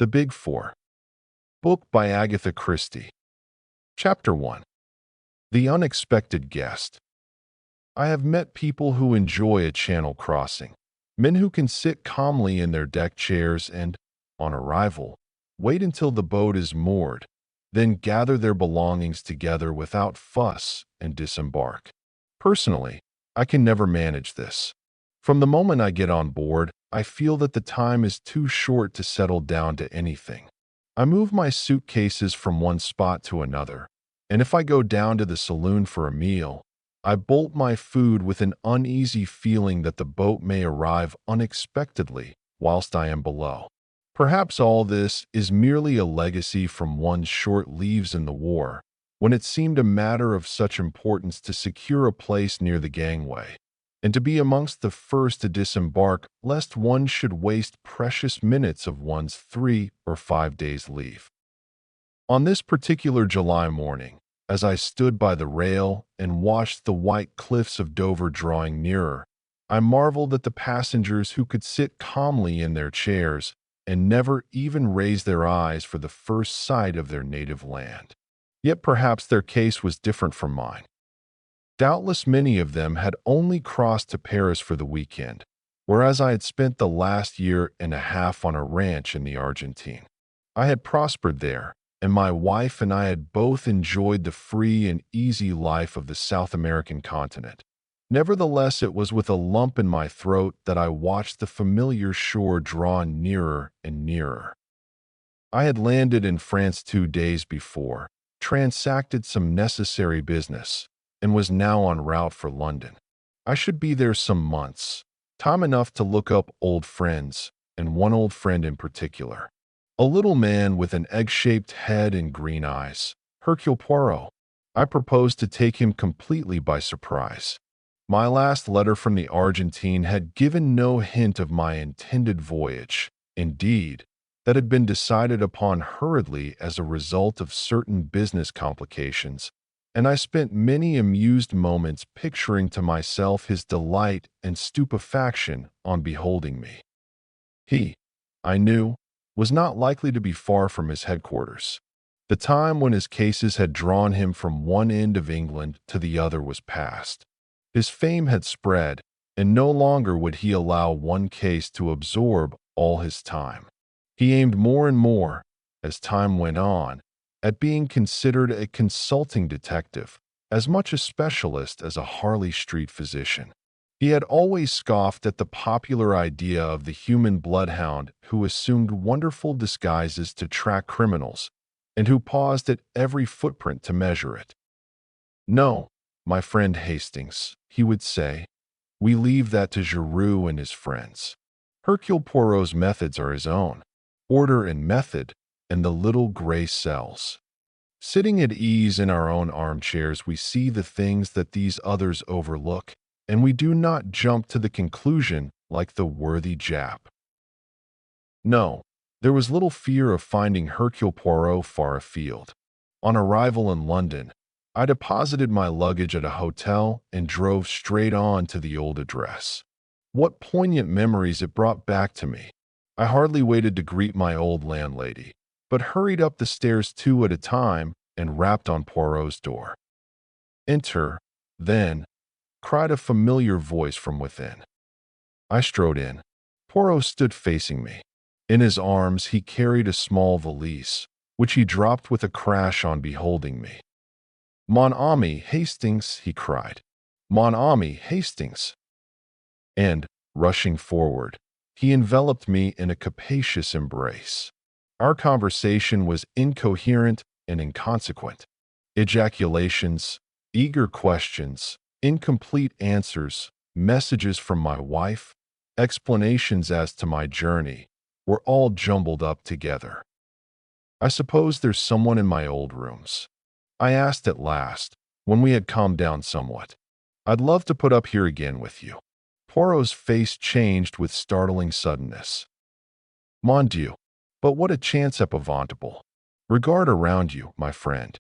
The Big Four. Book by Agatha Christie. Chapter 1. The Unexpected Guest. I have met people who enjoy a channel crossing. Men who can sit calmly in their deck chairs and, on arrival, wait until the boat is moored, then gather their belongings together without fuss and disembark. Personally, I can never manage this. From the moment I get on board, I feel that the time is too short to settle down to anything. I move my suitcases from one spot to another, and if I go down to the saloon for a meal, I bolt my food with an uneasy feeling that the boat may arrive unexpectedly whilst I am below. Perhaps all this is merely a legacy from one's short leaves in the war, when it seemed a matter of such importance to secure a place near the gangway, and to be amongst the first to disembark lest one should waste precious minutes of one's 3 or 5 days' leave. On this particular July morning, as I stood by the rail and watched the white cliffs of Dover drawing nearer, I marveled at the passengers who could sit calmly in their chairs and never even raise their eyes for the first sight of their native land. Yet perhaps their case was different from mine. Doubtless many of them had only crossed to Paris for the weekend, whereas I had spent the last year and a half on a ranch in the Argentine. I had prospered there, and my wife and I had both enjoyed the free and easy life of the South American continent. Nevertheless, it was with a lump in my throat that I watched the familiar shore draw nearer and nearer. I had landed in France 2 days before, transacted some necessary business, and was now en route for London. I should be there some months, time enough to look up old friends, and one old friend in particular. A little man with an egg-shaped head and green eyes, Hercule Poirot. I proposed to take him completely by surprise. My last letter from the Argentine had given no hint of my intended voyage. Indeed, that had been decided upon hurriedly as a result of certain business complications, and I spent many amused moments picturing to myself his delight and stupefaction on beholding me. He, I knew, was not likely to be far from his headquarters. The time when his cases had drawn him from one end of England to the other was past. His fame had spread, and no longer would he allow one case to absorb all his time. He aimed more and more, as time went on, at being considered a consulting detective, as much a specialist as a Harley Street physician. He had always scoffed at the popular idea of the human bloodhound who assumed wonderful disguises to track criminals, and who paused at every footprint to measure it. "No, my friend Hastings," he would say, "we leave that to Giroux and his friends. Hercule Poirot's methods are his own. Order and method, and the little gray cells. Sitting at ease in our own armchairs, we see the things that these others overlook, and we do not jump to the conclusion like the worthy Jap." No, there was little fear of finding Hercule Poirot far afield. On arrival in London, I deposited my luggage at a hotel and drove straight on to the old address. What poignant memories it brought back to me! I hardly waited to greet my old landlady, but hurried up the stairs 2 at a time and rapped on Poirot's door. "Enter, then," cried a familiar voice from within. I strode in. Poirot stood facing me. In his arms he carried a small valise, which he dropped with a crash on beholding me. "Mon ami Hastings," he cried. "Mon ami Hastings." And, rushing forward, he enveloped me in a capacious embrace. Our conversation was incoherent and inconsequent. Ejaculations, eager questions, incomplete answers, messages from my wife, explanations as to my journey, were all jumbled up together. "I suppose there's someone in my old rooms?" I asked at last, when we had calmed down somewhat. "I'd love to put up here again with you." Poirot's face changed with startling suddenness. "Mon Dieu, but what a chance épouvantable! Regard around you, my friend."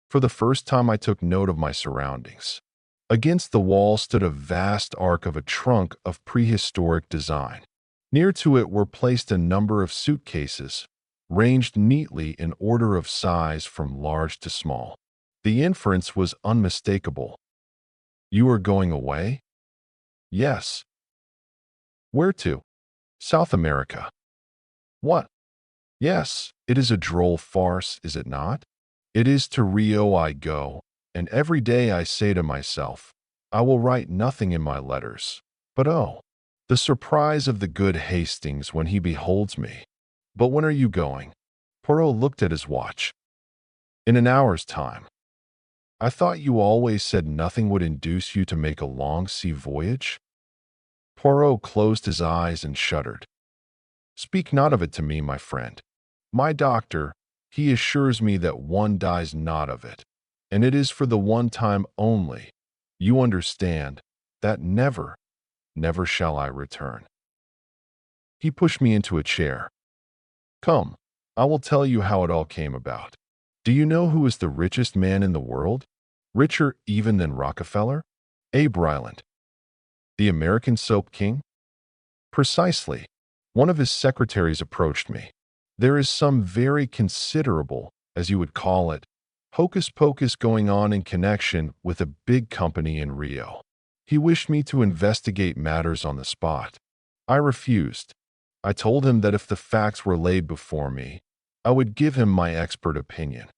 For the first time I took note of my surroundings. Against the wall stood a vast ark of a trunk of prehistoric design. Near to it were placed a number of suitcases, ranged neatly in order of size from large to small. The inference was unmistakable. You are going away? Yes. Where to? South America. What? Yes, it is a droll farce, is it not? It is to Rio I go, and every day I say to myself, I will write nothing in my letters. But oh, the surprise of the good Hastings when he beholds me. But when are you going? Poirot looked at his watch. In an hour's time. I thought you always said nothing would induce you to make a long sea voyage? Poirot closed his eyes and shuddered. Speak not of it to me, my friend. My doctor, he assures me that one dies not of it, and it is for the one time only. You understand, that never, never shall I return. He pushed me into a chair. Come, I will tell you how it all came about. Do you know who is the richest man in the world? Richer even than Rockefeller? Abe Ryland. The American soap king? Precisely. One of his secretaries approached me. There is some very considerable, as you would call it, hocus-pocus going on in connection with a big company in Rio. He wished me to investigate matters on the spot. I refused. I told him that if the facts were laid before me, I would give him my expert opinion,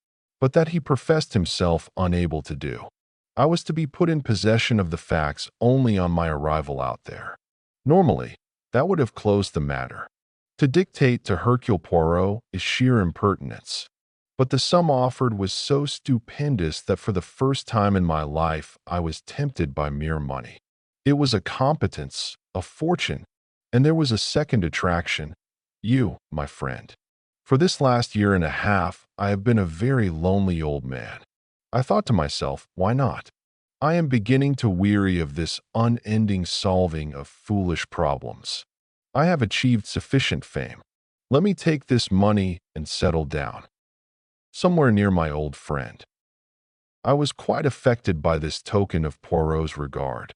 but that he professed himself unable to do. I was to be put in possession of the facts only on my arrival out there. Normally, that would have closed the matter. To dictate to Hercule Poirot is sheer impertinence. But the sum offered was so stupendous that for the first time in my life I was tempted by mere money. It was a competence, a fortune, and there was a second attraction, you, my friend. For this last year and a half, I have been a very lonely old man. I thought to myself, why not? I am beginning to weary of this unending solving of foolish problems. I have achieved sufficient fame. Let me take this money and settle down. Somewhere near my old friend. I was quite affected by this token of Poirot's regard.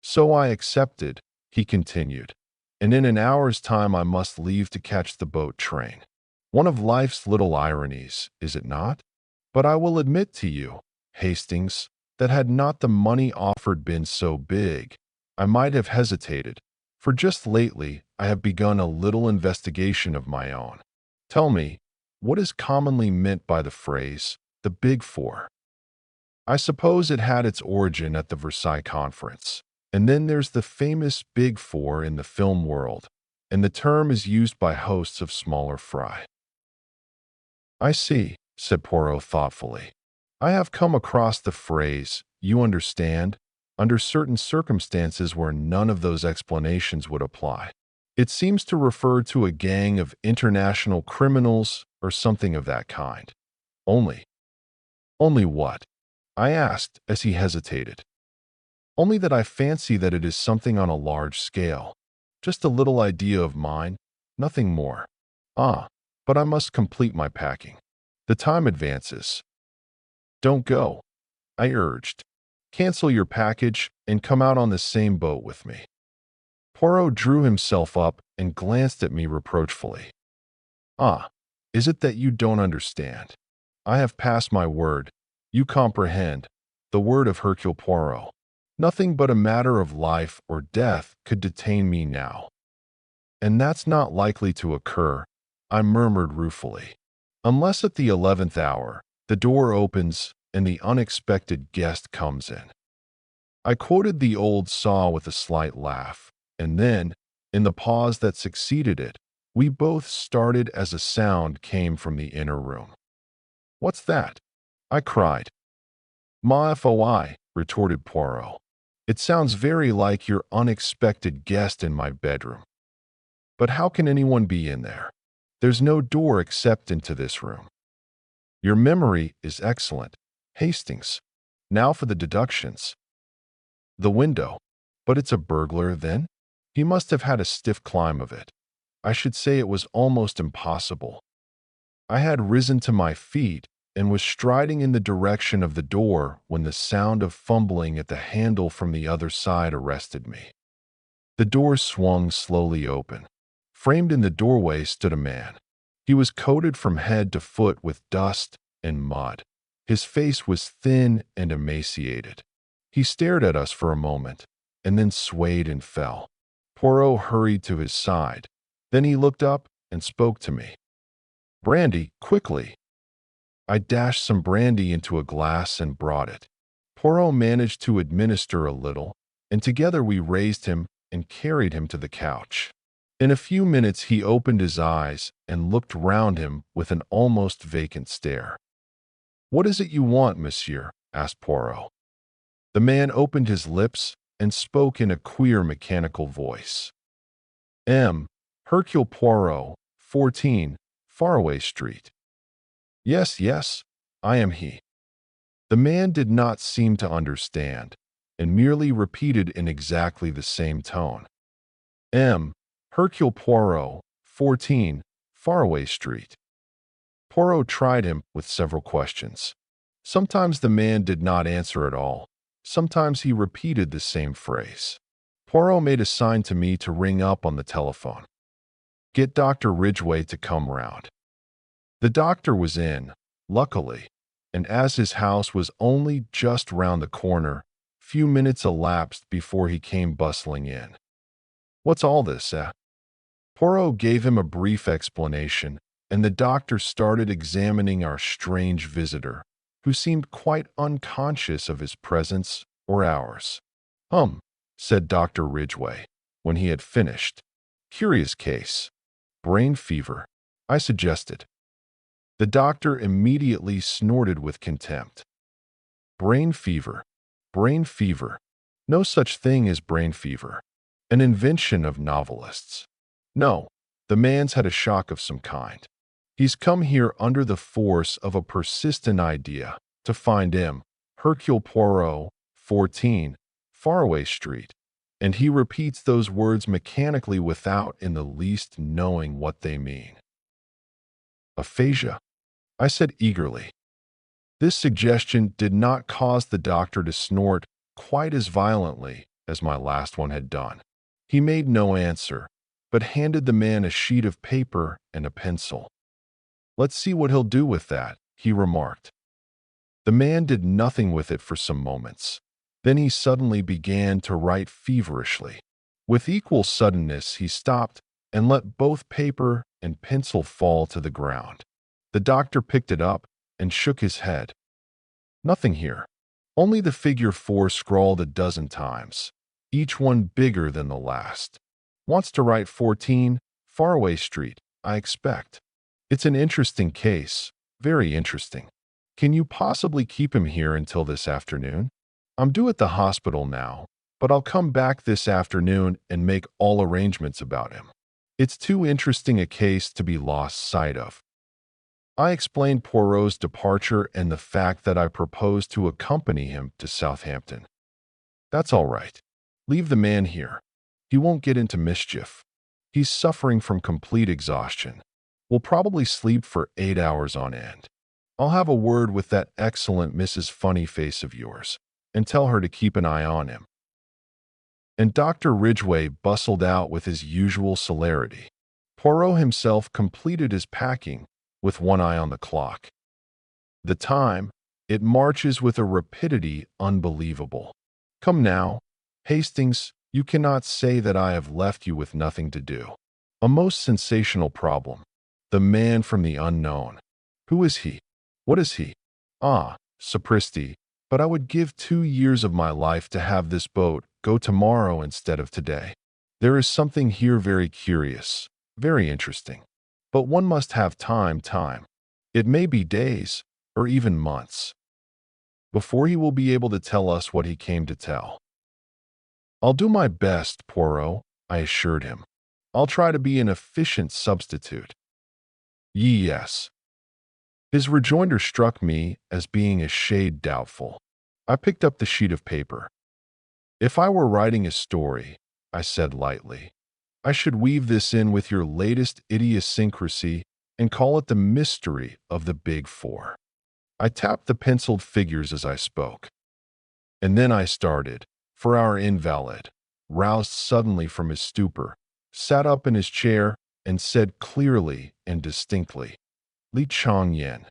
So I accepted, he continued, and in an hour's time I must leave to catch the boat train. One of life's little ironies, is it not? But I will admit to you, Hastings, that had not the money offered been so big, I might have hesitated, for just lately I have begun a little investigation of my own. Tell me, what is commonly meant by the phrase, the Big Four? I suppose it had its origin at the Versailles Conference, and then there's the famous Big Four in the film world, and the term is used by hosts of smaller fry. I see, said Poirot thoughtfully. I have come across the phrase, you understand, under certain circumstances where none of those explanations would apply. It seems to refer to a gang of international criminals or something of that kind. Only what? I asked as he hesitated. Only that I fancy that it is something on a large scale. Just a little idea of mine, nothing more. Ah, but I must complete my packing. The time advances. Don't go, I urged. Cancel your package and come out on the same boat with me. Poirot drew himself up and glanced at me reproachfully. Ah, is it that you don't understand? I have passed my word. You comprehend. The word of Hercule Poirot. Nothing but a matter of life or death could detain me now. And that's not likely to occur, I murmured ruefully. Unless at the 11th hour, the door opens and the unexpected guest comes in. I quoted the old saw with a slight laugh, and then, in the pause that succeeded it, we both started as a sound came from the inner room. What's that? I cried. Ma foi, retorted Poirot. It sounds very like your unexpected guest in my bedroom. But how can anyone be in there? There's no door except into this room. Your memory is excellent, Hastings. Now for the deductions. The window. But it's a burglar, then? He must have had a stiff climb of it. I should say it was almost impossible. I had risen to my feet and was striding in the direction of the door when the sound of fumbling at the handle from the other side arrested me. The door swung slowly open. Framed in the doorway stood a man. He was coated from head to foot with dust and mud. His face was thin and emaciated. He stared at us for a moment, and then swayed and fell. Poirot hurried to his side. Then he looked up and spoke to me. "Brandy, quickly." I dashed some brandy into a glass and brought it. Poirot managed to administer a little, and together we raised him and carried him to the couch. In a few minutes he opened his eyes and looked round him with an almost vacant stare. "What is it you want, monsieur?" asked Poirot. The man opened his lips and spoke in a queer mechanical voice. Hercule Poirot, 14, Faraway Street." "Yes, yes, I am he." The man did not seem to understand, and merely repeated in exactly the same tone. "Hercule Poirot, 14, Faraway Street." Poirot tried him with several questions. Sometimes the man did not answer at all. Sometimes he repeated the same phrase. Poirot made a sign to me to ring up on the telephone. "Get Dr. Ridgway to come round." The doctor was in, luckily, and as his house was only just round the corner, few minutes elapsed before he came bustling in. "What's all this, eh?" Poirot gave him a brief explanation, and the doctor started examining our strange visitor, who seemed quite unconscious of his presence or ours. Said Dr. Ridgway, when he had finished. "Curious case. Brain fever," I suggested. The doctor immediately snorted with contempt. "Brain fever. Brain fever. No such thing as brain fever. An invention of novelists. No, the man's had a shock of some kind. He's come here under the force of a persistent idea to find him, Hercule Poirot, 14, Faraway Street, and he repeats those words mechanically without in the least knowing what they mean." "Aphasia," I said eagerly. This suggestion did not cause the doctor to snort quite as violently as my last one had done. He made no answer, but handed the man a sheet of paper and a pencil. "Let's see what he'll do with that," he remarked. The man did nothing with it for some moments. Then he suddenly began to write feverishly. With equal suddenness, he stopped and let both paper and pencil fall to the ground. The doctor picked it up and shook his head. "Nothing here. Only the figure 4 scrawled a dozen times, each one bigger than the last. Wants to write 14, Faraway Street, I expect. It's an interesting case, very interesting. Can you possibly keep him here until this afternoon? I'm due at the hospital now, but I'll come back this afternoon and make all arrangements about him. It's too interesting a case to be lost sight of." I explained Poirot's departure and the fact that I proposed to accompany him to Southampton. "That's all right. Leave the man here. He won't get into mischief. He's suffering from complete exhaustion. Will probably sleep for 8 hours on end. I'll have a word with that excellent Mrs. Funnyface of yours and tell her to keep an eye on him." And Dr. Ridgway bustled out with his usual celerity. Poirot himself completed his packing with one eye on the clock. The time, it marches with a rapidity unbelievable. "Come now, Hastings, you cannot say that I have left you with nothing to do. A most sensational problem. The man from the unknown. Who is he? What is he? Ah, sapristi, but I would give 2 years of my life to have this boat go tomorrow instead of today. There is something here very curious, very interesting. But one must have time. It may be days, or even months, before he will be able to tell us what he came to tell." "I'll do my best, Poirot," I assured him. "I'll try to be an efficient substitute." "Yes." His rejoinder struck me as being a shade doubtful. I picked up the sheet of paper. "If I were writing a story," I said lightly, "I should weave this in with your latest idiosyncrasy and call it the mystery of the Big Four." I tapped the penciled figures as I spoke. "And then I started, for our invalid, roused suddenly from his stupor, sat up in his chair and said clearly and distinctly, "Li Changyan."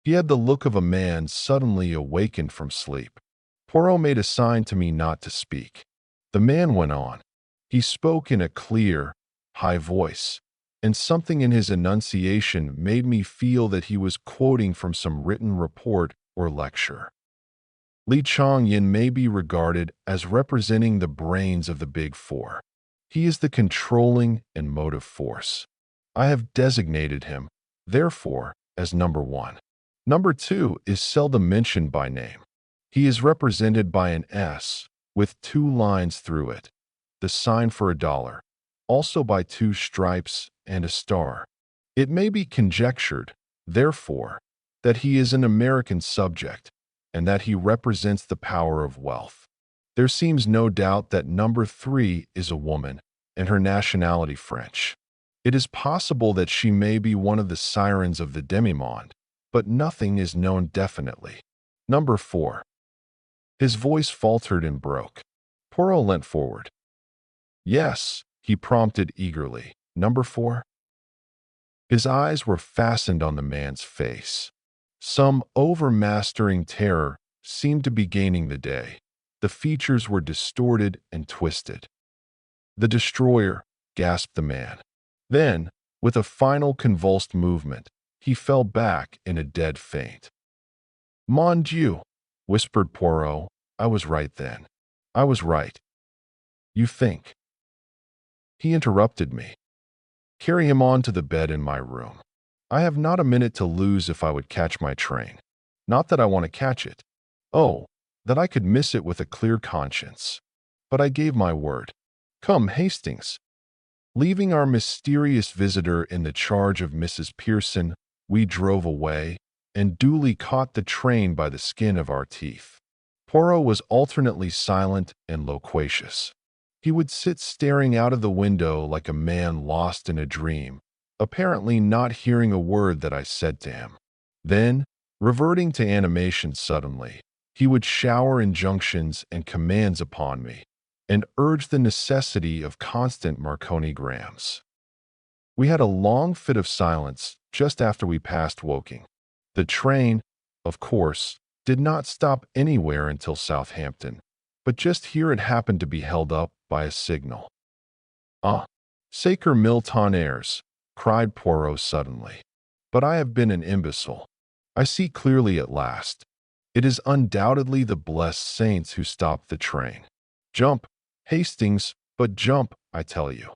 He had the look of a man suddenly awakened from sleep. Poirot made a sign to me not to speak. The man went on. He spoke in a clear, high voice, and something in his enunciation made me feel that he was quoting from some written report or lecture. Li Changyan may be regarded as representing the brains of the Big Four. He is the controlling and motive force. I have designated him, therefore, as number 1. Number 2 is seldom mentioned by name. He is represented by an S with 2 lines through it, the sign for $1, also by 2 stripes and a star. It may be conjectured, therefore, that he is an American subject and that he represents the power of wealth. There seems no doubt that number 3 is a woman and her nationality French. It is possible that she may be one of the sirens of the demi-monde, but nothing is known definitely. Number 4. His voice faltered and broke. Poirot leant forward. "Yes," he prompted eagerly. "Number 4?" His eyes were fastened on the man's face. Some overmastering terror seemed to be gaining the day. The features were distorted and twisted. "The destroyer," gasped the man. Then, with a final convulsed movement, he fell back in a dead faint. "Mon Dieu," whispered Poirot. "I was right then. I was right." "You think?" He interrupted me. "Carry him on to the bed in my room. I have not a minute to lose if I would catch my train. Not that I want to catch it. Oh, that I could miss it with a clear conscience. But I gave my word. Come, Hastings." Leaving our mysterious visitor in the charge of Mrs. Pearson, we drove away and duly caught the train by the skin of our teeth. Poirot was alternately silent and loquacious. He would sit staring out of the window like a man lost in a dream, apparently not hearing a word that I said to him. Then, reverting to animation suddenly, he would shower injunctions and commands upon me, and urge the necessity of constant Marconigrams. We had a long fit of silence just after we passed Woking. The train, of course, did not stop anywhere until Southampton, but just here it happened to be held up by a signal. "Ah, sacre mille tonnerres," cried Poirot suddenly. "But I have been an imbecile. I see clearly at last. It is undoubtedly the blessed saints who stopped the train. Jump, Hastings, but jump, I tell you."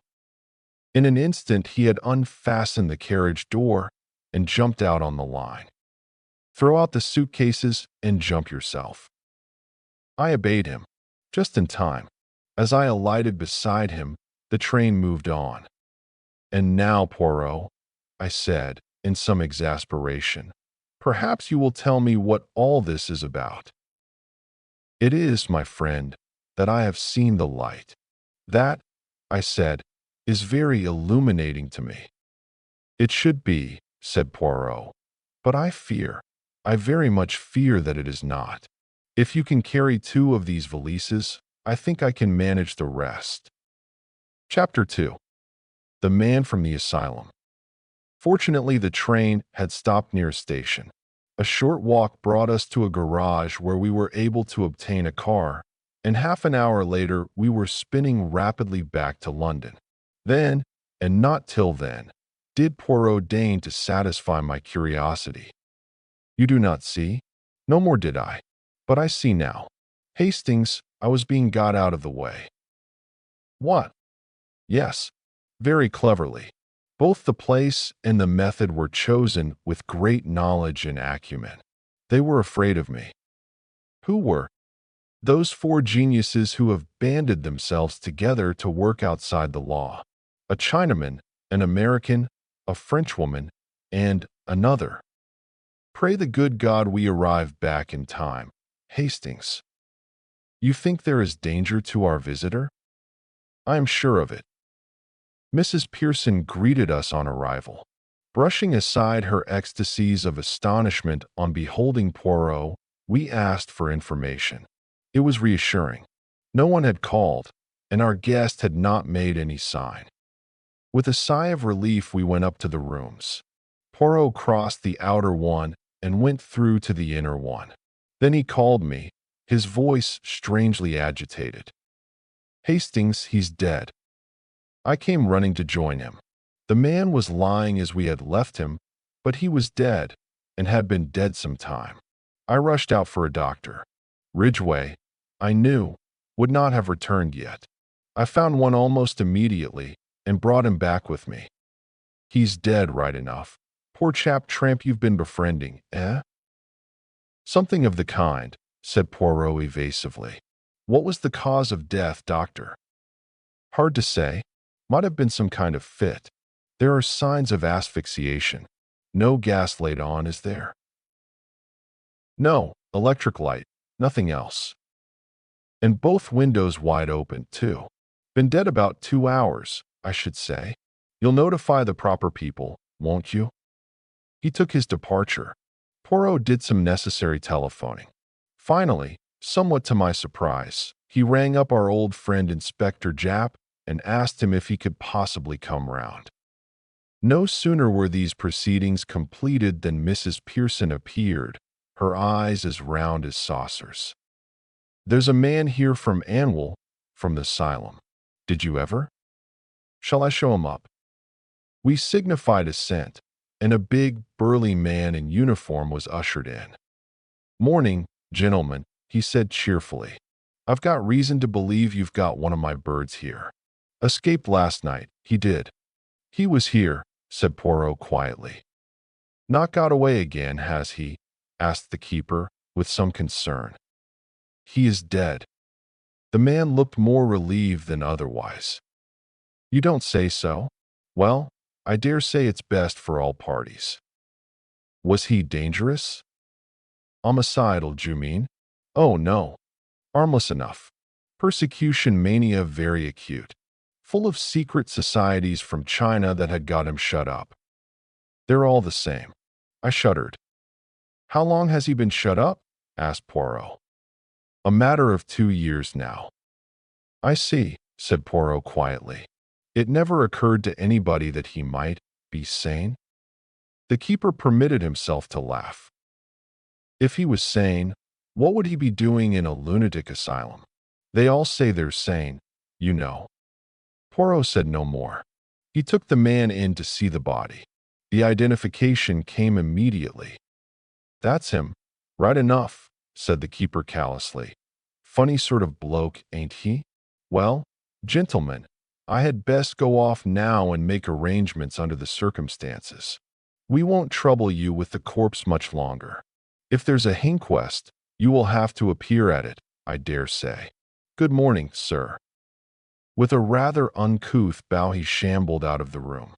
In an instant he had unfastened the carriage door and jumped out on the line. "Throw out the suitcases and jump yourself." I obeyed him, just in time. As I alighted beside him, the train moved on. "And now, Poirot," I said, in some exasperation, "perhaps you will tell me what all this is about." "It is, my friend, that I have seen the light. That," I said, "is very illuminating to me." "It should be," said Poirot, "but I very much fear that it is not. If you can carry 2 of these valises, I think I can manage the rest." Chapter 2. The Man from the Asylum. Fortunately, the train had stopped near a station. A short walk brought us to a garage where we were able to obtain a car, and half an hour later we were spinning rapidly back to London. Then, and not till then, did Poirot deign to satisfy my curiosity. "You do not see?" "No more did I. But I see now. Hastings, I was being got out of the way." "What?" "Yes, very cleverly. Both the place and the method were chosen with great knowledge and acumen. They were afraid of me." "Who were?" "Those 4 geniuses who have banded themselves together to work outside the law. A Chinaman, an American, a Frenchwoman, and another. Pray the good God we arrive back in time, Hastings." "You think there is danger to our visitor?" "I am sure of it." Mrs. Pearson greeted us on arrival. Brushing aside her ecstasies of astonishment on beholding Poirot, we asked for information. It was reassuring. No one had called, and our guest had not made any sign. With a sigh of relief, we went up to the rooms. Poirot crossed the outer one and went through to the inner one. Then he called me, his voice strangely agitated. "Hastings, he's dead." I came running to join him. The man was lying as we had left him, but he was dead, and had been dead some time. I rushed out for a doctor. Ridgway, I knew, would not have returned yet. I found one almost immediately and brought him back with me. "He's dead, right enough. Poor chap tramp you've been befriending, eh?" "Something of the kind," said Poirot evasively. "What was the cause of death, doctor?" "Hard to say. Might have been some kind of fit. There are signs of asphyxiation. No gas laid on, is there?" "No, electric light, nothing else. And both windows wide open, too. Been dead about 2 hours, I should say. You'll notify the proper people, won't you?" He took his departure. Poirot did some necessary telephoning. Finally, somewhat to my surprise, he rang up our old friend Inspector Japp and asked him if he could possibly come round. No sooner were these proceedings completed than Mrs. Pearson appeared, her eyes as round as saucers. "There's a man here from Anwell, from the asylum. Did you ever? Shall I show him up?" We signified assent, and a big, burly man in uniform was ushered in. "Morning, gentlemen," he said cheerfully. "I've got reason to believe you've got one of my birds here. Escaped last night, he did." "He was here," said Poirot quietly. "Not got away again, has he?" asked the keeper, with some concern. "He is dead." The man looked more relieved than otherwise. "You don't say so? Well, I dare say it's best for all parties." "Was he dangerous?" "Homicidal, do you mean?" "Oh, no. Harmless enough. Persecution mania very acute. Full of secret societies from China that had got him shut up. They're all the same." I shuddered. "How long has he been shut up?" asked Poirot. "A matter of 2 years now." "I see," said Poirot quietly. "It never occurred to anybody that he might be sane?" The keeper permitted himself to laugh. "If he was sane, what would he be doing in a lunatic asylum? They all say they're sane, you know." Poirot said no more. He took the man in to see the body. The identification came immediately. "That's him, right enough," said the keeper callously. "Funny sort of bloke, ain't he? Well, gentlemen, I had best go off now and make arrangements under the circumstances. We won't trouble you with the corpse much longer. If there's a inquest, you will have to appear at it, I dare say. Good morning, sir." With a rather uncouth bow he shambled out of the room.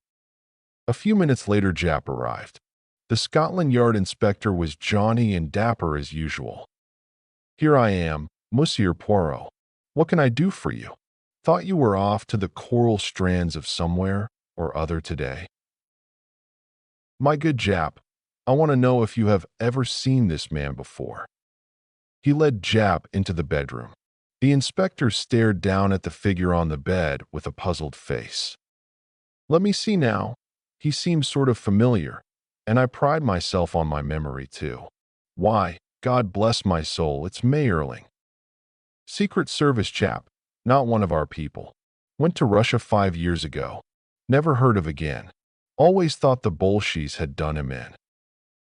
A few minutes later Japp arrived. The Scotland Yard inspector was jaunty and dapper as usual. "Here I am, Monsieur Poirot. What can I do for you? Thought you were off to the coral strands of somewhere or other today." "My good Japp, I want to know if you have ever seen this man before." He led Japp into the bedroom. The inspector stared down at the figure on the bed with a puzzled face. "Let me see now. He seems sort of familiar, and I pride myself on my memory, too. Why, God bless my soul, it's Mayerling. Secret Service chap, not one of our people. Went to Russia 5 years ago. Never heard of again. Always thought the Bolsheviks had done him in."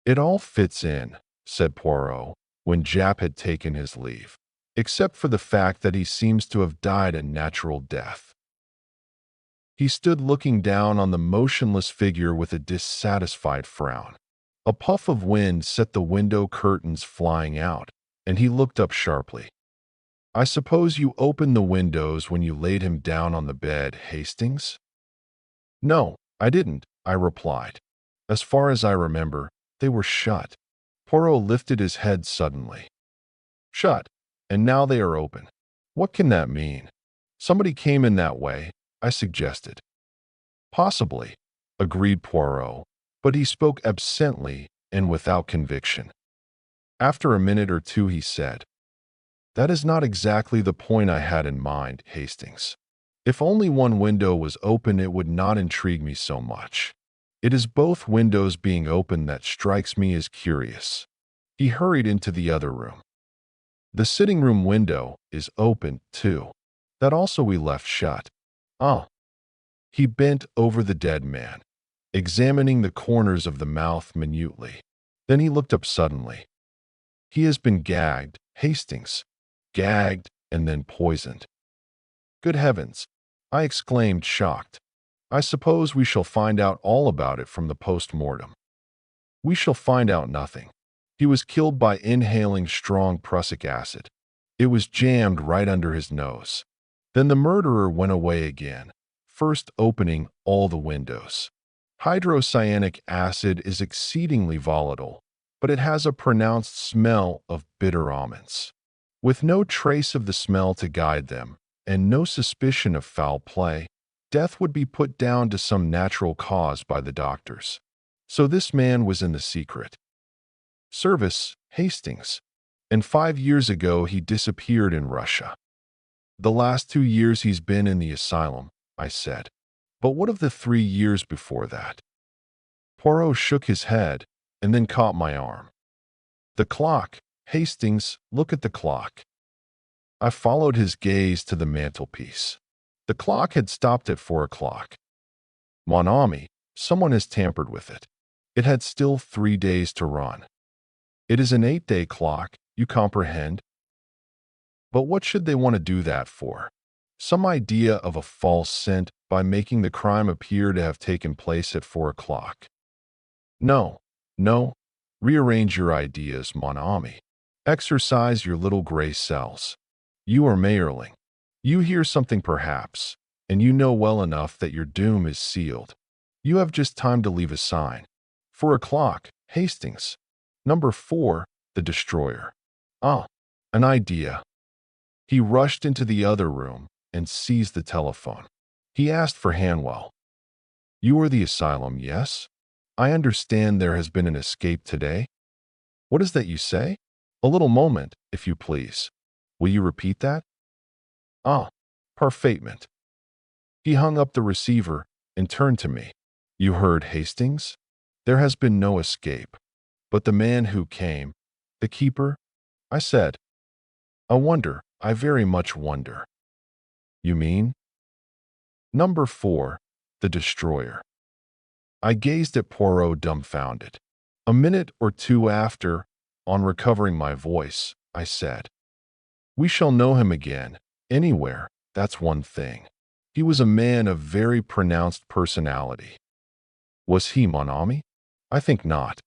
"It all fits in," said Poirot, when Japp had taken his leave, "except for the fact that he seems to have died a natural death." He stood looking down on the motionless figure with a dissatisfied frown. A puff of wind set the window curtains flying out, and he looked up sharply. "I suppose you opened the windows when you laid him down on the bed, Hastings?" "No, I didn't," I replied. "As far as I remember, they were shut." Poirot lifted his head suddenly. "Shut, and now they are open. What can that mean?" "Somebody came in that way," I suggested. "Possibly," agreed Poirot, but he spoke absently and without conviction. After a minute or two he said, That is not exactly the point I had in mind, Hastings. If only one window was open, it would not intrigue me so much. It is both windows being open that strikes me as curious. He hurried into the other room. The sitting room window is open, too. That also we left shut. Ah. He bent over the dead man, examining the corners of the mouth minutely. Then he looked up suddenly. He has been gagged, Hastings. Gagged and then poisoned. Good heavens! I exclaimed, shocked. I suppose we shall find out all about it from the post-mortem. We shall find out nothing. He was killed by inhaling strong prussic acid. It was jammed right under his nose. Then the murderer went away again, first opening all the windows. Hydrocyanic acid is exceedingly volatile, but it has a pronounced smell of bitter almonds. With no trace of the smell to guide them, and no suspicion of foul play, death would be put down to some natural cause by the doctors. So this man was in the secret service, Hastings, and 5 years ago he disappeared in Russia. The last 2 years he's been in the asylum, I said. But what of the 3 years before that? Poirot shook his head and then caught my arm. The clock, Hastings, look at the clock. I followed his gaze to the mantelpiece. The clock had stopped at 4 o'clock. Mon ami, someone has tampered with it. It had still 3 days to run. It is an 8-day clock, you comprehend? But what should they want to do that for? Some idea of a false scent by making the crime appear to have taken place at 4 o'clock. No, no. Rearrange your ideas, mon ami. Exercise your little gray cells. You are Mayerling. You hear something perhaps, and you know well enough that your doom is sealed. You have just time to leave a sign. 4 o'clock, Hastings. Number 4, the destroyer. Ah, an idea. He rushed into the other room and seized the telephone. He asked for Hanwell. You are the asylum, yes? I understand there has been an escape today. What is that you say? A little moment, if you please. Will you repeat that? Ah, parfaitement. He hung up the receiver and turned to me. You heard, Hastings? There has been no escape. But the man who came, the keeper? I said. I wonder, I very much wonder. You mean? Number 4, the destroyer. I gazed at Poirot dumbfounded. A minute or two after, on recovering my voice, I said, we shall know him again, anywhere, that's one thing. He was a man of very pronounced personality. Was he, mon ami? I think not.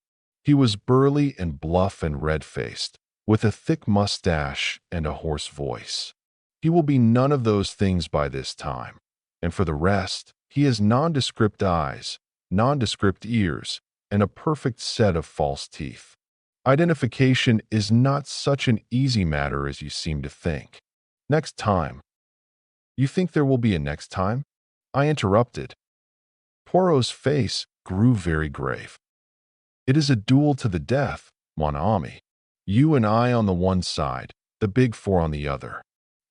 He was burly and bluff and red-faced, with a thick mustache and a hoarse voice. He will be none of those things by this time. And for the rest, he has nondescript eyes, nondescript ears, and a perfect set of false teeth. Identification is not such an easy matter as you seem to think. Next time. You think there will be a next time? I interrupted. Poirot's face grew very grave. It is a duel to the death, mon ami. You and I on the one side, the big 4 on the other.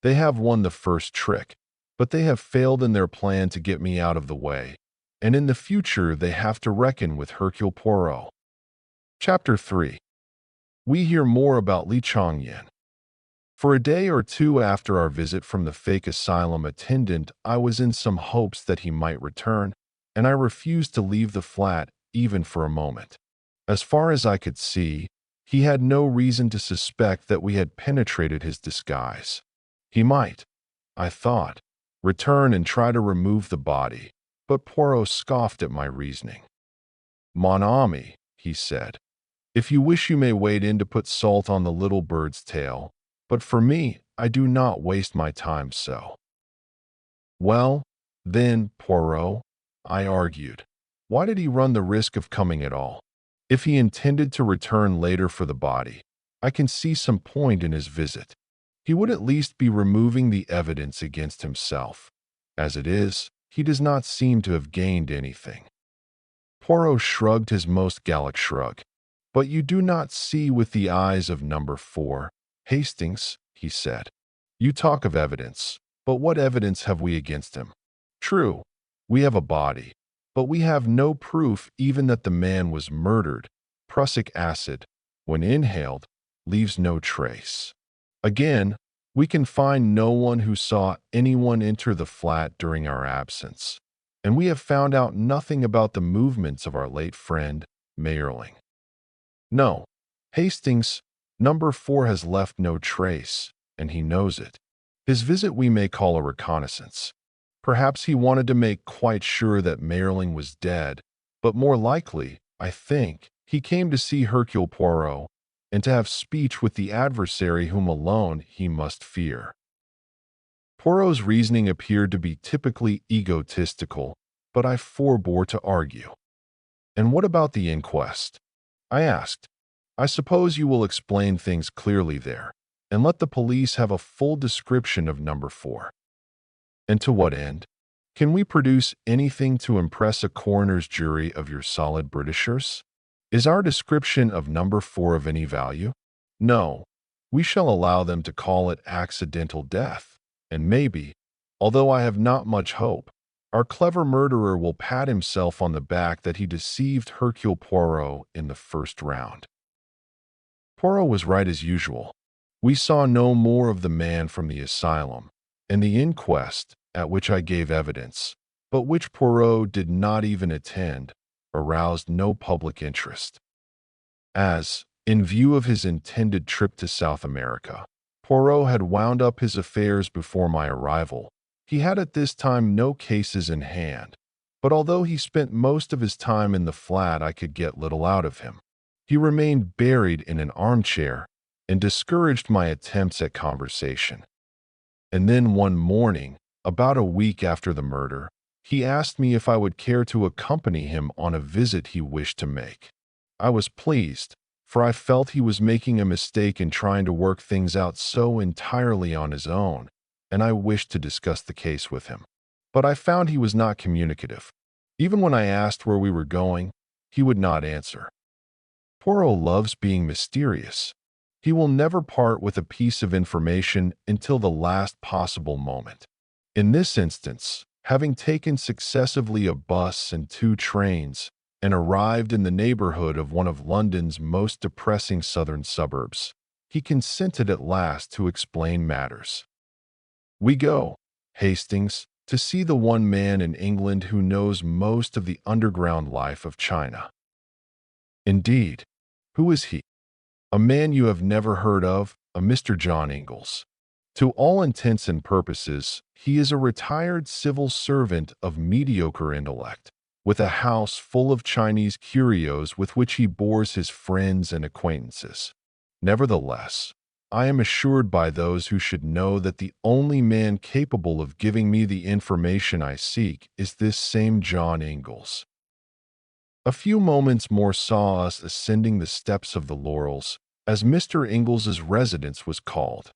They have won the first trick, but they have failed in their plan to get me out of the way, and in the future they have to reckon with Hercule Poirot. Chapter 3. We hear more about Li Chongyan. For a day or two after our visit from the fake asylum attendant, I was in some hopes that he might return, and I refused to leave the flat even for a moment. As far as I could see, he had no reason to suspect that we had penetrated his disguise. He might, I thought, return and try to remove the body, but Poirot scoffed at my reasoning. Mon ami, he said, if you wish you may wade in to put salt on the little bird's tail, but for me, I do not waste my time so. Well, then, Poirot, I argued, why did he run the risk of coming at all? If he intended to return later for the body, I can see some point in his visit. He would at least be removing the evidence against himself. As it is, he does not seem to have gained anything. Poirot shrugged his most Gallic shrug. But you do not see with the eyes of number 4, Hastings, he said. You talk of evidence, but what evidence have we against him? True, we have a body, but we have no proof even that the man was murdered. Prussic acid, when inhaled, leaves no trace. Again, we can find no one who saw anyone enter the flat during our absence, and we have found out nothing about the movements of our late friend, Mayerling. No, Hastings, number 4 has left no trace, and he knows it. His visit we may call a reconnaissance. Perhaps he wanted to make quite sure that Mayerling was dead, but more likely, I think, he came to see Hercule Poirot and to have speech with the adversary whom alone he must fear. Poirot's reasoning appeared to be typically egotistical, but I forbore to argue. And what about the inquest? I asked. I suppose you will explain things clearly there, and let the police have a full description of number 4. And to what end? Can we produce anything to impress a coroner's jury of your solid Britishers? Is our description of number 4 of any value? No. We shall allow them to call it accidental death, and maybe, although I have not much hope, our clever murderer will pat himself on the back that he deceived Hercule Poirot in the first round. Poirot was right as usual. We saw no more of the man from the asylum, and the inquest, at which I gave evidence, but which Poirot did not even attend, aroused no public interest. As, in view of his intended trip to South America, Poirot had wound up his affairs before my arrival, he had at this time no cases in hand, but although he spent most of his time in the flat, I could get little out of him. He remained buried in an armchair and discouraged my attempts at conversation. And then one morning, about a week after the murder, he asked me if I would care to accompany him on a visit he wished to make. I was pleased, for I felt he was making a mistake in trying to work things out so entirely on his own, and I wished to discuss the case with him. But I found he was not communicative. Even when I asked where we were going, he would not answer. Poirot loves being mysterious. He will never part with a piece of information until the last possible moment. In this instance, having taken successively a bus and 2 trains, and arrived in the neighborhood of one of London's most depressing southern suburbs, he consented at last to explain matters. We go, Hastings, to see the one man in England who knows most of the underground life of China. Indeed, who is he? A man you have never heard of, a Mr. John Ingalls. To all intents and purposes, he is a retired civil servant of mediocre intellect, with a house full of Chinese curios with which he bores his friends and acquaintances. Nevertheless, I am assured by those who should know that the only man capable of giving me the information I seek is this same John Ingalls. A few moments more saw us ascending the steps of the Laurels, as Mr. Ingles's residence was called.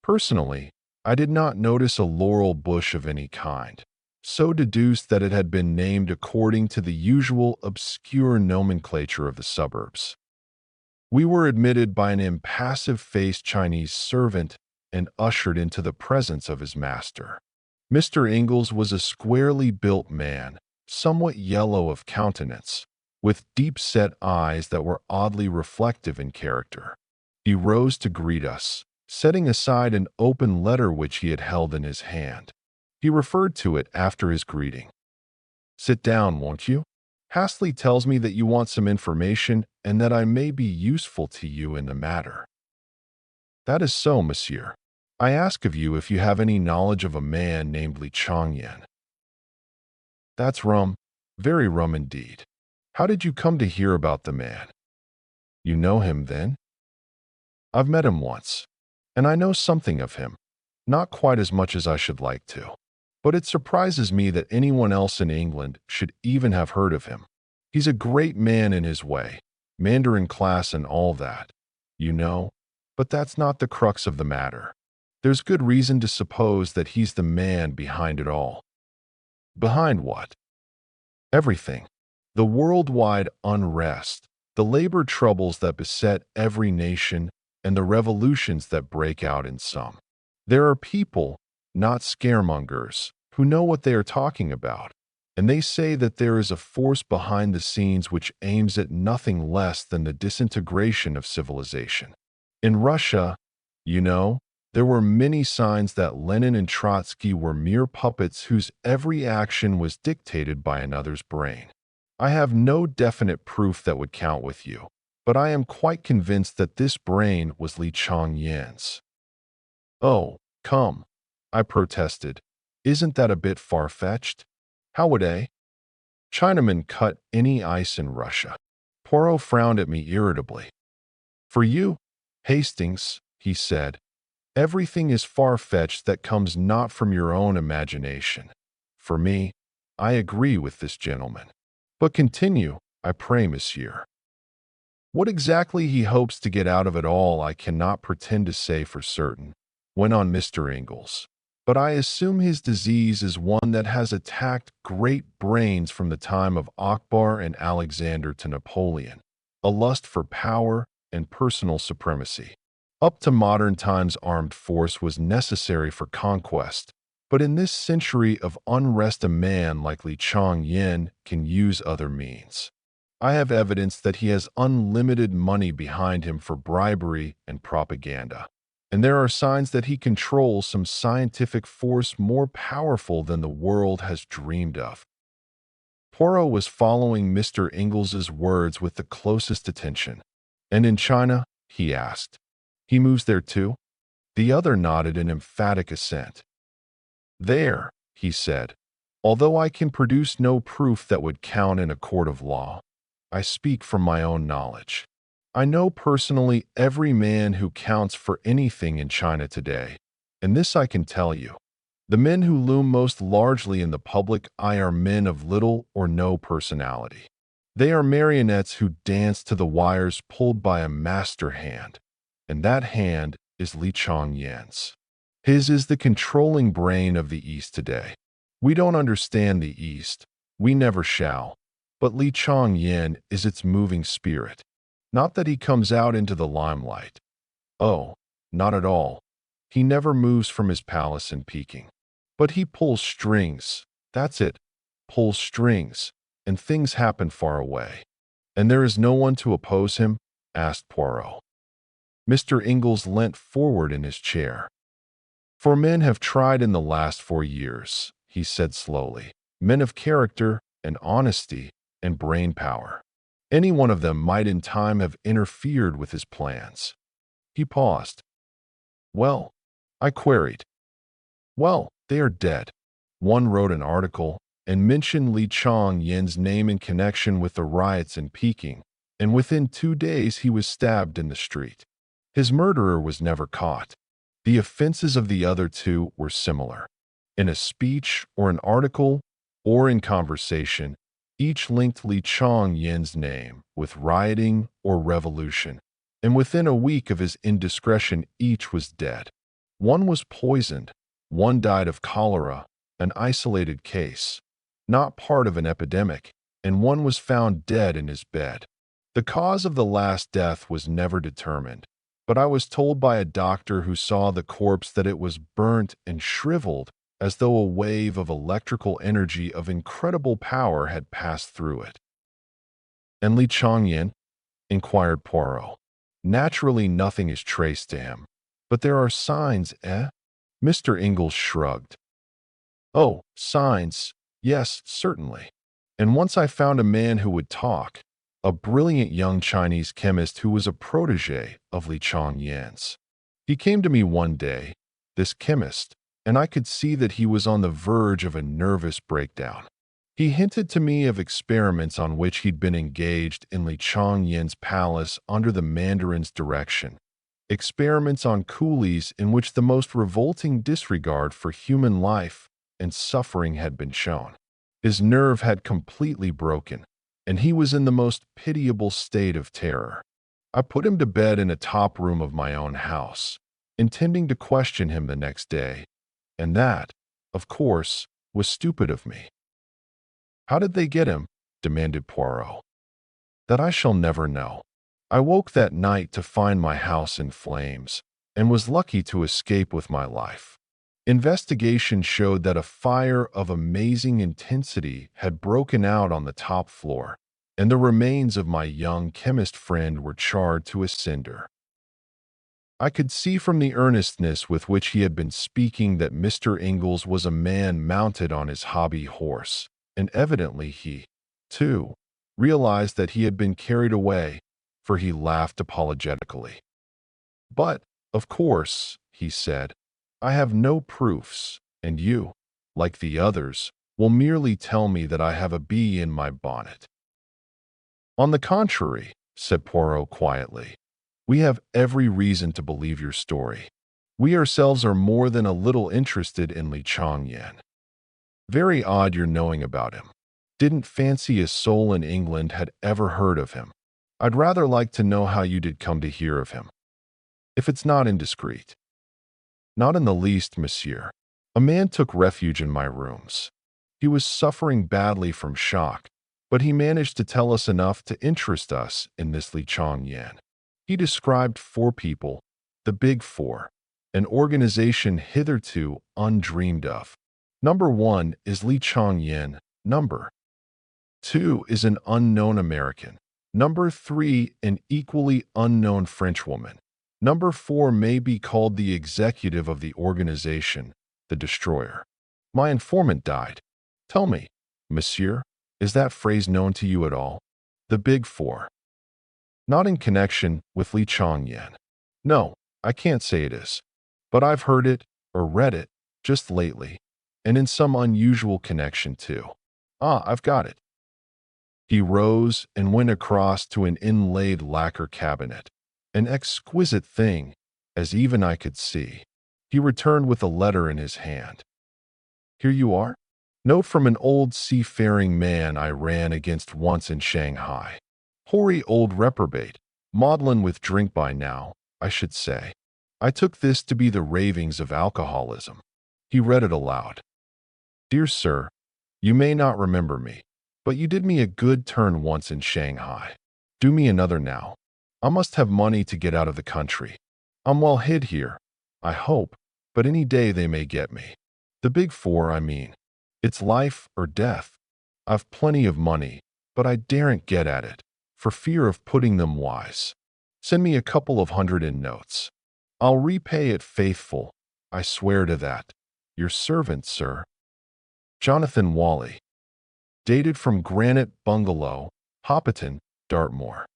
Personally, I did not notice a laurel bush of any kind, so deduced that it had been named according to the usual obscure nomenclature of the suburbs. We were admitted by an impassive-faced Chinese servant and ushered into the presence of his master. Mr. Ingalls was a squarely built man, somewhat yellow of countenance, with deep-set eyes that were oddly reflective in character. He rose to greet us, setting aside an open letter which he had held in his hand. He referred to it after his greeting. "Sit down, won't you? Hastings tells me that you want some information and that I may be useful to you in the matter." "That is so, monsieur. I ask of you if you have any knowledge of a man named Li Changyan." "That's rum, very rum indeed. How did you come to hear about the man?" "You know him, then?" "I've met him once, and I know something of him, not quite as much as I should like to. But it surprises me that anyone else in England should even have heard of him. He's a great man in his way, Mandarin class and all that, you know, but that's not the crux of the matter. There's good reason to suppose that he's the man behind it all." "Behind what?" "Everything. The worldwide unrest, the labor troubles that beset every nation, and the revolutions that break out in some. There are people, not scaremongers, who know what they are talking about, and they say that there is a force behind the scenes which aims at nothing less than the disintegration of civilization. In Russia, you know, there were many signs that Lenin and Trotsky were mere puppets whose every action was dictated by another's brain. I have no definite proof that would count with you, but I am quite convinced that this brain was Li Changyan's. Oh, come, I protested. Isn't that a bit far-fetched? How would a Chinaman cut any ice in Russia? Poirot frowned at me irritably. For you, Hastings, he said, everything is far-fetched that comes not from your own imagination. For me, I agree with this gentleman. But continue, I pray, monsieur. What exactly he hopes to get out of it all I cannot pretend to say for certain, went on Mr. Ingalls. But I assume his disease is one that has attacked great brains from the time of Akbar and Alexander to Napoleon, a lust for power and personal supremacy. Up to modern times, armed force was necessary for conquest, but in this century of unrest a man like Li Changyan can use other means. I have evidence that he has unlimited money behind him for bribery and propaganda. And there are signs that he controls some scientific force more powerful than the world has dreamed of. Poirot was following Mr. Ingles's words with the closest attention. And in China? He asked. He moves there too? The other nodded in emphatic assent. There, he said, although I can produce no proof that would count in a court of law, I speak from my own knowledge. I know personally every man who counts for anything in China today, and this I can tell you. The men who loom most largely in the public eye are men of little or no personality. They are marionettes who dance to the wires pulled by a master hand, and that hand is Li Changyan's. His is the controlling brain of the East today. We don't understand the East. We never shall. But Li Changyan is its moving spirit. Not that he comes out into the limelight. Oh, not at all. He never moves from his palace in Peking. But he pulls strings. That's it. Pulls strings. And things happen far away. And there is no one to oppose him? Asked Poirot. Mr. Ingalls leant forward in his chair. For men have tried in the last 4 years, he said slowly. Men of character and honesty and brain power. Any one of them might in time have interfered with his plans. He paused. Well, I queried. Well, they are dead. One wrote an article and mentioned Li Changyan's name in connection with the riots in Peking, and within 2 days he was stabbed in the street. His murderer was never caught. The offenses of the other two were similar. In a speech or an article or in conversation, each linked Li Changyan's name with rioting or revolution, and within a week of his indiscretion each was dead. One was poisoned, one died of cholera, an isolated case, not part of an epidemic, and one was found dead in his bed. The cause of the last death was never determined, but I was told by a doctor who saw the corpse that it was burnt and shriveled as though a wave of electrical energy of incredible power had passed through it. And Li Changyan? Inquired Poirot. Naturally, nothing is traced to him. But there are signs, eh? Mr. Ingalls shrugged. Oh, signs. Yes, certainly. And once I found a man who would talk, a brilliant young Chinese chemist who was a protege of Li Changyan's. He came to me one day, this chemist, and I could see that he was on the verge of a nervous breakdown. He hinted to me of experiments on which he'd been engaged in Li Changyan's palace under the mandarin's direction, experiments on coolies in which the most revolting disregard for human life and suffering had been shown. His nerve had completely broken, and he was in the most pitiable state of terror. I put him to bed in a top room of my own house, intending to question him the next day, and that, of course, was stupid of me. How did they get him? Demanded Poirot. That I shall never know. I woke that night to find my house in flames and was lucky to escape with my life. Investigation showed that a fire of amazing intensity had broken out on the top floor, and the remains of my young chemist friend were charred to a cinder. I could see from the earnestness with which he had been speaking that Mr. Ingalls was a man mounted on his hobby horse, and evidently he, too, realized that he had been carried away, for he laughed apologetically. "But, of course," he said, "I have no proofs, and you, like the others, will merely tell me that I have a bee in my bonnet." "On the contrary," said Poirot quietly, "we have every reason to believe your story. We ourselves are more than a little interested in Li Changyan. Very odd your knowing about him. Didn't fancy a soul in England had ever heard of him. I'd rather like to know how you did come to hear of him, if it's not indiscreet." "Not in the least, monsieur. A man took refuge in my rooms. He was suffering badly from shock, but he managed to tell us enough to interest us in this Li Changyan. He described 4 people, the Big Four, an organization hitherto undreamed of. Number 1 is Li Changyan. Number 2 is an unknown American. Number 3, an equally unknown Frenchwoman. Number 4 may be called the executive of the organization, the destroyer. My informant died. Tell me, monsieur, is that phrase known to you at all? The Big Four. Not in connection with Li Changyan. No, I can't say it is. But I've heard it, or read it, just lately, and in some unusual connection too. Ah, I've got it." He rose and went across to an inlaid lacquer cabinet, an exquisite thing, as even I could see. He returned with a letter in his hand. "Here you are. Note from an old seafaring man I ran against once in Shanghai. Hoary old reprobate, maudlin with drink by now, I should say. I took this to be the ravings of alcoholism." He read it aloud. "Dear sir, you may not remember me, but you did me a good turn once in Shanghai. Do me another now. I must have money to get out of the country. I'm well hid here, I hope, but any day they may get me. The Big Four, I mean. It's life or death. I've plenty of money, but I daren't get at it, for fear of putting them wise. Send me a couple of hundred in notes. I'll repay it faithful, I swear to that. Your servant, sir. Jonathan Wally. Dated from Granite Bungalow, Hoppiton, Dartmoor.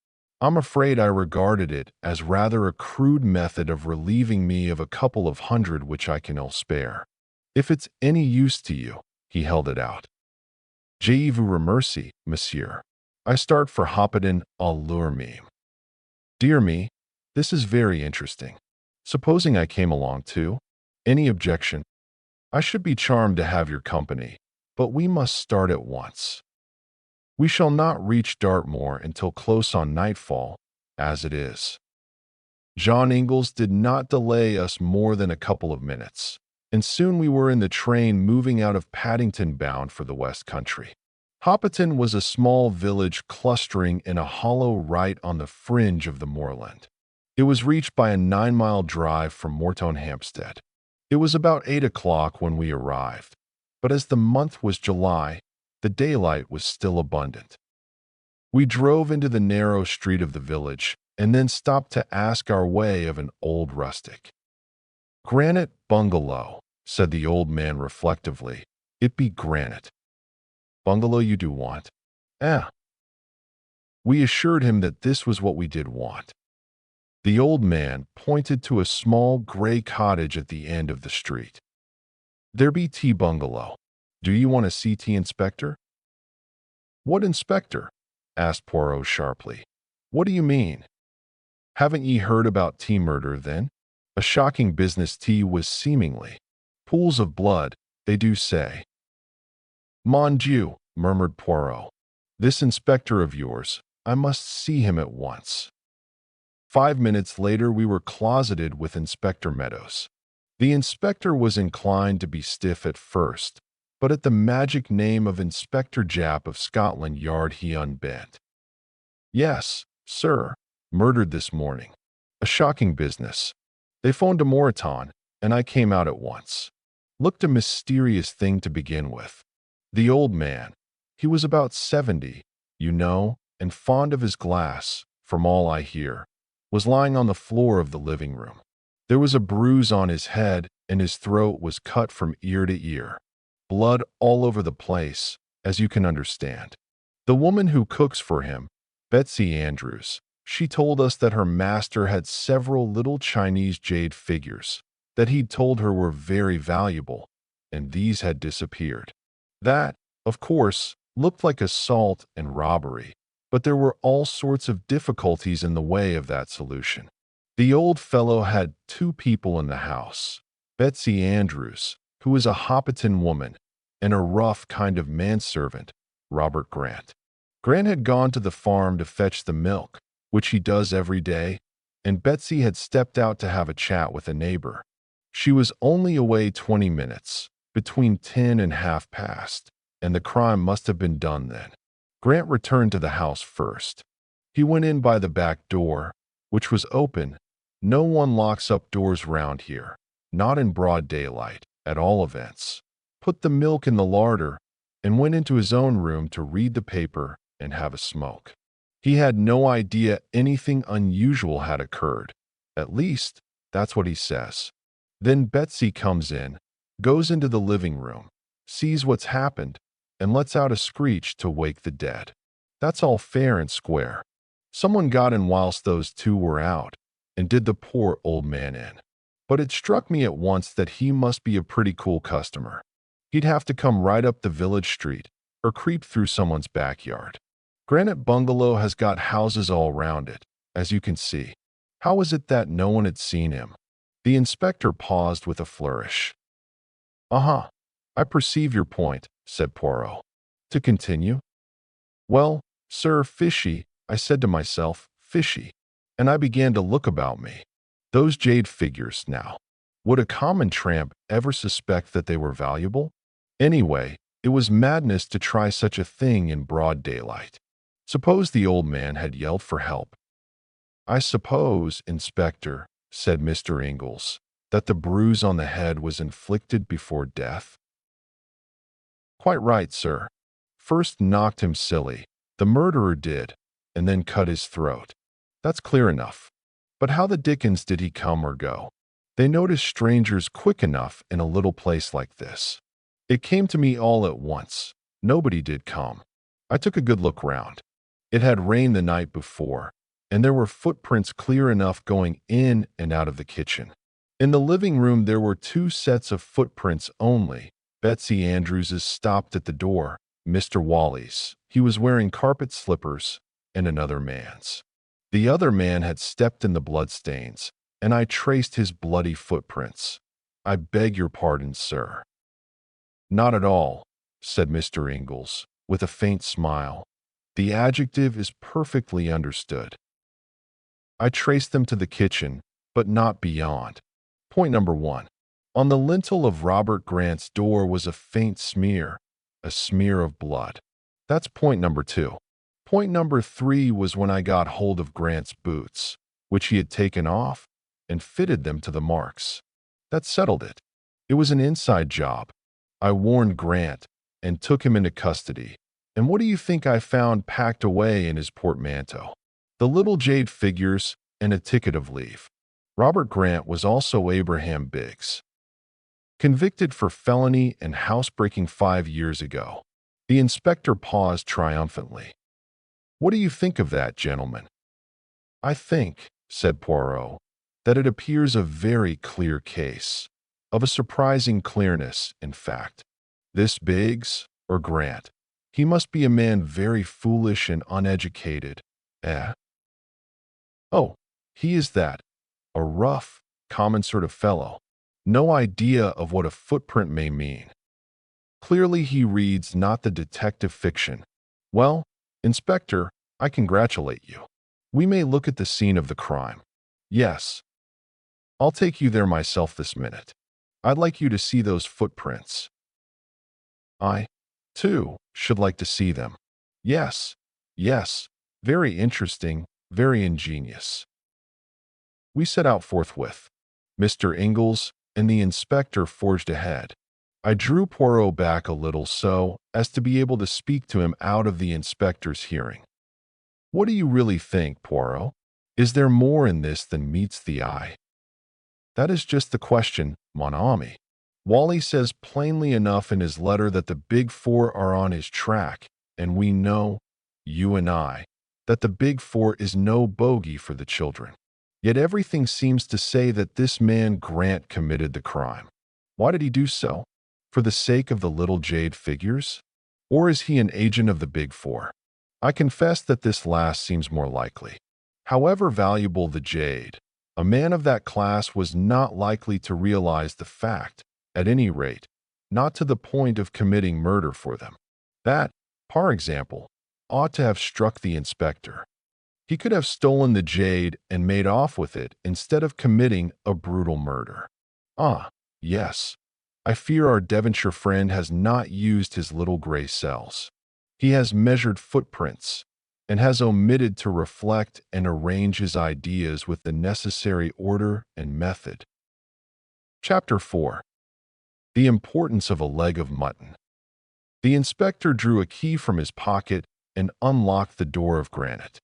I'm afraid I regarded it as rather a crude method of relieving me of a couple of hundred which I can ill spare. If it's any use to you," he held it out. "Je vous remercie, monsieur. I start for Hoppiton à l'heure-même. Dear me, this is very interesting. Supposing I came along too? Any objection? I should be charmed to have your company, but we must start at once. We shall not reach Dartmoor until close on nightfall, as it is." John Ingalls did not delay us more than a couple of minutes, and soon we were in the train moving out of Paddington bound for the West Country. Hoppiton was a small village clustering in a hollow right on the fringe of the moorland. It was reached by a 9-mile drive from Morton Hampstead. It was about 8 o'clock when we arrived, but as the month was July, the daylight was still abundant. We drove into the narrow street of the village and then stopped to ask our way of an old rustic. "Granite Bungalow," said the old man reflectively. "It be granite. Bungalow you do want? Eh?" We assured him that this was what we did want. The old man pointed to a small gray cottage at the end of the street. "There be tea bungalow. Do you want a CT inspector?" "What inspector?" asked Poirot sharply. "What do you mean? Haven't ye heard about tea murder, then? A shocking business tea was seemingly. Pools of blood, they do say." "Mon Dieu," murmured Poirot. "This inspector of yours, I must see him at once." 5 minutes later we were closeted with Inspector Meadows. The inspector was inclined to be stiff at first, but at the magic name of Inspector Japp of Scotland Yard he unbent. "Yes, sir," Murdered this morning. A shocking business. They phoned to Moraton, and I came out at once. Looked a mysterious thing to begin with. The old man. He was about 70, you know, and fond of his glass, from all I hear, was lying on the floor of the living room. There was a bruise on his head, and his throat was cut from ear to ear. Blood all over the place, as you can understand. The woman who cooks for him, Betsy Andrews, she told us that her master had several little Chinese jade figures that he'd told her were very valuable, and these had disappeared. That, of course, looked like assault and robbery, but there were all sorts of difficulties in the way of that solution. The old fellow had 2 people in the house, Betsy Andrews, who was a Hoppiton woman, and a rough kind of manservant, Robert Grant. Grant had gone to the farm to fetch the milk, which he does every day, and Betsy had stepped out to have a chat with a neighbor. She was only away 20 minutes, between 10 and half past, and the crime must have been done then. Grant returned to the house first. He went in by the back door, which was open. No one locks up doors round here, not in broad daylight, at all events. Put the milk in the larder, and went into his own room to read the paper and have a smoke. He had no idea anything unusual had occurred. At least, that's what he says. Then Betsy comes in, goes into the living room, sees what's happened, and lets out a screech to wake the dead. That's all fair and square. Someone got in whilst those 2 were out, and did the poor old man in. But it struck me at once that he must be a pretty cool customer. He'd have to come right up the village street, or creep through someone's backyard. Granite Bungalow has got houses all round it, as you can see. How is it that no one had seen him? The inspector paused with a flourish. "Uh-huh. I perceive your point," said Poirot. "To continue?" "Well, sir, fishy," I said to myself, fishy, and I began to look about me. Those jade figures, now. Would a common tramp ever suspect that they were valuable? Anyway, it was madness to try such a thing in broad daylight. Suppose the old man had yelled for help. "I suppose, Inspector," said Mr. Ingalls, "that the bruise on the head was inflicted before death?" "Quite right, sir. First knocked him silly, the murderer did, and then cut his throat. That's clear enough. But how the dickens did he come or go? They notice strangers quick enough in a little place like this. It came to me all at once. Nobody did come. I took a good look round. It had rained the night before, and there were footprints clear enough going in and out of the kitchen. In the living room there were 2 sets of footprints only. Betsy Andrews's stopped at the door, Mr. Wally's. He was wearing carpet slippers, and another man's. The other man had stepped in the bloodstains, and I traced his bloody footprints. I beg your pardon, sir." "Not at all," said Mr. Ingalls, with a faint smile. "The adjective is perfectly understood. I traced them to the kitchen, but not beyond. Point number 1. On the lintel of Robert Grant's door was a faint smear, a smear of blood. That's point number 2. Point number 3 was when I got hold of Grant's boots, which he had taken off, and fitted them to the marks. That settled it. It was an inside job. I warned Grant, and took him into custody. And what do you think I found packed away in his portmanteau? The little jade figures and a ticket of leave. Robert Grant was also Abraham Biggs, convicted for felony and housebreaking 5 years ago. The inspector paused triumphantly. "What do you think of that, gentlemen?" "I think," said Poirot, "that it appears a very clear case. Of a surprising clearness, in fact. This Biggs, or Grant, he must be a man very foolish and uneducated, eh?" "Oh, he is that. A rough, common sort of fellow. No idea of what a footprint may mean. Clearly he reads not the detective fiction. Well, Inspector, I congratulate you. We may look at the scene of the crime. Yes. I'll take you there myself this minute. I'd like you to see those footprints." "I, too, should like to see them. Yes, yes, very interesting, Very ingenious. We set out forthwith. Mr. Ingalls and the inspector forged ahead. I drew Poirot back a little so as to be able to speak to him out of the inspector's hearing. What do you really think, Poirot? Is there more in this than meets the eye? That is just the question, mon ami. Wally says plainly enough in his letter that the Big Four are on his track, and we know, you and I, that the Big Four is no bogey for the children. Yet everything seems to say that this man Grant committed the crime. Why did he do so? For the sake of the little jade figures? Or is he an agent of the Big Four? I confess that this last seems more likely. However valuable the jade, a man of that class was not likely to realize the fact, at any rate, not to the point of committing murder for them. That, for example, ought to have struck the inspector. He could have stolen the jade and made off with it instead of committing a brutal murder. Ah, yes. I fear our Devonshire friend has not used his little gray cells. He has measured footprints and has omitted to reflect and arrange his ideas with the necessary order and method. Chapter 4. The Importance of a Leg of Mutton. The inspector drew a key from his pocket and unlocked the door of granite.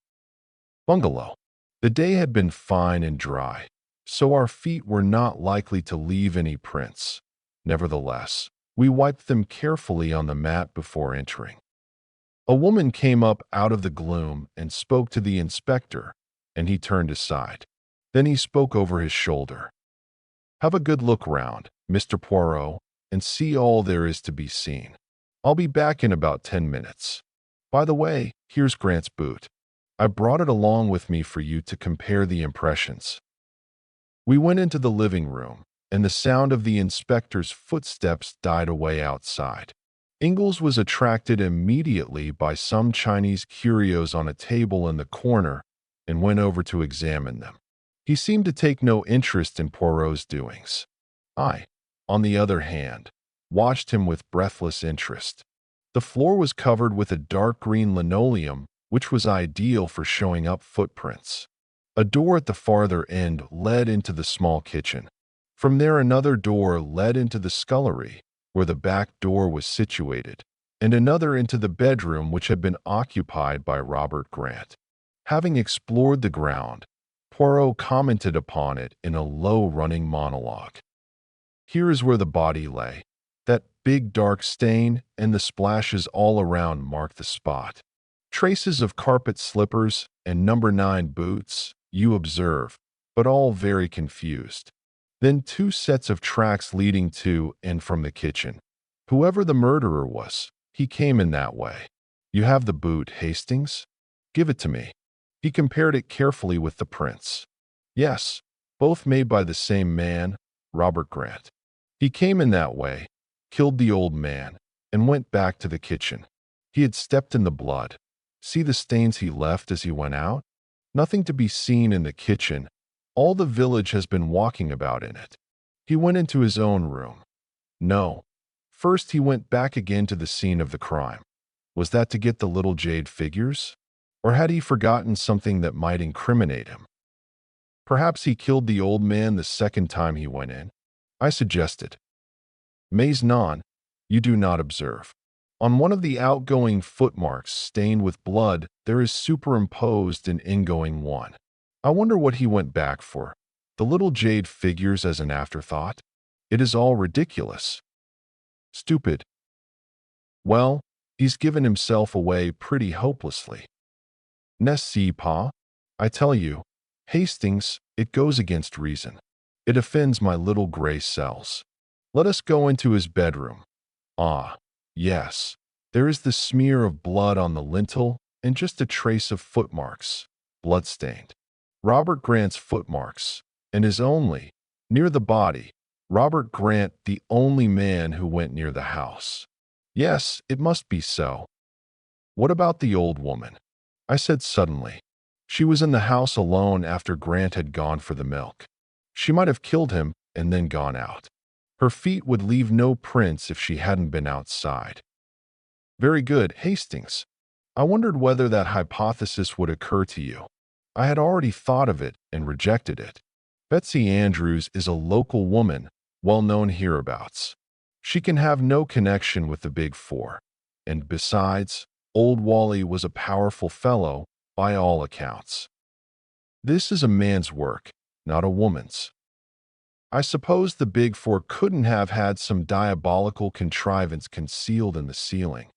Bungalow. The day had been fine and dry, so our feet were not likely to leave any prints. Nevertheless, we wiped them carefully on the mat before entering. A woman came up out of the gloom and spoke to the inspector, and he turned aside. Then he spoke over his shoulder. Have a good look round, Mr. Poirot, and see all there is to be seen. I'll be back in about 10 minutes. By the way, here's Grant's boot. I brought it along with me for you to compare the impressions. We went into the living room, and the sound of the inspector's footsteps died away outside. Ingalls was attracted immediately by some Chinese curios on a table in the corner and went over to examine them. He seemed to take no interest in Poirot's doings. I, on the other hand, watched him with breathless interest. The floor was covered with a dark green linoleum, which was ideal for showing up footprints. A door at the farther end led into the small kitchen. From there another door led into the scullery, where the back door was situated, and another into the bedroom which had been occupied by Robert Grant. Having explored the ground, Poirot commented upon it in a low-running monologue. Here is where the body lay. That big dark stain and the splashes all around mark the spot. Traces of carpet slippers and number 9 boots, you observe, but all very confused. Then 2 sets of tracks leading to and from the kitchen. Whoever the murderer was, he came in that way. You have the boot, Hastings? Give it to me. He compared it carefully with the prints. Yes, both made by the same man, Robert Grant. He came in that way, killed the old man, and went back to the kitchen. He had stepped in the blood. See the stains he left as he went out? Nothing to be seen in the kitchen. All the village has been walking about in it. He went into his own room. No. First he went back again to the scene of the crime. Was that to get the little jade figures? Or had he forgotten something that might incriminate him? Perhaps he killed the old man the second time he went in. I suggested. Mais non, you do not observe. On one of the outgoing footmarks stained with blood, there is superimposed an ingoing one. I wonder what he went back for. The little jade figures as an afterthought? It is all ridiculous. Stupid. Well, he's given himself away pretty hopelessly. N'est-ce pas? I tell you, Hastings, it goes against reason. It offends my little gray cells. Let us go into his bedroom. Ah, yes. There is the smear of blood on the lintel and just a trace of footmarks, blood-stained. Robert Grant's footmarks, and his only, near the body. Robert Grant, the only man who went near the house. Yes, it must be so. What about the old woman? I said suddenly. She was in the house alone after Grant had gone for the milk. She might have killed him and then gone out. Her feet would leave no prints if she hadn't been outside. Very good, Hastings. I wondered whether that hypothesis would occur to you. I had already thought of it and rejected it. Betsy Andrews is a local woman, well known hereabouts. She can have no connection with the Big Four. And besides, old Wally was a powerful fellow, by all accounts. This is a man's work, not a woman's. I suppose the Big Four couldn't have had some diabolical contrivance concealed in the ceiling,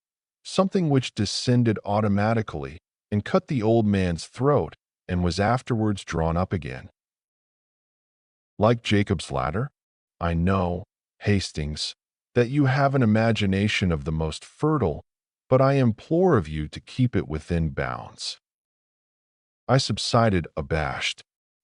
something which descended automatically and cut the old man's throat and was afterwards drawn up again. Like Jacob's ladder? I know, Hastings, that you have an imagination of the most fertile, but I implore of you to keep it within bounds. I subsided abashed.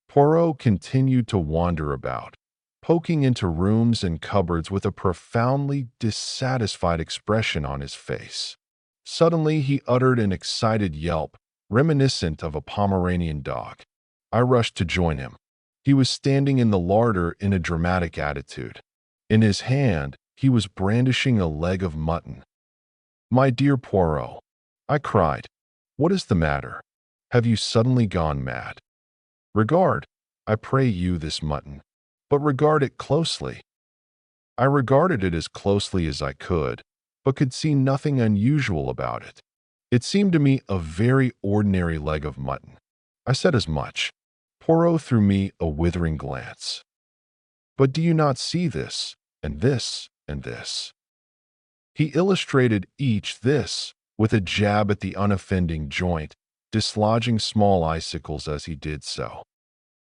Poirot continued to wander about, poking into rooms and cupboards with a profoundly dissatisfied expression on his face. Suddenly he uttered an excited yelp, reminiscent of a Pomeranian dog. I rushed to join him. He was standing in the larder in a dramatic attitude. In his hand, he was brandishing a leg of mutton. "My dear Poirot," I cried, "what is the matter? Have you suddenly gone mad? Regard, I pray you, this mutton, but regard it closely." I regarded it as closely as I could, but could see nothing unusual about it. It seemed to me a very ordinary leg of mutton. I said as much. Poirot threw me a withering glance. "But do you not see this, and this, and this?" He illustrated each this with a jab at the unoffending joint, dislodging small icicles as he did so.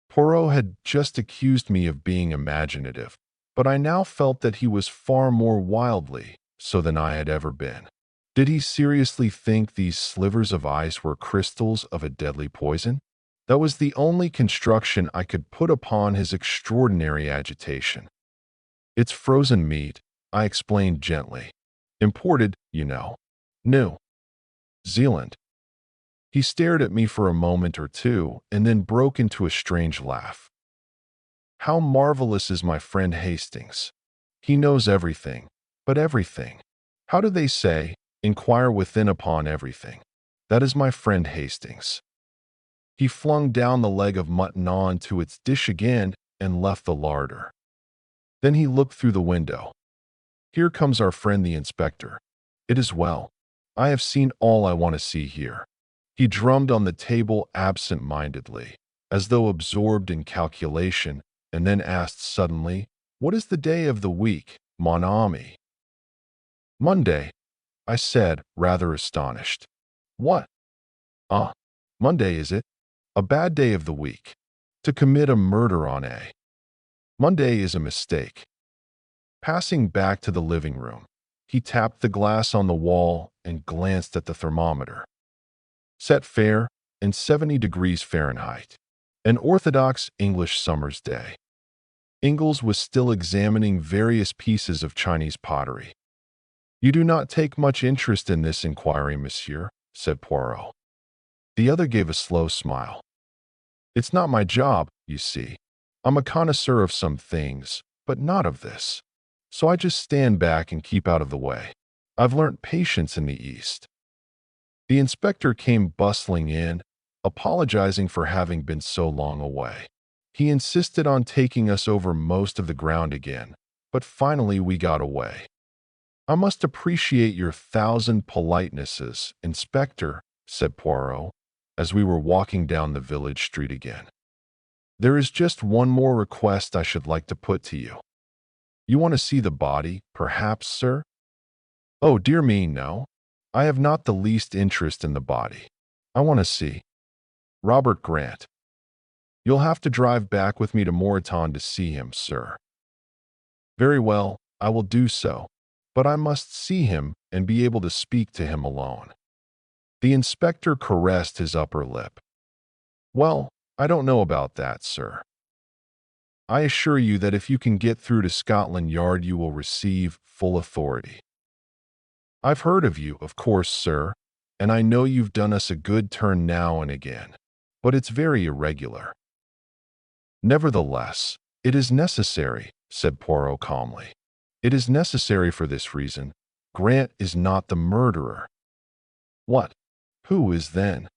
Poirot had just accused me of being imaginative, but I now felt that he was far more wildly so than I had ever been. Did he seriously think these slivers of ice were crystals of a deadly poison? That was the only construction I could put upon his extraordinary agitation. "It's frozen meat," I explained gently. "Imported, you know. New Zealand." He stared at me for a moment or two and then broke into a strange laugh. "How marvelous is my friend Hastings. He knows everything, but everything. How do they say, inquire within upon everything? That is my friend Hastings." He flung down the leg of mutton on to its dish again and left the larder. Then he looked through the window. "Here comes our friend the inspector. It is well. I have seen all I want to see here." He drummed on the table absent-mindedly, as though absorbed in calculation, and then asked suddenly, "What is the day of the week, mon ami?" "Monday," I said, rather astonished. "What? Ah, Monday, is it? A bad day of the week. To commit a murder on a Monday is a mistake." Passing back to the living room, he tapped the glass on the wall and glanced at the thermometer. Set fair and 70 degrees Fahrenheit. An orthodox English summer's day. Ingalls was still examining various pieces of Chinese pottery. "You do not take much interest in this inquiry, monsieur," said Poirot. The other gave a slow smile. "It's not my job, you see. I'm a connoisseur of some things, but not of this. So I just stand back and keep out of the way. I've learnt patience in the East." The inspector came bustling in, apologizing for having been so long away. He insisted on taking us over most of the ground again, but finally we got away. "I must appreciate your 1,000 politenesses, Inspector," said Poirot, as we were walking down the village street again. "There is just one more request I should like to put to you. You want to see the body, perhaps, sir?" "Oh, dear me, no. I have not the least interest in the body. I want to see Robert Grant." "You'll have to drive back with me to Moreton to see him, sir." "Very well, I will do so, but I must see him and be able to speak to him alone." The inspector caressed his upper lip. "Well, I don't know about that, sir. I assure you that if you can get through to Scotland Yard you will receive full authority. I've heard of you, of course, sir, and I know you've done us a good turn now and again, but it's very irregular." "Nevertheless, it is necessary," said Poirot calmly. "It is necessary for this reason. Grant is not the murderer." "What? Who is then?"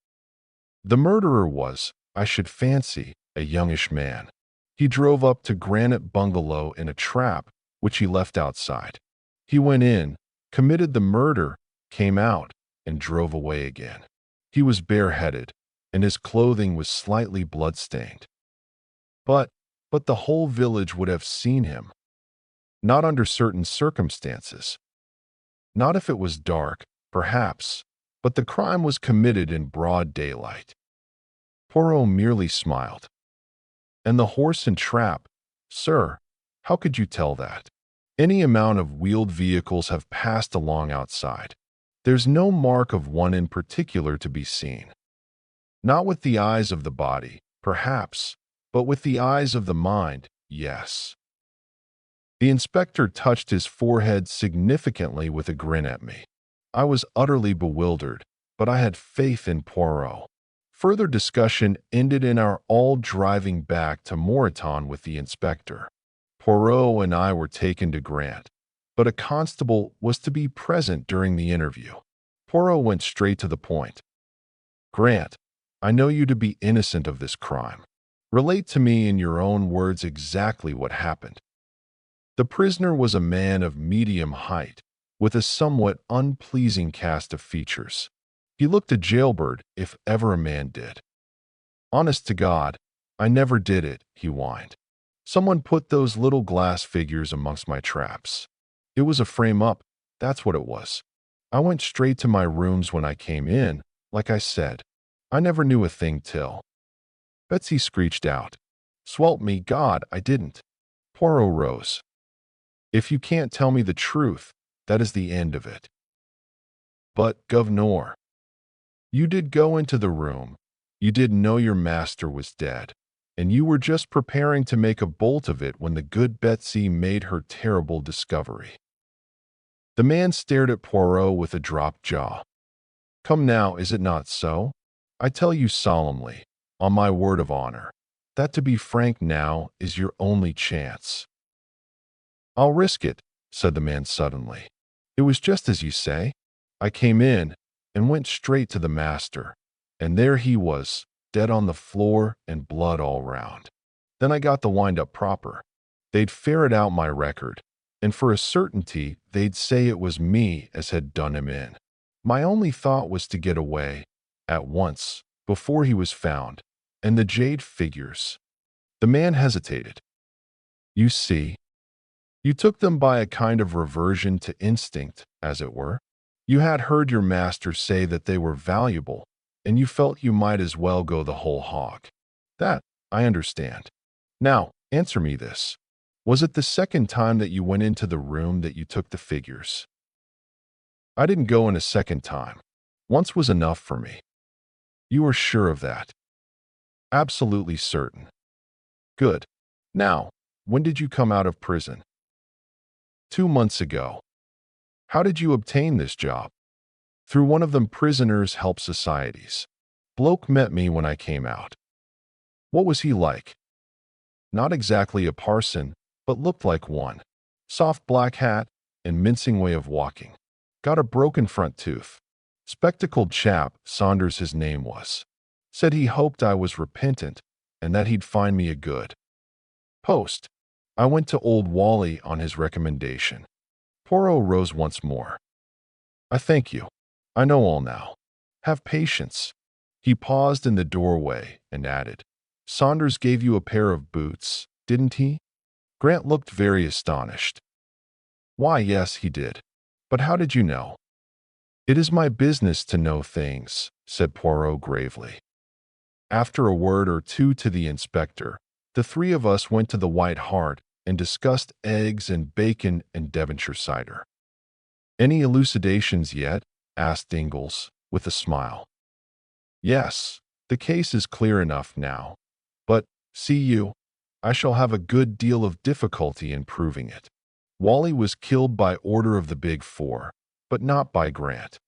"The murderer was, I should fancy, a youngish man. He drove up to Granite Bungalow in a trap, which he left outside. He went in, committed the murder, came out, and drove away again. He was bareheaded, and his clothing was slightly blood-stained. But the whole village would have seen him. Not under certain circumstances. Not if it was dark, perhaps, but the crime was committed in broad daylight. Poirot merely smiled. And the horse and trap, sir, how could you tell that? Any amount of wheeled vehicles have passed along outside. There's no mark of one in particular to be seen. Not with the eyes of the body, perhaps, but with the eyes of the mind, yes. The inspector touched his forehead significantly with a grin at me. I was utterly bewildered, but I had faith in Poirot. Further discussion ended in our all driving back to Moreton with the inspector. Poirot and I were taken to Grant, but a constable was to be present during the interview. Poirot went straight to the point. Grant, I know you to be innocent of this crime. Relate to me in your own words exactly what happened. The prisoner was a man of medium height, with a somewhat unpleasing cast of features. He looked a jailbird, if ever a man did. Honest to God, I never did it, he whined. Someone put those little glass figures amongst my traps. It was a frame-up, that's what it was. I went straight to my rooms when I came in, like I said. I never knew a thing till. Betsy screeched out. Swelp me, God, I didn't. Poirot rose. If you can't tell me the truth, that is the end of it. But, Governor, you did go into the room. You did know your master was dead, and you were just preparing to make a bolt of it when the good Betsy made her terrible discovery. The man stared at Poirot with a dropped jaw. Come now, is it not so? I tell you solemnly, on my word of honor, that to be frank now is your only chance. I'll risk it, said the man suddenly. It was just as you say. I came in and went straight to the master, and there he was, dead on the floor and blood all round. Then I got the wind-up proper. They'd ferret out my record, and for a certainty they'd say it was me as had done him in. My only thought was to get away, at once, before he was found, and the jade figures. The man hesitated. You see, you took them by a kind of reversion to instinct, as it were. You had heard your master say that they were valuable, and you felt you might as well go the whole hog. That, I understand. Now, answer me this. Was it the second time that you went into the room that you took the figures? I didn't go in a second time. Once was enough for me. You are sure of that? Absolutely certain. Good. Now, when did you come out of prison? 2 months ago. How did you obtain this job? Through one of them prisoners' help societies. Bloke met me when I came out. What was he like? Not exactly a parson, but looked like one. Soft black hat and mincing way of walking. Got a broken front tooth. Spectacled chap, Saunders his name was. Said he hoped I was repentant and that he'd find me a good post. I went to old Wally on his recommendation. Poirot rose once more. I thank you. I know all now. Have patience. He paused in the doorway and added, Saunders gave you a pair of boots, didn't he? Grant looked very astonished. Why, yes, he did. But how did you know? It is my business to know things, said Poirot gravely. After a word or two to the inspector, the three of us went to the White Hart and discussed eggs and bacon and Devonshire cider. Any elucidations yet? Asked Ingalls, with a smile. Yes, the case is clear enough now. But, see you, I shall have a good deal of difficulty in proving it. Wally was killed by order of the Big Four, but not by Grant.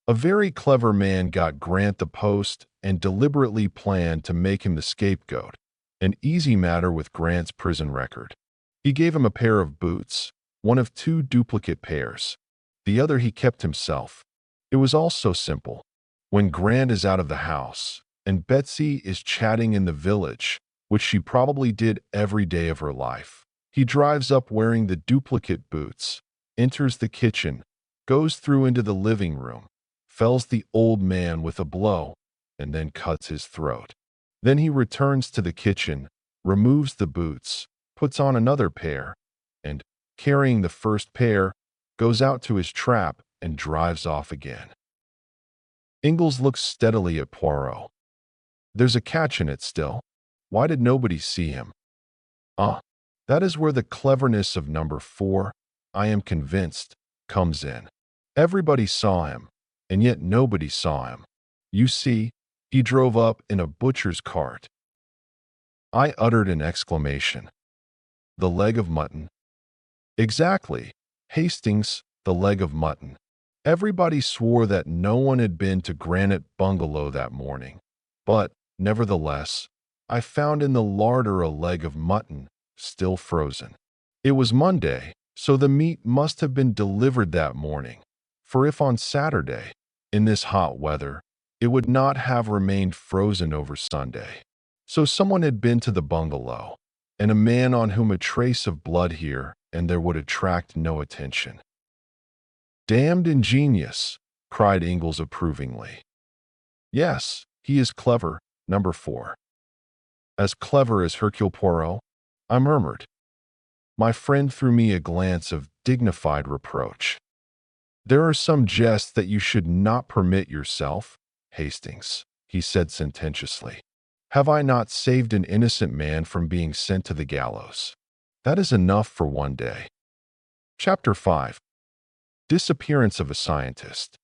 A very clever man got Grant the post and deliberately planned to make him the scapegoat, an easy matter with Grant's prison record. He gave him a pair of boots, one of 2 duplicate pairs. The other he kept himself. It was all so simple. When Grant is out of the house, and Betsy is chatting in the village, which she probably did every day of her life. He drives up wearing the duplicate boots, enters the kitchen, goes through into the living room, fells the old man with a blow, and then cuts his throat. Then he returns to the kitchen, removes the boots, puts on another pair, and, carrying the first pair, goes out to his trap and drives off again. Ingalls looks steadily at Poirot. There's a catch in it still. Why did nobody see him? That is where the cleverness of number 4, I am convinced, comes in. Everybody saw him, and yet nobody saw him. You see, he drove up in a butcher's cart. I uttered an exclamation. The leg of mutton? Exactly. Hastings, the leg of mutton. Everybody swore that no one had been to Granite Bungalow that morning. But, nevertheless, I found in the larder a leg of mutton, still frozen. It was Monday, so the meat must have been delivered that morning, for if on Saturday, in this hot weather, it would not have remained frozen over Sunday. So someone had been to the bungalow, and a man on whom a trace of blood here and there would attract no attention. Damned ingenious, cried Ingalls approvingly. Yes, he is clever, number 4. As clever as Hercule Poirot? I murmured. My friend threw me a glance of dignified reproach. There are some jests that you should not permit yourself, Hastings, he said sententiously. Have I not saved an innocent man from being sent to the gallows? That is enough for one day. Chapter 5. Disappearance of a scientist.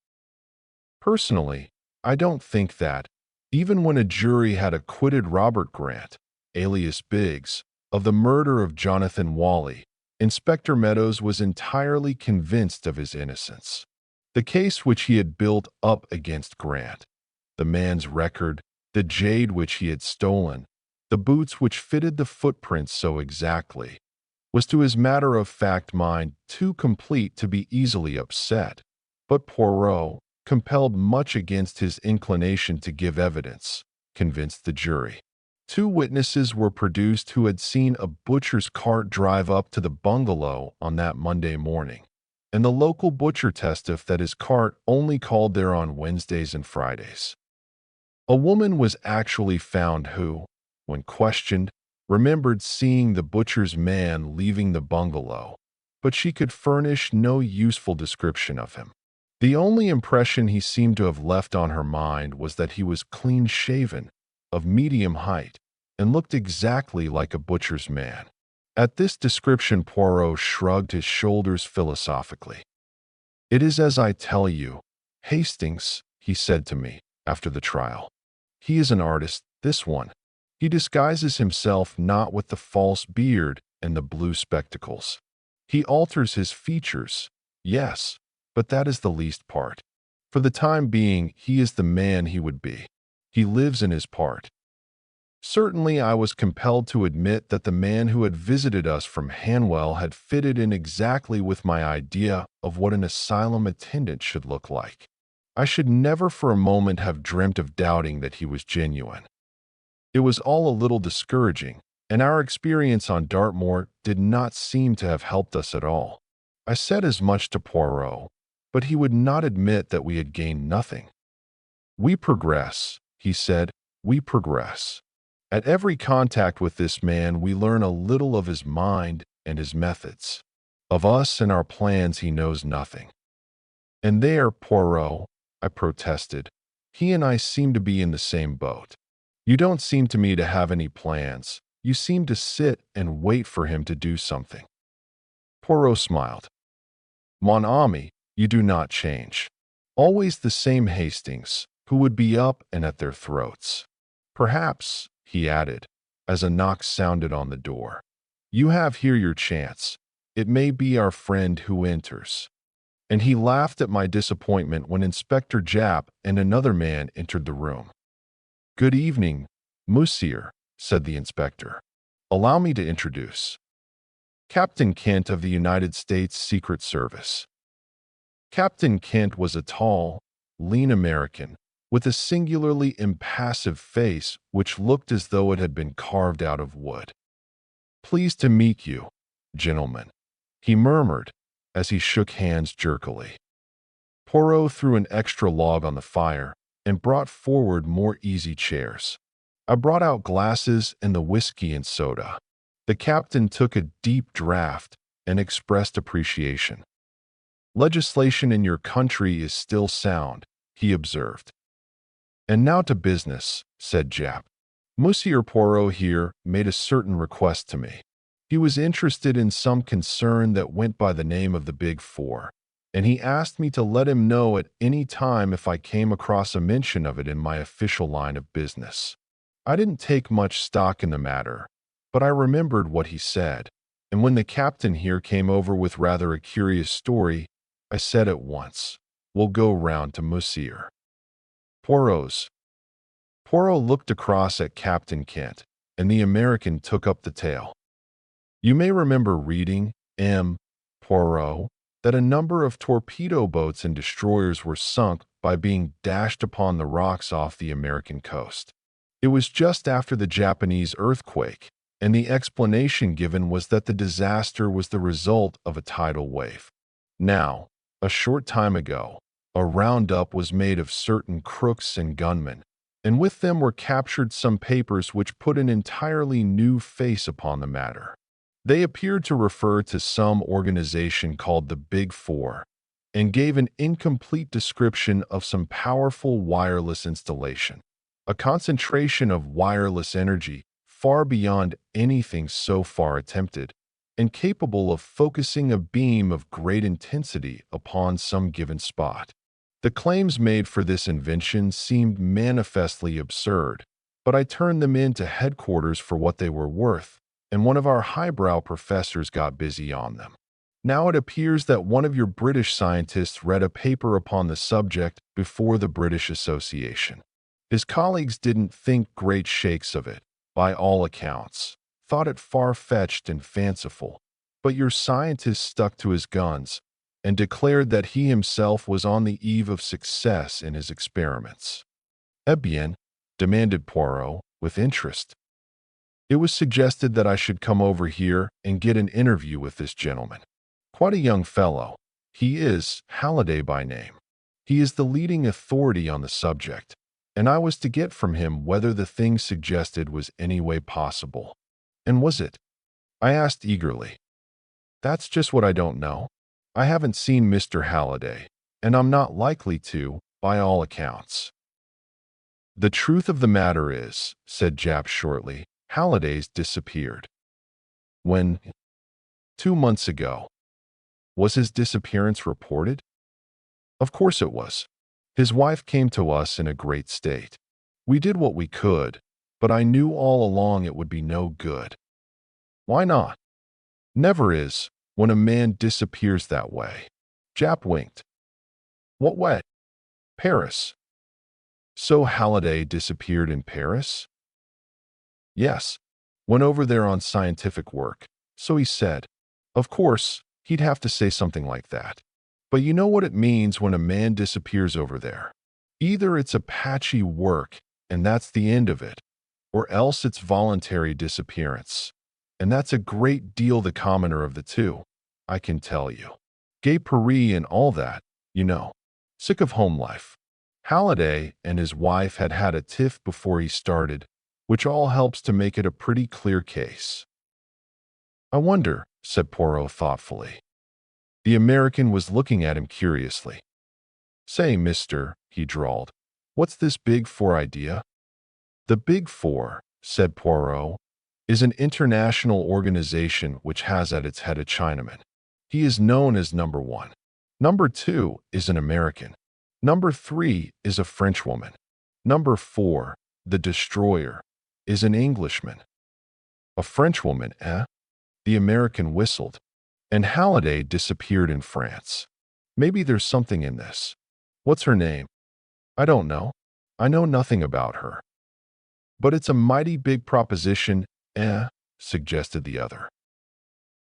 Personally, I don't think that, even when a jury had acquitted Robert Grant, alias Biggs, of the murder of Jonathan Whalley, Inspector Meadows was entirely convinced of his innocence. The case which he had built up against Grant, the man's record, the jade which he had stolen, the boots which fitted the footprints so exactly, was to his matter-of-fact mind too complete to be easily upset. But Poirot, compelled much against his inclination to give evidence, convinced the jury. 2 witnesses were produced who had seen a butcher's cart drive up to the bungalow on that Monday morning, and the local butcher testified that his cart only called there on Wednesdays and Fridays. A woman was actually found who, when questioned, remembered seeing the butcher's man leaving the bungalow, but she could furnish no useful description of him. The only impression he seemed to have left on her mind was that he was clean-shaven, of medium height, and looked exactly like a butcher's man. At this description Poirot shrugged his shoulders philosophically. It is as I tell you, Hastings, he said to me, after the trial. He is an artist, this one. He disguises himself not with the false beard and the blue spectacles. He alters his features, yes, but that is the least part. For the time being, he is the man he would be. He lives in his part. Certainly I was compelled to admit that the man who had visited us from Hanwell had fitted in exactly with my idea of what an asylum attendant should look like. I should never for a moment have dreamt of doubting that he was genuine. It was all a little discouraging, and our experience on Dartmoor did not seem to have helped us at all. I said as much to Poirot, but he would not admit that we had gained nothing. We progress, he said, we progress. At every contact with this man we learn a little of his mind and his methods. Of us and our plans he knows nothing. And there, Poirot, I protested, he and I seem to be in the same boat. You don't seem to me to have any plans. You seem to sit and wait for him to do something. Poirot smiled. Mon ami, you do not change. Always the same Hastings, who would be up and at their throats. Perhaps, he added, as a knock sounded on the door, you have here your chance. It may be our friend who enters. And he laughed at my disappointment when Inspector Japp and another man entered the room. Good evening, monsieur, said the inspector. Allow me to introduce. Captain Kent of the United States Secret Service. Captain Kent was a tall, lean American, with a singularly impassive face which looked as though it had been carved out of wood. "Pleased to meet you, gentlemen," he murmured as he shook hands jerkily. Poirot threw an extra log on the fire and brought forward more easy chairs. I brought out glasses and the whiskey and soda. The captain took a deep draught and expressed appreciation. "Legislation in your country is still sound," he observed. "And now to business," said Jap. "Monsieur Poirot here made a certain request to me. He was interested in some concern that went by the name of the Big Four, and he asked me to let him know at any time if I came across a mention of it in my official line of business. I didn't take much stock in the matter, but I remembered what he said, and when the captain here came over with rather a curious story, I said at once, 'We'll go round to Monsieur Poirot's.'" Poirot looked across at Captain Kent, and the American took up the tale. "You may remember reading, M. Poirot, that a number of torpedo boats and destroyers were sunk by being dashed upon the rocks off the American coast. It was just after the Japanese earthquake, and the explanation given was that the disaster was the result of a tidal wave. Now, a short time ago, a roundup was made of certain crooks and gunmen, and with them were captured some papers which put an entirely new face upon the matter. They appeared to refer to some organization called the Big Four, and gave an incomplete description of some powerful wireless installation, a concentration of wireless energy far beyond anything so far attempted, and capable of focusing a beam of great intensity upon some given spot. The claims made for this invention seemed manifestly absurd, but I turned them in to headquarters for what they were worth, and one of our highbrow professors got busy on them. Now it appears that one of your British scientists read a paper upon the subject before the British Association. His colleagues didn't think great shakes of it, by all accounts, thought it far-fetched and fanciful, but your scientist stuck to his guns and declared that he himself was on the eve of success in his experiments. "Eh bien?" demanded Poirot, with interest. "It was suggested that I should come over here and get an interview with this gentleman. Quite a young fellow. He is Halliday by name. He is the leading authority on the subject, and I was to get from him whether the thing suggested was any way possible." "And was it?" I asked eagerly. "That's just what I don't know. I haven't seen Mr. Halliday, and I'm not likely to, by all accounts." "The truth of the matter is," said Jap shortly, "Halliday's disappeared." "When?" "2 months ago." "Was his disappearance reported?" "Of course it was. His wife came to us in a great state. We did what we could, but I knew all along it would be no good." "Why not?" "Never is, when a man disappears that way." Jap winked. "What way?" "Paris." "So Halliday disappeared in Paris?" "Yes. Went over there on scientific work, so he said. Of course, he'd have to say something like that. But you know what it means when a man disappears over there. Either it's a patchy work, and that's the end of it, or else it's voluntary disappearance. And that's a great deal the commoner of the two, I can tell you. Gay Paris and all that, you know. Sick of home life. Halliday and his wife had had a tiff before he started, which all helps to make it a pretty clear case." "I wonder," said Poirot thoughtfully. The American was looking at him curiously. "Say, mister," he drawled, "what's this Big Four idea?" "The Big Four," said Poirot, "is an international organization which has at its head a Chinaman. He is known as number 1. Number 2 is an American. Number 3 is a Frenchwoman. Number 4, the destroyer, is an Englishman." "A Frenchwoman, eh?" The American whistled. "And Halliday disappeared in France. Maybe there's something in this. What's her name?" "I don't know. I know nothing about her." "But it's a mighty big proposition, eh?" suggested the other.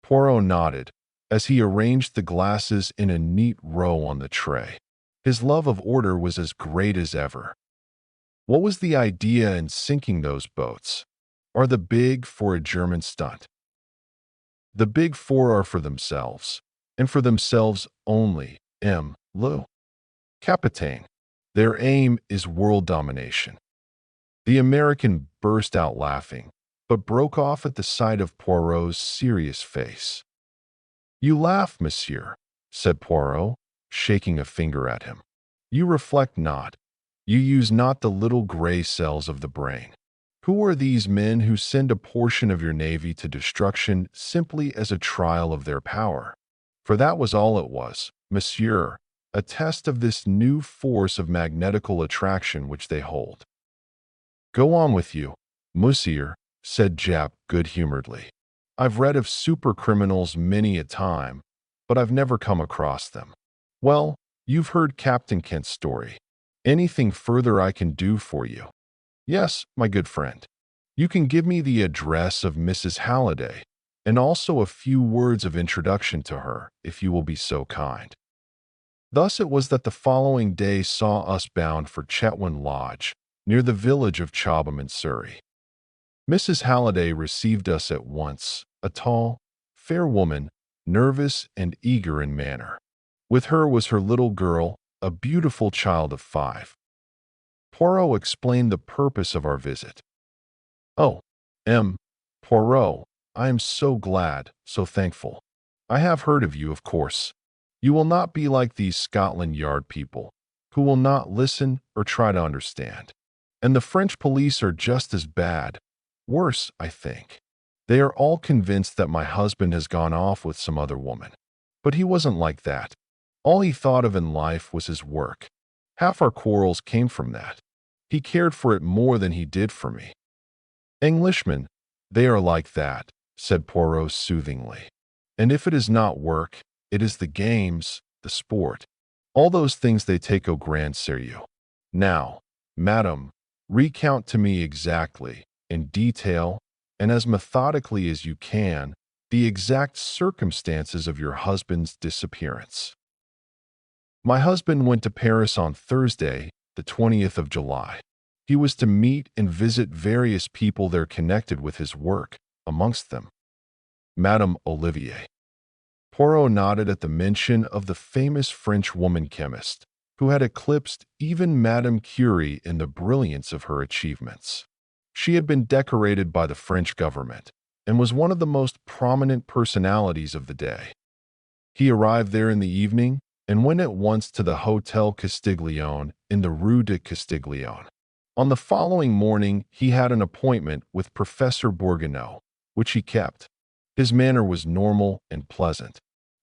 Poirot nodded as he arranged the glasses in a neat row on the tray. His love of order was as great as ever, What was the idea in sinking those boats? Are the big for a German stunt? The big four are for themselves, and for themselves only. Le Capitaine. Their aim is world domination. The American burst out laughing, but broke off at the sight of Poirot's serious face. "You laugh, monsieur," said Poirot, shaking a finger at him. "You reflect not. You use not the little gray cells of the brain. Who are these men who send a portion of your navy to destruction simply as a trial of their power? For that was all it was, monsieur, a test of this new force of magnetical attraction which they hold." "Go on with you, monsieur," said Jap good-humoredly. "I've read of super-criminals many a time, but I've never come across them." "Well, you've heard Captain Kent's story. Anything further I can do for you?" "Yes, my good friend. You can give me the address of Mrs. Halliday, and also a few words of introduction to her, if you will be so kind." Thus it was that the following day saw us bound for Chetwynd Lodge, near the village of Chobham in Surrey. Mrs. Halliday received us at once, a tall, fair woman, nervous and eager in manner. With her was her little girl, a beautiful child of 5. Poirot explained the purpose of our visit. "Oh, Poirot, I am so glad, so thankful. I have heard of you, of course. You will not be like these Scotland Yard people, who will not listen or try to understand. And the French police are just as bad. Worse, I think. They are all convinced that my husband has gone off with some other woman. But he wasn't like that. All he thought of in life was his work. Half our quarrels came from that. He cared for it more than he did for me." "Englishmen, they are like that," said Poirot soothingly. "And if it is not work, it is the games, the sport. All those things they take au grand sérieux. Now, madame, recount to me exactly, in detail, and as methodically as you can, the exact circumstances of your husband's disappearance." "My husband went to Paris on Thursday, the 20th of July. He was to meet and visit various people there connected with his work, amongst them Madame Olivier." Poirot nodded at the mention of the famous French woman chemist, who had eclipsed even Madame Curie in the brilliance of her achievements. She had been decorated by the French government and was one of the most prominent personalities of the day. He arrived there in the evening and went at once to the Hotel Castiglione in the Rue de Castiglione. On the following morning, he had an appointment with Professor Bourguignon, which he kept. His manner was normal and pleasant.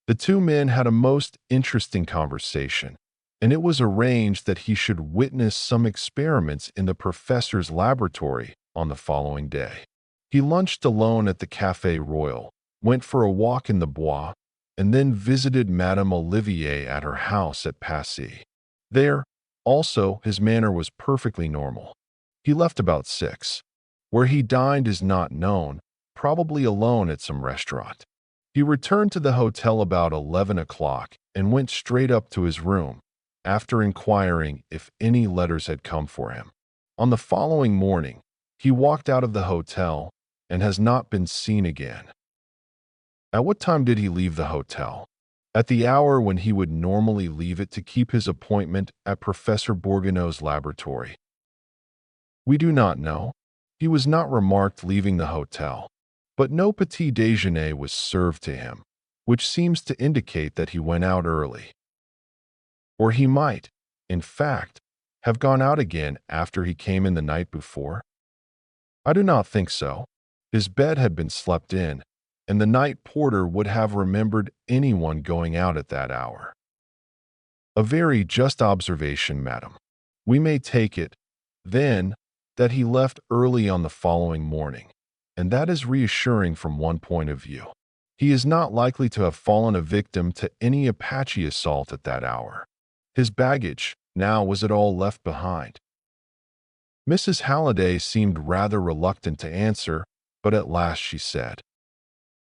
The two men had a most interesting conversation, and it was arranged that he should witness some experiments in the professor's laboratory on the following day. He lunched alone at the Café Royal, went for a walk in the Bois, and then visited Madame Olivier at her house at Passy. There, also, his manner was perfectly normal. He left about 6. Where he dined is not known, probably alone at some restaurant. He returned to the hotel about 11 o'clock and went straight up to his room, after inquiring if any letters had come for him. On the following morning, he walked out of the hotel and has not been seen again. At what time did he leave the hotel? At the hour when he would normally leave it to keep his appointment at Professor Bourguignon's laboratory. We do not know. He was not remarked leaving the hotel, but no petit déjeuner was served to him, which seems to indicate that he went out early. Or he might, in fact, have gone out again after he came in the night before. I do not think so. His bed had been slept in, and the night porter would have remembered anyone going out at that hour. A very just observation, madam. We may take it, then, that he left early on the following morning, and that is reassuring from one point of view. He is not likely to have fallen a victim to any Apache assault at that hour. His baggage, now, was it all left behind? Mrs. Halliday seemed rather reluctant to answer, but at last she said,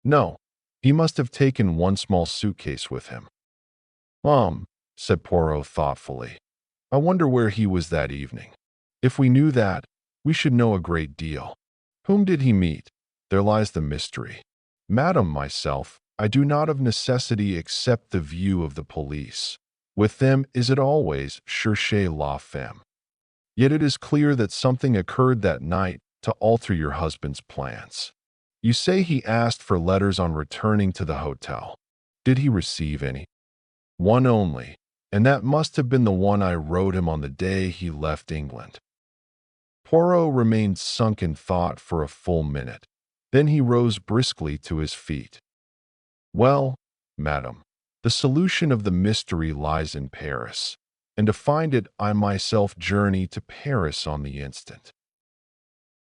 "No, he must have taken one small suitcase with him." Said Poirot thoughtfully. "I wonder where he was that evening. If we knew that, we should know a great deal. Whom did he meet? There lies the mystery. Madam, myself, I do not of necessity accept the view of the police. With them is it always cherchez la femme. Yet it is clear that something occurred that night to alter your husband's plans. You say he asked for letters on returning to the hotel. Did he receive any? One only, and that must have been the one I wrote him on the day he left England. Poirot remained sunk in thought for a full minute. Then he rose briskly to his feet. Well, madam, the solution of the mystery lies in Paris, and to find it I myself journey to Paris on the instant.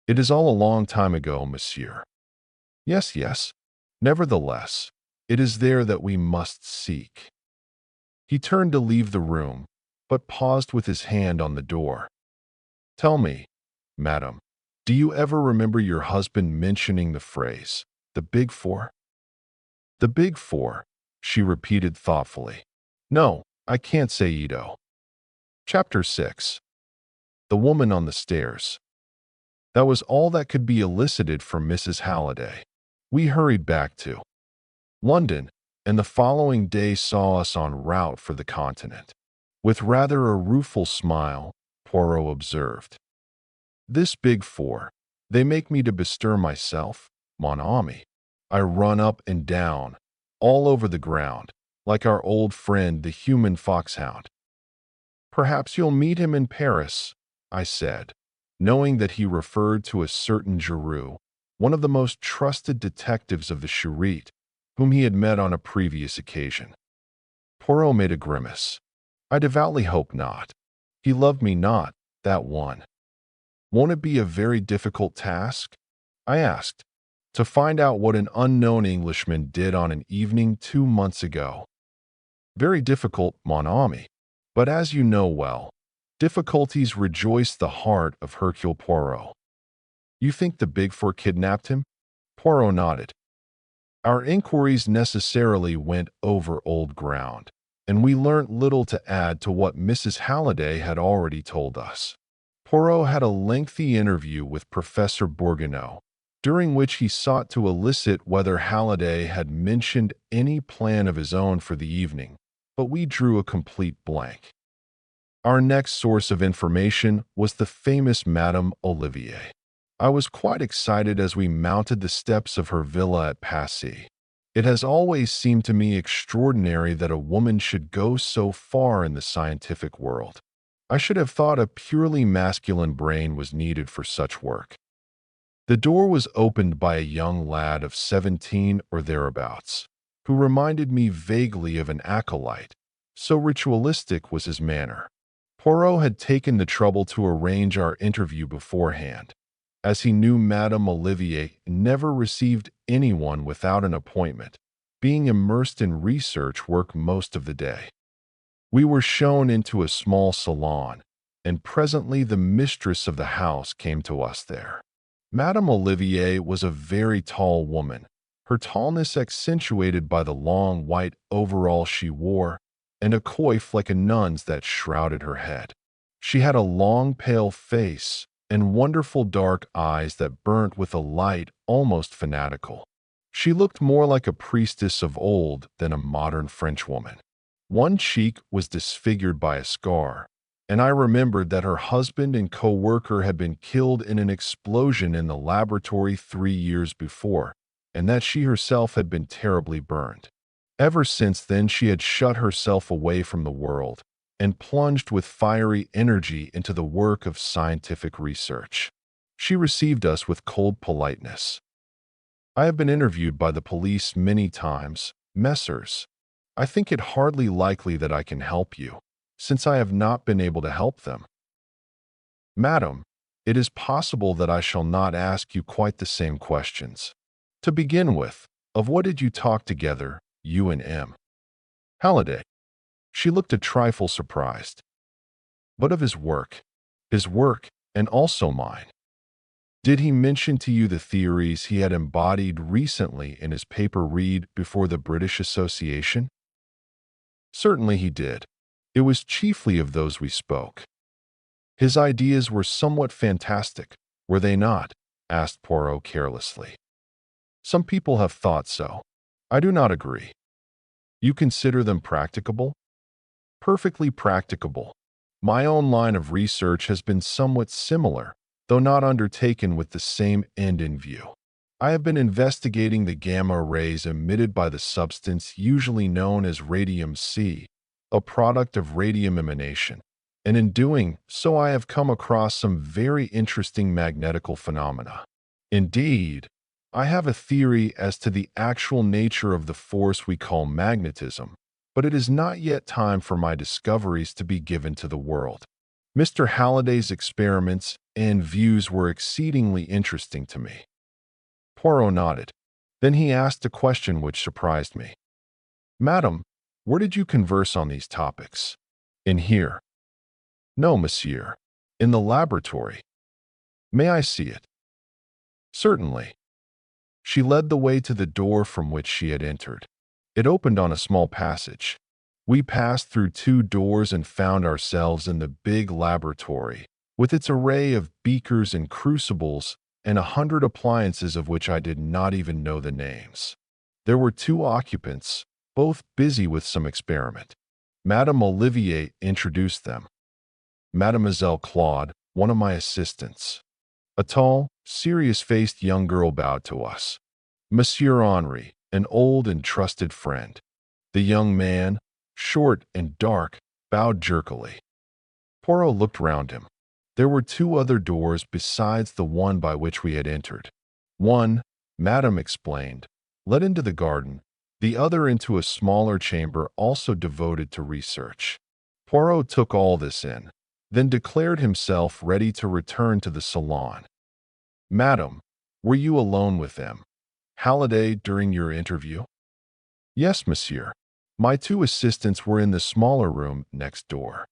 It is all a long time ago, monsieur. Yes, yes. Nevertheless, it is there that we must seek. He turned to leave the room, but paused with his hand on the door. Tell me, madam, do you ever remember your husband mentioning the phrase, the Big Four? The Big Four, she repeated thoughtfully. No, I can't say Edo. Chapter 6. The Woman on the Stairs. That was all that could be elicited from Mrs. Halliday. We hurried back to London, and the following day saw us en route for the continent. With rather a rueful smile, Poirot observed, This Big Four, they make me to bestir myself, mon ami. I run up and down, all over the ground, like our old friend the human foxhound. Perhaps you'll meet him in Paris, I said, knowing that he referred to a certain Giroux, one of the most trusted detectives of the Charite, whom he had met on a previous occasion. Poirot made a grimace. I devoutly hope not. He loved me not, that one. Won't it be a very difficult task? I asked, to find out what an unknown Englishman did on an evening 2 months ago. Very difficult, mon ami. But as you know well, difficulties rejoice the heart of Hercule Poirot. You think the Big Four kidnapped him? Poirot nodded. Our inquiries necessarily went over old ground, and we learnt little to add to what Mrs. Halliday had already told us. Poirot had a lengthy interview with Professor Bourguignon, during which he sought to elicit whether Halliday had mentioned any plan of his own for the evening, but we drew a complete blank. Our next source of information was the famous Madame Olivier. I was quite excited as we mounted the steps of her villa at Passy. It has always seemed to me extraordinary that a woman should go so far in the scientific world. I should have thought a purely masculine brain was needed for such work. The door was opened by a young lad of 17 or thereabouts, who reminded me vaguely of an acolyte, so ritualistic was his manner. Poirot had taken the trouble to arrange our interview beforehand, as he knew Madame Olivier never received anyone without an appointment, being immersed in research work most of the day. We were shown into a small salon, and presently the mistress of the house came to us there. Madame Olivier was a very tall woman, her tallness accentuated by the long white overall she wore and a coif like a nun's that shrouded her head. She had a long pale face and wonderful dark eyes that burnt with a light almost fanatical. She looked more like a priestess of old than a modern Frenchwoman. One cheek was disfigured by a scar, and I remembered that her husband and co-worker had been killed in an explosion in the laboratory 3 years before, and that she herself had been terribly burned. Ever since then she had shut herself away from the world and plunged with fiery energy into the work of scientific research. She received us with cold politeness. I have been interviewed by the police many times, messrs. I think it hardly likely that I can help you, since I have not been able to help them. Madam, it is possible that I shall not ask you quite the same questions. To begin with, of what did you talk together, you and M. Halliday? She looked a trifle surprised. But of his work, and also mine. Did he mention to you the theories he had embodied recently in his paper read before the British Association? Certainly he did. It was chiefly of those we spoke. His ideas were somewhat fantastic, were they not? Asked Poirot carelessly. Some people have thought so. I do not agree. You consider them practicable? Perfectly practicable. My own line of research has been somewhat similar, though not undertaken with the same end in view. I have been investigating the gamma rays emitted by the substance usually known as radium-C, a product of radium emanation, and in doing so I have come across some very interesting magnetical phenomena. Indeed, I have a theory as to the actual nature of the force we call magnetism, but it is not yet time for my discoveries to be given to the world. Mr. Halliday's experiments and views were exceedingly interesting to me. Poirot nodded. Then he asked a question which surprised me. Madam, where did you converse on these topics? In here. No, monsieur. In the laboratory. May I see it? Certainly. She led the way to the door from which she had entered. It opened on a small passage. We passed through 2 doors and found ourselves in the big laboratory, with its array of beakers and crucibles and 100 appliances of which I did not even know the names. There were 2 occupants, both busy with some experiment. Madame Olivier introduced them. Mademoiselle Claude, one of my assistants. A tall, serious-faced young girl bowed to us. Monsieur Henri, an old and trusted friend. The young man, short and dark, bowed jerkily. Poirot looked round him. There were 2 other doors besides the one by which we had entered. One, Madame explained, led into the garden, the other into a smaller chamber also devoted to research. Poirot took all this in, then declared himself ready to return to the salon. Madam, were you alone with them, Halliday, during your interview? Yes, monsieur. My 2 assistants were in the smaller room next door.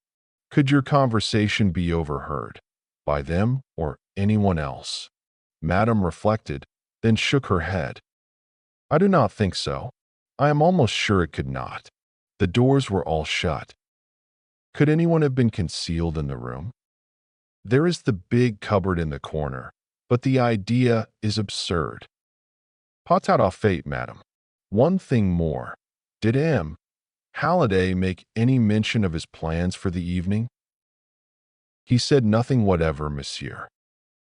Could your conversation be overheard by them or anyone else? Madame reflected, then shook her head. I do not think so. I am almost sure it could not. The doors were all shut. Could anyone have been concealed in the room? There is the big cupboard in the corner, but the idea is absurd. Patat au fait, madame. One thing more. Did M. Halliday make any mention of his plans for the evening? He said nothing whatever, monsieur.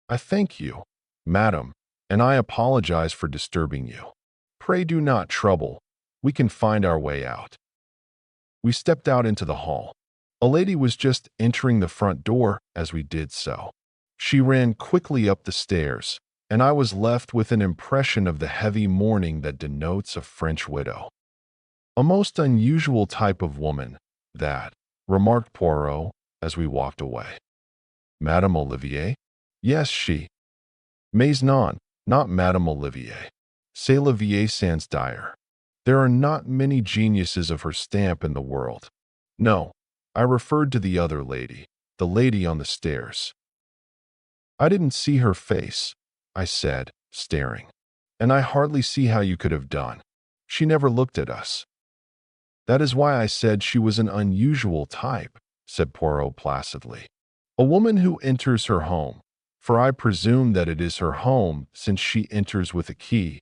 I thank you, madam, and I apologize for disturbing you. Pray do not trouble. We can find our way out. We stepped out into the hall. A lady was just entering the front door as we did so. She ran quickly up the stairs, and I was left with an impression of the heavy mourning that denotes a French widow. A most unusual type of woman, that, remarked Poirot as we walked away. Madame Olivier? Yes, she. Mais non, not Madame Olivier. C'est la vieille sans dire. There are not many geniuses of her stamp in the world. No, I referred to the other lady, the lady on the stairs. I didn't see her face, I said, staring. And I hardly see how you could have done. She never looked at us. That is why I said she was an unusual type, said Poirot placidly. A woman who enters her home, for I presume that it is her home since she enters with a key,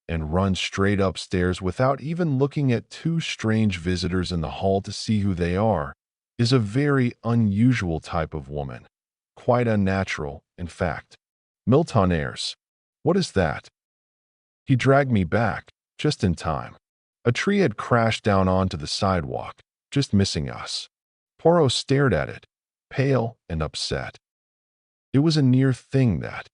and runs straight upstairs without even looking at 2 strange visitors in the hall to see who they are, is a very unusual type of woman. Quite unnatural, in fact. Miltonaires. What is that? He dragged me back, just in time. A tree had crashed down onto the sidewalk, just missing us. Poirot stared at it, pale and upset. It was a near thing that,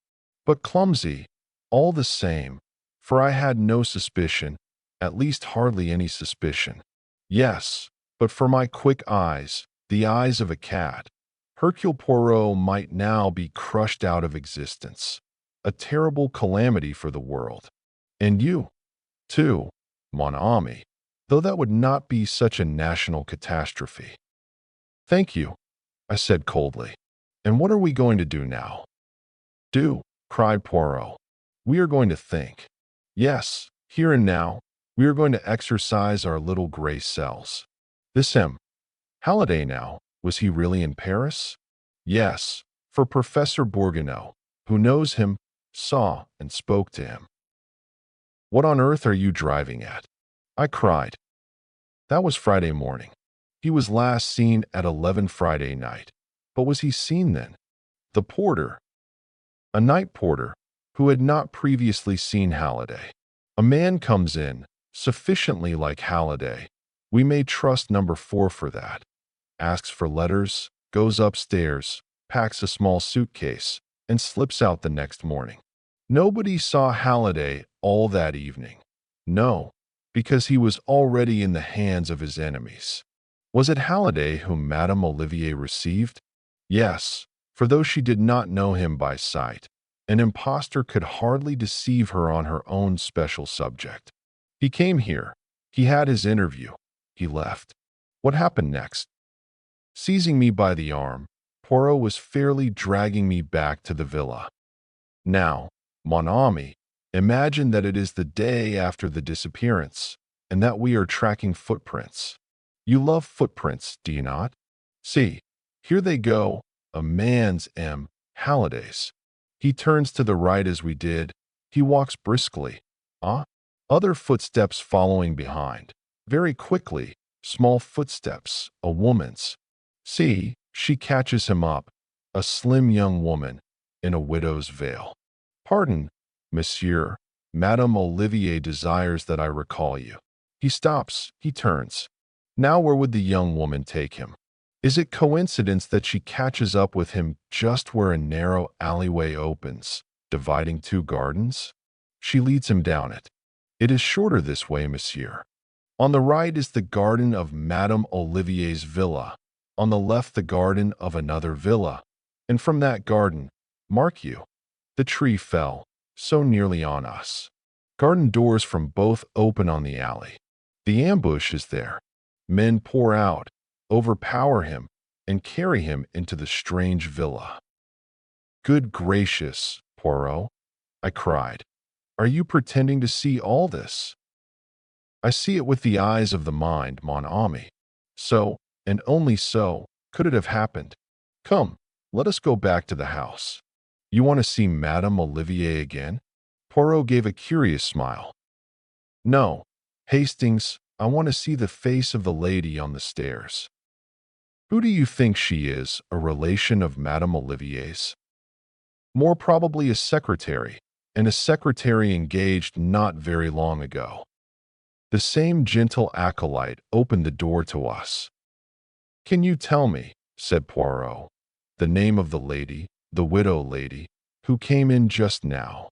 but clumsy, all the same, for I had no suspicion, at least hardly any suspicion. Yes, but for my quick eyes, the eyes of a cat, Hercule Poirot might now be crushed out of existence. A terrible calamity for the world. And you, too, mon ami, though that would not be such a national catastrophe. Thank you, I said coldly. And what are we going to do now? Do, cried Poirot. We are going to think. Yes, here and now, we are going to exercise our little gray cells. This him. Halliday now, was he really in Paris? Yes, for Professor Bourguignon, who knows him, saw, and spoke to him. What on earth are you driving at? I cried. That was Friday morning. He was last seen at 11 Friday night. But was he seen then? The porter, a night porter, who had not previously seen Halliday. A man comes in, sufficiently like Halliday. We may trust number 4 for that. Asks for letters, goes upstairs, packs a small suitcase, and slips out the next morning. Nobody saw Halliday all that evening. No, because he was already in the hands of his enemies. Was it Halliday whom Madame Olivier received? Yes, for though she did not know him by sight, an impostor could hardly deceive her on her own special subject. He came here. He had his interview. He left. What happened next? Seizing me by the arm, Poirot was fairly dragging me back to the villa. Now, mon ami, imagine that it is the day after the disappearance, and that we are tracking footprints. You love footprints, do you not? See, here they go, a man's Halliday's. He turns to the right as we did. He walks briskly. Other footsteps following behind. Very quickly, small footsteps, a woman's. See, she catches him up, a slim young woman, in a widow's veil. Pardon, monsieur, Madame Olivier desires that I recall you. He stops, he turns. Now where would the young woman take him? Is it coincidence that she catches up with him just where a narrow alleyway opens, dividing 2 gardens? She leads him down it. It is shorter this way, monsieur. On the right is the garden of Madame Olivier's villa, on the left the garden of another villa, and from that garden, mark you, the tree fell, so nearly on us. Garden doors from both open on the alley. The ambush is there. Men pour out, overpower him, and carry him into the strange villa. Good gracious, Poirot, I cried. Are you pretending to see all this? I see it with the eyes of the mind, mon ami. So, and only so, could it have happened. Come, let us go back to the house. You want to see Madame Olivier again? Poirot gave a curious smile. No, Hastings, I want to see the face of the lady on the stairs. Who do you think she is, a relation of Madame Olivier's? More probably a secretary, and a secretary engaged not very long ago. The same gentle acolyte opened the door to us. Can you tell me, said Poirot, the name of the lady, the widow lady, who came in just now?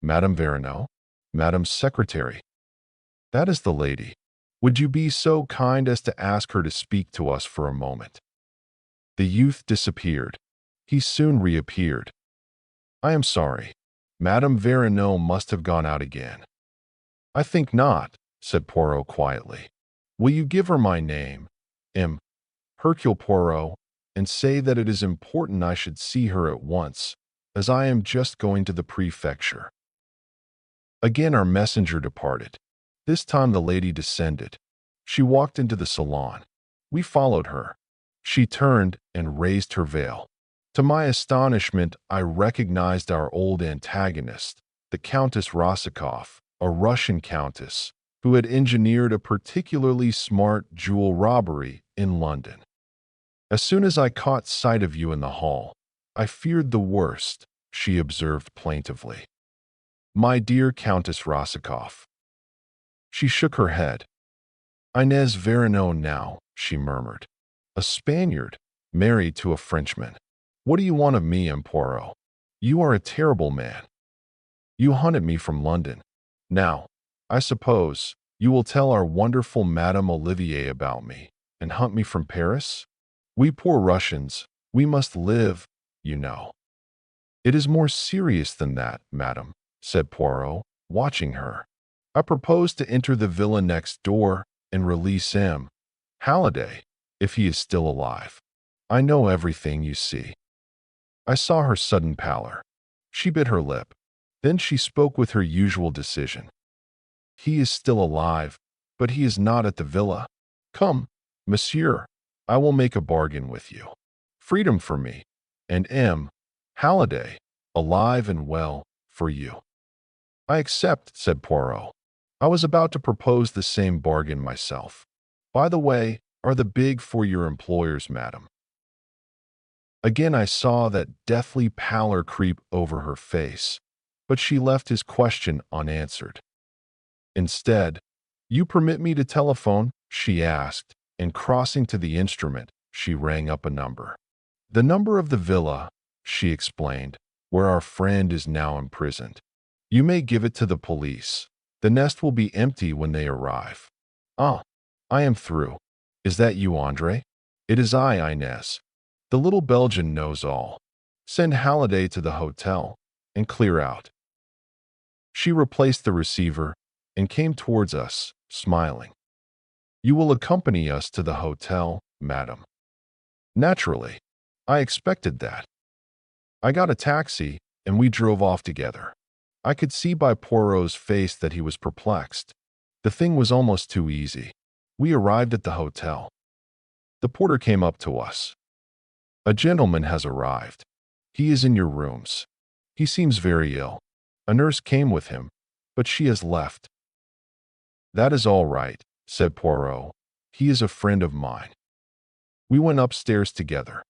Madame Verneau, Madame's secretary. That is the lady. Would you be so kind as to ask her to speak to us for a moment? The youth disappeared. He soon reappeared. I am sorry. Madame Verneau must have gone out again. I think not, said Poirot quietly. Will you give her my name, Hercule Poirot, and say that it is important I should see her at once, as I am just going to the prefecture. Again our messenger departed. This time the lady descended. She walked into the salon. We followed her. She turned and raised her veil. To my astonishment, I recognized our old antagonist, the Countess Rosikoff, a Russian countess, who had engineered a particularly smart jewel robbery in London. As soon as I caught sight of you in the hall, I feared the worst, she observed plaintively. My dear Countess Rosikoff. She shook her head. Inez Verneau now, she murmured. A Spaniard, married to a Frenchman. What do you want of me, Poirot? You are a terrible man. You hunted me from London. Now, I suppose, you will tell our wonderful Madame Olivier about me, and hunt me from Paris? We poor Russians, we must live, you know. It is more serious than that, madame, said Poirot, watching her. I propose to enter the villa next door and release him, Halliday, if he is still alive. I know everything, you see. I saw her sudden pallor. She bit her lip. Then she spoke with her usual decision. He is still alive, but he is not at the villa. Come, monsieur, I will make a bargain with you. freedom for me, and M. Halliday, alive and well, for you. I accept, said Poirot. I was about to propose the same bargain myself. By the way, are the big for your employers, madam? Again I saw that deathly pallor creep over her face, but she left his question unanswered. Instead, you permit me to telephone? She asked, and crossing to the instrument, she rang up a number. The number of the villa, she explained, where our friend is now imprisoned. You may give it to the police. The nest will be empty when they arrive. Ah, I am through. Is that you, Andre? It is I, Inez. The little Belgian knows all. Send Halliday to the hotel and clear out. She replaced the receiver and came towards us, smiling. You will accompany us to the hotel, madam. Naturally. I expected that. I got a taxi, and we drove off together. I could see by Poirot's face that he was perplexed. The thing was almost too easy. We arrived at the hotel. The porter came up to us. A gentleman has arrived. He is in your rooms. He seems very ill. A nurse came with him, but she has left. That is all right, said Poirot. He is a friend of mine. We went upstairs together.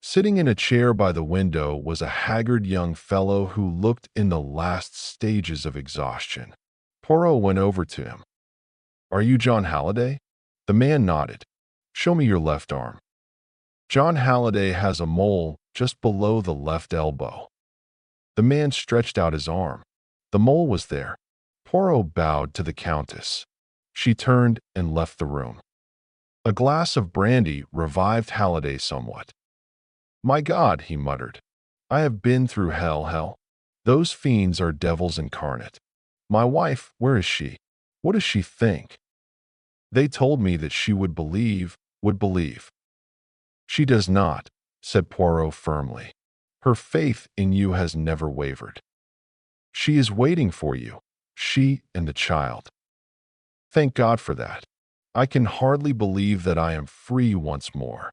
Sitting in a chair by the window was a haggard young fellow who looked in the last stages of exhaustion. Poirot went over to him. Are you John Halliday? The man nodded. Show me your left arm. John Halliday has a mole just below the left elbow. The man stretched out his arm. The mole was there. Poirot bowed to the Countess. She turned and left the room. A glass of brandy revived Halliday somewhat. My God, he muttered. I have been through hell. Those fiends are devils incarnate. My wife, where is she? What does she think? They told me that she would believe. She does not, said Poirot firmly. Her faith in you has never wavered. She is waiting for you, she and the child. Thank God for that. I can hardly believe that I am free once more.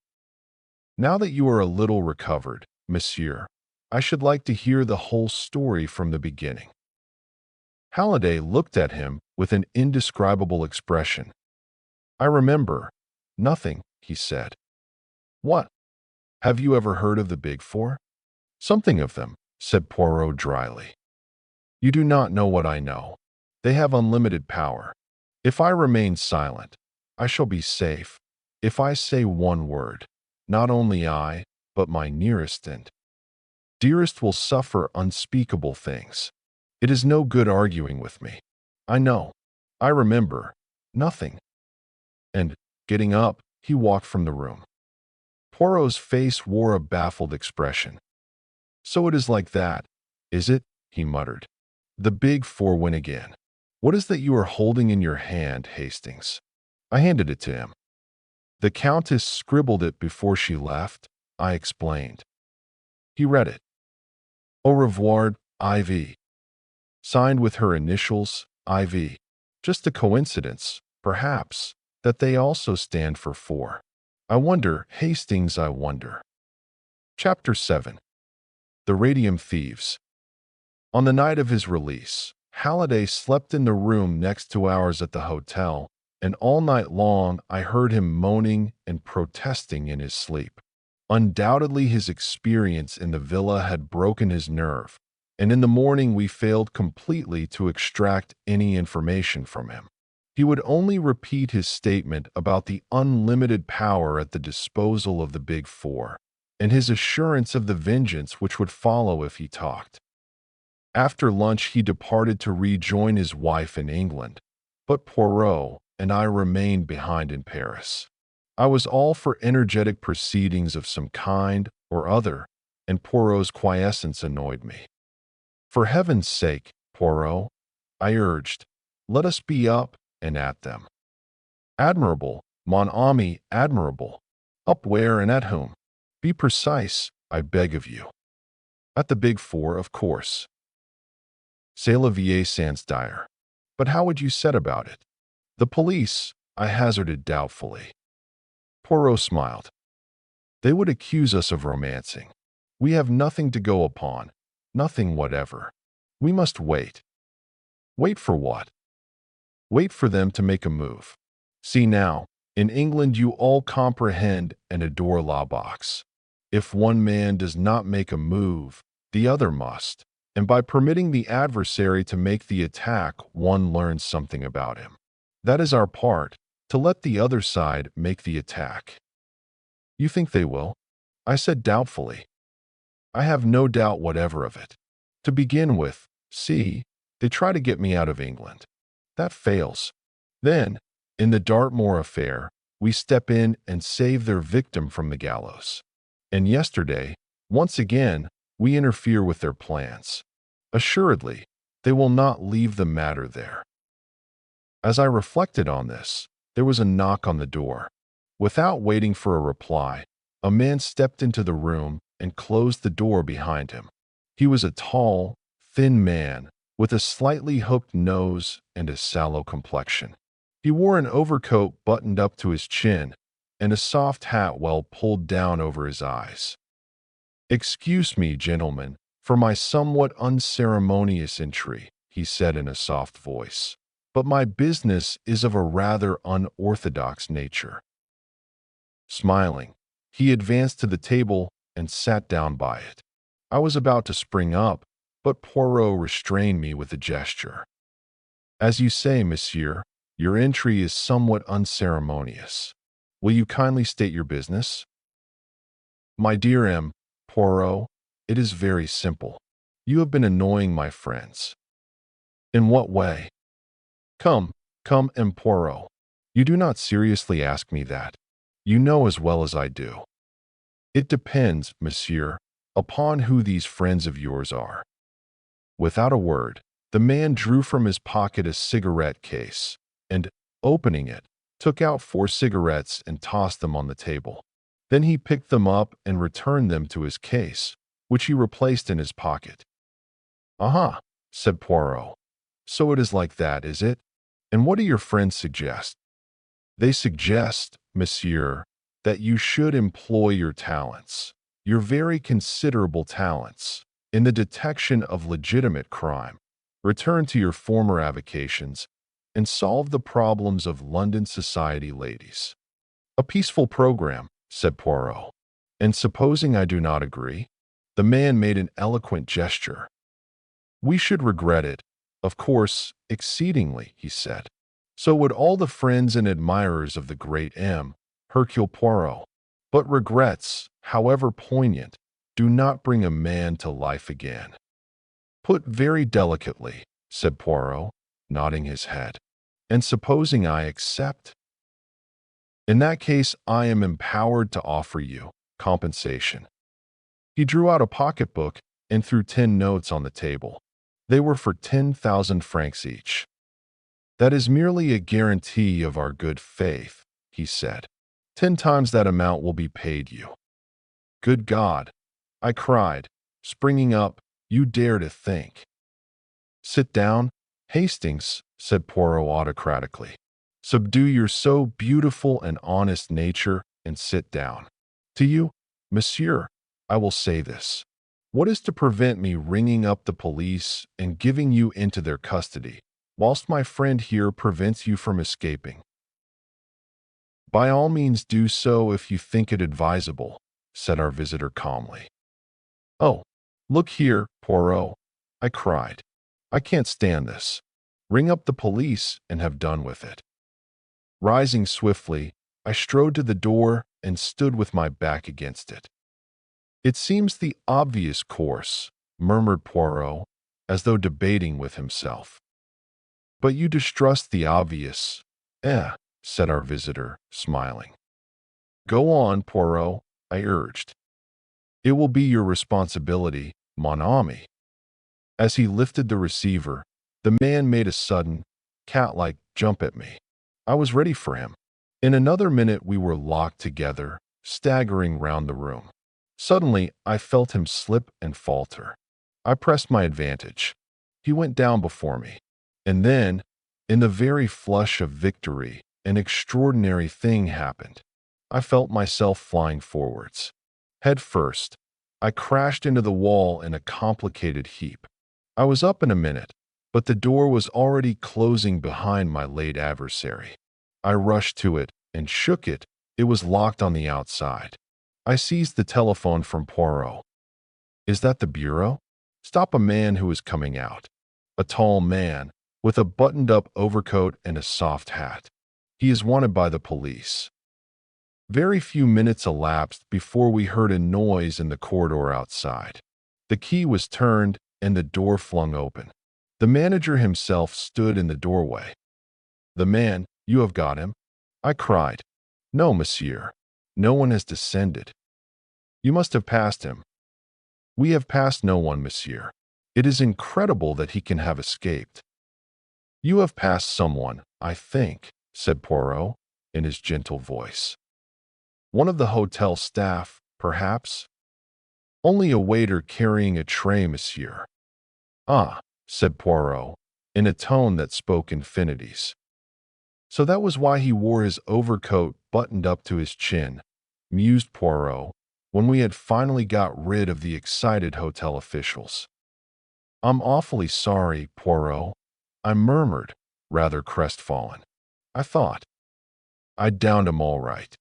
Now that you are a little recovered, monsieur, I should like to hear the whole story from the beginning. Halliday looked at him with an indescribable expression. I remember. Nothing, he said. What? Have you ever heard of the Big Four? Something of them, said Poirot dryly. You do not know what I know. They have unlimited power. If I remain silent, I shall be safe. If I say one word, not only I, but my nearest and dearest will suffer unspeakable things. It is no good arguing with me. I know. I remember. Nothing. And, getting up, he walked from the room. Poirot's face wore a baffled expression. So it is like that, is it? He muttered. The Big Four win again. What is that you are holding in your hand, Hastings? I handed it to him. The Countess scribbled it before she left, I explained. He read it. Au revoir, IV. Signed with her initials, IV. Just a coincidence, perhaps, that they also stand for four. I wonder, Hastings, I wonder. Chapter 7. The Radium Thieves. On the night of his release, Halliday slept in the room next to ours at the hotel, and all night long I heard him moaning and protesting in his sleep. Undoubtedly his experience in the villa had broken his nerve, and in the morning we failed completely to extract any information from him. He would only repeat his statement about the unlimited power at the disposal of the Big Four, and his assurance of the vengeance which would follow if he talked. After lunch he departed to rejoin his wife in England, but Poirot and I remained behind in Paris. I was all for energetic proceedings of some kind or other, and Poirot's quiescence annoyed me. For heaven's sake, Poirot, I urged, let us be up and at them. Admirable, mon ami, admirable. Up where and at whom? Be precise, I beg of you. At the Big Four, of course. C'est la vie sans dire. But how would you set about it? The police, I hazarded doubtfully. Poirot smiled. They would accuse us of romancing. We have nothing to go upon, nothing whatever. We must wait. Wait for what? Wait for them to make a move. See now, in England you all comprehend and adore la boxe. If one man does not make a move, the other must. And by permitting the adversary to make the attack, one learns something about him. That is our part, to let the other side make the attack. You think they will? I said doubtfully. I have no doubt whatever of it. To begin with, see, they try to get me out of England. That fails. Then, in the Dartmoor affair, we step in and save their victim from the gallows. And yesterday, once again, we interfere with their plans. Assuredly, they will not leave the matter there. As I reflected on this, there was a knock on the door. Without waiting for a reply, a man stepped into the room and closed the door behind him. He was a tall, thin man with a slightly hooked nose and a sallow complexion. He wore an overcoat buttoned up to his chin and a soft hat well pulled down over his eyes. "Excuse me, gentlemen, for my somewhat unceremonious entry," he said in a soft voice, "but my business is of a rather unorthodox nature." Smiling, he advanced to the table and sat down by it. I was about to spring up, but Poirot restrained me with a gesture. "As you say, monsieur, your entry is somewhat unceremonious. Will you kindly state your business?" "My dear M. Poirot, it is very simple. You have been annoying my friends." "In what way?" Come, M. Poirot. You do not seriously ask me that. You know as well as I do." "It depends, monsieur, upon who these friends of yours are." Without a word, the man drew from his pocket a cigarette case and, opening it, took out 4 cigarettes and tossed them on the table. Then he picked them up and returned them to his case, which he replaced in his pocket. "Aha," said Poirot. "So it is like that, is it? And what do your friends suggest?" "They suggest, monsieur, that you should employ your talents, your very considerable talents, in the detection of legitimate crime, return to your former avocations, and solve the problems of London society ladies." "A peaceful program," said Poirot. "And supposing I do not agree?" The man made an eloquent gesture. "We should regret it, of course, exceedingly," he said. "So would all the friends and admirers of the great M. Hercule Poirot. But regrets, however poignant, do not bring a man to life again." "Put very delicately," said Poirot, nodding his head. "And supposing I accept?" "In that case, I am empowered to offer you compensation." He drew out a pocketbook and threw 10 notes on the table. They were for 10,000 francs each. "That is merely a guarantee of our good faith," he said. 10 times that amount will be paid you." "Good God!" I cried, springing up. "You dare to think—" "Sit down, Hastings," said Poirot autocratically. "Subdue your so beautiful and honest nature and sit down. To you, monsieur, I will say this. What is to prevent me ringing up the police and giving you into their custody, whilst my friend here prevents you from escaping?" "By all means do so if you think it advisable," said our visitor calmly. "Oh, look here, Poirot," I cried. "I can't stand this. Ring up the police and have done with it." Rising swiftly, I strode to the door and stood with my back against it. "It seems the obvious course," murmured Poirot, as though debating with himself. "But you distrust the obvious." Said our visitor, smiling. "Go on, Poirot," I urged. "It will be your responsibility, mon ami." As he lifted the receiver, the man made a sudden, cat-like jump at me. I was ready for him. In another minute we were locked together, staggering round the room. Suddenly I felt him slip and falter. I pressed my advantage. He went down before me. And then, in the very flush of victory, an extraordinary thing happened. I felt myself flying forwards. Head first, I crashed into the wall in a complicated heap. I was up in a minute, but the door was already closing behind my late adversary. I rushed to it and shook it. It was locked on the outside. I seized the telephone from Poirot. "Is that the bureau?" "Stop a man who is coming out." A tall man, with a buttoned-up overcoat and a soft hat. "He is wanted by the police." Very few minutes elapsed before we heard a noise in the corridor outside. The key was turned and the door flung open. The manager himself stood in the doorway. "The man, you have got him?" I cried. "No, monsieur. No one has descended." "You must have passed him." "We have passed no one, monsieur. It is incredible that he can have escaped." "You have passed someone, I think," said Poirot in his gentle voice. "One of the hotel staff, perhaps?" "Only a waiter carrying a tray, monsieur." "Ah," said Poirot, in a tone that spoke infinities. "So that was why he wore his overcoat buttoned up to his chin," mused Poirot, when we had finally got rid of the excited hotel officials. "I'm awfully sorry, Poirot," I murmured, rather crestfallen. "I thought I'd downed him all right."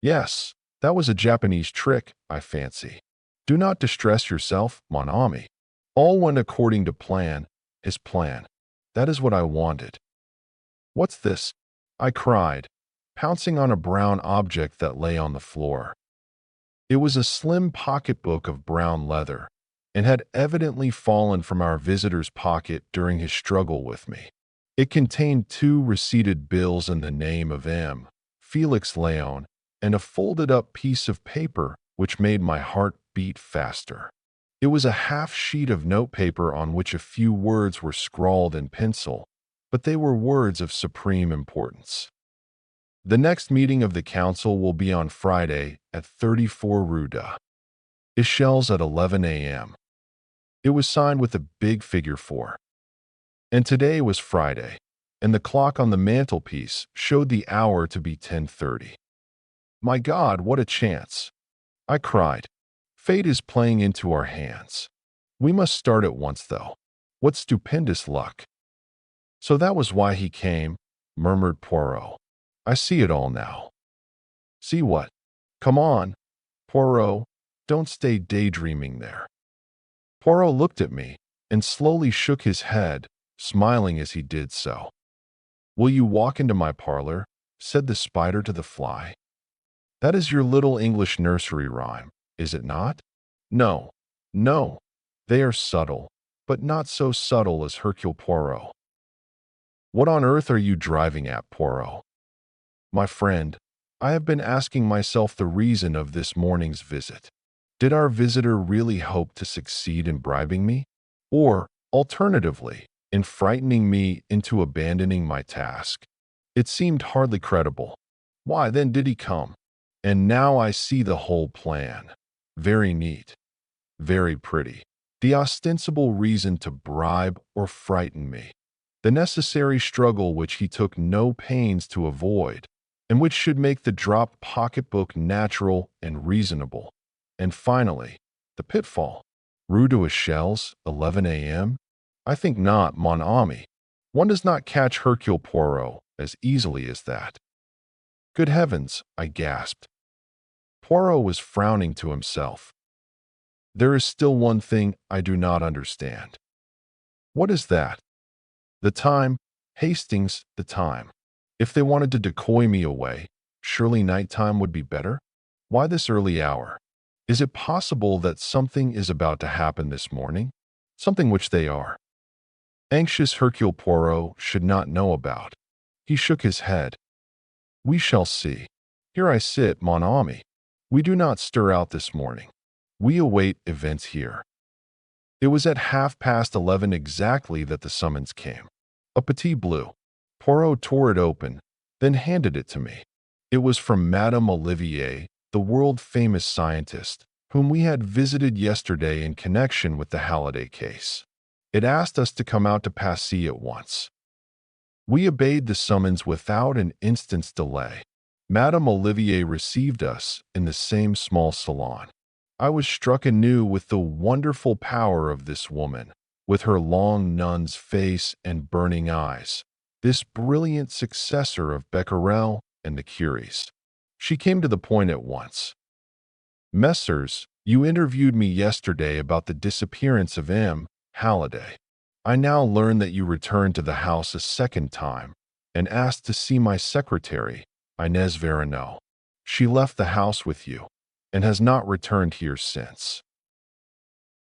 "Yes, that was a Japanese trick, I fancy. Do not distress yourself, mon ami. All went according to plan, his plan. That is what I wanted." "What's this?" I cried, pouncing on a brown object that lay on the floor. It was a slim pocketbook of brown leather, and had evidently fallen from our visitor's pocket during his struggle with me. It contained 2 receipted bills in the name of M. Felix Leon, and a folded-up piece of paper which made my heart beat faster. It was a half-sheet of notepaper on which a few words were scrawled in pencil, but they were words of supreme importance. "The next meeting of the council will be on Friday at 34 Rue de Echelles at 11 a.m. It was signed with a big figure 4. And today was Friday, and the clock on the mantelpiece showed the hour to be 10:30. My God, what a chance! I cried. Fate is playing into our hands. We must start at once, though. What stupendous luck! "So that was why he came," murmured Poirot. "I see it all now." "See what?" "Come on, Poirot. Don't stay daydreaming there." Poirot looked at me and slowly shook his head, smiling as he did so. "Will you walk into my parlor?" said the spider to the fly. "That is your little English nursery rhyme, is it not?" "No, no. They are subtle, but not so subtle as Hercule Poirot." "What on earth are you driving at, Poirot?" "My friend, I have been asking myself the reason of this morning's visit. Did our visitor really hope to succeed in bribing me? Or, alternatively, in frightening me into abandoning my task? It seemed hardly credible. Why then did he come? And now I see the whole plan. Very neat. Very pretty. The ostensible reason to bribe or frighten me. The necessary struggle which he took no pains to avoid, and which should make the dropped pocketbook natural and reasonable. And finally, the pitfall. Rue de Echelles, 11 a.m.? I think not, mon ami. One does not catch Hercule Poirot as easily as that. Good heavens, I gasped. Poirot was frowning to himself. There is still one thing I do not understand. What is that? The time, Hastings, the time. If they wanted to decoy me away, surely nighttime would be better? Why this early hour? Is it possible that something is about to happen this morning? Something which they are anxious Hercule Poirot should not know about. He shook his head. We shall see. Here I sit, mon ami. We do not stir out this morning. We await events here. It was at 11:30 exactly that the summons came. A petit bleu. Poirot tore it open, then handed it to me. It was from Madame Olivier, the world-famous scientist, whom we had visited yesterday in connection with the Halliday case. It asked us to come out to Passy at once. We obeyed the summons without an instant's delay. Madame Olivier received us in the same small salon. I was struck anew with the wonderful power of this woman, with her long nun's face and burning eyes, this brilliant successor of Becquerel and the Curies. She came to the point at once. Messrs, you interviewed me yesterday about the disappearance of M. Halliday. I now learn that you returned to the house a second time and asked to see my secretary, Inez Verneau. She left the house with you and has not returned here since.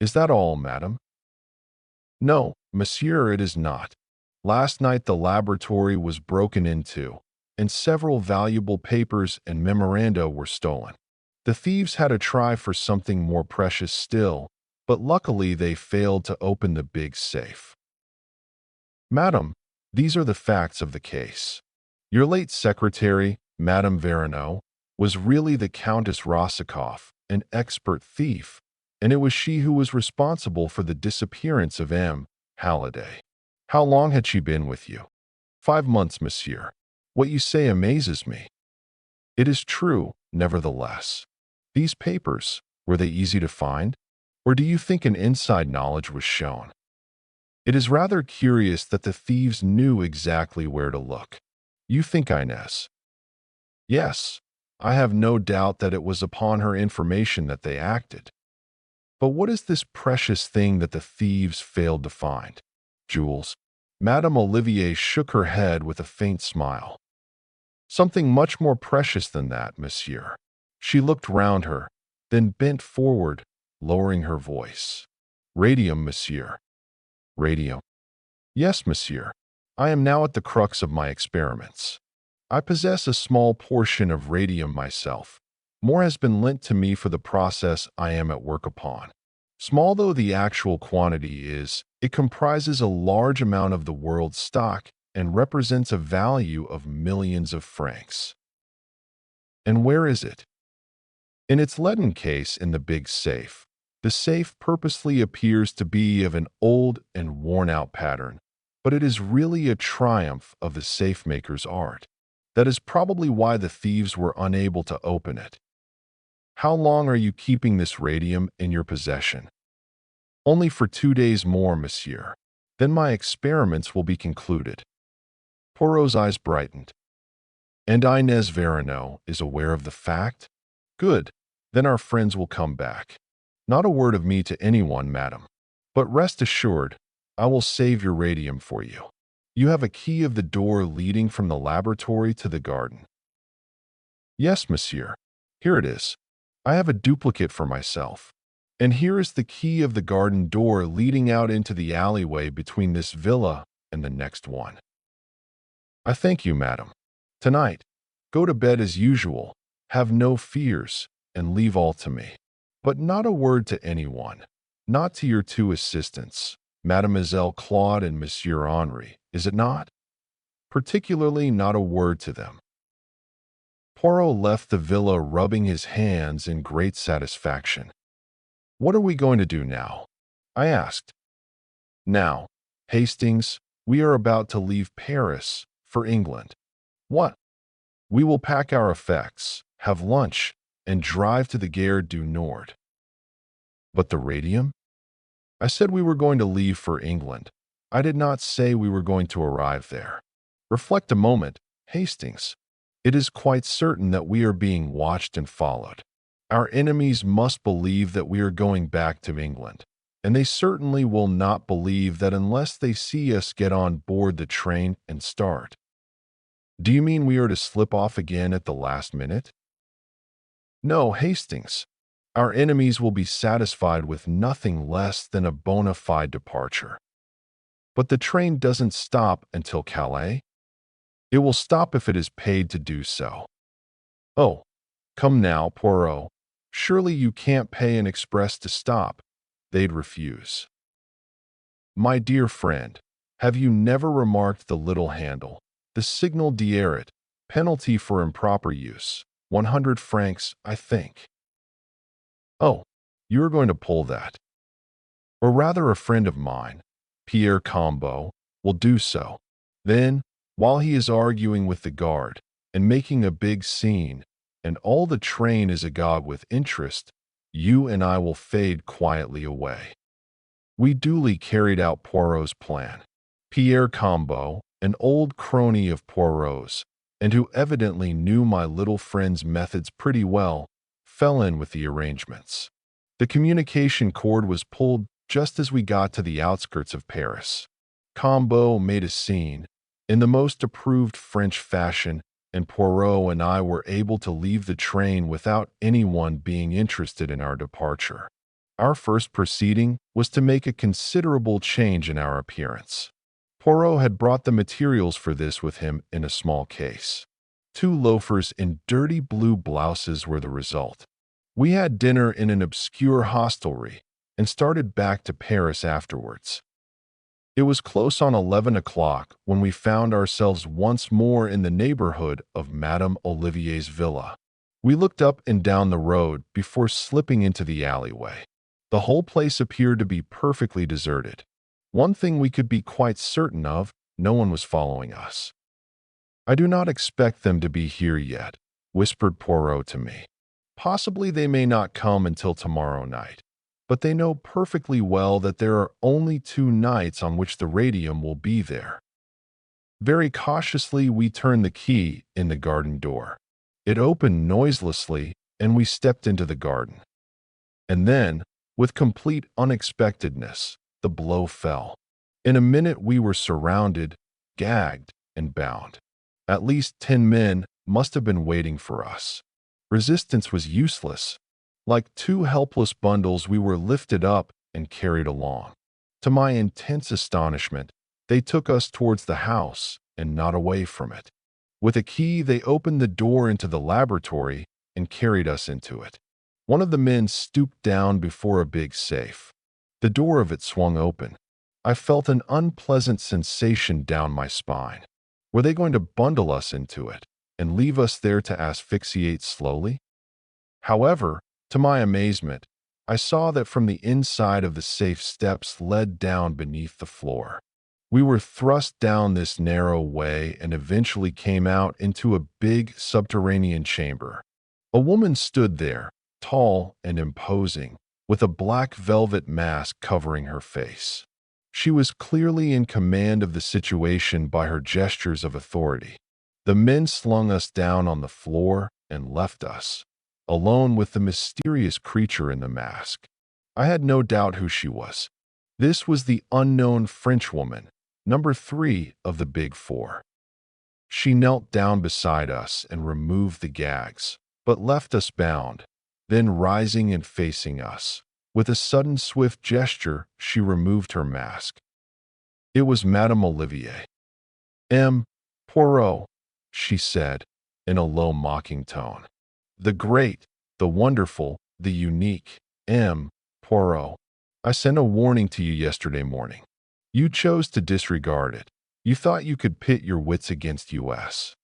Is that all, madam? No, monsieur, it is not. Last night the laboratory was broken into, and several valuable papers and memoranda were stolen. The thieves had a try for something more precious still, but luckily they failed to open the big safe. Madam, these are the facts of the case. Your late secretary, Madame Verneau, was really the Countess Rosikoff, an expert thief, and it was she who was responsible for the disappearance of M. Halliday. How long had she been with you? 5 months, monsieur. What you say amazes me. It is true, nevertheless. These papers, were they easy to find? Or do you think an inside knowledge was shown? It is rather curious that the thieves knew exactly where to look. You think Inez? Yes, I have no doubt that it was upon her information that they acted. But what is this precious thing that the thieves failed to find? Jewels? Madame Olivier shook her head with a faint smile. Something much more precious than that, monsieur. She looked round her, then bent forward, lowering her voice. Radium, monsieur. Radium? Yes, monsieur. I am now at the crux of my experiments. I possess a small portion of radium myself. More has been lent to me for the process I am at work upon. Small though the actual quantity is, it comprises a large amount of the world's stock and represents a value of millions of francs. And where is it? In its leaden case in the big safe. The safe purposely appears to be of an old and worn-out pattern, but it is really a triumph of the safe-maker's art. That is probably why the thieves were unable to open it. How long are you keeping this radium in your possession? Only for 2 days more, monsieur. Then my experiments will be concluded. Poirot's eyes brightened. And Inez Verneau is aware of the fact? Good. Then our friends will come back. Not a word of me to anyone, madam. But rest assured, I will save your radium for you. You have a key of the door leading from the laboratory to the garden. Yes, monsieur. Here it is. I have a duplicate for myself. And here is the key of the garden door leading out into the alleyway between this villa and the next one. I thank you, madam. Tonight, go to bed as usual, have no fears, and leave all to me. But not a word to anyone, not to your 2 assistants, Mademoiselle Claude and Monsieur Henri, is it not? Particularly not a word to them. Poirot left the villa rubbing his hands in great satisfaction. What are we going to do now? I asked. Now, Hastings, we are about to leave Paris for England. What? We will pack our effects, have lunch, and drive to the Gare du Nord. But the radium? I said we were going to leave for England. I did not say we were going to arrive there. Reflect a moment, Hastings. It is quite certain that we are being watched and followed. Our enemies must believe that we are going back to England, and they certainly will not believe that unless they see us get on board the train and start. Do you mean we are to slip off again at the last minute? No, Hastings. Our enemies will be satisfied with nothing less than a bona fide departure. But the train doesn't stop until Calais. It will stop if it is paid to do so. Oh, come now, Poirot. Surely you can't pay an express to stop. They'd refuse. My dear friend, have you never remarked the little handle, the signal d'arrêt, penalty for improper use, 100 francs, I think? Oh, you are going to pull that. Or rather a friend of mine, Pierre Combeau, will do so. Then, while he is arguing with the guard, and making a big scene, and all the train is agog with interest, you and I will fade quietly away. We duly carried out Poirot's plan. Pierre Combo, an old crony of Poirot's, and who evidently knew my little friend's methods pretty well, fell in with the arrangements. The communication cord was pulled just as we got to the outskirts of Paris. Combo made a scene, in the most approved French fashion, and Poirot and I were able to leave the train without anyone being interested in our departure. Our first proceeding was to make a considerable change in our appearance. Poirot had brought the materials for this with him in a small case. 2 loafers in dirty blue blouses were the result. We had dinner in an obscure hostelry and started back to Paris afterwards. It was close on 11 o'clock when we found ourselves once more in the neighborhood of Madame Olivier's villa. We looked up and down the road before slipping into the alleyway. The whole place appeared to be perfectly deserted. One thing we could be quite certain of, no one was following us. "I do not expect them to be here yet," whispered Poirot to me. "Possibly they may not come until tomorrow night. But they know perfectly well that there are only 2 nights on which the radium will be there." Very cautiously, we turned the key in the garden door. It opened noiselessly, and we stepped into the garden. And then, with complete unexpectedness, the blow fell. In a minute, we were surrounded, gagged, and bound. At least 10 men must have been waiting for us. Resistance was useless. Like 2 helpless bundles, we were lifted up and carried along. To my intense astonishment, they took us towards the house and not away from it. With a key, they opened the door into the laboratory and carried us into it. One of the men stooped down before a big safe. The door of it swung open. I felt an unpleasant sensation down my spine. Were they going to bundle us into it and leave us there to asphyxiate slowly? However, to my amazement, I saw that from the inside of the safe steps led down beneath the floor. We were thrust down this narrow way and eventually came out into a big subterranean chamber. A woman stood there, tall and imposing, with a black velvet mask covering her face. She was clearly in command of the situation by her gestures of authority. The men slung us down on the floor and left us, alone with the mysterious creature in the mask. I had no doubt who she was. This was the unknown Frenchwoman, number 3 of the Big Four. She knelt down beside us and removed the gags, but left us bound. Then, rising and facing us, with a sudden swift gesture, she removed her mask. It was Madame Olivier. "M. Poirot," she said, in a low mocking tone. "The great, the wonderful, the unique M. Poirot. I sent a warning to you yesterday morning. You chose to disregard it. You thought you could pit your wits against us.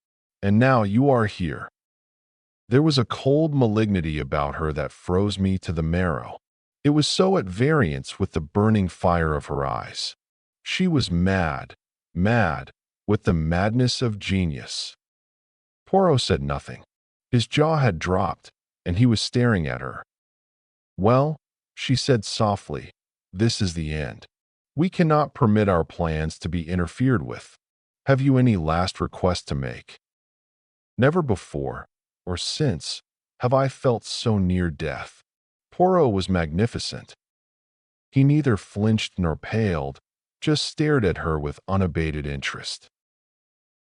And now you are here." There was a cold malignity about her that froze me to the marrow. It was so at variance with the burning fire of her eyes. She was mad, mad, with the madness of genius. Poirot said nothing. His jaw had dropped, and he was staring at her. "Well," she said softly, "this is the end. We cannot permit our plans to be interfered with. Have you any last request to make?" Never before, or since, have I felt so near death. Poirot was magnificent. He neither flinched nor paled, just stared at her with unabated interest.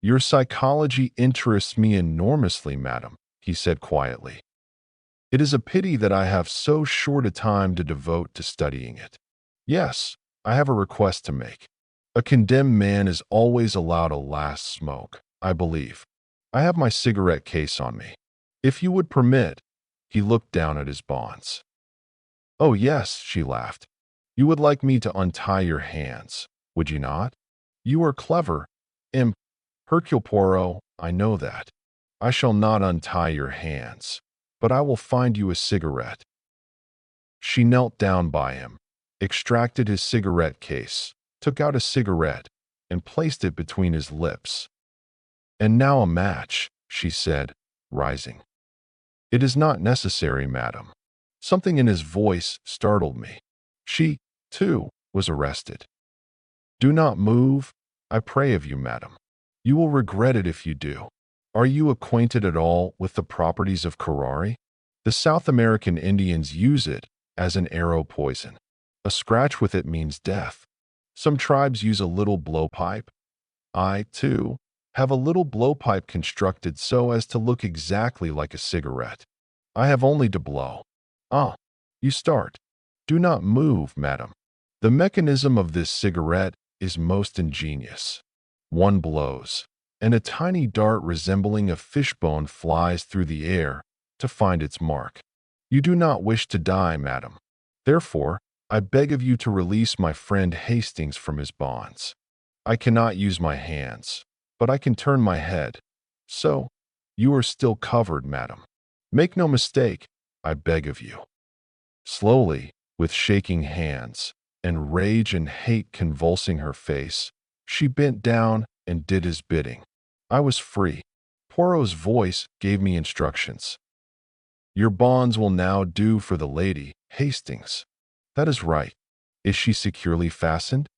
"Your psychology interests me enormously, madam," he said quietly. "It is a pity that I have so short a time to devote to studying it. Yes, I have a request to make. A condemned man is always allowed a last smoke, I believe. I have my cigarette case on me. If you would permit—" He looked down at his bonds. "Oh yes," she laughed. "You would like me to untie your hands, would you not? You are clever, Hercule Poirot, I know that. I shall not untie your hands, but I will find you a cigarette." She knelt down by him, extracted his cigarette case, took out a cigarette, and placed it between his lips. "And now a match," she said, rising. It is not necessary, madam. Something in his voice startled me. She, too, was arrested. Do not move, I pray of you, madam. You will regret it if you do. Are you acquainted at all with the properties of curare? The South American Indians use it as an arrow poison. A scratch with it means death. Some tribes use a little blowpipe. I, too, have a little blowpipe constructed so as to look exactly like a cigarette. I have only to blow. Ah, you start. Do not move, madam. The mechanism of this cigarette is most ingenious. One blows, and a tiny dart resembling a fishbone flies through the air to find its mark. You do not wish to die, madam. Therefore, I beg of you to release my friend Hastings from his bonds. I cannot use my hands, but I can turn my head. So, you are still covered, madam. Make no mistake, I beg of you. Slowly, with shaking hands, and rage and hate convulsing her face, she bent down and did his bidding. I was free. Poirot's voice gave me instructions. Your bonds will now do for the lady, Hastings. That is right. Is she securely fastened?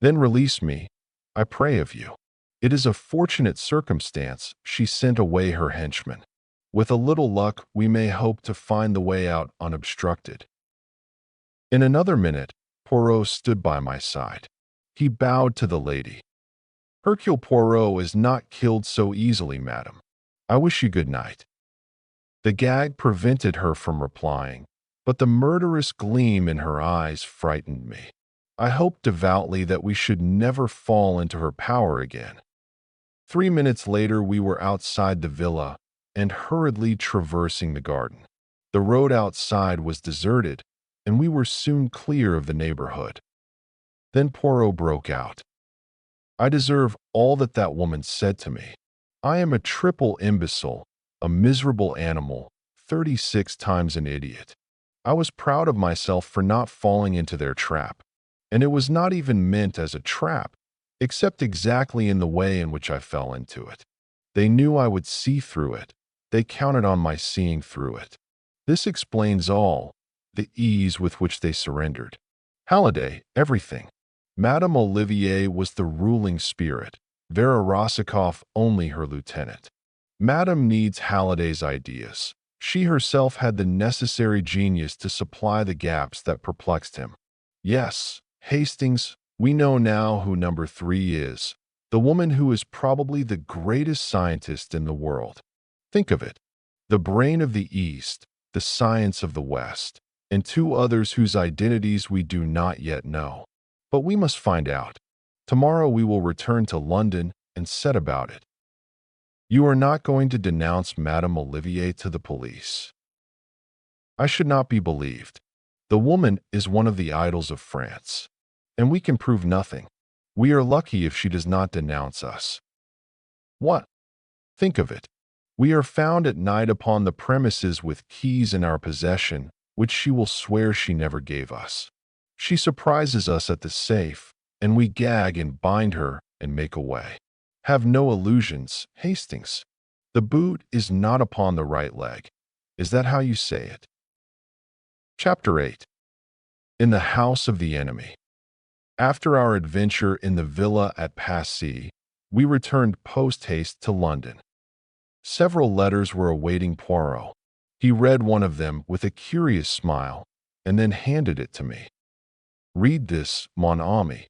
Then release me, I pray of you. It is a fortunate circumstance she sent away her henchmen. With a little luck, we may hope to find the way out unobstructed. In another minute, Poirot stood by my side. He bowed to the lady. Hercule Poirot is not killed so easily, madam. I wish you good night. The gag prevented her from replying, but the murderous gleam in her eyes frightened me. I hoped devoutly that we should never fall into her power again. 3 minutes later, we were outside the villa and hurriedly traversing the garden. The road outside was deserted, and we were soon clear of the neighborhood. Then Poirot broke out. I deserve all that woman said to me. I am a triple imbecile, a miserable animal, 36 times an idiot. I was proud of myself for not falling into their trap, and it was not even meant as a trap, except exactly in the way in which I fell into it. They knew I would see through it. They counted on my seeing through it. This explains all, the ease with which they surrendered. Halliday, everything. Madame Olivier was the ruling spirit, Vera Rosikoff only her lieutenant. Madame needs Halliday's ideas. She herself had the necessary genius to supply the gaps that perplexed him. Yes, Hastings, we know now who number 3 is, the woman who is probably the greatest scientist in the world. Think of it, the brain of the East, the science of the West, and 2 others whose identities we do not yet know. But we must find out. Tomorrow we will return to London and set about it. You are not going to denounce Madame Olivier to the police. I should not be believed. The woman is one of the idols of France, and we can prove nothing. We are lucky if she does not denounce us. What? Think of it. We are found at night upon the premises with keys in our possession, which she will swear she never gave us. She surprises us at the safe, and we gag and bind her and make away. Have no illusions, Hastings. The boot is not upon the right leg. Is that how you say it? Chapter 8. In the House of the Enemy. After our adventure in the villa at Passy, we returned post-haste to London. Several letters were awaiting Poirot. He read one of them with a curious smile, and then handed it to me. Read this, mon ami.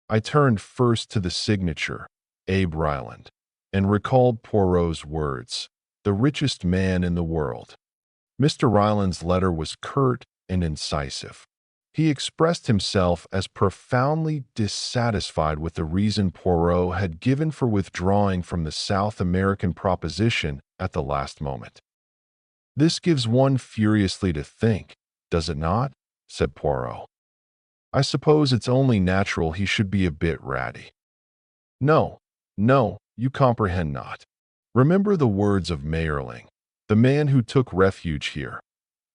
I turned first to the signature, Abe Ryland, and recalled Poirot's words, the richest man in the world. Mr. Ryland's letter was curt and incisive. He expressed himself as profoundly dissatisfied with the reason Poirot had given for withdrawing from the South American proposition at the last moment. This gives one furiously to think, does it not? Said Poirot. I suppose it's only natural he should be a bit ratty. No, you comprehend not. Remember the words of Mayerling, the man who took refuge here,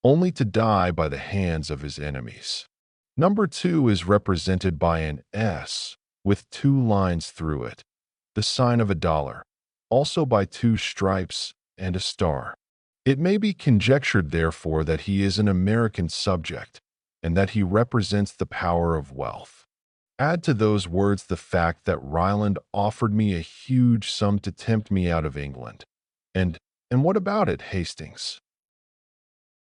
only to die by the hands of his enemies. Number 2 is represented by an S with 2 lines through it, the sign of $1. also by two stripes and a star. It may be conjectured, therefore, that he is an American subject, and that he represents the power of wealth. Add to those words the fact that Ryland offered me a huge sum to tempt me out of England. And what about it, Hastings?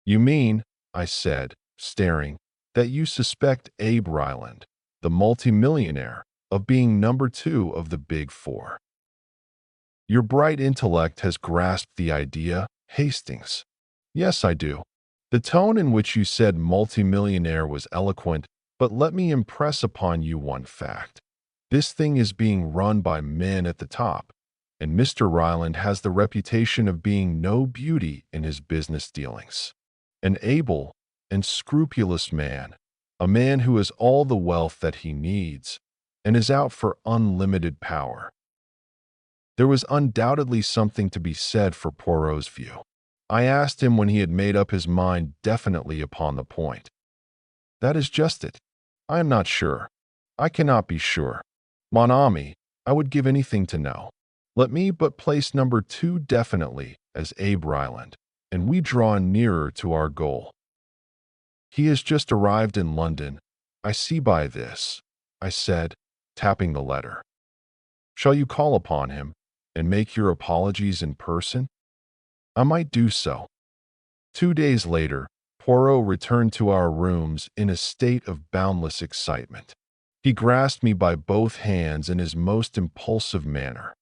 You mean, I said, staring, that you suspect Abe Ryland, the multimillionaire, of being number two of the Big Four. Your bright intellect has grasped the idea, Hastings. Yes, I do. The tone in which you said multimillionaire was eloquent, but let me impress upon you one fact. This thing is being run by men at the top, and Mr. Ryland has the reputation of being no beauty in his business dealings. An able and scrupulous man, a man who has all the wealth that he needs, and is out for unlimited power. There was undoubtedly something to be said for Poirot's view. I asked him when he had made up his mind definitely upon the point. That is just it. I am not sure. I cannot be sure. Mon ami, I would give anything to know. Let me but place number two definitely as Abe Ryland, and we draw nearer to our goal. He has just arrived in London. I see by this, I said, tapping the letter. Shall you call upon him and make your apologies in person? I might do so. 2 days later, Poirot returned to our rooms in a state of boundless excitement. He grasped me by both hands in his most impulsive manner.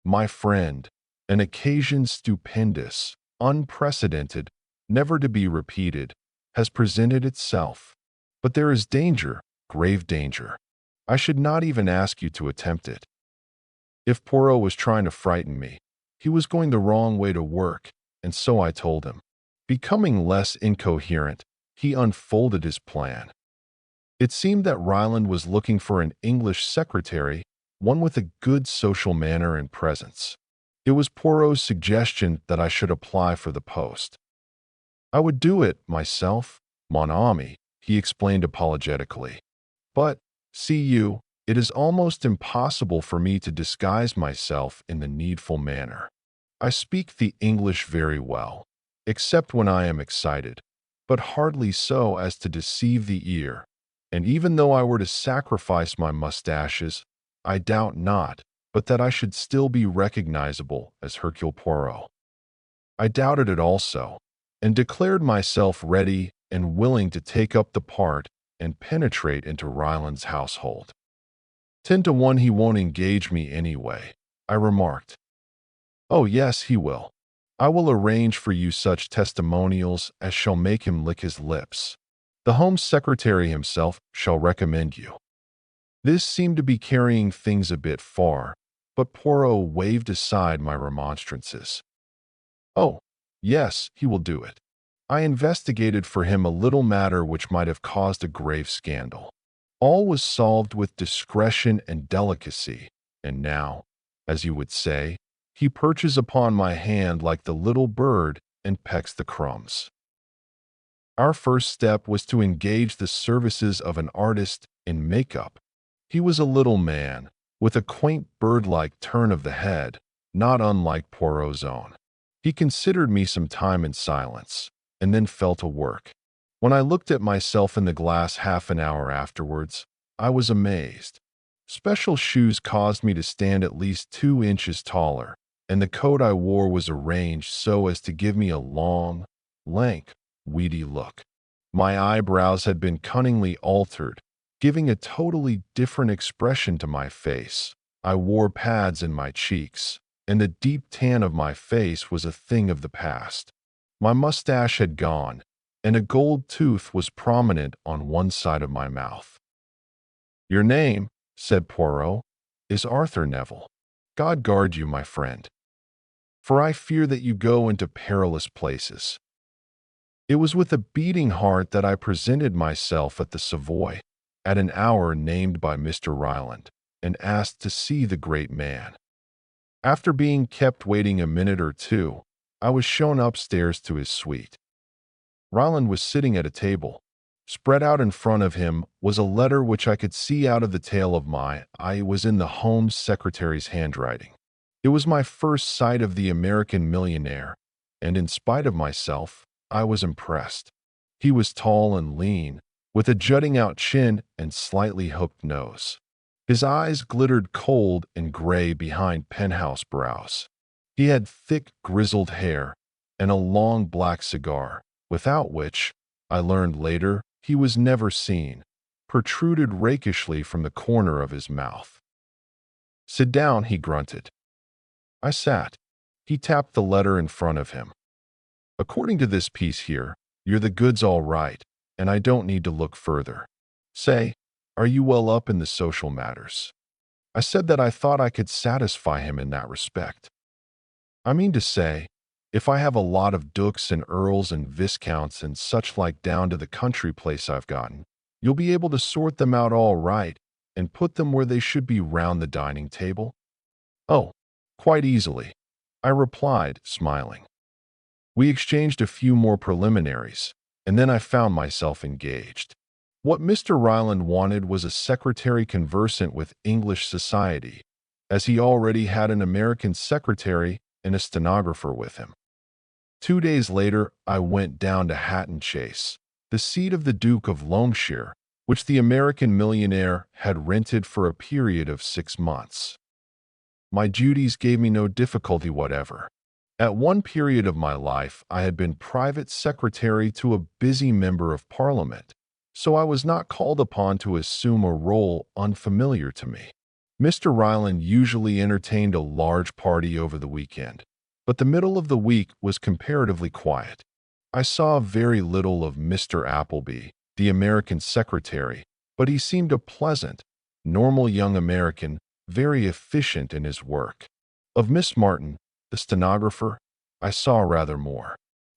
My friend, an occasion stupendous, unprecedented, never to be repeated, has presented itself. But there is danger, grave danger. I should not even ask you to attempt it. If Poirot was trying to frighten me, he was going the wrong way to work, and so I told him. Becoming less incoherent, he unfolded his plan. It seemed that Ryland was looking for an English secretary, one with a good social manner and presence. It was Poirot's suggestion that I should apply for the post. I would do it myself, mon ami, he explained apologetically. But, see you, it is almost impossible for me to disguise myself in the needful manner. I speak the English very well, except when I am excited, but hardly so as to deceive the ear, and even though I were to sacrifice my mustaches, I doubt not but that I should still be recognizable as Hercule Poirot. I doubted it also, and declared myself ready and willing to take up the part and penetrate into Ryland's household. 10 to 1 he won't engage me anyway, I remarked. Oh yes, he will. I will arrange for you such testimonials as shall make him lick his lips. The Home Secretary himself shall recommend you. This seemed to be carrying things a bit far, but Poirot waved aside my remonstrances. Oh, yes, he will do it. I investigated for him a little matter which might have caused a grave scandal. All was solved with discretion and delicacy, and now, as you would say, he perches upon my hand like the little bird and pecks the crumbs. Our first step was to engage the services of an artist in makeup. He was a little man, with a quaint bird-like turn of the head, not unlike Poirot's own. He considered me some time in silence, and then fell to work. When I looked at myself in the glass half an hour afterwards, I was amazed. Special shoes caused me to stand at least 2 inches taller, and the coat I wore was arranged so as to give me a long, lank, weedy look. My eyebrows had been cunningly altered, giving a totally different expression to my face. I wore pads in my cheeks, and the deep tan of my face was a thing of the past. My mustache had gone, and a gold tooth was prominent on one side of my mouth. Your name, said Poirot, is Arthur Neville. God guard you, my friend, for I fear that you go into perilous places. It was with a beating heart that I presented myself at the Savoy, at an hour named by Mr. Ryland, and asked to see the great man. After being kept waiting a minute or two, I was shown upstairs to his suite. Ryland was sitting at a table. Spread out in front of him was a letter which I could see out of the tail of my eye was in the Home Secretary's handwriting. It was my first sight of the American millionaire, and in spite of myself, I was impressed. He was tall and lean, with a jutting-out chin and slightly hooked nose. His eyes glittered cold and gray behind penthouse brows. He had thick, grizzled hair and a long black cigar, without which, I learned later, he was never seen, protruded rakishly from the corner of his mouth. "Sit down," he grunted. I sat. He tapped the letter in front of him. "According to this piece here, you're the goods all right, and I don't need to look further. Say, are you well up in the social matters?" I said that I thought I could satisfy him in that respect. "I mean to say, if I have a lot of dukes and earls and viscounts and such like down to the country place I've gotten, you'll be able to sort them out all right and put them where they should be round the dining table?" "Oh, quite easily," I replied, smiling. We exchanged a few more preliminaries, and then I found myself engaged. What Mr. Ryland wanted was a secretary conversant with English society, as he already had an American secretary and a stenographer with him. 2 days later, I went down to Hatton Chase, the seat of the Duke of Loamshire, which the American millionaire had rented for a period of 6 months. My duties gave me no difficulty whatever. At one period of my life, I had been private secretary to a busy member of Parliament, so I was not called upon to assume a role unfamiliar to me. Mr. Ryland usually entertained a large party over the weekend, but the middle of the week was comparatively quiet. I saw very little of Mr. Appleby, the American secretary, but he seemed a pleasant, normal young American, very efficient in his work. Of Miss Martin, the stenographer, I saw rather more.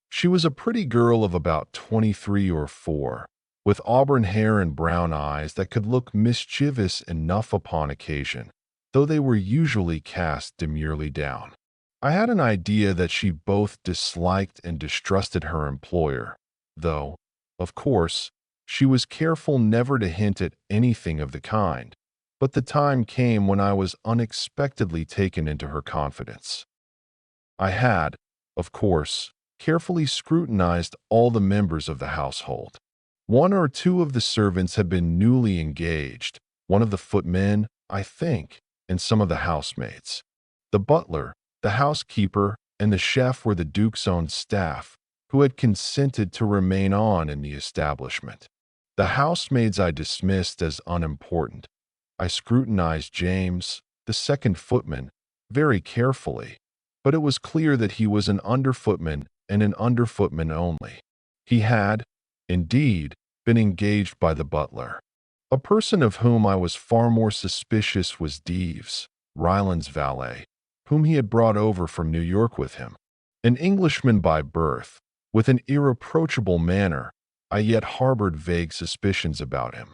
She was a pretty girl of about 23 or 4, with auburn hair and brown eyes that could look mischievous enough upon occasion, though they were usually cast demurely down. I had an idea that she both disliked and distrusted her employer, though, of course, she was careful never to hint at anything of the kind. But the time came when I was unexpectedly taken into her confidence. I had, of course, carefully scrutinized all the members of the household. 1 or 2 of the servants had been newly engaged, one of the footmen, I think, and some of the housemaids. The butler, the housekeeper, and the chef were the Duke's own staff, who had consented to remain on in the establishment. The housemaids I dismissed as unimportant. I scrutinized James, the second footman, very carefully, but it was clear that he was an underfootman and an underfootman only. He had, indeed, been engaged by the butler. A person of whom I was far more suspicious was Deeves, Ryland's valet, whom he had brought over from New York with him. An Englishman by birth, with an irreproachable manner, I yet harbored vague suspicions about him.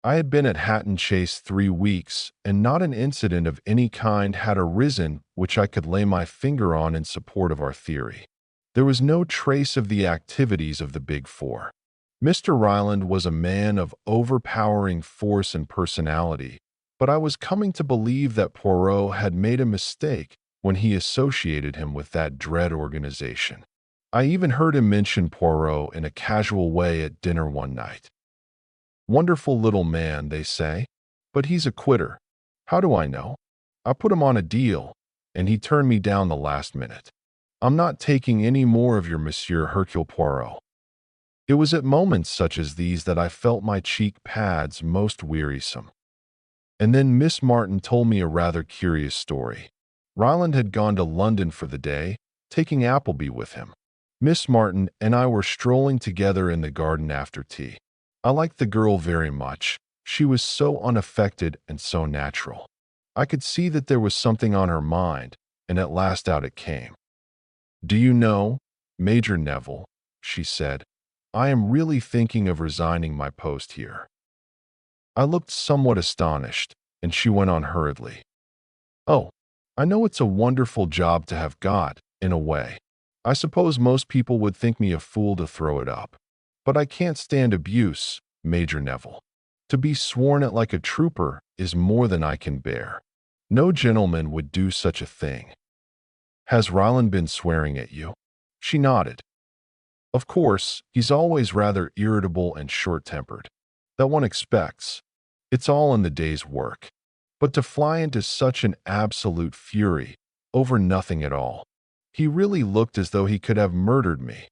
I had been at Hatton Chase 3 weeks, and not an incident of any kind had arisen which I could lay my finger on in support of our theory. There was no trace of the activities of the Big Four. Mr. Ryland was a man of overpowering force and personality, but I was coming to believe that Poirot had made a mistake when he associated him with that dread organization. I even heard him mention Poirot in a casual way at dinner one night. "Wonderful little man," they say, "but he's a quitter." How do I know? I put him on a deal, and he turned me down the last minute. "I'm not taking any more of your Monsieur Hercule Poirot." It was at moments such as these that I felt my cheek pads most wearisome. And then Miss Martin told me a rather curious story. Ryland had gone to London for the day, taking Appleby with him. Miss Martin and I were strolling together in the garden after tea. I liked the girl very much. She was so unaffected and so natural. I could see that there was something on her mind, and at last out it came. "Do you know, Major Neville," she said, "I am really thinking of resigning my post here." I looked somewhat astonished, and she went on hurriedly. "Oh, I know it's a wonderful job to have got, in a way. I suppose most people would think me a fool to throw it up. But I can't stand abuse, Major Neville. To be sworn at like a trooper is more than I can bear. No gentleman would do such a thing. Has Ryland been swearing at you? She nodded. Of course, he's always rather irritable and short-tempered. That one expects. It's all in the day's work. But to fly into such an absolute fury over nothing at all. He really looked as though he could have murdered me.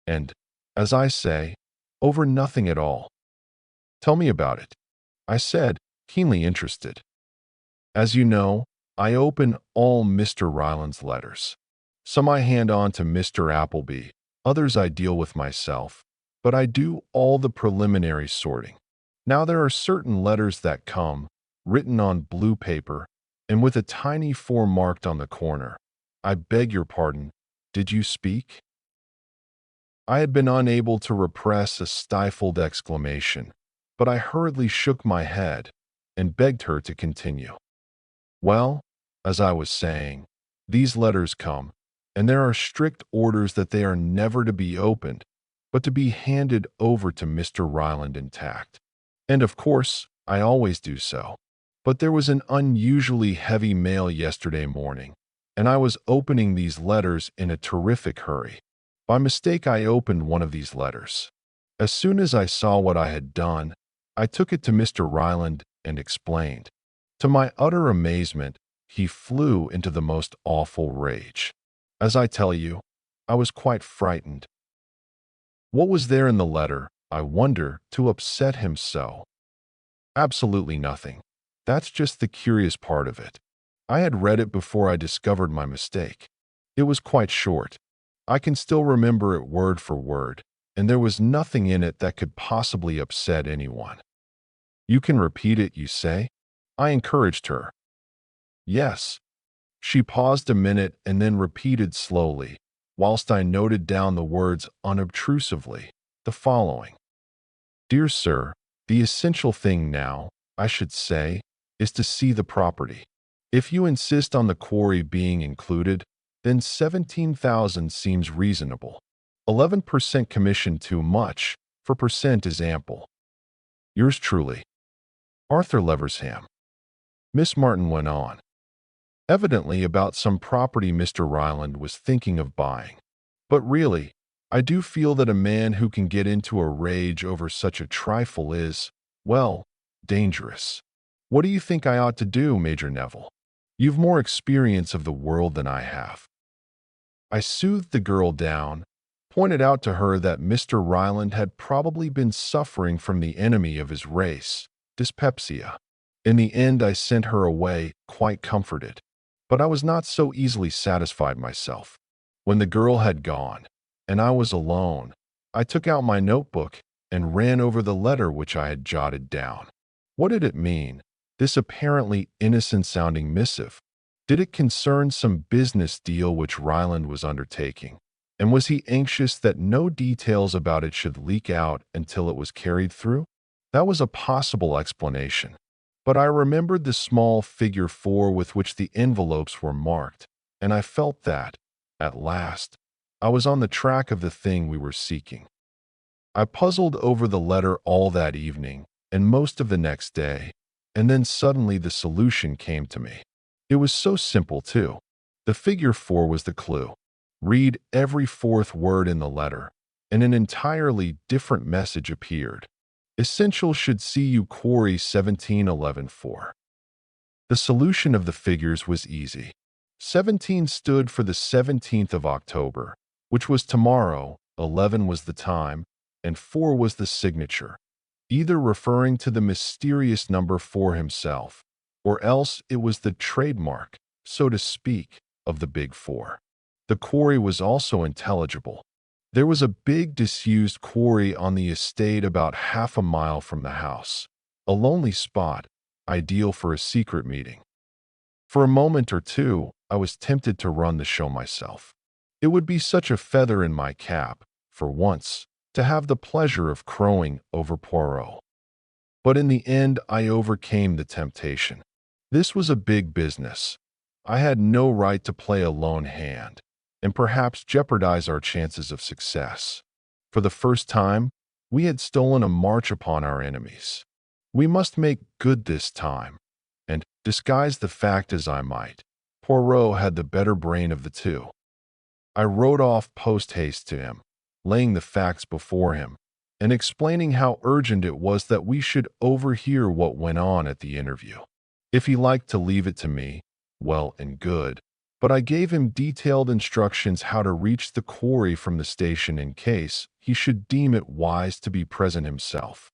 And, as I say, over nothing at all. Tell me about it, I said, keenly interested. As you know, I open all Mr. Ryland's letters. Some I hand on to Mr. Appleby, others I deal with myself, but I do all the preliminary sorting. Now there are certain letters that come, written on blue paper, and with a tiny 4 marked on the corner. I beg your pardon, did you speak? I had been unable to repress a stifled exclamation, but I hurriedly shook my head and begged her to continue. Well, as I was saying, these letters come, and there are strict orders that they are never to be opened, but to be handed over to Mr. Ryland intact. And of course, I always do so. But there was an unusually heavy mail yesterday morning, and I was opening these letters in a terrific hurry. By mistake, I opened one of these letters. As soon as I saw what I had done, I took it to Mr. Ryland and explained. To my utter amazement, he flew into the most awful rage. As I tell you, I was quite frightened. What was there in the letter, I wonder, to upset him so? Absolutely nothing. That's just the curious part of it. I had read it before I discovered my mistake. It was quite short. I can still remember it word for word, and there was nothing in it that could possibly upset anyone. You can repeat it, you say? I encouraged her. Yes. She paused a minute and then repeated slowly, whilst I noted down the words unobtrusively, the following. Dear sir, the essential thing now, I should say, is to see the property. If you insist on the quarry being included, then 17,000 seems reasonable. 11% commission too much, for percent is ample. Yours truly, Arthur Leversham. Miss Martin went on. Evidently about some property Mr. Ryland was thinking of buying. But really, I do feel that a man who can get into a rage over such a trifle is, well, dangerous. What do you think I ought to do, Major Neville? You've more experience of the world than I have. I soothed the girl down, pointed out to her that Mr. Ryland had probably been suffering from the enemy of his race, dyspepsia. In the end, I sent her away quite comforted. But I was not so easily satisfied myself. When the girl had gone, and I was alone, I took out my notebook and ran over the letter which I had jotted down. What did it mean, this apparently innocent-sounding missive? Did it concern some business deal which Ryland was undertaking? And was he anxious that no details about it should leak out until it was carried through? That was a possible explanation. But I remembered the small figure 4 with which the envelopes were marked, and I felt that, at last, I was on the track of the thing we were seeking. I puzzled over the letter all that evening and most of the next day, and then suddenly the solution came to me. It was so simple, too. The figure 4 was the clue. Read every 4th word in the letter, and an entirely different message appeared. Essential should see you quarry 1711-4. The solution of the figures was easy. 17 stood for the 17th of October, which was tomorrow, 11 was the time, and 4 was the signature, either referring to the mysterious number 4 himself, or else it was the trademark, so to speak, of the Big Four. The quarry was also intelligible. There was a big disused quarry on the estate about half a mile from the house, a lonely spot, ideal for a secret meeting. For a moment or two, I was tempted to run the show myself. It would be such a feather in my cap, for once, to have the pleasure of crowing over Poirot. But in the end, I overcame the temptation. This was a big business. I had no right to play a lone hand, and perhaps jeopardize our chances of success. For the first time, we had stolen a march upon our enemies. We must make good this time. and, disguise the fact as I might, Poirot had the better brain of the two. I wrote off post-haste to him, laying the facts before him, and explaining how urgent it was that we should overhear what went on at the interview. If he liked to leave it to me, well and good, but I gave him detailed instructions how to reach the quarry from the station in case he should deem it wise to be present himself.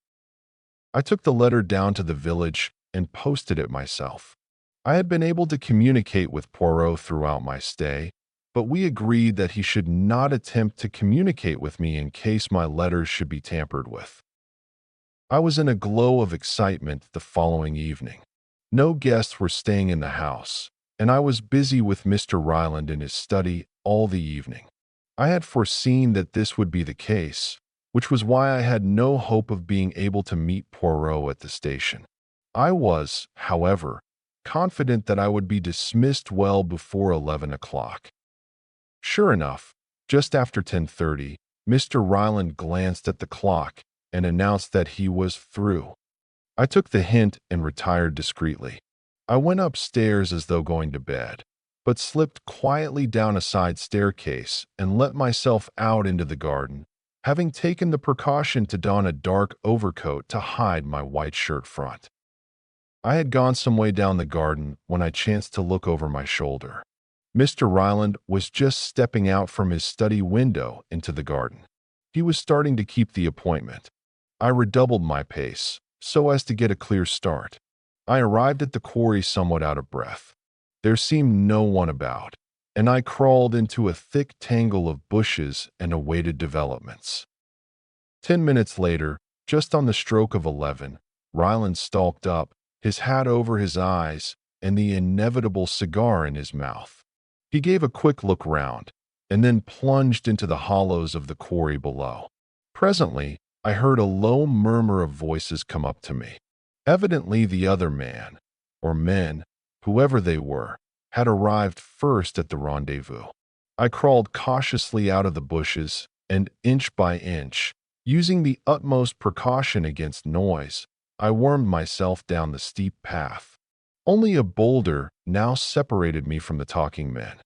I took the letter down to the village and posted it myself. I had been able to communicate with Poirot throughout my stay, but we agreed that he should not attempt to communicate with me in case my letters should be tampered with. I was in a glow of excitement the following evening. No guests were staying in the house, and I was busy with Mr. Ryland in his study all the evening. I had foreseen that this would be the case, which was why I had no hope of being able to meet Poirot at the station. I was, however, confident that I would be dismissed well before 11 o'clock. Sure enough, just after 10:30, Mr. Ryland glanced at the clock and announced that he was through. I took the hint and retired discreetly. I went upstairs as though going to bed, but slipped quietly down a side staircase and let myself out into the garden, having taken the precaution to don a dark overcoat to hide my white shirt front. I had gone some way down the garden when I chanced to look over my shoulder. Mr. Ryland was just stepping out from his study window into the garden. He was starting to keep the appointment. I redoubled my pace, so as to get a clear start. I arrived at the quarry somewhat out of breath. There seemed no one about, and I crawled into a thick tangle of bushes and awaited developments. 10 minutes later, just on the stroke of 11, Ryland stalked up, his hat over his eyes, and the inevitable cigar in his mouth. He gave a quick look round, and then plunged into the hollows of the quarry below. Presently, I heard a low murmur of voices come up to me. Evidently the other man, or men, whoever they were, had arrived first at the rendezvous. I crawled cautiously out of the bushes, and inch by inch, using the utmost precaution against noise, I wormed myself down the steep path. Only a boulder now separated me from the talking men.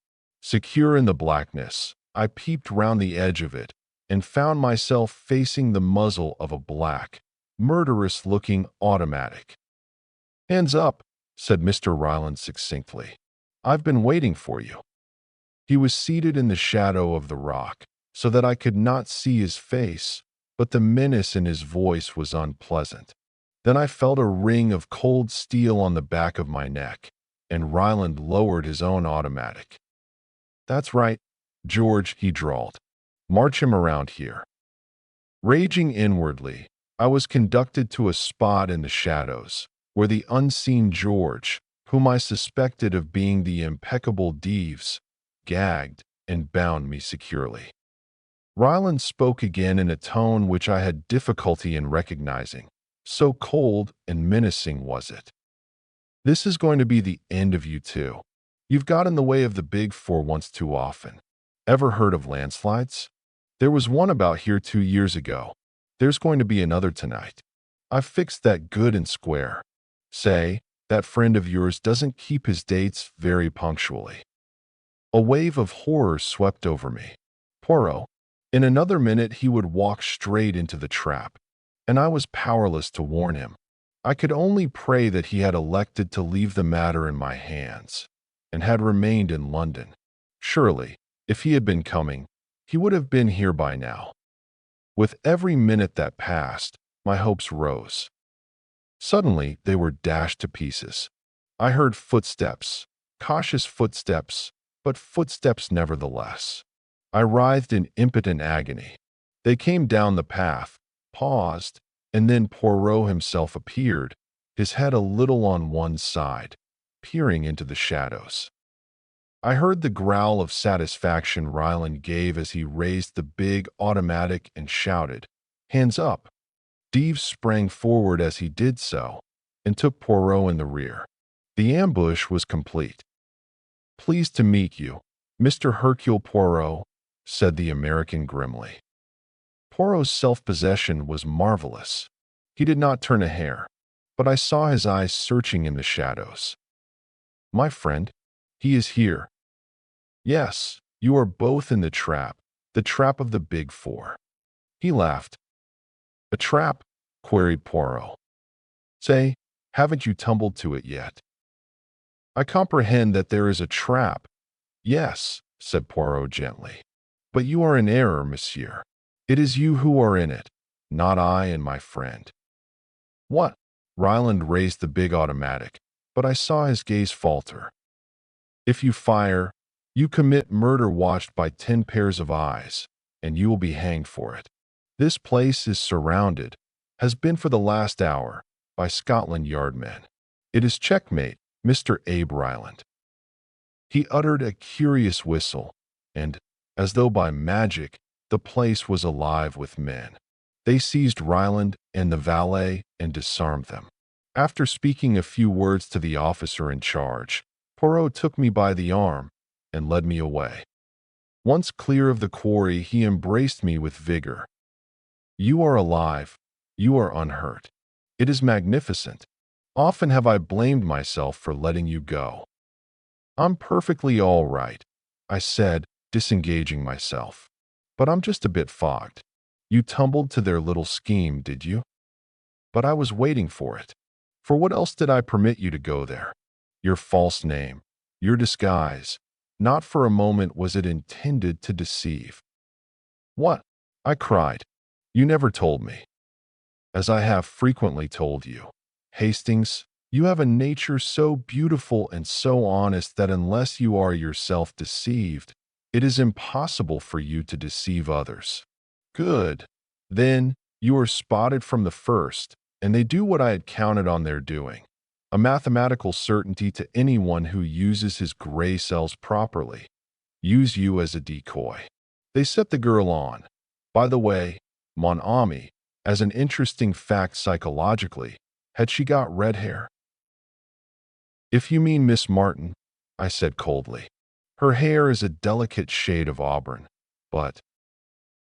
Secure in the blackness, I peeped round the edge of it and found myself facing the muzzle of a black, murderous-looking automatic. "Hands up," said Mr. Ryland succinctly. "I've been waiting for you." He was seated in the shadow of the rock, so that I could not see his face, but the menace in his voice was unpleasant. Then I felt a ring of cold steel on the back of my neck, and Ryland lowered his own automatic. "That's right, George," he drawled. "March him around here." Raging inwardly, I was conducted to a spot in the shadows, where the unseen George, whom I suspected of being the impeccable Deves, gagged and bound me securely. Ryland spoke again in a tone which I had difficulty in recognizing. So cold and menacing was it. "This is going to be the end of you two. You've got in the way of the big four once too often. Ever heard of landslides? There was one about here 2 years ago. There's going to be another tonight. I've fixed that good and square. Say, that friend of yours doesn't keep his dates very punctually." A wave of horror swept over me. Poirot. In another minute he would walk straight into the trap, and I was powerless to warn him. I could only pray that he had elected to leave the matter in my hands, and had remained in London. Surely, if he had been coming, he would have been here by now. With every minute that passed, my hopes rose. Suddenly, they were dashed to pieces. I heard footsteps, cautious footsteps, but footsteps nevertheless. I writhed in impotent agony. They came down the path, paused, and then Poirot himself appeared, his head a little on one side, peering into the shadows. I heard the growl of satisfaction Ryland gave as he raised the big automatic and shouted, "Hands up!" Deves sprang forward as he did so, and took Poirot in the rear. The ambush was complete. "Pleased to meet you, Mr. Hercule Poirot," said the American grimly. Poirot's self-possession was marvelous. He did not turn a hair. but I saw his eyes searching in the shadows. My friend, he is here. Yes, you are both in the trap of the big four. He laughed. A trap? Queried Poirot. Say, haven't you tumbled to it yet? I comprehend that there is a trap. Yes, said Poirot gently. But you are in error, monsieur. It is you who are in it, not I and my friend. What? Ryland raised the big automatic, but I saw his gaze falter. If you fire, you commit murder watched by 10 pairs of eyes, and you will be hanged for it. This place is surrounded, has been for the last hour, by Scotland Yard men. It is checkmate, Mr. Abe Ryland. He uttered a curious whistle, and, as though by magic, the place was alive with men. They seized Ryland and the valet and disarmed them. After speaking a few words to the officer in charge, Poirot took me by the arm and led me away. Once clear of the quarry, he embraced me with vigor. You are alive. You are unhurt. It is magnificent. Often have I blamed myself for letting you go. I'm perfectly all right, I said, disengaging myself. But I'm just a bit fogged. You tumbled to their little scheme, did you? But I was waiting for it. For what else did I permit you to go there? Your false name, your disguise. Not for a moment was it intended to deceive. What? I cried. You never told me. As I have frequently told you, Hastings, you have a nature so beautiful and so honest that unless you are yourself deceived, it is impossible for you to deceive others. Good. Then, you are spotted from the first, and they do what I had counted on their doing. A mathematical certainty to anyone who uses his gray cells properly. Use you as a decoy. They set the girl on. By the way, mon ami, as an interesting fact psychologically, had she got red hair? If you mean Miss Martin, I said coldly. Her hair is a delicate shade of auburn, but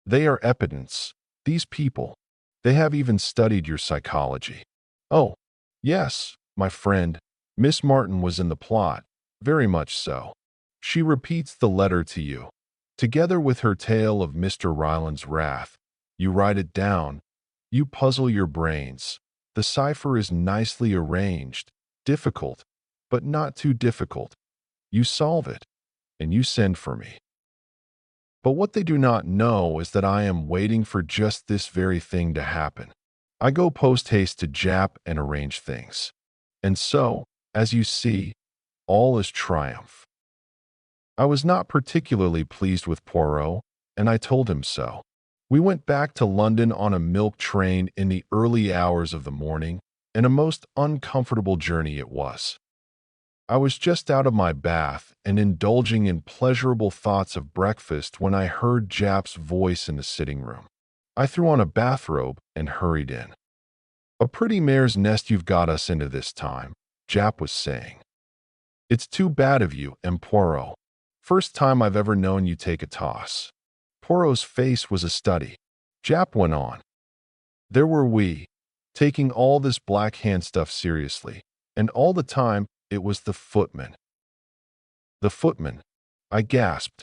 they are epidants, these people. They have even studied your psychology. Oh, yes, my friend, Miss Martin was in the plot, very much so. She repeats the letter to you. Together with her tale of Mr. Ryland's wrath, you write it down. You puzzle your brains. The cipher is nicely arranged, difficult, but not too difficult. You solve it, and you send for me. But what they do not know is that I am waiting for just this very thing to happen. I go post-haste to Jap and arrange things. And so, as you see, all is triumph. I was not particularly pleased with Poirot, and I told him so. We went back to London on a milk train in the early hours of the morning, and a most uncomfortable journey it was. I was just out of my bath and indulging in pleasurable thoughts of breakfast when I heard Jap's voice in the sitting room. I threw on a bathrobe and hurried in. A pretty mare's nest you've got us into this time, Jap was saying. It's too bad of you, and Poirot. First time I've ever known you take a toss. Poirot's face was a study. Jap went on. There were we, taking all this Black Hand stuff seriously, and all the time it was the footman. The footman, I gasped.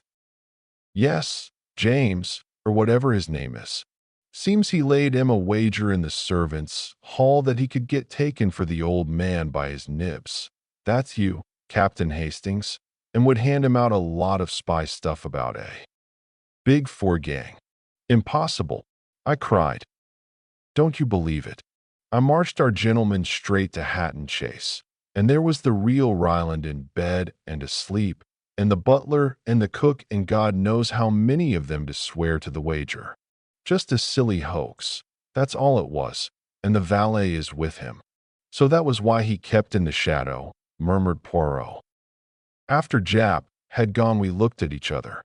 Yes, James, or whatever his name is. Seems he laid him a wager in the servants' hall that he could get taken for the old man by his nibs. That's you, Captain Hastings, and would hand him out a lot of spy stuff about a Big Four gang. Impossible, I cried. Don't you believe it? I marched our gentlemen straight to Hatton Chase, and there was the real Ryland in bed and asleep, and the butler and the cook and God knows how many of them to swear to the wager. Just a silly hoax, that's all it was, and the valet is with him. So that was why he kept in the shadow, murmured Poirot. After Jap had gone, we looked at each other.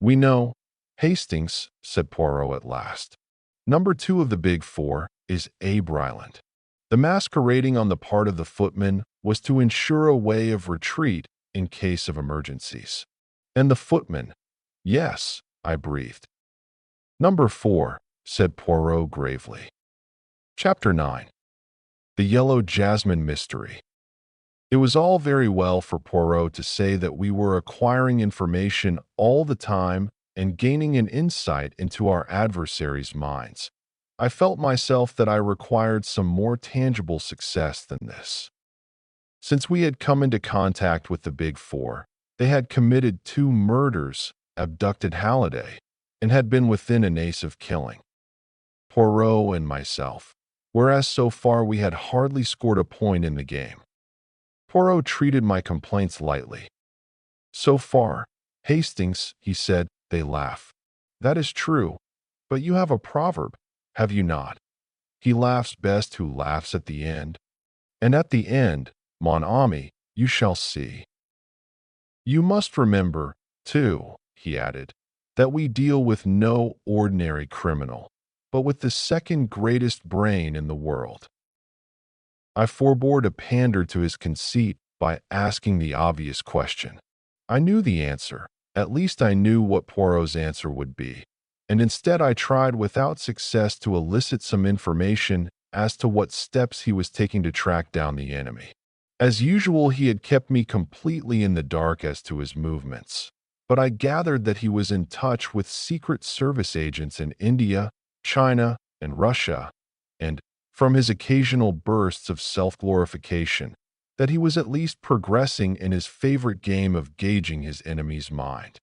We know, Hastings, said Poirot at last. Number 2 of the Big Four is Abe Ryland. The masquerading on the part of the footman was to ensure a way of retreat in case of emergencies. And the footman, yes, I breathed. Number 4, said Poirot gravely. Chapter 9. The Yellow Jasmine Mystery. It was all very well for Poirot to say that we were acquiring information all the time and gaining an insight into our adversaries' minds. I felt myself that I required some more tangible success than this. Since we had come into contact with the Big Four, they had committed 2 murders, abducted Halliday, and had been within an ace of killing Poirot and myself, whereas so far we had hardly scored a point in the game. Poirot treated my complaints lightly. "So far, Hastings," he said. They laugh. "That is true, but you have a proverb, have you not? He laughs best who laughs at the end. And at the end, mon ami, you shall see. You must remember, too," he added, "that we deal with no ordinary criminal, but with the second greatest brain in the world." I forbore to pander to his conceit by asking the obvious question. I knew the answer. At least I knew what Poirot's answer would be. And instead I tried without success to elicit some information as to what steps he was taking to track down the enemy. As usual, he had kept me completely in the dark as to his movements. But I gathered that he was in touch with Secret Service agents in India, China, and Russia, and, from his occasional bursts of self-glorification, that he was at least progressing in his favorite game of gauging his enemy's mind.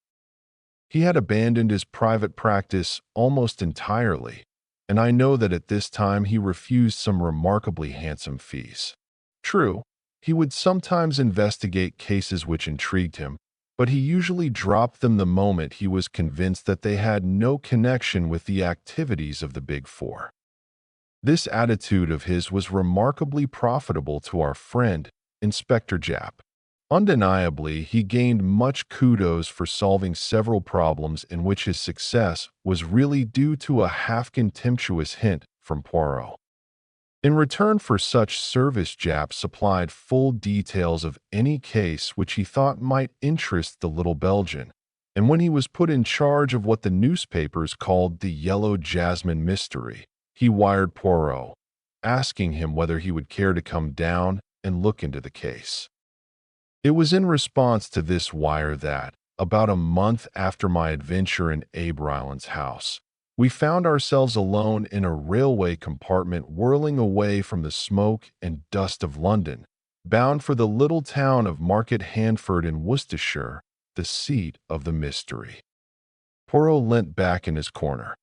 He had abandoned his private practice almost entirely, and I know that at this time he refused some remarkably handsome fees. True, he would sometimes investigate cases which intrigued him, but he usually dropped them the moment he was convinced that they had no connection with the activities of the Big Four. This attitude of his was remarkably profitable to our friend, Inspector Japp. Undeniably, he gained much kudos for solving several problems in which his success was really due to a half-contemptuous hint from Poirot. In return for such service, Japp supplied full details of any case which he thought might interest the little Belgian, and when he was put in charge of what the newspapers called the Yellow Jasmine Mystery, he wired Poirot, asking him whether he would care to come down and look into the case. It was in response to this wire that, about a month after my adventure in Abe Ryland's house, we found ourselves alone in a railway compartment whirling away from the smoke and dust of London, bound for the little town of Market Handford in Worcestershire, the seat of the mystery. Poirot leant back in his corner.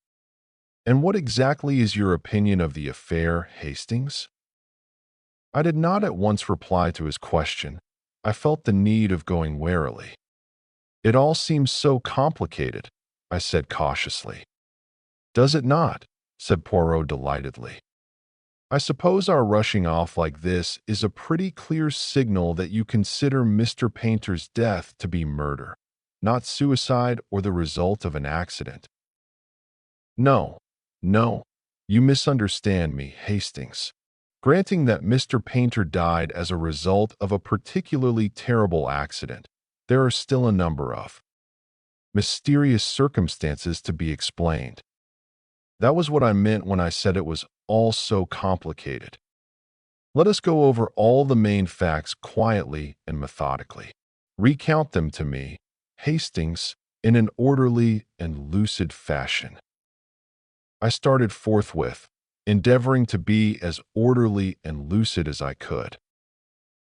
"And what exactly is your opinion of the affair, Hastings?" I did not at once reply to his question. I felt the need of going warily. "It all seems so complicated," I said cautiously. "Does it not?" said Poirot delightedly. "I suppose our rushing off like this is a pretty clear signal that you consider Mr. Painter's death to be murder, not suicide or the result of an accident." No, you misunderstand me, Hastings. Granting that Mr. Painter died as a result of a particularly terrible accident, there are still a number of mysterious circumstances to be explained. That was what I meant when I said it was all so complicated. Let us go over all the main facts quietly and methodically. Recount them to me, Hastings, in an orderly and lucid fashion. I started forthwith, endeavoring to be as orderly and lucid as I could.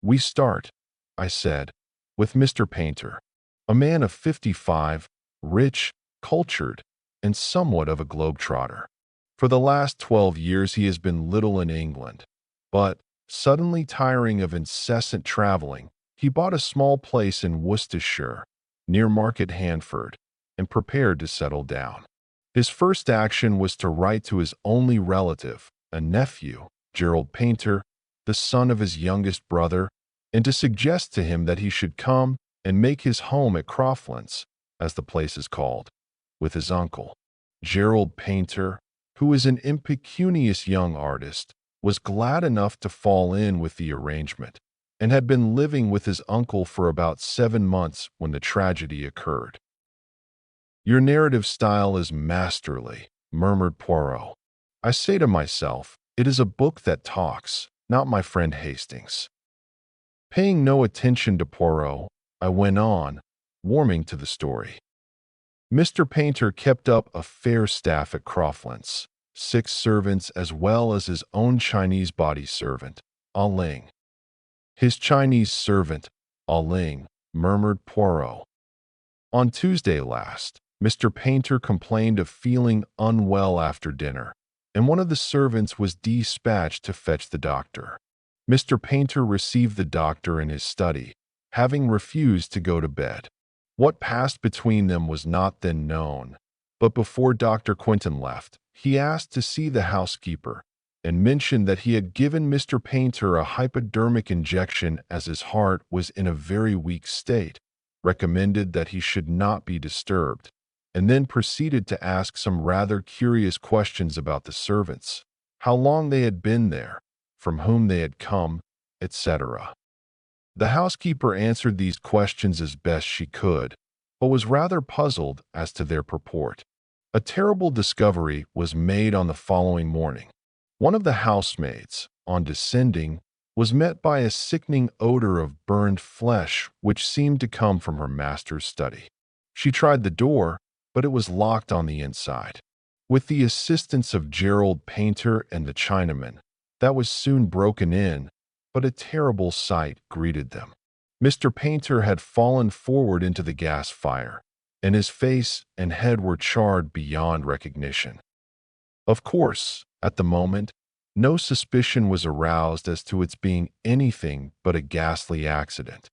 "We start," I said, "with Mr. Painter, a man of 55, rich, cultured, and somewhat of a globetrotter. For the last 12 years he has been little in England, but, suddenly tiring of incessant traveling, he bought a small place in Worcestershire, near Market Handford, and prepared to settle down. His first action was to write to his only relative, a nephew, Gerald Painter, the son of his youngest brother, and to suggest to him that he should come and make his home at Croflands, as the place is called, with his uncle. Gerald Painter, who is an impecunious young artist, was glad enough to fall in with the arrangement, and had been living with his uncle for about 7 months when the tragedy occurred. "Your narrative style is masterly," murmured Poirot. "I say to myself, it is a book that talks, not my friend Hastings. Paying no attention to Poirot, I went on, warming to the story. Mr. Painter kept up a fair staff at Crofland's, 6 servants as well as his own Chinese body servant, Ah Ling. His Chinese servant, Ah Ling, murmured Poirot. On Tuesday last, Mr. Painter complained of feeling unwell after dinner, and one of the servants was dispatched to fetch the doctor. Mr. Painter received the doctor in his study, having refused to go to bed. What passed between them was not then known, but before Dr. Quinton left, he asked to see the housekeeper and mentioned that he had given Mr. Painter a hypodermic injection as his heart was in a very weak state, recommended that he should not be disturbed, and then proceeded to ask some rather curious questions about the servants, how long they had been there, from whom they had come, etc. The housekeeper answered these questions as best she could, but was rather puzzled as to their purport. A terrible discovery was made on the following morning. One of the housemaids, on descending, was met by a sickening odor of burned flesh which seemed to come from her master's study. She tried the door, but it was locked on the inside. With the assistance of Gerald Painter and the Chinaman, that was soon broken in, but a terrible sight greeted them. Mr. Painter had fallen forward into the gas fire, and his face and head were charred beyond recognition. Of course, at the moment, no suspicion was aroused as to its being anything but a ghastly accident.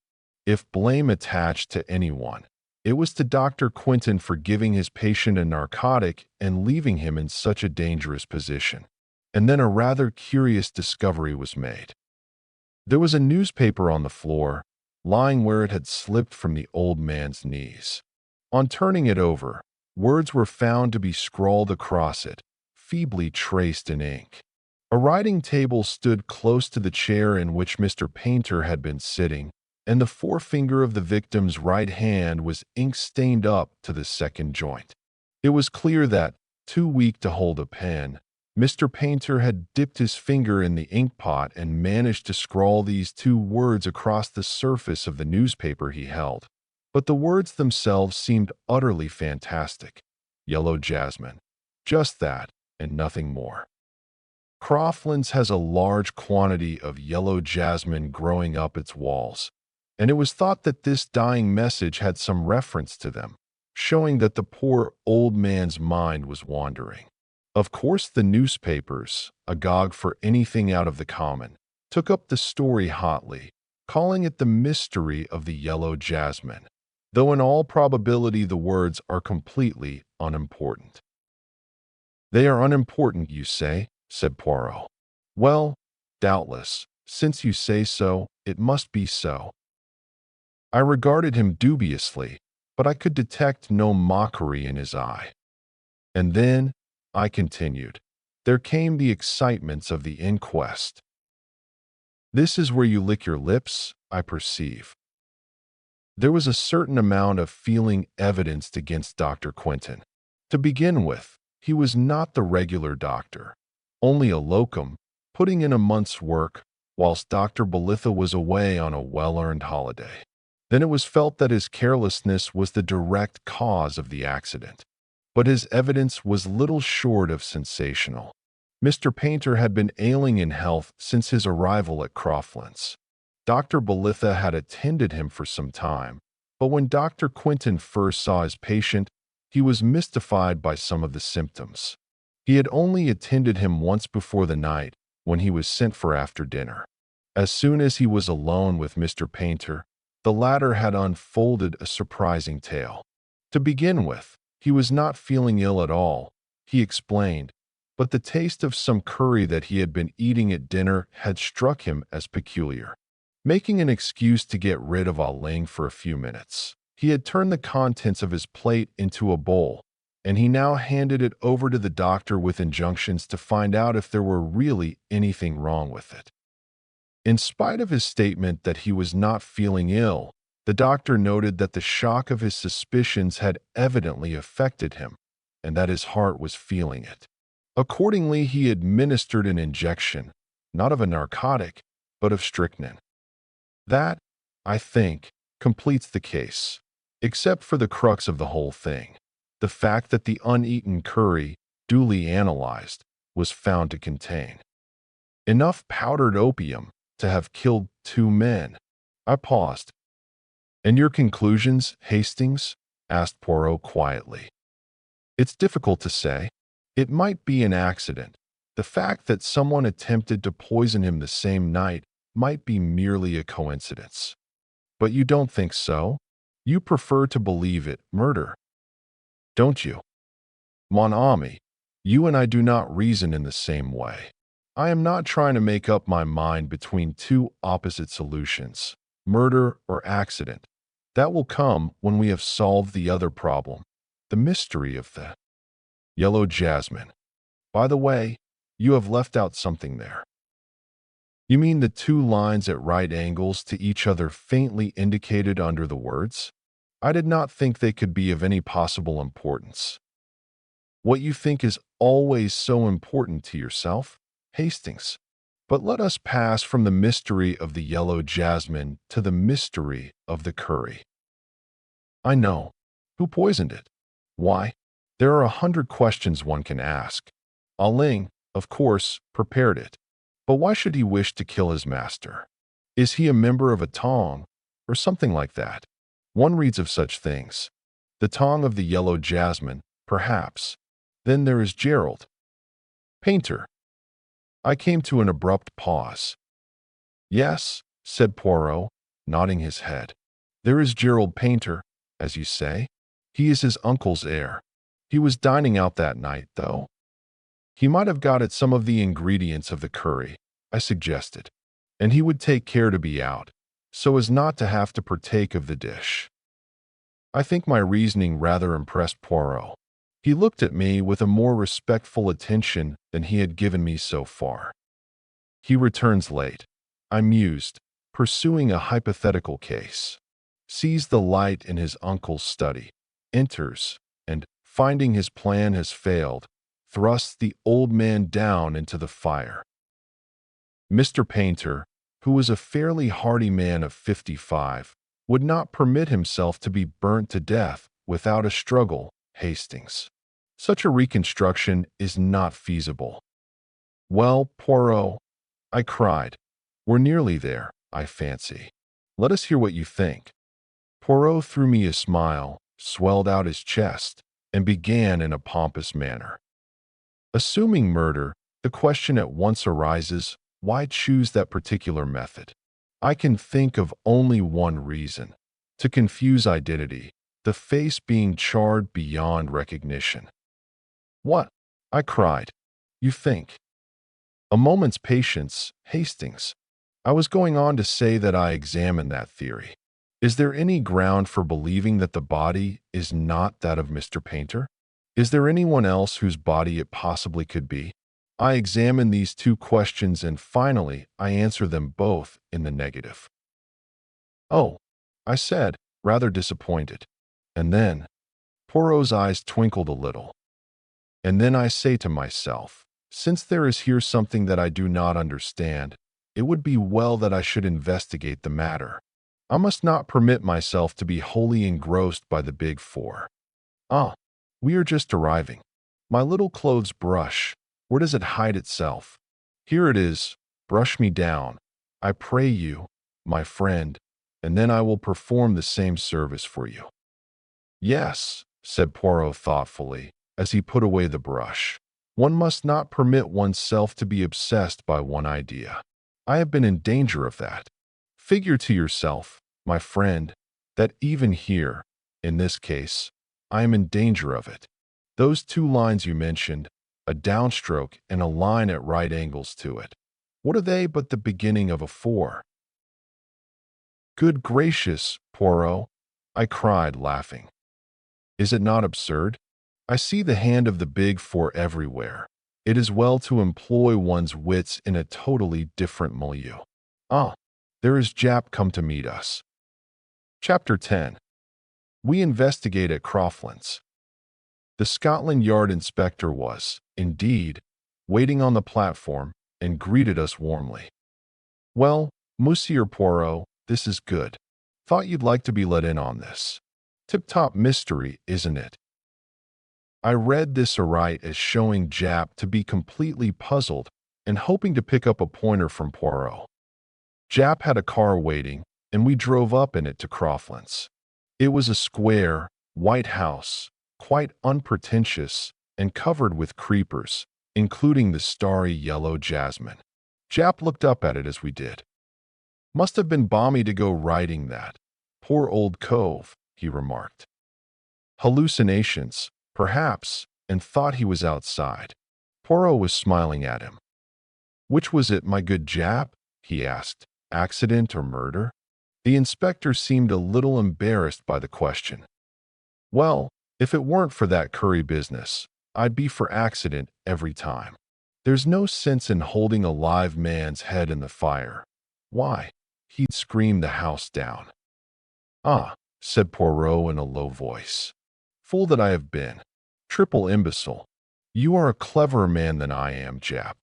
If blame attached to anyone, it was to Dr. Quinton for giving his patient a narcotic and leaving him in such a dangerous position. And then a rather curious discovery was made. There was a newspaper on the floor, lying where it had slipped from the old man's knees. On turning it over, words were found to be scrawled across it, feebly traced in ink. A writing table stood close to the chair in which Mr. Painter had been sitting, and the forefinger of the victim's right hand was ink-stained up to the second joint. It was clear that, too weak to hold a pen, Mr. Painter had dipped his finger in the ink pot and managed to scrawl these 2 words across the surface of the newspaper he held. But the words themselves seemed utterly fantastic. Yellow jasmine. Just that, and nothing more. Crofland's has a large quantity of yellow jasmine growing up its walls, and it was thought that this dying message had some reference to them, showing that the poor old man's mind was wandering. Of course, the newspapers, agog for anything out of the common, took up the story hotly, calling it the mystery of the yellow jasmine, though in all probability the words are completely unimportant. "They are unimportant, you say?" said Poirot. "Well, doubtless, since you say so, it must be so." I regarded him dubiously, but I could detect no mockery in his eye. "And then," I continued, "there came the excitements of the inquest." "This is where you lick your lips, I perceive." There was a certain amount of feeling evidenced against Dr. Quinton. To begin with, he was not the regular doctor, only a locum, putting in a month's work, whilst Dr. Belitha was away on a well-earned holiday. Then it was felt that his carelessness was the direct cause of the accident. But his evidence was little short of sensational. Mr. Painter had been ailing in health since his arrival at Crofland's. Dr. Belitha had attended him for some time, but when Dr. Quinton first saw his patient, he was mystified by some of the symptoms. He had only attended him once before the night, when he was sent for after dinner. As soon as he was alone with Mr. Painter, the latter had unfolded a surprising tale. To begin with, he was not feeling ill at all, he explained, but the taste of some curry that he had been eating at dinner had struck him as peculiar. Making an excuse to get rid of Ah Ling for a few minutes, he had turned the contents of his plate into a bowl, and he now handed it over to the doctor with injunctions to find out if there were really anything wrong with it. In spite of his statement that he was not feeling ill, the doctor noted that the shock of his suspicions had evidently affected him, and that his heart was feeling it. Accordingly, he administered an injection, not of a narcotic, but of strychnine. That, I think, completes the case, except for the crux of the whole thing, the fact that the uneaten curry, duly analyzed, was found to contain enough powdered opium to have killed 2 men. I paused. "And your conclusions, Hastings?" asked Poirot quietly. "It's difficult to say. It might be an accident. The fact that someone attempted to poison him the same night might be merely a coincidence. But you don't think so? You prefer to believe it murder, don't you? Mon ami, you and I do not reason in the same way. I am not trying to make up my mind between two opposite solutions, murder or accident. That will come when we have solved the other problem, the mystery of the yellow jasmine. By the way, you have left out something there. You mean the 2 lines at right angles to each other faintly indicated under the words? I did not think they could be of any possible importance. What you think is always so important to yourself, Hastings. But let us pass from the mystery of the yellow jasmine to the mystery of the curry. I know. Who poisoned it? Why? There are 100 questions one can ask. Ah Ling, of course, prepared it. But why should he wish to kill his master? Is he a member of a tong, or something like that? One reads of such things. The tong of the yellow jasmine, perhaps. Then there is Gerald. Painter. I came to an abrupt pause. Yes, said Poirot, nodding his head. There is Gerald Painter, as you say. He is his uncle's heir. He was dining out that night, though. He might have got at some of the ingredients of the curry, I suggested, and he would take care to be out, so as not to have to partake of the dish. I think my reasoning rather impressed Poirot. He looked at me with a more respectful attention than he had given me so far. He returns late, I mused, pursuing a hypothetical case. Sees the light in his uncle's study, enters, and, finding his plan has failed, thrusts the old man down into the fire. Mr. Painter, who was a fairly hardy man of 55, would not permit himself to be burnt to death without a struggle, Hastings. Such a reconstruction is not feasible. Well, Poirot, I cried, we're nearly there, I fancy. Let us hear what you think. Poirot threw me a smile, swelled out his chest, and began in a pompous manner. Assuming murder, the question at once arises, why choose that particular method? I can think of only one reason: to confuse identity, the face being charred beyond recognition. What? I cried. You think? A moment's patience, Hastings. I was going on to say that I examined that theory. Is there any ground for believing that the body is not that of Mr. Painter? Is there anyone else whose body it possibly could be? I examine these 2 questions and finally I answer them both in the negative. Oh, I said, rather disappointed. And then, Poirot's eyes twinkled a little. And then I say to myself, since there is here something that I do not understand, it would be well that I should investigate the matter. I must not permit myself to be wholly engrossed by the big 4. Ah, we are just arriving. My little clothes brush, where does it hide itself? Here it is. Brush me down, I pray you, my friend, and then I will perform the same service for you. Yes, said Poirot thoughtfully, as he put away the brush. One must not permit oneself to be obsessed by one idea. I have been in danger of that. Figure to yourself, my friend, that even here, in this case, I am in danger of it. Those 2 lines you mentioned, a downstroke and a line at right angles to it. What are they but the beginning of a 4? Good gracious, Poirot, I cried, laughing. Is it not absurd? I see the hand of the big 4 everywhere. It is well to employ one's wits in a totally different milieu. Ah, there is Jap come to meet us. Chapter 10. We investigate at Crofland's. The Scotland Yard inspector was, indeed, waiting on the platform, and greeted us warmly. "Well, Monsieur Poirot, this is good. Thought you'd like to be let in on this. Tip-top mystery, isn't it?" I read this aright as showing Jap to be completely puzzled and hoping to pick up a pointer from Poirot. Jap had a car waiting, and we drove up in it to Crofland's. It was a square, white house, quite unpretentious and covered with creepers, including the starry yellow jasmine. Jap looked up at it as we did. "Must have been balmy to go riding that. Poor old cove," he remarked. "Hallucinations, perhaps, and thought he was outside." Poirot was smiling at him. "Which was it, my good Jap?" he asked. "Accident or murder?" The inspector seemed a little embarrassed by the question. "Well, if it weren't for that curry business, I'd be for accident every time. There's no sense in holding a live man's head in the fire. Why, he'd scream the house down." "Ah," said Poirot in a low voice. "Fool that I have been. Triple imbecile. You are a cleverer man than I am, Jap."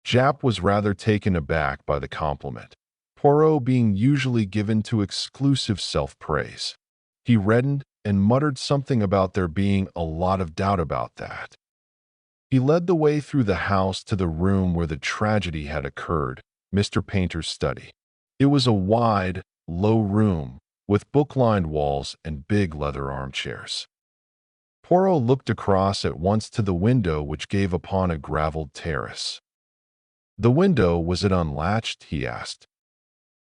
Jap was rather taken aback by the compliment, Poirot being usually given to exclusive self-praise. He reddened and muttered something about there being a lot of doubt about that. He led the way through the house to the room where the tragedy had occurred, Mr. Painter's study. It was a wide, low room with book-lined walls and big leather armchairs. Poirot looked across at once to the window which gave upon a gravelled terrace. "The window, was it unlatched?" he asked.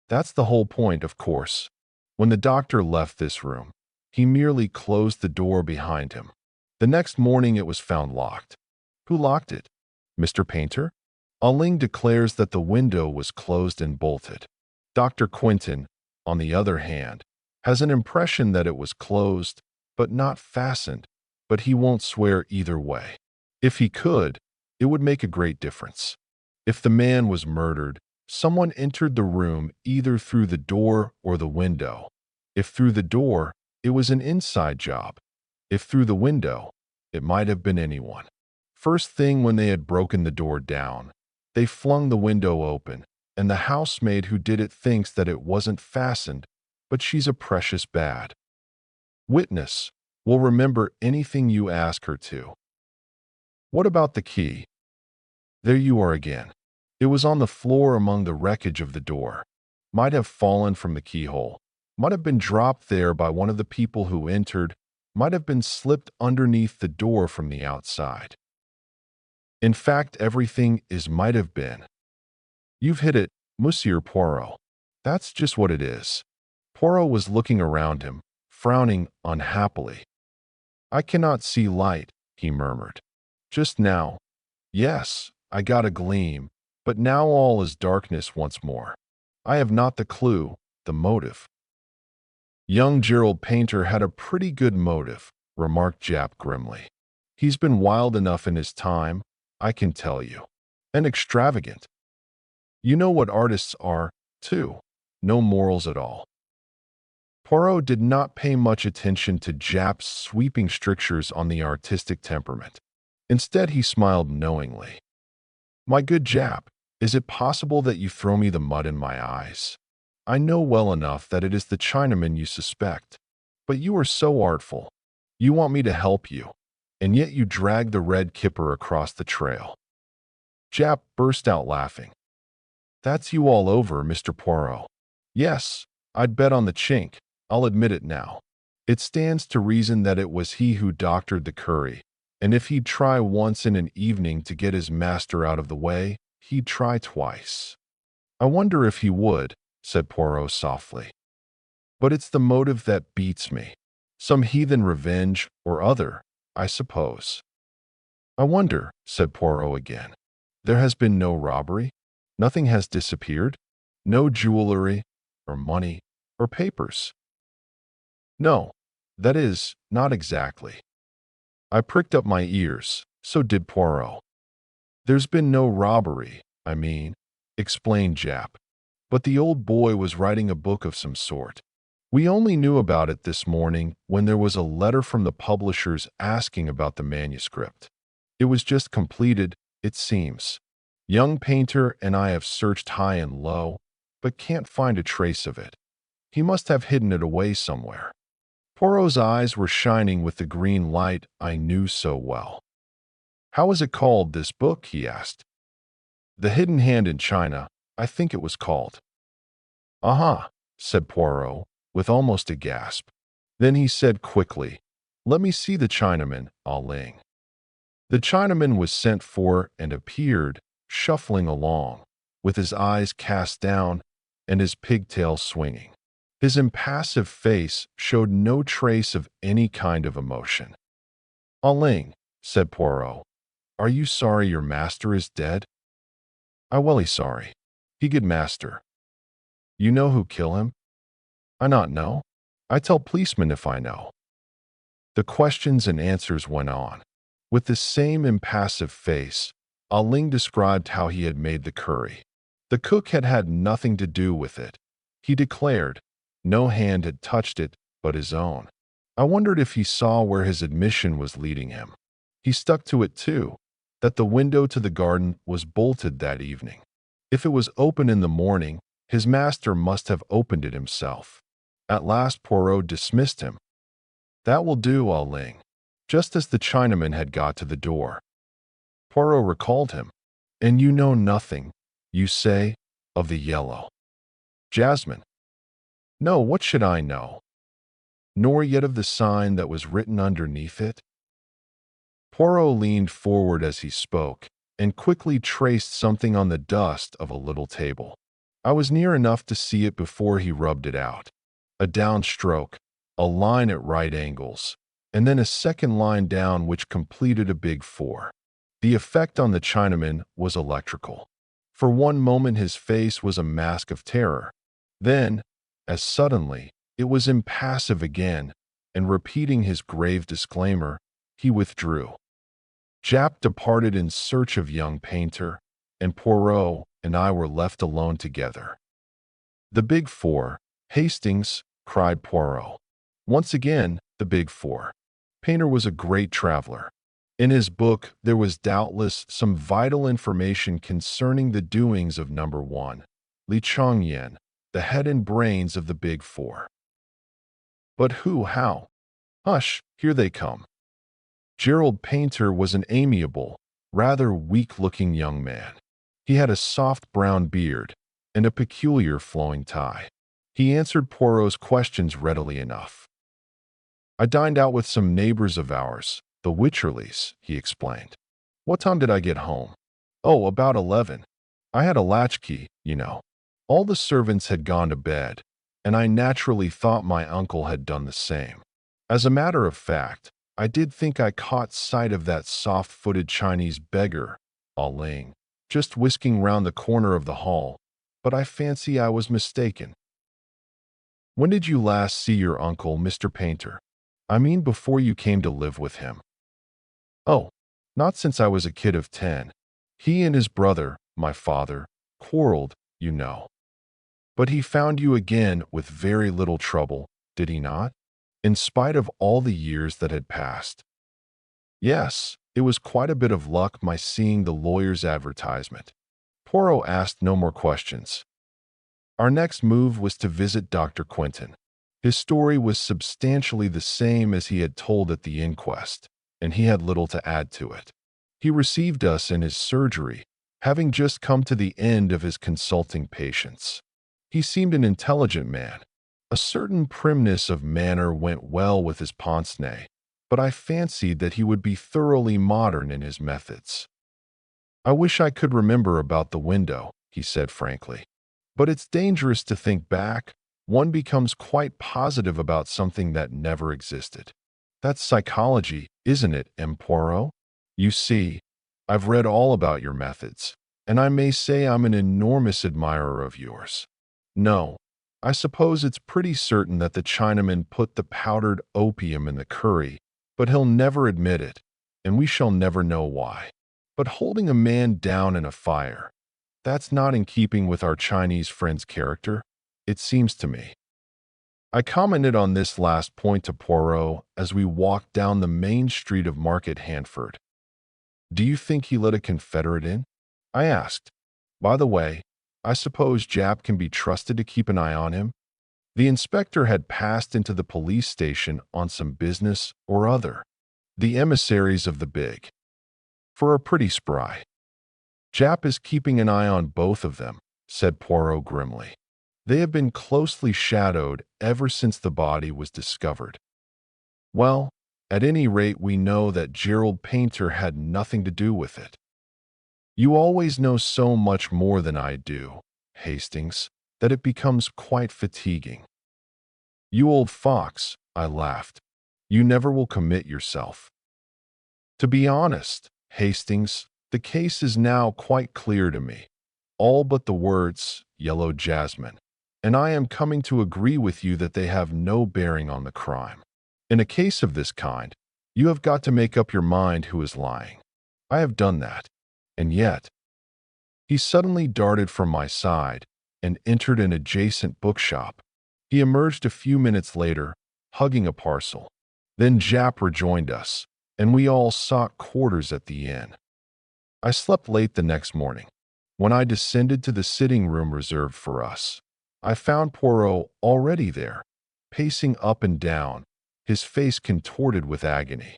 "That's the whole point, of course. When the doctor left this room, he merely closed the door behind him. The next morning it was found locked." "Who locked it? Mr. Painter?" "Alling declares that the window was closed and bolted. Dr. Quinton, on the other hand, has an impression that it was closed, but not fastened, but he won't swear either way. If he could, it would make a great difference. If the man was murdered, someone entered the room either through the door or the window. If through the door, it was an inside job. If through the window, it might have been anyone. First thing when they had broken the door down, they flung the window open, and the housemaid who did it thinks that it wasn't fastened, but she's a precious bad witness, will remember anything you ask her to." "What about the key?" "There you are again. It was on the floor among the wreckage of the door. Might have fallen from the keyhole. Might have been dropped there by one of the people who entered. Might have been slipped underneath the door from the outside. In fact, everything is might have been." "You've hit it, Monsieur Poirot. That's just what it is." Poirot was looking around him, frowning unhappily. "I cannot see light," he murmured. "Just now. Yes, I got a gleam, but now all is darkness once more. I have not the clue, the motive." "Young Gerald Painter had a pretty good motive," remarked Jap grimly. "He's been wild enough in his time, I can tell you. And extravagant. You know what artists are, too. No morals at all." Poirot did not pay much attention to Jap's sweeping strictures on the artistic temperament. Instead, he smiled knowingly. "My good Jap, is it possible that you throw me the mud in my eyes? I know well enough that it is the Chinaman you suspect. But you are so artful. You want me to help you, and yet you drag the red kipper across the trail." Jap burst out laughing. "That's you all over, Mr. Poirot. Yes, I'd bet on the chink. I'll admit it now. It stands to reason that it was he who doctored the curry, and if he'd try once in an evening to get his master out of the way, he'd try twice." "I wonder if he would," said Poirot softly. "But it's the motive that beats me. Some heathen revenge or other, I suppose." "I wonder," said Poirot again. "There has been no robbery? Nothing has disappeared? No jewelry, or money, or papers?" "No, that is, not exactly." I pricked up my ears, so did Poirot. "There's been no robbery, I mean," explained Jap. "But the old boy was writing a book of some sort. We only knew about it this morning when there was a letter from the publishers asking about the manuscript. It was just completed, it seems. Young painter and I have searched high and low, but can't find a trace of it. He must have hidden it away somewhere." Poirot's eyes were shining with the green light I knew so well. "How is it called, this book?" he asked. "The Hidden Hand in China, I think it was called." "Aha," said Poirot, with almost a gasp. Then he said quickly, "Let me see the Chinaman, Ah Ling." The Chinaman was sent for and appeared, shuffling along, with his eyes cast down and his pigtail swinging. His impassive face showed no trace of any kind of emotion. "Ah Ling," said Poirot, "are you sorry your master is dead?" "I welly sorry. He good master." "You know who kill him?" "I not know. I tell policeman if I know." The questions and answers went on. With the same impassive face, Ah Ling described how he had made the curry. The cook had had nothing to do with it. He declared no hand had touched it but his own. I wondered if he saw where his admission was leading him. He stuck to it too, that the window to the garden was bolted that evening. If it was open in the morning, his master must have opened it himself. At last Poirot dismissed him. "That will do, Ah Ling," just as the Chinaman had got to the door. Poirot recalled him. "And you know nothing, you say, of the yellow jasmine?" "No, what should I know?" "Nor yet of the sign that was written underneath it?" Poirot leaned forward as he spoke and quickly traced something on the dust of a little table. I was near enough to see it before he rubbed it out. A downstroke, a line at right angles, and then a second line down which completed a big 4. The effect on the Chinaman was electrical. For one moment his face was a mask of terror. Then, as suddenly, it was impassive again, and repeating his grave disclaimer, he withdrew. Jap departed in search of young painter, and Poirot and I were left alone together. "The Big Four, Hastings," cried Poirot. Once again, the Big Four. Painter was a great traveler. In his book, there was doubtless some vital information concerning the doings of number 1, Li Chongyan, the head and brains of the Big Four. But who, how? Hush, here they come. Gerald Painter was an amiable, rather weak-looking young man. He had a soft brown beard and a peculiar flowing tie. He answered Poirot's questions readily enough. "I dined out with some neighbors of ours, the Wycherleys," he explained. "What time did I get home?" "Oh, about 11. I had a latchkey, you know. All the servants had gone to bed, and I naturally thought my uncle had done the same. As a matter of fact, I did think I caught sight of that soft-footed Chinese beggar, Ah Ling, just whisking round the corner of the hall, but I fancy I was mistaken." "When did you last see your uncle, Mr. Painter? I mean before you came to live with him." "Oh, not since I was a kid of 10. He and his brother, my father, quarreled, you know. But he found you again with very little trouble, did he not? In spite of all the years that had passed." "Yes, it was quite a bit of luck my seeing the lawyer's advertisement." Poirot asked no more questions. Our next move was to visit Dr. Quinton. His story was substantially the same as he had told at the inquest, and he had little to add to it. He received us in his surgery, having just come to the end of his consulting patients. He seemed an intelligent man. A certain primness of manner went well with his pince-nez, but I fancied that he would be thoroughly modern in his methods. "I wish I could remember about the window," he said frankly. "But it's dangerous to think back. One becomes quite positive about something that never existed. That's psychology, isn't it, M. Poirot? You see, I've read all about your methods, and I may say I'm an enormous admirer of yours. No, I suppose it's pretty certain that the Chinaman put the powdered opium in the curry, but he'll never admit it, and we shall never know why. But holding a man down in a fire, that's not in keeping with our Chinese friend's character, it seems to me." I commented on this last point to Poirot as we walked down the main street of Market Handford. "Do you think he let a confederate in?" I asked. By the way, I suppose Jap can be trusted to keep an eye on him? The inspector had passed into the police station on some business or other. The emissaries of the big. For a pretty spry. Jap is keeping an eye on both of them, said Poirot grimly. They have been closely shadowed ever since the body was discovered. Well, at any rate, we know that Gerald Painter had nothing to do with it. You always know so much more than I do, Hastings, that it becomes quite fatiguing. You old fox, I laughed. You never will commit yourself. To be honest, Hastings, the case is now quite clear to me, all but the words, Yellow Jasmine, and I am coming to agree with you that they have no bearing on the crime. In a case of this kind, you have got to make up your mind who is lying. I have done that, and yet... He suddenly darted from my side and entered an adjacent bookshop. He emerged a few minutes later, hugging a parcel. Then Jap rejoined us, and we all sought quarters at the inn. I slept late the next morning. When I descended to the sitting room reserved for us, I found Poirot already there, pacing up and down, his face contorted with agony.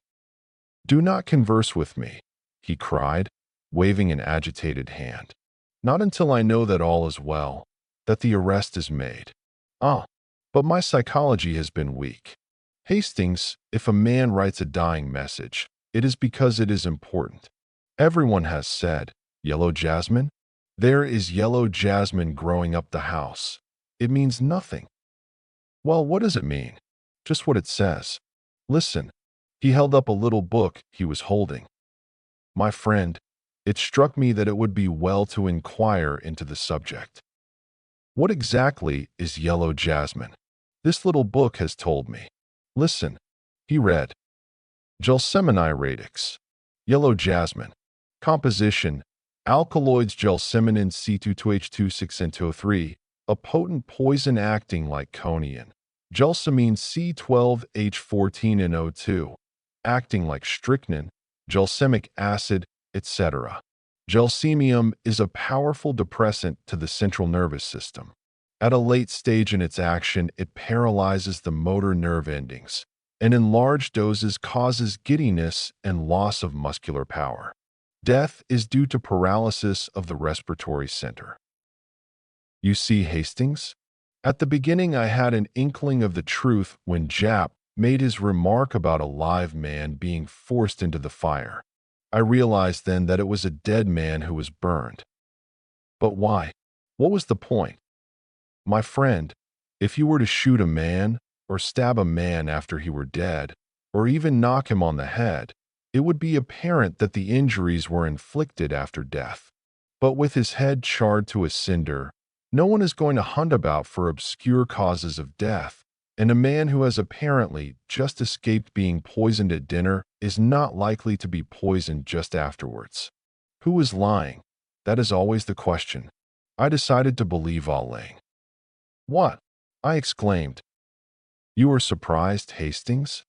"Do not converse with me," he cried, waving an agitated hand. "Not until I know that all is well, that the arrest is made. Ah, but my psychology has been weak. Hastings, if a man writes a dying message, it is because it is important. Everyone has said, Yellow Jasmine? There is yellow jasmine growing up the house. It means nothing. Well, what does it mean? Just what it says. Listen." He held up a little book he was holding. "My friend, it struck me that it would be well to inquire into the subject. What exactly is yellow jasmine? This little book has told me. Listen," he read. "Gelseminis radix. Yellow jasmine. Composition: alkaloids gelseminin C2H26NO3, a potent poison acting like conein. Gelsemine C12H14NO2, acting like strychnine, gelsemic acid, etc. Gelsemium is a powerful depressant to the central nervous system. At a late stage in its action, it paralyzes the motor nerve endings, and in large doses causes giddiness and loss of muscular power. Death is due to paralysis of the respiratory center. You see, Hastings? At the beginning I had an inkling of the truth when Jap made his remark about a live man being forced into the fire. I realized then that it was a dead man who was burned. But why? What was the point? My friend, if you were to shoot a man, or stab a man after he were dead, or even knock him on the head, it would be apparent that the injuries were inflicted after death. But with his head charred to a cinder, no one is going to hunt about for obscure causes of death, and a man who has apparently just escaped being poisoned at dinner is not likely to be poisoned just afterwards. Who is lying? That is always the question. I decided to believe Ah Ling. What? I exclaimed. You were surprised, Hastings?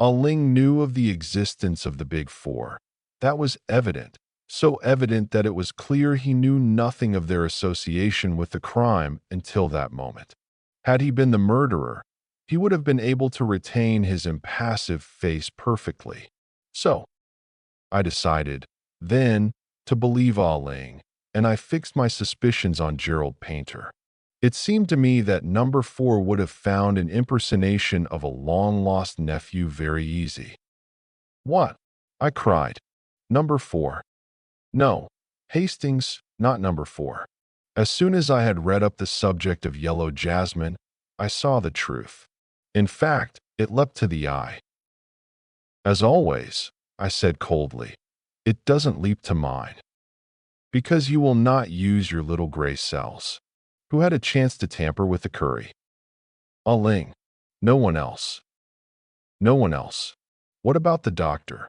Ah Ling knew of the existence of the Big Four. That was evident, so evident that it was clear he knew nothing of their association with the crime until that moment. Had he been the murderer, he would have been able to retain his impassive face perfectly. So, I decided, then, to believe Ah Ling, and I fixed my suspicions on Gerald Painter. It seemed to me that number 4 would have found an impersonation of a long-lost nephew very easy. What? I cried. Number 4. No, Hastings, not number 4. As soon as I had read up the subject of yellow jasmine, I saw the truth. In fact, it leapt to the eye. As always, I said coldly, it doesn't leap to mine. Because you will not use your little gray cells. Who had a chance to tamper with the curry? Ah Ling. No one else. No one else. What about the doctor?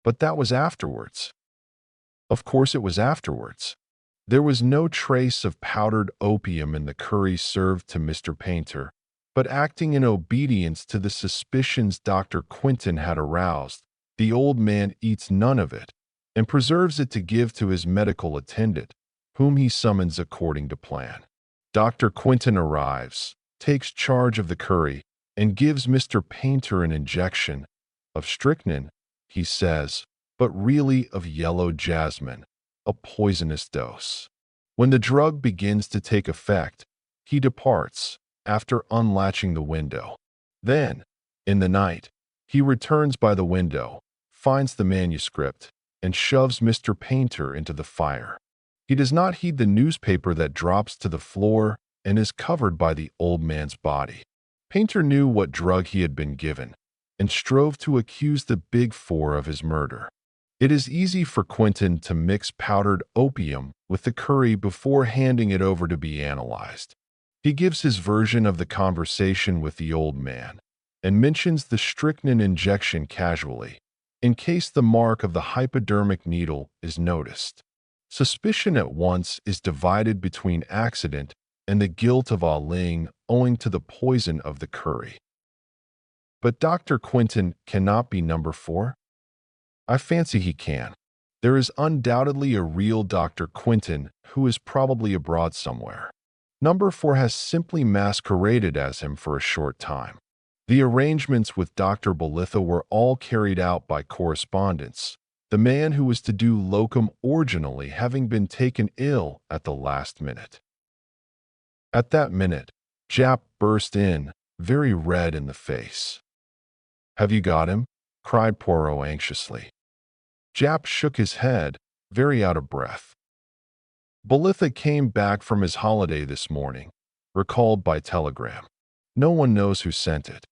But that was afterwards. Of course it was afterwards. There was no trace of powdered opium in the curry served to Mr. Painter, but acting in obedience to the suspicions Dr. Quinton had aroused, the old man eats none of it, and preserves it to give to his medical attendant, whom he summons according to plan. Dr. Quentin arrives, takes charge of the curry, and gives Mr. Painter an injection of strychnine, he says, but really of yellow jasmine, a poisonous dose. When the drug begins to take effect, he departs, after unlatching the window. Then, in the night, he returns by the window, finds the manuscript, and shoves Mr. Painter into the fire. He does not heed the newspaper that drops to the floor and is covered by the old man's body. Painter knew what drug he had been given, and strove to accuse the Big Four of his murder. It is easy for Quentin to mix powdered opium with the curry before handing it over to be analyzed. He gives his version of the conversation with the old man, and mentions the strychnine injection casually, in case the mark of the hypodermic needle is noticed. Suspicion at once is divided between accident and the guilt of Ah Ling owing to the poison of the curry. But Dr. Quentin cannot be number 4? I fancy he can. There is undoubtedly a real Dr. Quentin who is probably abroad somewhere. Number 4 has simply masqueraded as him for a short time. The arrangements with Dr. Bolitho were all carried out by correspondence, the man who was to do locum originally having been taken ill at the last minute. At that minute, Jap burst in, very red in the face. "Have you got him?" cried Poirot anxiously. Jap shook his head, very out of breath. "Bolitho came back from his holiday this morning, recalled by telegram. No one knows who sent it.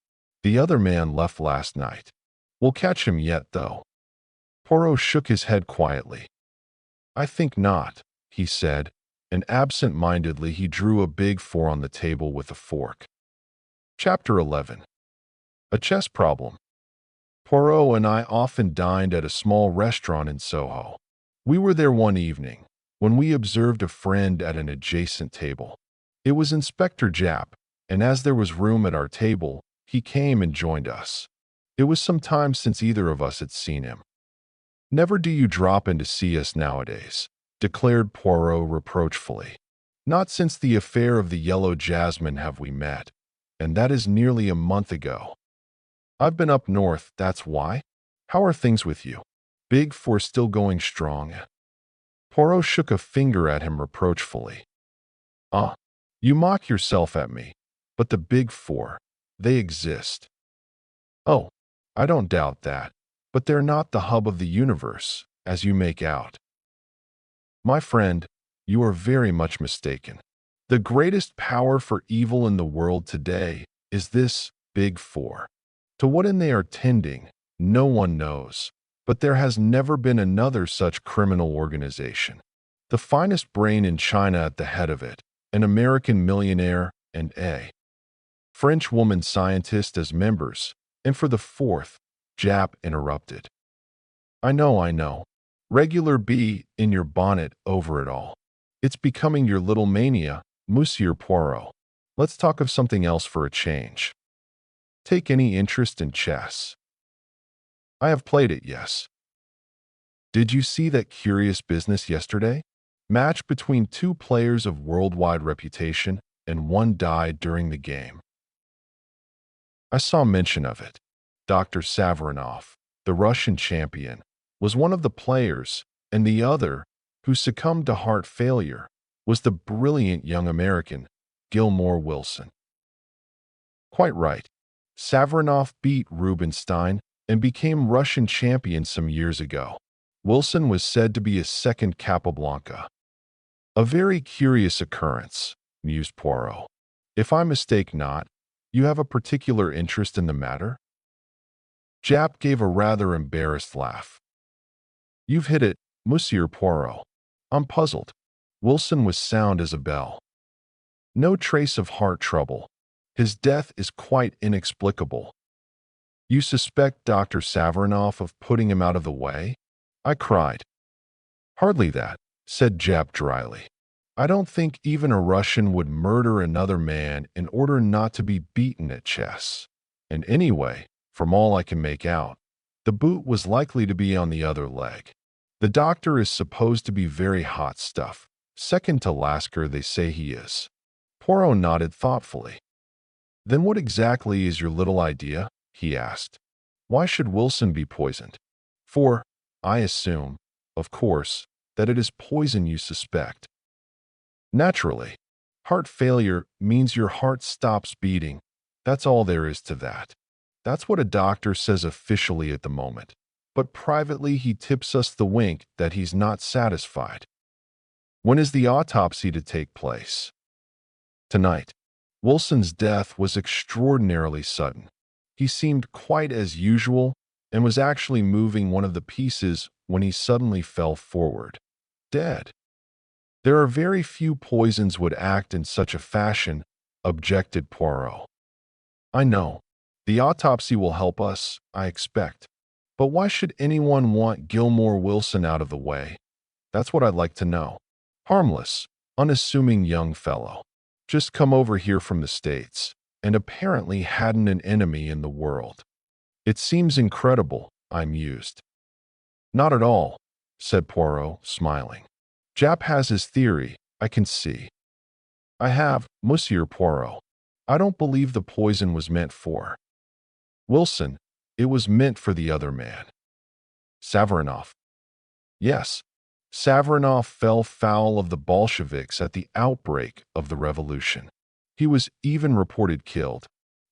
The other man left last night. We'll catch him yet, though." Poirot shook his head quietly. "I think not," he said, and absent-mindedly he drew a Big Four on the table with a fork. Chapter 11. A Chess Problem. Poirot and I often dined at a small restaurant in Soho. We were there one evening, when we observed a friend at an adjacent table. It was Inspector Jap, and as there was room at our table, he came and joined us. It was some time since either of us had seen him. "Never do you drop in to see us nowadays," declared Poirot reproachfully. "Not since the affair of the yellow jasmine have we met, and that is nearly a month ago. I've been up north, that's why. How are things with you? Big Four still going strong?" Poirot shook a finger at him reproachfully. You mock yourself at me, but the Big Four, they exist." "Oh, I don't doubt that, but they're not the hub of the universe, as you make out." "My friend, you are very much mistaken. The greatest power for evil in the world today is this Big Four. To what end they are tending, no one knows, but there has never been another such criminal organization. The finest brain in China at the head of it, an American millionaire and a French woman scientist as members, and for the fourth," Jap interrupted. I know. Regular bee in your bonnet over it all. It's becoming your little mania, Monsieur Poirot. Let's talk of something else for a change. Take any interest in chess?" "I have played it, yes." "Did you see that curious business yesterday? Match between two players of worldwide reputation, and one died during the game." "I saw mention of it. Dr. Savarinoff, the Russian champion, was one of the players, and the other, who succumbed to heart failure, was the brilliant young American, Gilmore Wilson." "Quite right. Savarinoff beat Rubinstein and became Russian champion some years ago. Wilson was said to be a second Capablanca." "A very curious occurrence," mused Poirot. "If I mistake not, you have a particular interest in the matter?" Jap gave a rather embarrassed laugh. "You've hit it, Monsieur Poirot. I'm puzzled. Wilson was sound as a bell. No trace of heart trouble. His death is quite inexplicable." "You suspect Dr. Savarinoff of putting him out of the way?" I cried. "Hardly that," said Jap dryly. "I don't think even a Russian would murder another man in order not to be beaten at chess. And anyway, from all I can make out, the boot was likely to be on the other leg." The doctor is supposed to be very hot stuff. Second to Lasker, they say he is. Poirot nodded thoughtfully. Then what exactly is your little idea? He asked. Why should Wilson be poisoned? For, I assume, of course, that it is poison you suspect. Naturally. Heart failure means your heart stops beating. That's all there is to that. That's what a doctor says officially at the moment. But privately he tips us the wink that he's not satisfied. When is the autopsy to take place? Tonight. Wilson's death was extraordinarily sudden. He seemed quite as usual and was actually moving one of the pieces when he suddenly fell forward. Dead. There are very few poisons would act in such a fashion, objected Poirot. I know. The autopsy will help us, I expect. But why should anyone want Gilmore Wilson out of the way? That's what I'd like to know. Harmless, unassuming young fellow. Just come over here from the States, and apparently hadn't an enemy in the world. It seems incredible, I mused. Not at all, said Poirot, smiling. Jap has his theory, I can see. I have, Monsieur Poirot. I don't believe the poison was meant for Wilson. It was meant for the other man. Savarinoff. Yes, Savarinoff fell foul of the Bolsheviks at the outbreak of the revolution. He was even reported killed.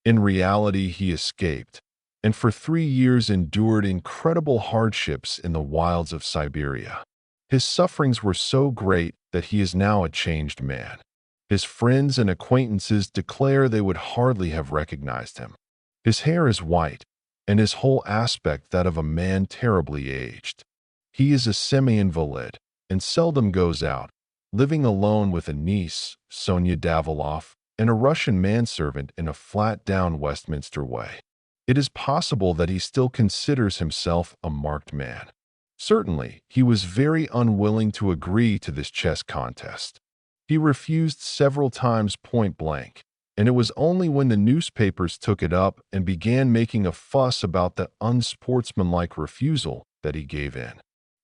In reality, he escaped, and for 3 years endured incredible hardships in the wilds of Siberia. His sufferings were so great that he is now a changed man. His friends and acquaintances declare they would hardly have recognized him. His hair is white, and his whole aspect that of a man terribly aged. He is a semi-invalid and seldom goes out, living alone with a niece, Sonia Daviloff, and a Russian manservant in a flat-down Westminster way. It is possible that he still considers himself a marked man. Certainly, he was very unwilling to agree to this chess contest. He refused several times point blank, and it was only when the newspapers took it up and began making a fuss about the unsportsmanlike refusal that he gave in.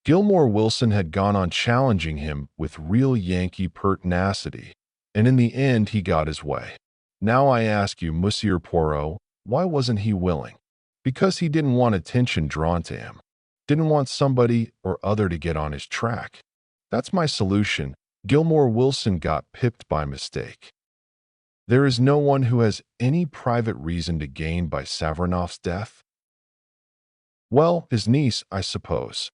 Gilmore Wilson had gone on challenging him with real Yankee pertinacity, and in the end he got his way. Now I ask you, Monsieur Poirot, why wasn't he willing? Because he didn't want attention drawn to him. Didn't want somebody or other to get on his track. That's my solution. Gilmore Wilson got pipped by mistake. There is no one who has any private reason to gain by Savarinoff's death? Well, his niece, I suppose.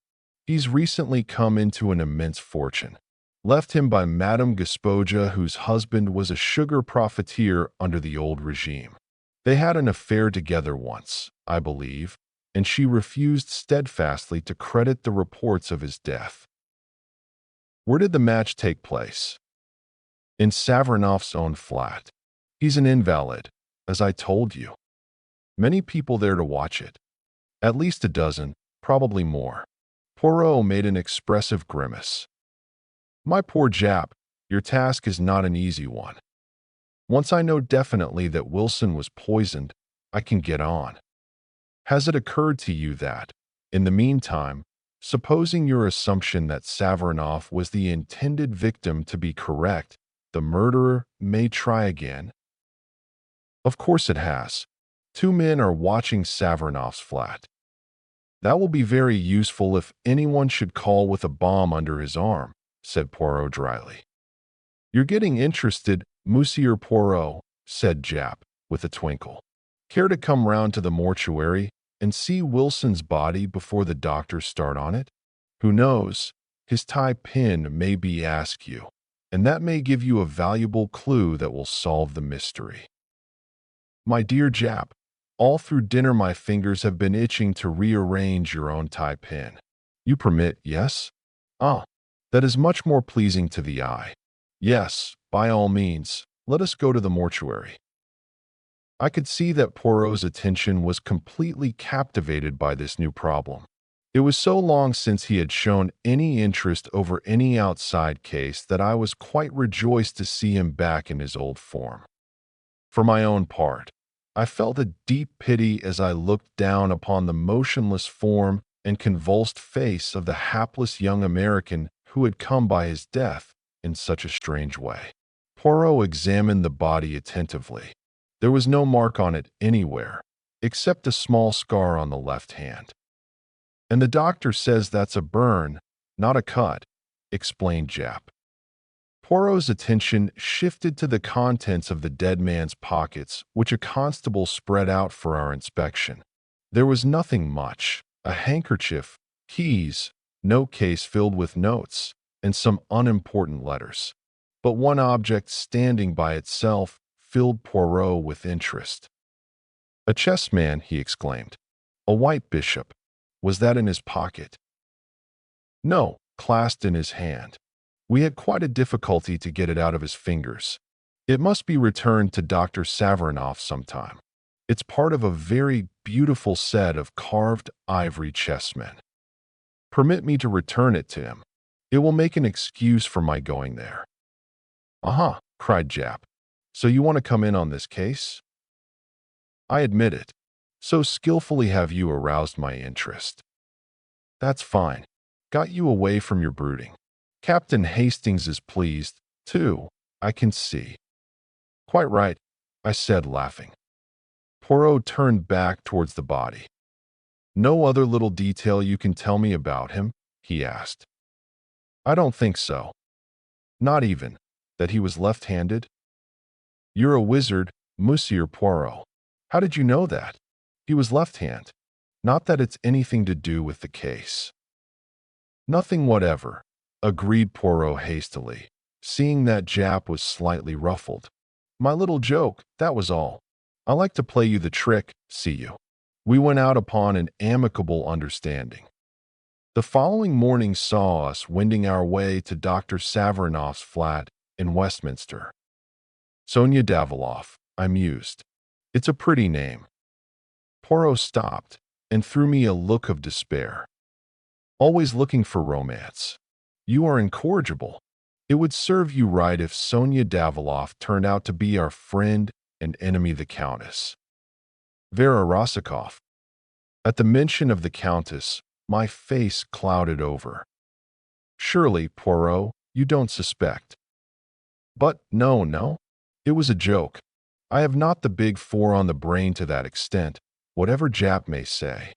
He's recently come into an immense fortune, left him by Madame Gaspoja, whose husband was a sugar profiteer under the old regime. They had an affair together once, I believe, and she refused steadfastly to credit the reports of his death. Where did the match take place? In Savarinoff's own flat. He's an invalid, as I told you. Many people there to watch it. At least a dozen, probably more. Poirot made an expressive grimace. My poor Jap, your task is not an easy one. Once I know definitely that Wilson was poisoned, I can get on. Has it occurred to you that, in the meantime, supposing your assumption that Savarinoff was the intended victim to be correct, the murderer may try again? Of course it has. 2 men are watching Savarinoff's flat. That will be very useful if anyone should call with a bomb under his arm, said Poirot dryly. You're getting interested, Monsieur Poirot, said Jap, with a twinkle. Care to come round to the mortuary and see Wilson's body before the doctors start on it? Who knows, his tie pin may be askew, and that may give you a valuable clue that will solve the mystery. My dear Jap, all through dinner my fingers have been itching to rearrange your own tie pin. You permit, yes? Ah, that is much more pleasing to the eye. Yes, by all means, let us go to the mortuary. I could see that Poirot's attention was completely captivated by this new problem. It was so long since he had shown any interest over any outside case that I was quite rejoiced to see him back in his old form. For my own part, I felt a deep pity as I looked down upon the motionless form and convulsed face of the hapless young American who had come by his death in such a strange way. Poirot examined the body attentively. There was no mark on it anywhere, except a small scar on the left hand. "And the doctor says that's a burn, not a cut," explained Jap. Poirot's attention shifted to the contents of the dead man's pockets, which a constable spread out for our inspection. There was nothing much: a handkerchief, keys, note case filled with notes, and some unimportant letters. But one object standing by itself filled Poirot with interest. "A chessman," he exclaimed. "A white bishop. Was that in his pocket?" "No, clasped in his hand. We had quite a difficulty to get it out of his fingers. It must be returned to Dr. Savarinoff sometime. It's part of a very beautiful set of carved ivory chessmen. Permit me to return it to him. It will make an excuse for my going there." "Aha!" cried Jap. "So you want to come in on this case?" "I admit it. So skillfully have you aroused my interest." "That's fine. Got you away from your brooding. Captain Hastings is pleased, too, I can see." "Quite right," I said, laughing. Poirot turned back towards the body. "No other little detail you can tell me about him?" he asked. "I don't think so. Not even that he was left-handed?" "You're a wizard, Monsieur Poirot. How did you know that? He was left-handed. Not that it's anything to do with the case." "Nothing whatever," agreed Poirot hastily, seeing that Jap was slightly ruffled. "My little joke, that was all. I like to play you the trick, see you." We went out upon an amicable understanding. The following morning saw us wending our way to Dr. Savarinoff's flat in Westminster. "Sonia Daviloff," I mused. "It's a pretty name." Poirot stopped and threw me a look of despair. "Always looking for romance. You are incorrigible. It would serve you right if Sonia Daviloff turned out to be our friend and enemy, the Countess Vera Rosikoff." At the mention of the Countess, my face clouded over. "Surely, Poirot, you don't suspect." "But no. It was a joke. I have not the big four on the brain to that extent, whatever Jap may say."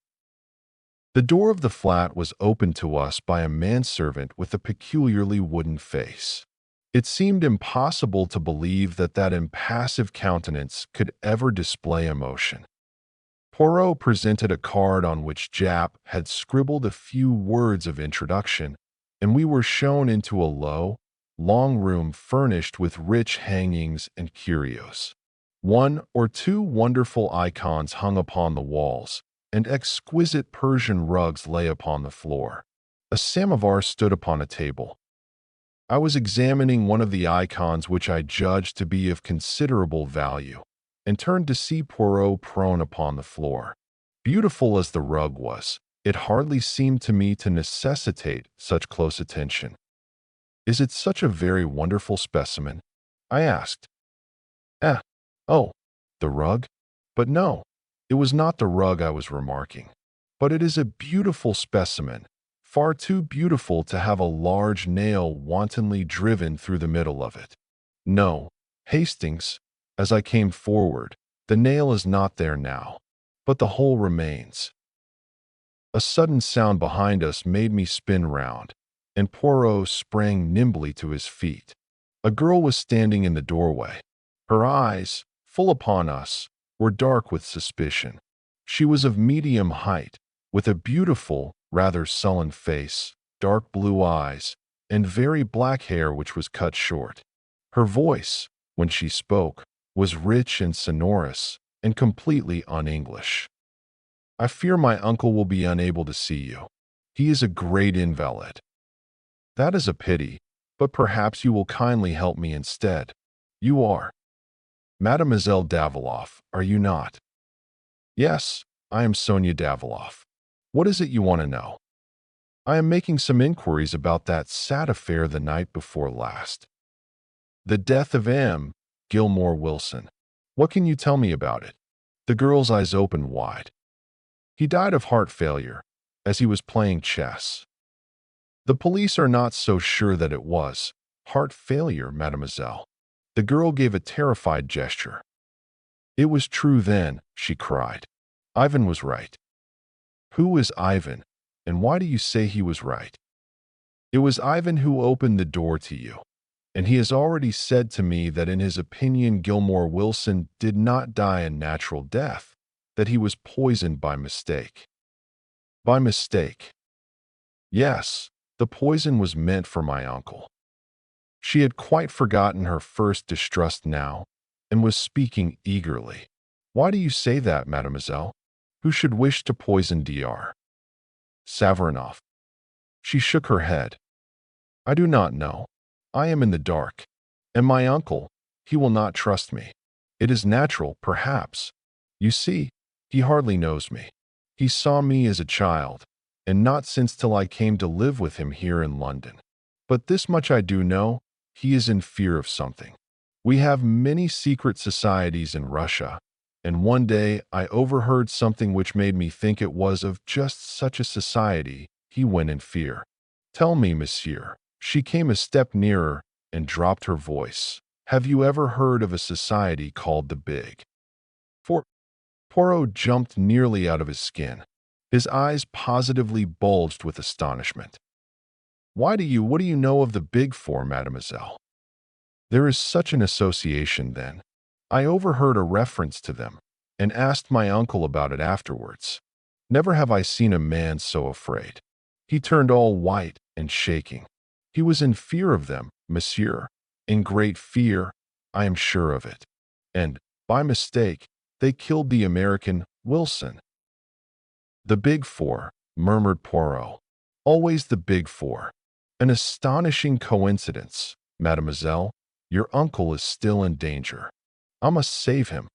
The door of the flat was opened to us by a manservant with a peculiarly wooden face. It seemed impossible to believe that that impassive countenance could ever display emotion. Poirot presented a card on which Jap had scribbled a few words of introduction, and we were shown into a low, long room furnished with rich hangings and curios. One or two wonderful icons hung upon the walls, and exquisite Persian rugs lay upon the floor. A samovar stood upon a table. I was examining one of the icons which I judged to be of considerable value, and turned to see Poirot prone upon the floor. Beautiful as the rug was, it hardly seemed to me to necessitate such close attention. "Is it such a very wonderful specimen?" I asked. Oh, the rug? But no, it was not the rug I was remarking. But it is a beautiful specimen, far too beautiful to have a large nail wantonly driven through the middle of it. No, Hastings, as I came forward, the nail is not there now, but the hole remains." A sudden sound behind us made me spin round, and Poirot sprang nimbly to his feet. A girl was standing in the doorway. Her eyes, full upon us, were dark with suspicion. She was of medium height, with a beautiful, rather sullen face, dark blue eyes, and very black hair which was cut short. Her voice, when she spoke, was rich and sonorous, and completely un-English. "I fear my uncle will be unable to see you. He is a great invalid." "That is a pity, but perhaps you will kindly help me instead. You are Mademoiselle Daviloff, are you not?" "Yes, I am Sonia Daviloff. What is it you want to know?" "I am making some inquiries about that sad affair the night before last. The death of M. Gilmore Wilson. What can you tell me about it?" The girl's eyes opened wide. "He died of heart failure. as he was playing chess. The police are not so sure that it was heart failure, mademoiselle. The girl gave a terrified gesture. It was true then, she cried. Ivan was right. Who is Ivan, and why do you say he was right? It was Ivan who opened the door to you, and he has already said to me that in his opinion Gilmore Wilson did not die a natural death, that he was poisoned by mistake. By mistake. Yes, the poison was meant for my uncle. She had quite forgotten her first distrust now, and was speaking eagerly. Why do you say that, mademoiselle? Who should wish to poison Dr. Savarinoff? She shook her head. I do not know. I am in the dark. And my uncle, he will not trust me. It is natural, perhaps. You see, he hardly knows me. He saw me as a child, and not since till I came to live with him here in London. But this much I do know, he is in fear of something. We have many secret societies in Russia, and one day I overheard something which made me think it was of just such a society. He went in fear. Tell me, monsieur. She came a step nearer and dropped her voice. Have you ever heard of a society called the Big Four? Poirot jumped nearly out of his skin. His eyes positively bulged with astonishment. What do you know of the Big Four, mademoiselle? There is such an association, then. I overheard a reference to them, and asked my uncle about it afterwards. Never have I seen a man so afraid. He turned all white and shaking. He was in fear of them, monsieur. In great fear, I am sure of it. And, by mistake, they killed the American, Wilson. The Big Four, murmured Poirot. Always the Big Four. An astonishing coincidence, mademoiselle. Your uncle is still in danger. I must save him.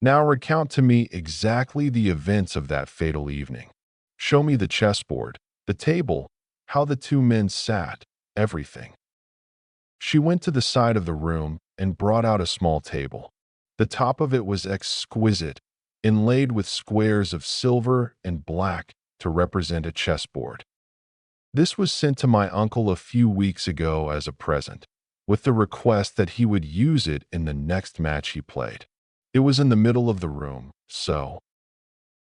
Now recount to me exactly the events of that fatal evening. Show me the chessboard, the table, how the two men sat, everything. She went to the side of the room and brought out a small table. The top of it was exquisite, inlaid with squares of silver and black to represent a chessboard. This was sent to my uncle a few weeks ago as a present, with the request that he would use it in the next match he played. It was in the middle of the room, so.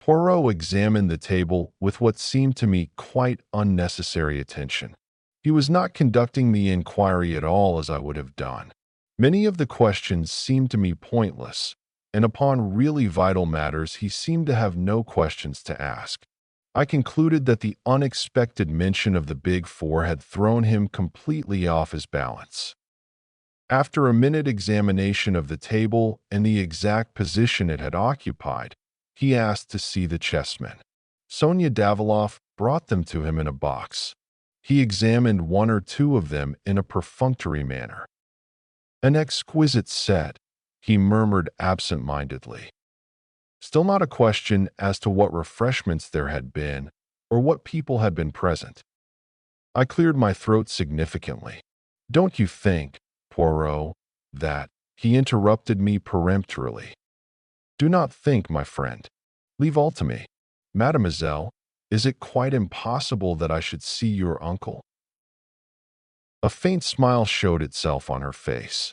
Poirot examined the table with what seemed to me quite unnecessary attention. He was not conducting the inquiry at all as I would have done. Many of the questions seemed to me pointless, and upon really vital matters he seemed to have no questions to ask. I concluded that the unexpected mention of the Big Four had thrown him completely off his balance. After a minute examination of the table and the exact position it had occupied, he asked to see the chessmen. Sonia Daviloff brought them to him in a box. He examined one or two of them in a perfunctory manner. An exquisite set, he murmured absent-mindedly. Still not a question as to what refreshments there had been or what people had been present. I cleared my throat significantly. Don't you think, Poirot, that, he interrupted me peremptorily. Do not think, my friend. Leave all to me. Mademoiselle, is it quite impossible that I should see your uncle? A faint smile showed itself on her face.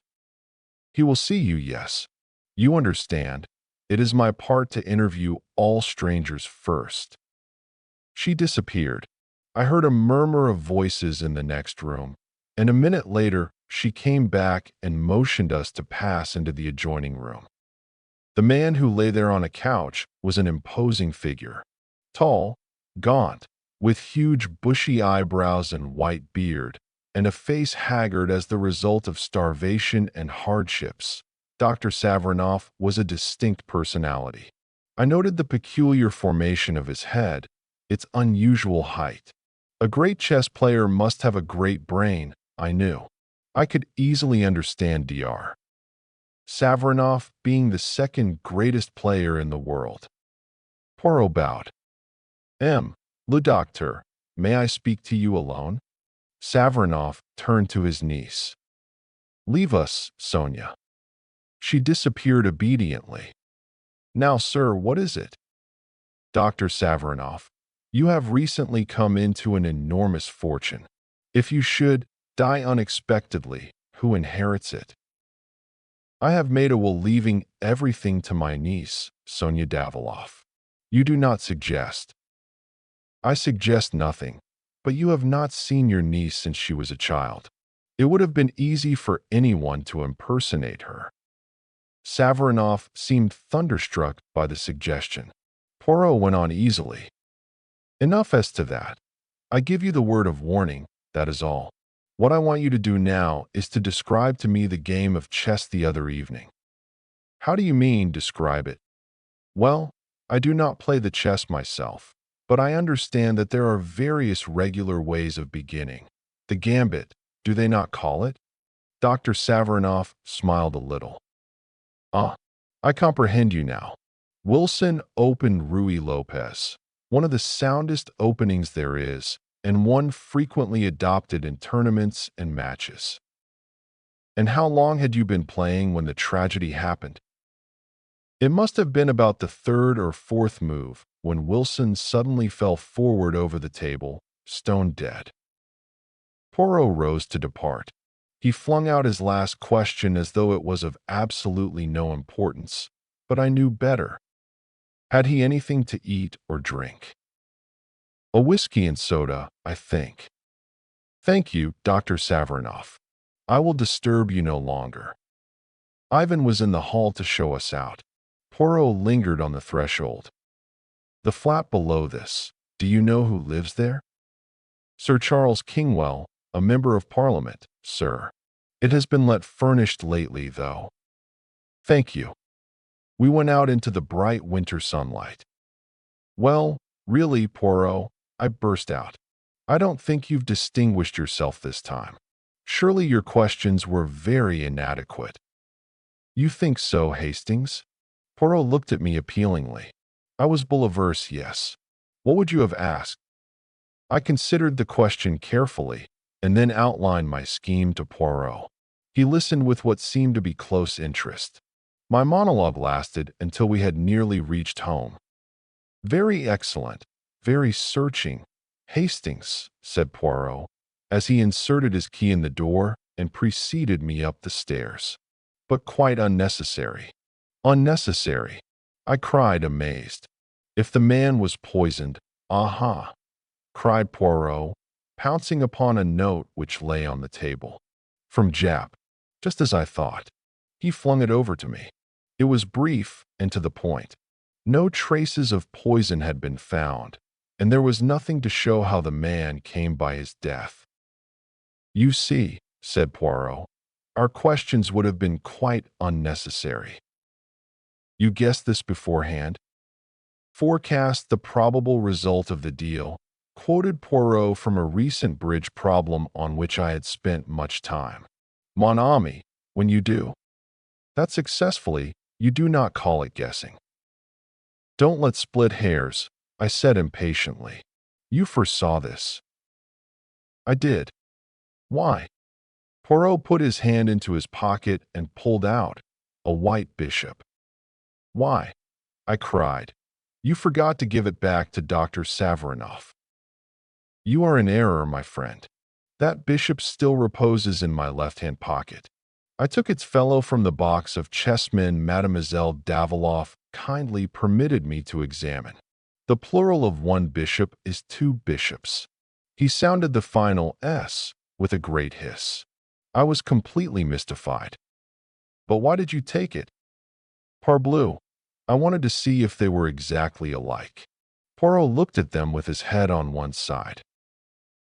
He will see you, yes. You understand. It is my part to interview all strangers first. She disappeared. I heard a murmur of voices in the next room, and a minute later she came back and motioned us to pass into the adjoining room. The man who lay there on a couch was an imposing figure, tall, gaunt, with huge bushy eyebrows and white beard, and a face haggard as the result of starvation and hardships. Dr. Savarinoff was a distinct personality. I noted the peculiar formation of his head, its unusual height. A great chess player must have a great brain, I knew. I could easily understand Dr. Savarinoff being the second greatest player in the world. Poirot bowed. Le docteur, may I speak to you alone? Savarinoff turned to his niece. Leave us, Sonia. She disappeared obediently. Now, sir, what is it? Dr. Savarinoff, You have recently come into an enormous fortune. If you should die unexpectedly, who inherits it? I have made a will leaving everything to my niece, Sonia Daviloff. You do not suggest. I suggest nothing, but you have not seen your niece since she was a child. It would have been easy for anyone to impersonate her. Savarinoff seemed thunderstruck by the suggestion. Poirot went on easily. Enough as to that. I give you the word of warning, that is all. What I want you to do now is to describe to me the game of chess the other evening. How do you mean, describe it? Well, I do not play the chess myself, but I understand that there are various regular ways of beginning. The gambit, do they not call it? Dr. Savarinoff smiled a little. Ah, I comprehend you now. Wilson opened Ruy Lopez, one of the soundest openings there is, and one frequently adopted in tournaments and matches. And how long had you been playing when the tragedy happened? It must have been about the third or fourth move when Wilson suddenly fell forward over the table, stone dead. Poirot rose to depart. He flung out his last question as though it was of absolutely no importance, but I knew better. Had he anything to eat or drink? A whiskey and soda, I think. Thank you, Dr. Savarinoff. I will disturb you no longer. Ivan was in the hall to show us out. Poirot lingered on the threshold. The flat below this, do you know who lives there? Sir Charles Kingwell, a member of Parliament, sir. It has been let furnished lately, though. Thank you. We went out into the bright winter sunlight. Well, really, Poirot, I burst out. I don't think you've distinguished yourself this time. Surely your questions were very inadequate. You think so, Hastings? Poirot looked at me appealingly. I was bull-averse, yes. What would you have asked? I considered the question carefully, and then outlined my scheme to Poirot. He listened with what seemed to be close interest. My monologue lasted until we had nearly reached home. Very excellent, very searching, Hastings, said Poirot, as he inserted his key in the door and preceded me up the stairs. But quite unnecessary. Unnecessary, I cried, amazed. If the man was poisoned, aha, cried Poirot, pouncing upon a note which lay on the table. From Jap, just as I thought. He flung it over to me. It was brief and to the point. No traces of poison had been found, and there was nothing to show how the man came by his death. You see, said Poirot, our questions would have been quite unnecessary. You guessed this beforehand? Forecast the probable result of the deal, quoted Poirot from a recent bridge problem on which I had spent much time. Mon ami, when you do that successfully, you do not call it guessing. Don't let's split hairs, I said impatiently. You foresaw this. I did. Why? Poirot put his hand into his pocket and pulled out a white bishop. Why? I cried. You forgot to give it back to Dr. Savarinoff. You are in error, my friend. That bishop still reposes in my left-hand pocket. I took its fellow from the box of chessmen Mademoiselle Daviloff kindly permitted me to examine. The plural of one bishop is two bishops. He sounded the final S with a great hiss. I was completely mystified. But why did you take it? Parbleu, I wanted to see if they were exactly alike. Poirot looked at them with his head on one side.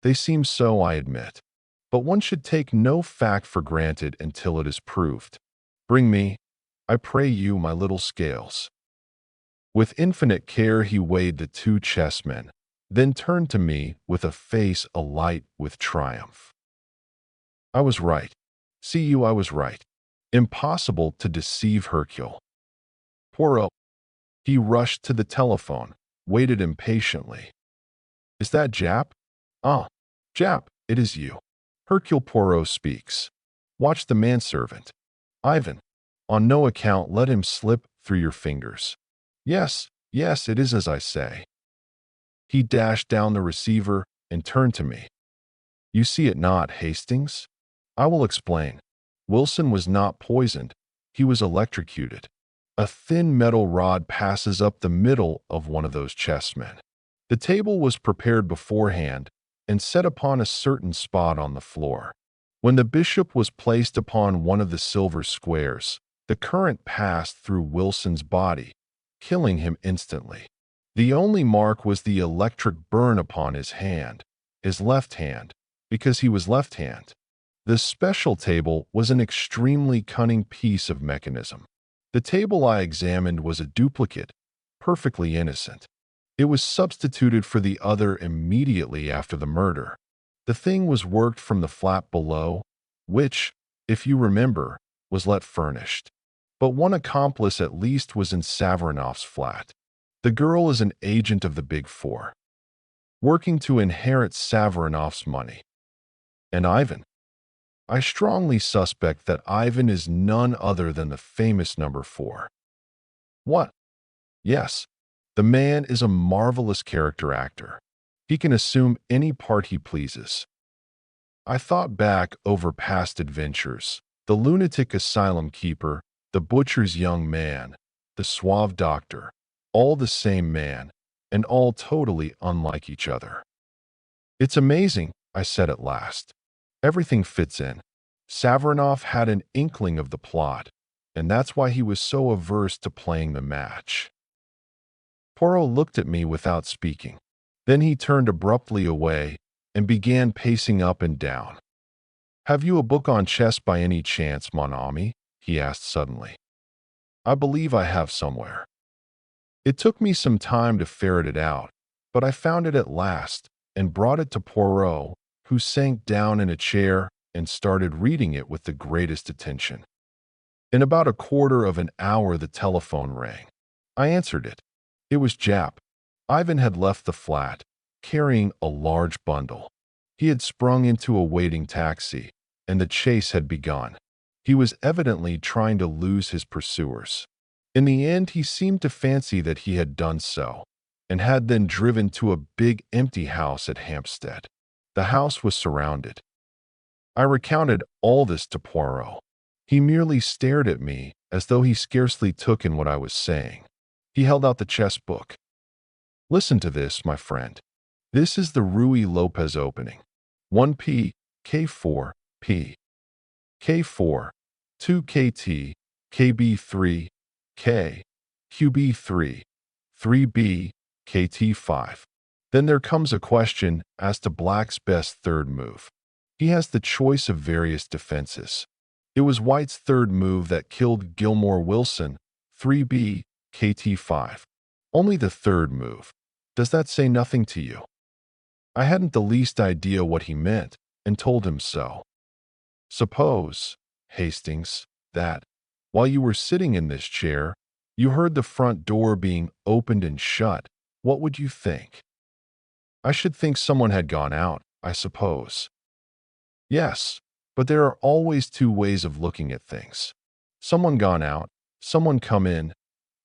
They seem so, I admit. But one should take no fact for granted until it is proved. Bring me, I pray you, my little scales. With infinite care he weighed the two chessmen, then turned to me with a face alight with triumph. I was right. See you, I was right. Impossible to deceive Hercule. Poirot. He rushed to the telephone, waited impatiently. Is that Jap? Ah, Jap, it is you. Hercule Poirot speaks. Watch the manservant. Ivan, on no account let him slip through your fingers. Yes, yes, it is as I say. He dashed down the receiver and turned to me. "You see it not, Hastings? I will explain. Wilson was not poisoned. He was electrocuted. A thin metal rod passes up the middle of one of those chessmen. The table was prepared beforehand and set upon a certain spot on the floor. When the bishop was placed upon one of the silver squares, the current passed through Wilson's body, killing him instantly. The only mark was the electric burn upon his hand, his left hand, because he was left-handed. The special table was an extremely cunning piece of mechanism. The table I examined was a duplicate, perfectly innocent. It was substituted for the other immediately after the murder. The thing was worked from the flat below, which, if you remember, was let furnished. But one accomplice at least was in Savarinoff's flat. The girl is an agent of the Big Four, working to inherit Savarinoff's money. And Ivan? I strongly suspect that Ivan is none other than the famous number 4. What? Yes, the man is a marvelous character actor. He can assume any part he pleases. I thought back over past adventures, the lunatic asylum keeper, the butcher's young man, the suave doctor, all the same man, and all totally unlike each other. "It's amazing," I said at last. "Everything fits in. Savarinoff had an inkling of the plot, and that's why he was so averse to playing the match." Poirot looked at me without speaking. Then he turned abruptly away and began pacing up and down. "Have you a book on chess by any chance, mon ami?" he asked suddenly. "I believe I have somewhere." It took me some time to ferret it out, but I found it at last and brought it to Poirot, who sank down in a chair and started reading it with the greatest attention. In about a quarter of an hour the telephone rang. I answered it. It was Jap. Ivan had left the flat, carrying a large bundle. He had sprung into a waiting taxi, and the chase had begun. He was evidently trying to lose his pursuers. In the end, he seemed to fancy that he had done so, and had then driven to a big empty house at Hampstead. The house was surrounded. I recounted all this to Poirot. He merely stared at me as though he scarcely took in what I was saying. He held out the chess book. "Listen to this, my friend. This is the Ruy Lopez opening. 1p, k4, p. k4, 2kt, kb3, k, qb3, 3b, kt5. Then there comes a question as to Black's best third move. He has the choice of various defenses. It was White's third move that killed Gilmore Wilson, 3b, kt5. Only the third move. Does that say nothing to you?" I hadn't the least idea what he meant, and told him so. "Suppose, Hastings, that, while you were sitting in this chair, you heard the front door being opened and shut, what would you think?" "I should think someone had gone out, I suppose." "Yes, but there are always two ways of looking at things. Someone gone out, someone come in.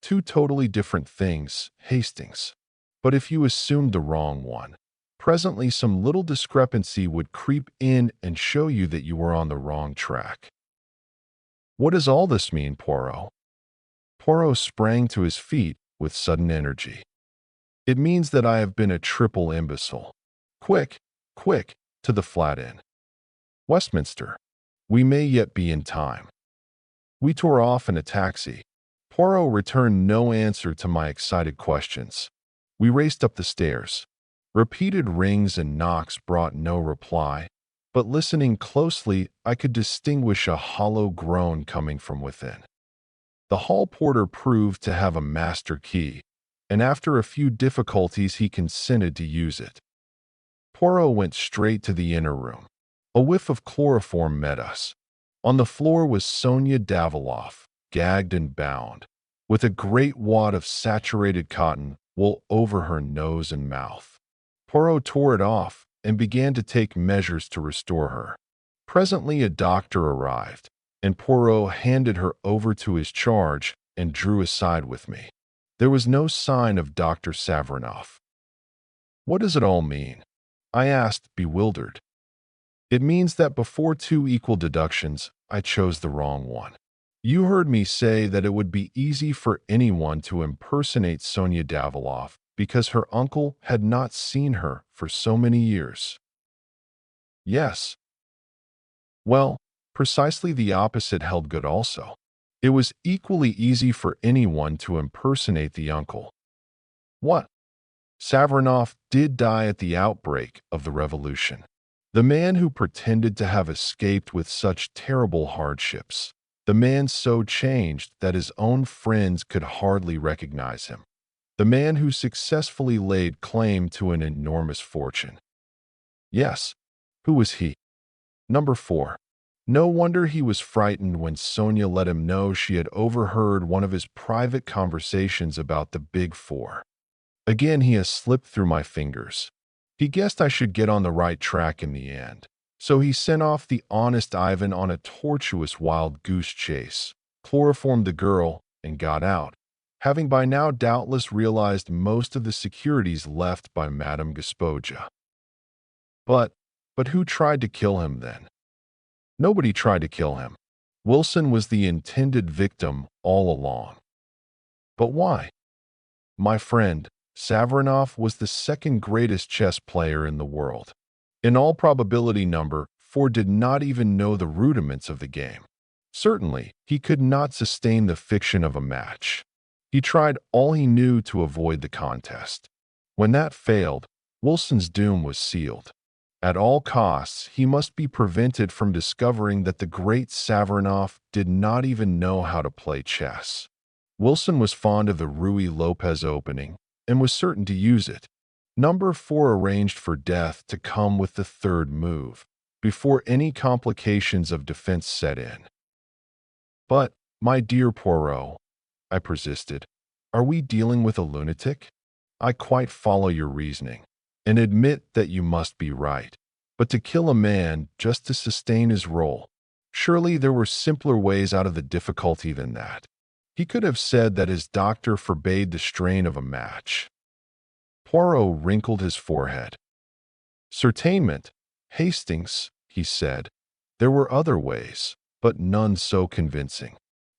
Two totally different things, Hastings. But if you assumed the wrong one, presently some little discrepancy would creep in and show you that you were on the wrong track." "What does all this mean, Poirot?" Poirot sprang to his feet with sudden energy. "It means that I have been a triple imbecile. Quick, quick, to the flat inn. Westminster. We may yet be in time." We tore off in a taxi. Poirot returned no answer to my excited questions. We raced up the stairs. Repeated rings and knocks brought no reply, but listening closely, I could distinguish a hollow groan coming from within. The hall porter proved to have a master key, and after a few difficulties he consented to use it. Poirot went straight to the inner room. A whiff of chloroform met us. On the floor was Sonia Daviloff, gagged and bound, with a great wad of saturated cotton wool over her nose and mouth. Poirot tore it off and began to take measures to restore her. Presently a doctor arrived, and Poirot handed her over to his charge and drew aside with me. There was no sign of Dr. Savarinoff. What does it all mean? I asked, bewildered. It means that before two equal deductions, I chose the wrong one. You heard me say that it would be easy for anyone to impersonate Sonia Daviloff because her uncle had not seen her for so many years. Yes. Well, precisely the opposite held good also. It was equally easy for anyone to impersonate the uncle. What? Savarinoff did die at the outbreak of the revolution. The man who pretended to have escaped with such terrible hardships. The man so changed that his own friends could hardly recognize him. The man who successfully laid claim to an enormous fortune. Yes. Who was he? Number 4. No wonder he was frightened when Sonia let him know she had overheard one of his private conversations about the Big Four. Again, he has slipped through my fingers. He guessed I should get on the right track in the end. So he sent off the honest Ivan on a tortuous wild goose chase, chloroformed the girl, and got out, having by now doubtless realized most of the securities left by Madame Gospodja. But who tried to kill him then? Nobody tried to kill him. Wilson was the intended victim all along. But why? My friend, Savarinoff was the second greatest chess player in the world. In all probability, number 4 did not even know the rudiments of the game. Certainly, he could not sustain the fiction of a match. He tried all he knew to avoid the contest. When that failed, Wilson's doom was sealed. At all costs, he must be prevented from discovering that the great Savarinoff did not even know how to play chess. Wilson was fond of the Ruy Lopez opening and was certain to use it. Number 4 arranged for death to come with the third move, before any complications of defense set in. But, my dear Poirot, I persisted, are we dealing with a lunatic? I quite follow your reasoning, and admit that you must be right. But to kill a man just to sustain his role, surely there were simpler ways out of the difficulty than that. He could have said that his doctor forbade the strain of a match. Poirot wrinkled his forehead. Certainement, Hastings, he said. There were other ways, but none so convincing.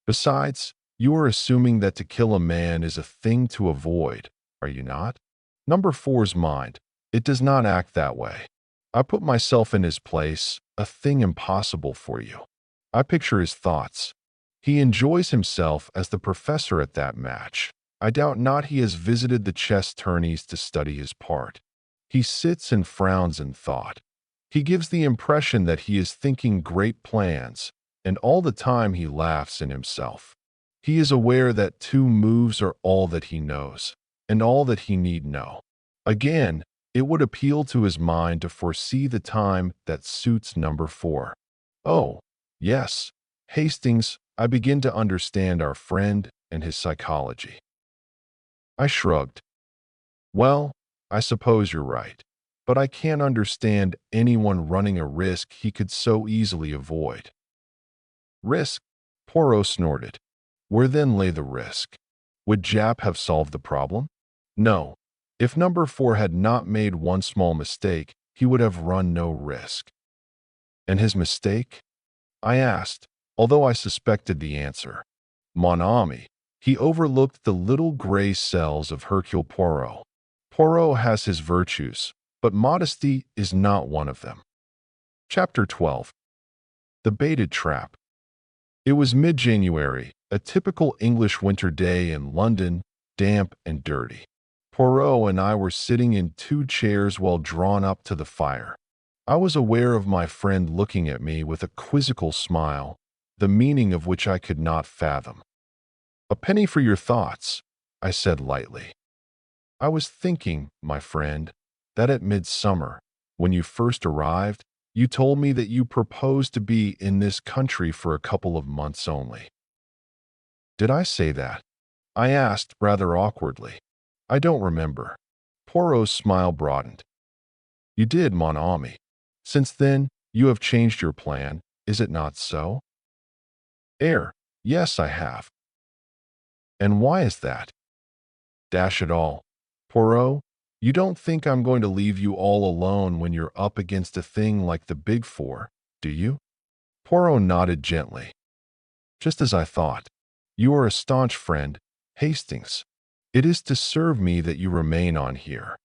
Besides, you are assuming that to kill a man is a thing to avoid, are you not? Number 4's mind, it does not act that way. I put myself in his place, a thing impossible for you. I picture his thoughts. He enjoys himself as the professor at that match. I doubt not he has visited the chess tourneys to study his part. He sits and frowns in thought. He gives the impression that he is thinking great plans, and all the time he laughs in himself. He is aware that 2 moves are all that he knows, and all that he need know. Again, it would appeal to his mind to foresee the time that suits number 4. Oh, yes, Hastings, I begin to understand our friend and his psychology. I shrugged. Well, I suppose you're right, but I can't understand anyone running a risk he could so easily avoid. Risk? Poirot snorted. Where then lay the risk? Would Jap have solved the problem? No. If number 4 had not made one small mistake, he would have run no risk. And his mistake? I asked, although I suspected the answer. Mon ami, he overlooked the little gray cells of Hercule Poirot. Poirot has his virtues, but modesty is not one of them. Chapter 12. The Baited Trap. It was mid-January, a typical English winter day in London, damp and dirty. Poirot and I were sitting in 2 chairs well drawn up to the fire. I was aware of my friend looking at me with a quizzical smile, the meaning of which I could not fathom. A penny for your thoughts, I said lightly. I was thinking, my friend, that at midsummer, when you first arrived, you told me that you proposed to be in this country for a couple of months only. Did I say that? I asked rather awkwardly. I don't remember. Poirot's smile broadened. You did, mon ami. Since then, you have changed your plan, is it not so? Yes, I have. And why is that? Dash it all. Poirot, You don't think I'm going to leave you all alone when you're up against a thing like the Big Four, do you? Poirot nodded gently. Just as I thought. You are a staunch friend, Hastings. It is to serve me that you remain on here.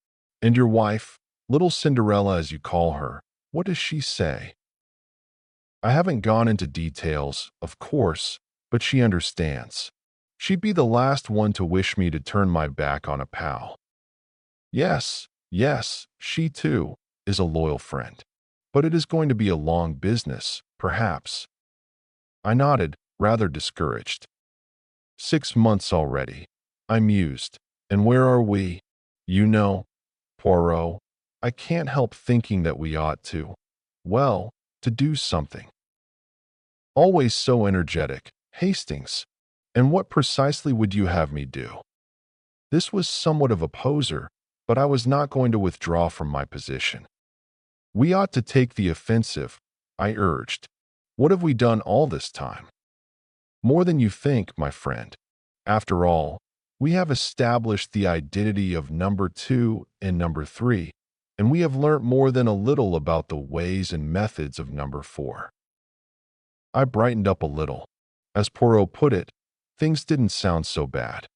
And your wife, little Cinderella as you call her, what does she say? I haven't gone into details, of course, but she understands. She'd be the last one to wish me to turn my back on a pal. Yes, yes, she too is a loyal friend. But it is going to be a long business, perhaps. I nodded, rather discouraged. 6 months already, I mused. And where are we? You know, Poirot, I can't help thinking that we ought well, to do something. Always so energetic, Hastings. And what precisely would you have me do? This was somewhat of a poser, but I was not going to withdraw from my position. We ought to take the offensive, I urged. What have we done all this time? More than you think, my friend. After all, we have established the identity of number 2 and number 3, and we have learnt more than a little about the ways and methods of number 4. I brightened up a little. As Poirot put it, things didn't sound so bad.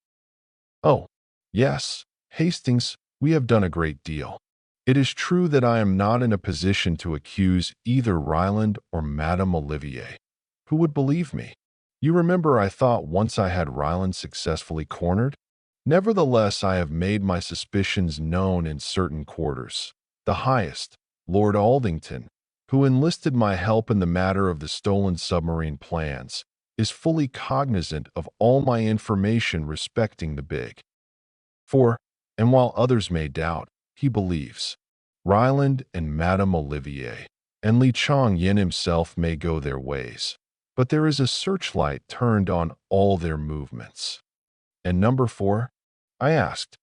Oh, yes, Hastings, we have done a great deal. It is true that I am not in a position to accuse either Ryland or Madame Olivier. Who would believe me? You remember I thought once I had Ryland successfully cornered? Nevertheless, I have made my suspicions known in certain quarters. The highest, Lord Aldington, who enlisted my help in the matter of the stolen submarine plans, is fully cognizant of all my information respecting the Big Four, and while others may doubt, he believes. Ryland and Madame Olivier, and Li Chong Yin himself may go their ways, but there is a searchlight turned on all their movements. And number 4? I asked.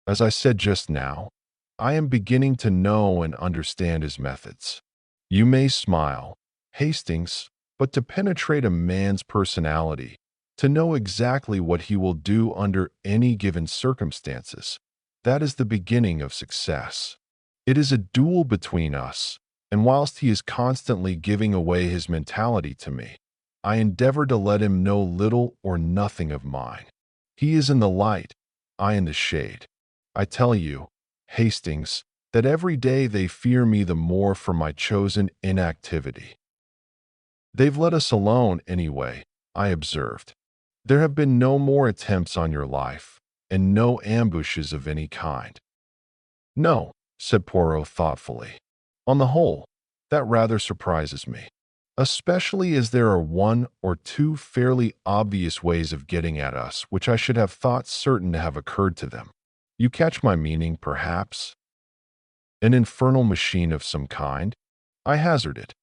As I said just now, I am beginning to know and understand his methods. You may smile, Hastings, but to penetrate a man's personality, to know exactly what he will do under any given circumstances, that is the beginning of success. It is a duel between us, and whilst he is constantly giving away his mentality to me, I endeavor to let him know little or nothing of mine. He is in the light, I in the shade. I tell you, Hastings, that every day they fear me the more for my chosen inactivity. They've let us alone anyway, I observed. There have been no more attempts on your life, and no ambushes of any kind. No, said Poirot thoughtfully. On the whole, that rather surprises me, especially as there are 1 or 2 fairly obvious ways of getting at us which I should have thought certain to have occurred to them. You catch my meaning, perhaps? An infernal machine of some kind? I hazarded.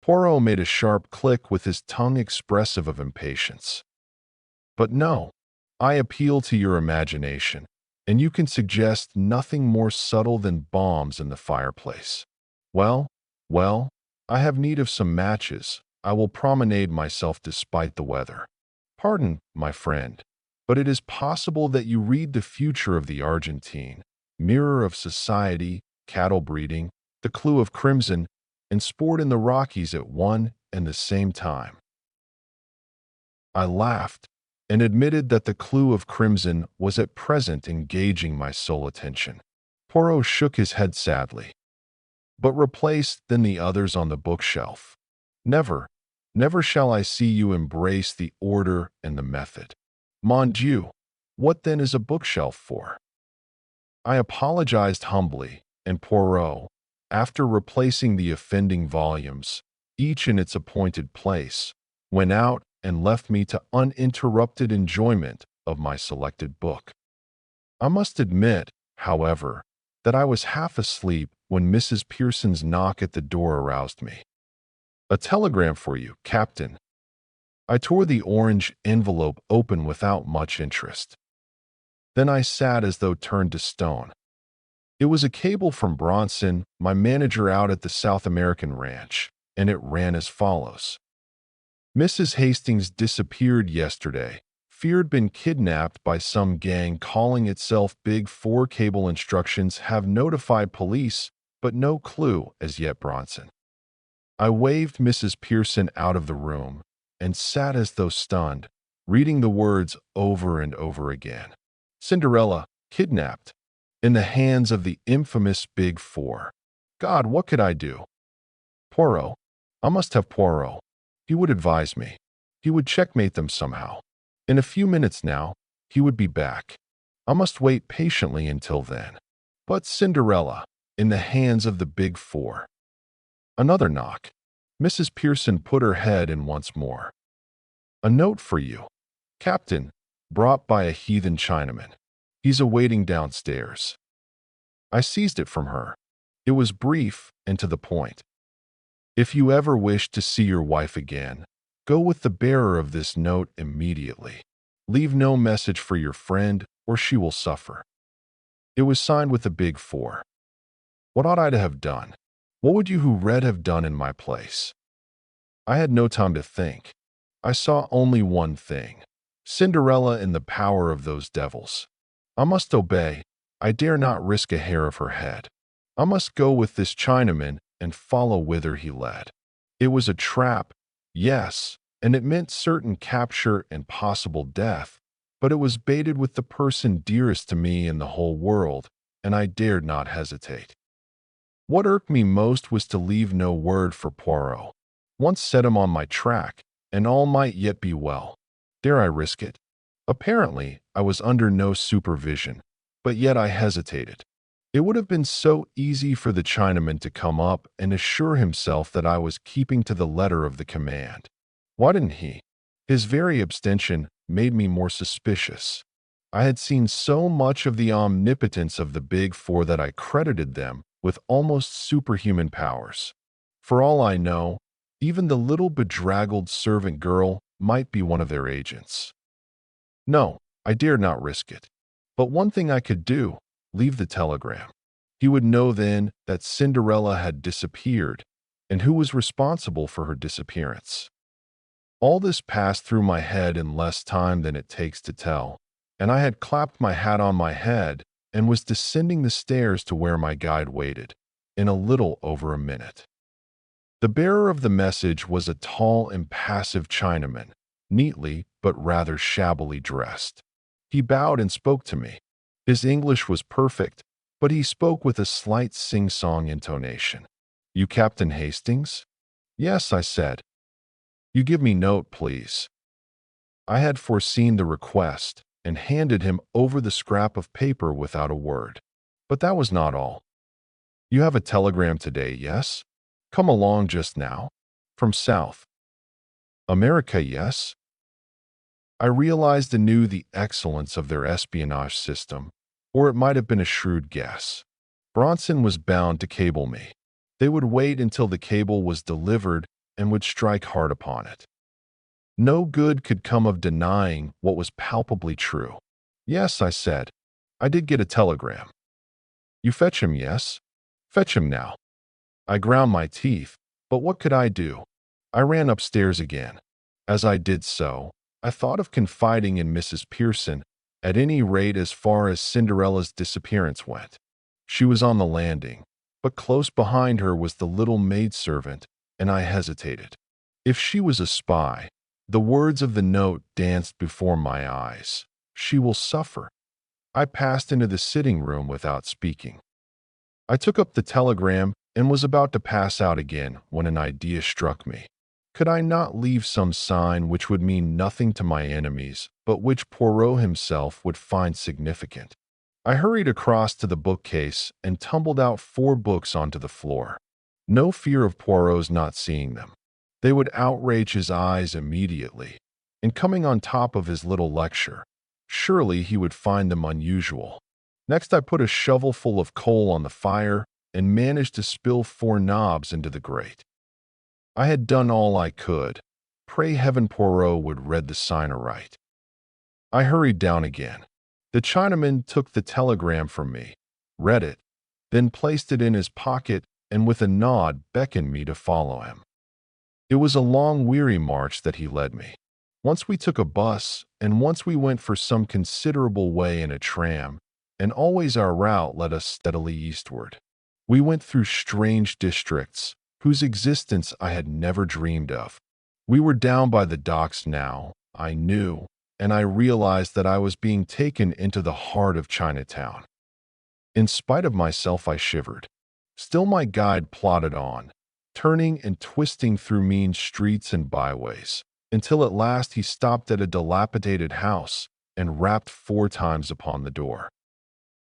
Poirot made a sharp click with his tongue expressive of impatience. But no, I appeal to your imagination, and you can suggest nothing more subtle than bombs in the fireplace. Well, I have need of some matches. I will promenade myself despite the weather. Pardon, my friend, but it is possible that you read the future of the Argentine, mirror of society, cattle breeding, the clue of crimson, and sport in the Rockies at one and the same time. I laughed and admitted that the clue of crimson was at present engaging my sole attention. Poirot shook his head sadly. But replace then the others on the bookshelf. Never shall I see you embrace the order and the method. Mon Dieu, what then is a bookshelf for? I apologized humbly, and Poirot, after replacing the offending volumes, each in its appointed place, went out and left me to uninterrupted enjoyment of my selected book. I must admit, however, that I was half asleep when Mrs. Pearson's knock at the door aroused me. A telegram for you, Captain. I tore the orange envelope open without much interest. Then I sat as though turned to stone. It was a cable from Bronson, my manager out at the South American ranch, and it ran as follows. Mrs. Hastings disappeared yesterday, feared been kidnapped by some gang calling itself Big Four. Cable instructions have notified police, but no clue as yet. Bronson. I waved Mrs. Pearson out of the room and sat as though stunned, reading the words over and over again. Cinderella, kidnapped, in the hands of the infamous Big Four. God, what could I do? Poirot. I must have Poirot. He would advise me. He would checkmate them somehow. In a few minutes now, he would be back. I must wait patiently until then. But Cinderella, in the hands of the Big Four. Another knock. Mrs. Pearson put her head in once more. A note for you, Captain, brought by a heathen Chinaman. He's awaiting downstairs. I seized it from her. It was brief and to the point. If you ever wish to see your wife again, go with the bearer of this note immediately. Leave no message for your friend, or she will suffer. It was signed with the Big Four. What ought I to have done? What would you who read have done in my place? I had no time to think. I saw only one thing. Cinderella in the power of those devils. I must obey. I dare not risk a hair of her head. I must go with this Chinaman and follow whither he led. It was a trap, yes, and it meant certain capture and possible death, but it was baited with the person dearest to me in the whole world, and I dared not hesitate. What irked me most was to leave no word for Poirot. Once set him on my track, and all might yet be well. Dare I risk it? Apparently, I was under no supervision, but yet I hesitated. It would have been so easy for the Chinaman to come up and assure himself that I was keeping to the letter of the command. Why didn't he? His very abstention made me more suspicious. I had seen so much of the omnipotence of the Big Four that I credited them with almost superhuman powers. For all I know, even the little bedraggled servant girl might be one of their agents. No, I dared not risk it. But one thing I could do, leave the telegram. He would know then that Cinderella had disappeared, and who was responsible for her disappearance. All this passed through my head in less time than it takes to tell, and I had clapped my hat on my head and was descending the stairs to where my guide waited, in a little over a minute. The bearer of the message was a tall, impassive Chinaman, neatly but rather shabbily dressed. He bowed and spoke to me. His English was perfect, but he spoke with a slight sing-song intonation. You Captain Hastings? Yes, I said. You give me note, please. I had foreseen the request and handed him over the scrap of paper without a word. But that was not all. You have a telegram today, yes? Come along just now? From South America, yes? I realized anew the excellence of their espionage system, or it might have been a shrewd guess. Bronson was bound to cable me. They would wait until the cable was delivered and would strike hard upon it. No good could come of denying what was palpably true. Yes, I said, I did get a telegram. You fetch him, yes? Fetch him now. I ground my teeth, but what could I do? I ran upstairs again. As I did so, I thought of confiding in Mrs. Pearson, at any rate as far as Cinderella's disappearance went. She was on the landing, but close behind her was the little maidservant, and I hesitated. If she was a spy, the words of the note danced before my eyes. She will suffer. I passed into the sitting room without speaking. I took up the telegram and was about to pass out again when an idea struck me. Could I not leave some sign which would mean nothing to my enemies, but which Poirot himself would find significant? I hurried across to the bookcase and tumbled out 4 books onto the floor. No fear of Poirot's not seeing them. They would outrage his eyes immediately, and coming on top of his little lecture, surely he would find them unusual. Next I put a shovelful of coal on the fire and managed to spill 4 knobs into the grate. I had done all I could. Pray heaven Poirot would read the sign aright. I hurried down again. The Chinaman took the telegram from me, read it, then placed it in his pocket and with a nod beckoned me to follow him. It was a long, weary march that he led me. Once we took a bus, and once we went for some considerable way in a tram, and always our route led us steadily eastward. We went through strange districts, whose existence I had never dreamed of. We were down by the docks now, I knew, and I realized that I was being taken into the heart of Chinatown. In spite of myself, I shivered. Still my guide plodded on, turning and twisting through mean streets and byways, until at last he stopped at a dilapidated house and rapped 4 times upon the door.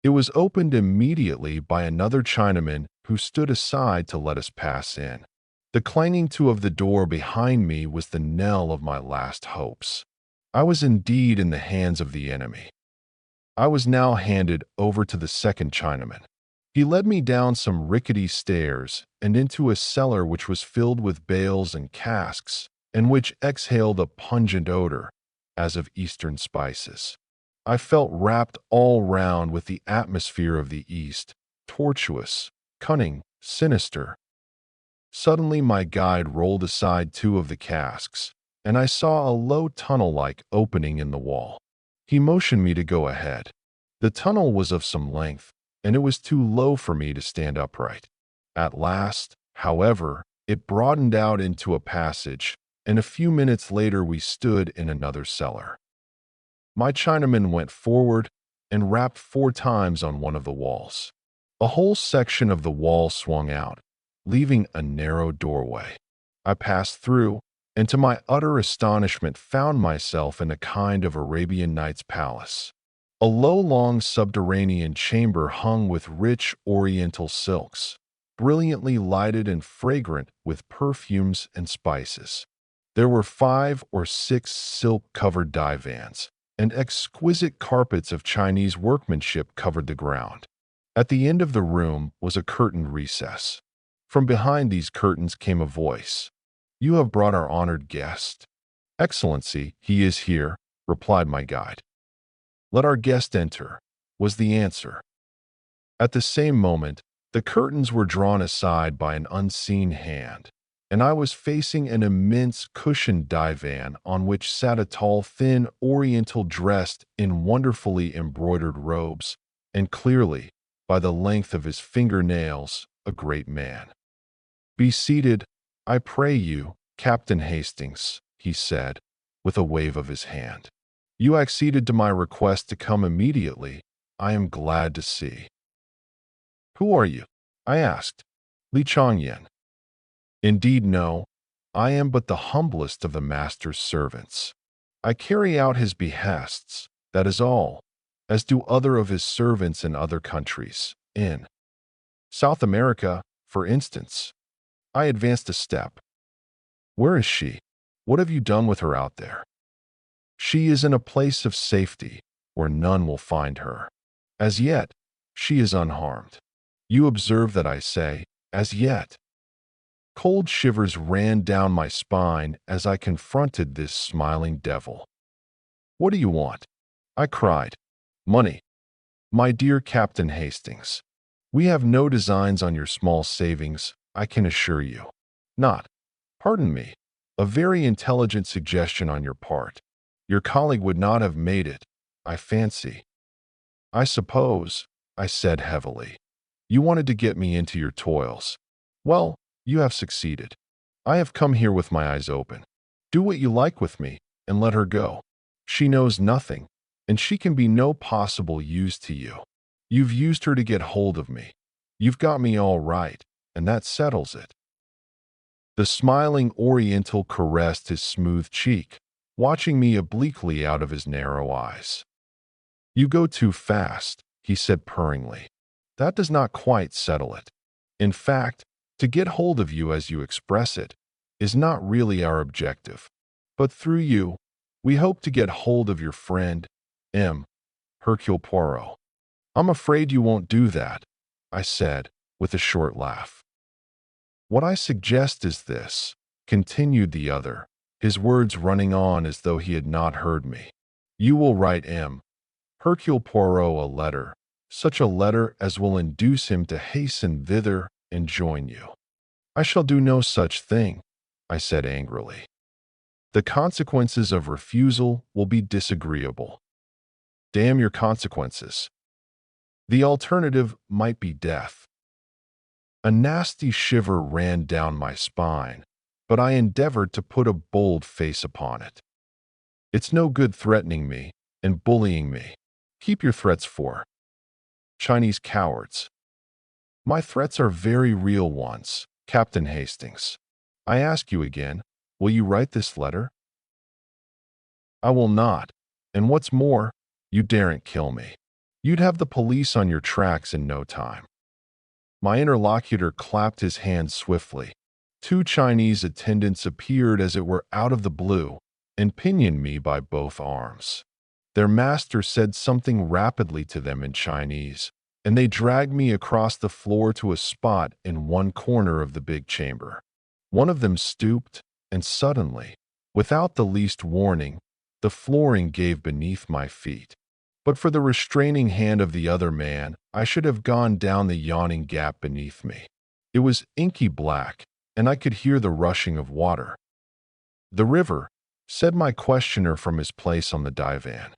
It was opened immediately by another Chinaman who stood aside to let us pass in. The clanging to of the door behind me was the knell of my last hopes. I was indeed in the hands of the enemy. I was now handed over to the second Chinaman. He led me down some rickety stairs and into a cellar which was filled with bales and casks, and which exhaled a pungent odor, as of Eastern spices. I felt wrapped all round with the atmosphere of the East, tortuous, cunning, sinister. Suddenly my guide rolled aside 2 of the casks, and I saw a low tunnel-like opening in the wall. He motioned me to go ahead. The tunnel was of some length, and it was too low for me to stand upright. At last, however, it broadened out into a passage, and a few minutes later we stood in another cellar. My Chinaman went forward and rapped 4 times on one of the walls. A whole section of the wall swung out, leaving a narrow doorway. I passed through, and to my utter astonishment found myself in a kind of Arabian Nights palace. A low, long subterranean chamber hung with rich oriental silks, brilliantly lighted and fragrant with perfumes and spices. There were 5 or 6 silk-covered divans, and exquisite carpets of Chinese workmanship covered the ground. At the end of the room was a curtained recess. From behind these curtains came a voice. "You have brought our honored guest." "Excellency, he is here," replied my guide. "Let our guest enter," was the answer. At the same moment, the curtains were drawn aside by an unseen hand, and I was facing an immense cushioned divan on which sat a tall, thin Oriental dressed in wonderfully embroidered robes, and clearly, by the length of his fingernails, a great man. "Be seated, I pray you, Captain Hastings," he said, with a wave of his hand. "You acceded to my request to come immediately. I am glad to see." "Who are you?" I asked. "Li Changyan." "Indeed, no. I am but the humblest of the master's servants. I carry out his behests, that is all, as do other of his servants in other countries, in South America, for instance." I advanced a step. "Where is she? What have you done with her out there?" "She is in a place of safety, where none will find her. As yet, she is unharmed. You observe that I say, as yet." Cold shivers ran down my spine as I confronted this smiling devil. "What do you want?" I cried. "Money. My dear Captain Hastings, we have no designs on your small savings, I can assure you. Not, pardon me, a very intelligent suggestion on your part. Your colleague would not have made it, I fancy." "I suppose," I said heavily, "you wanted to get me into your toils. Well, you have succeeded. I have come here with my eyes open. Do what you like with me, and let her go. She knows nothing, and she can be no possible use to you. You've used her to get hold of me. You've got me all right, and that settles it." The smiling Oriental caressed his smooth cheek, watching me obliquely out of his narrow eyes. "You go too fast," he said purringly. "That does not quite settle it. In fact, to get hold of you as you express it, is not really our objective. But through you, we hope to get hold of your friend, Hercule Poirot." "I'm afraid you won't do that," I said, with a short laugh. "What I suggest is this," continued the other, his words running on as though he had not heard me. "You will write Hercule Poirot a letter, such a letter as will induce him to hasten thither and join you." "I shall do no such thing," I said angrily. The consequences of refusal will be disagreeable. Damn your consequences. The alternative might be death. A nasty shiver ran down my spine, but I endeavored to put a bold face upon it. It's no good threatening me and bullying me. Keep your threats for Chinese cowards. My threats are very real ones, Captain Hastings. I ask you again, will you write this letter? I will not. And what's more, you daren't kill me. You'd have the police on your tracks in no time. My interlocutor clapped his hands swiftly. 2 Chinese attendants appeared as it were out of the blue and pinioned me by both arms. Their master said something rapidly to them in Chinese, and they dragged me across the floor to a spot in one corner of the big chamber. One of them stooped, and suddenly, without the least warning, the flooring gave beneath my feet. But for the restraining hand of the other man, I should have gone down the yawning gap beneath me. It was inky black, and I could hear the rushing of water. The river, said my questioner from his place on the divan.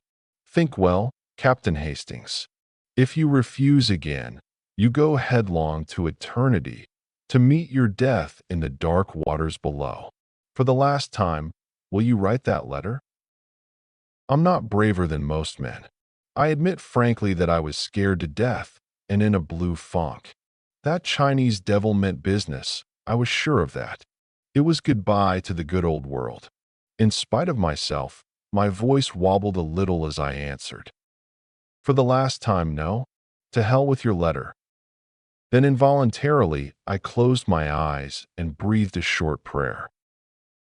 Think well, Captain Hastings. If you refuse again, you go headlong to eternity to meet your death in the dark waters below. For the last time, will you write that letter? I'm not braver than most men. I admit frankly that I was scared to death and in a blue funk. That Chinese devil meant business. I was sure of that. It was goodbye to the good old world. In spite of myself, my voice wobbled a little as I answered. For the last time, no. To hell with your letter. Then involuntarily, I closed my eyes and breathed a short prayer.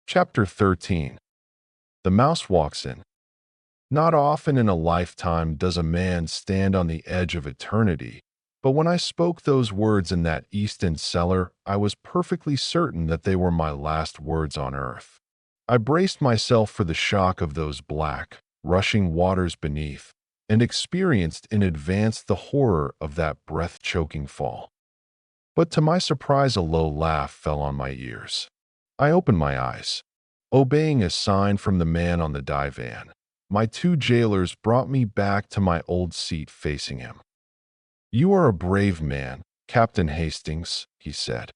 Chapter 13. The mouse walks in. Not often in a lifetime does a man stand on the edge of eternity, but when I spoke those words in that East End cellar, I was perfectly certain that they were my last words on earth. I braced myself for the shock of those black, rushing waters beneath, and experienced in advance the horror of that breath-choking fall. But to my surprise, a low laugh fell on my ears. I opened my eyes. Obeying a sign from the man on the divan, my 2 jailers brought me back to my old seat facing him. You are a brave man, Captain Hastings, he said.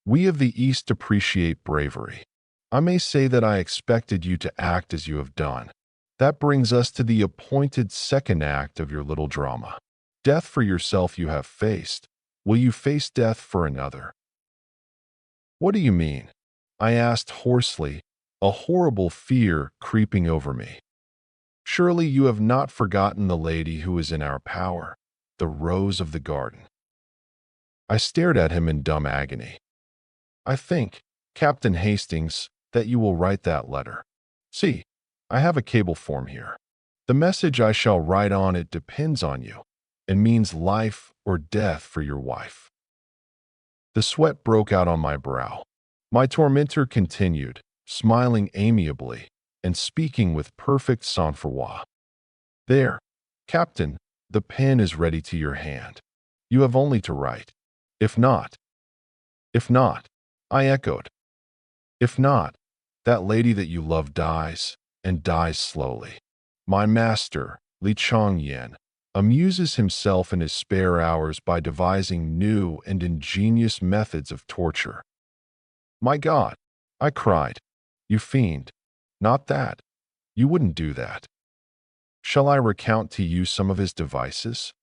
We of the East appreciate bravery. I may say that I expected you to act as you have done. That brings us to the appointed second act of your little drama. Death for yourself you have faced. Will you face death for another? What do you mean? I asked hoarsely, a horrible fear creeping over me. Surely you have not forgotten the lady who is in our power, the rose of the garden. I stared at him in dumb agony. I think, Captain Hastings, that you will write that letter. See, I have a cable form here. The message I shall write on it depends on you, and means life or death for your wife. The sweat broke out on my brow. My tormentor continued, smiling amiably, and speaking with perfect sang-froid. There, Captain, the pen is ready to your hand. You have only to write. If not, I echoed. If not, that lady that you love dies, and dies slowly. My master, Li Chongyan, amuses himself in his spare hours by devising new and ingenious methods of torture. My God, I cried. You fiend. Not that. You wouldn't do that. Shall I recount to you some of his devices?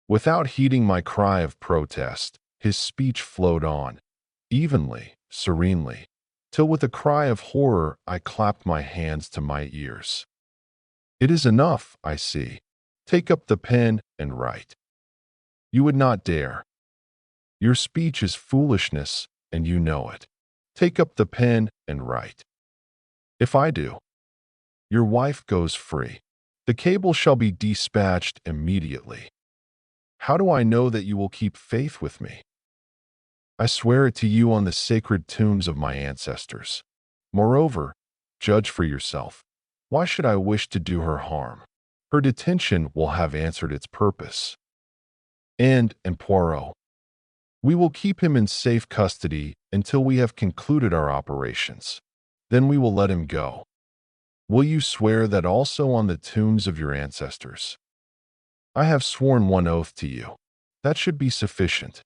Without heeding my cry of protest, his speech flowed on, evenly, serenely, till with a cry of horror I clapped my hands to my ears. It is enough, I see. Take up the pen and write. You would not dare. Your speech is foolishness, and you know it. Take up the pen and write. If I do, your wife goes free. The cable shall be dispatched immediately. How do I know that you will keep faith with me? I swear it to you on the sacred tombs of my ancestors. Moreover, judge for yourself. Why should I wish to do her harm? Her detention will have answered its purpose. And Poirot. We will keep him in safe custody until we have concluded our operations. Then we will let him go. Will you swear that also on the tombs of your ancestors? I have sworn one oath to you. That should be sufficient.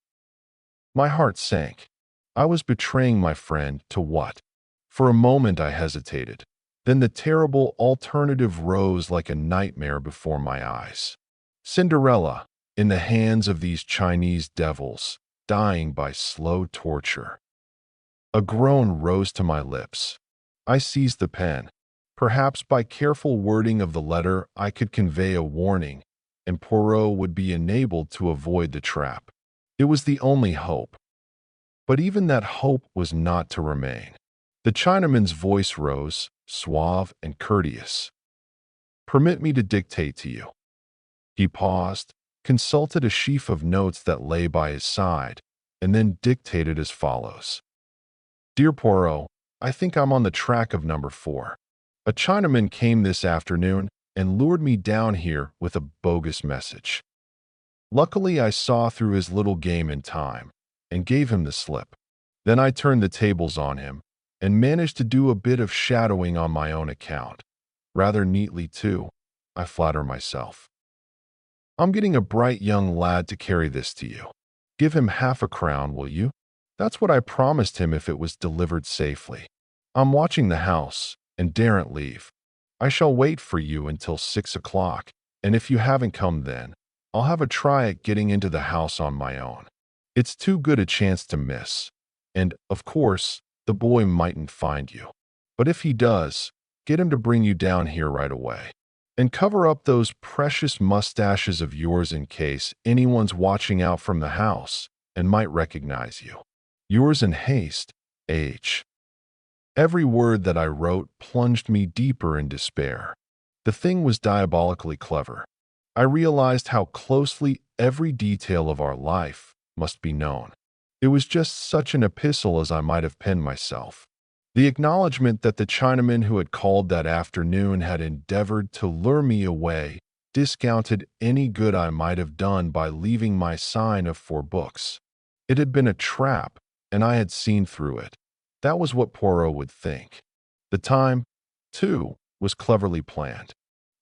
My heart sank. I was betraying my friend to what? For a moment I hesitated. Then the terrible alternative rose like a nightmare before my eyes. Cinderella, in the hands of these Chinese devils, dying by slow torture. A groan rose to my lips. I seized the pen. Perhaps by careful wording of the letter I could convey a warning, and Poirot would be enabled to avoid the trap. It was the only hope. But even that hope was not to remain. The Chinaman's voice rose, suave and courteous. Permit me to dictate to you. He paused, consulted a sheaf of notes that lay by his side, and then dictated as follows. Dear Poirot, I think I'm on the track of number 4. A Chinaman came this afternoon and lured me down here with a bogus message. Luckily, I saw through his little game in time and gave him the slip. Then I turned the tables on him and managed to do a bit of shadowing on my own account. Rather neatly, too, I flatter myself. I'm getting a bright young lad to carry this to you. Give him half a crown, will you? That's what I promised him if it was delivered safely. I'm watching the house and daren't leave. I shall wait for you until 6 o'clock, and if you haven't come then, I'll have a try at getting into the house on my own. It's too good a chance to miss. And, of course, the boy mightn't find you. But if he does, get him to bring you down here right away. And cover up those precious mustaches of yours in case anyone's watching out from the house and might recognize you. Yours in haste, H. Every word that I wrote plunged me deeper in despair. The thing was diabolically clever. I realized how closely every detail of our life must be known. It was just such an epistle as I might have penned myself. The acknowledgement that the Chinaman who had called that afternoon had endeavored to lure me away discounted any good I might have done by leaving my sign of 4 books. It had been a trap, and I had seen through it. That was what Poirot would think. The time, too, was cleverly planned.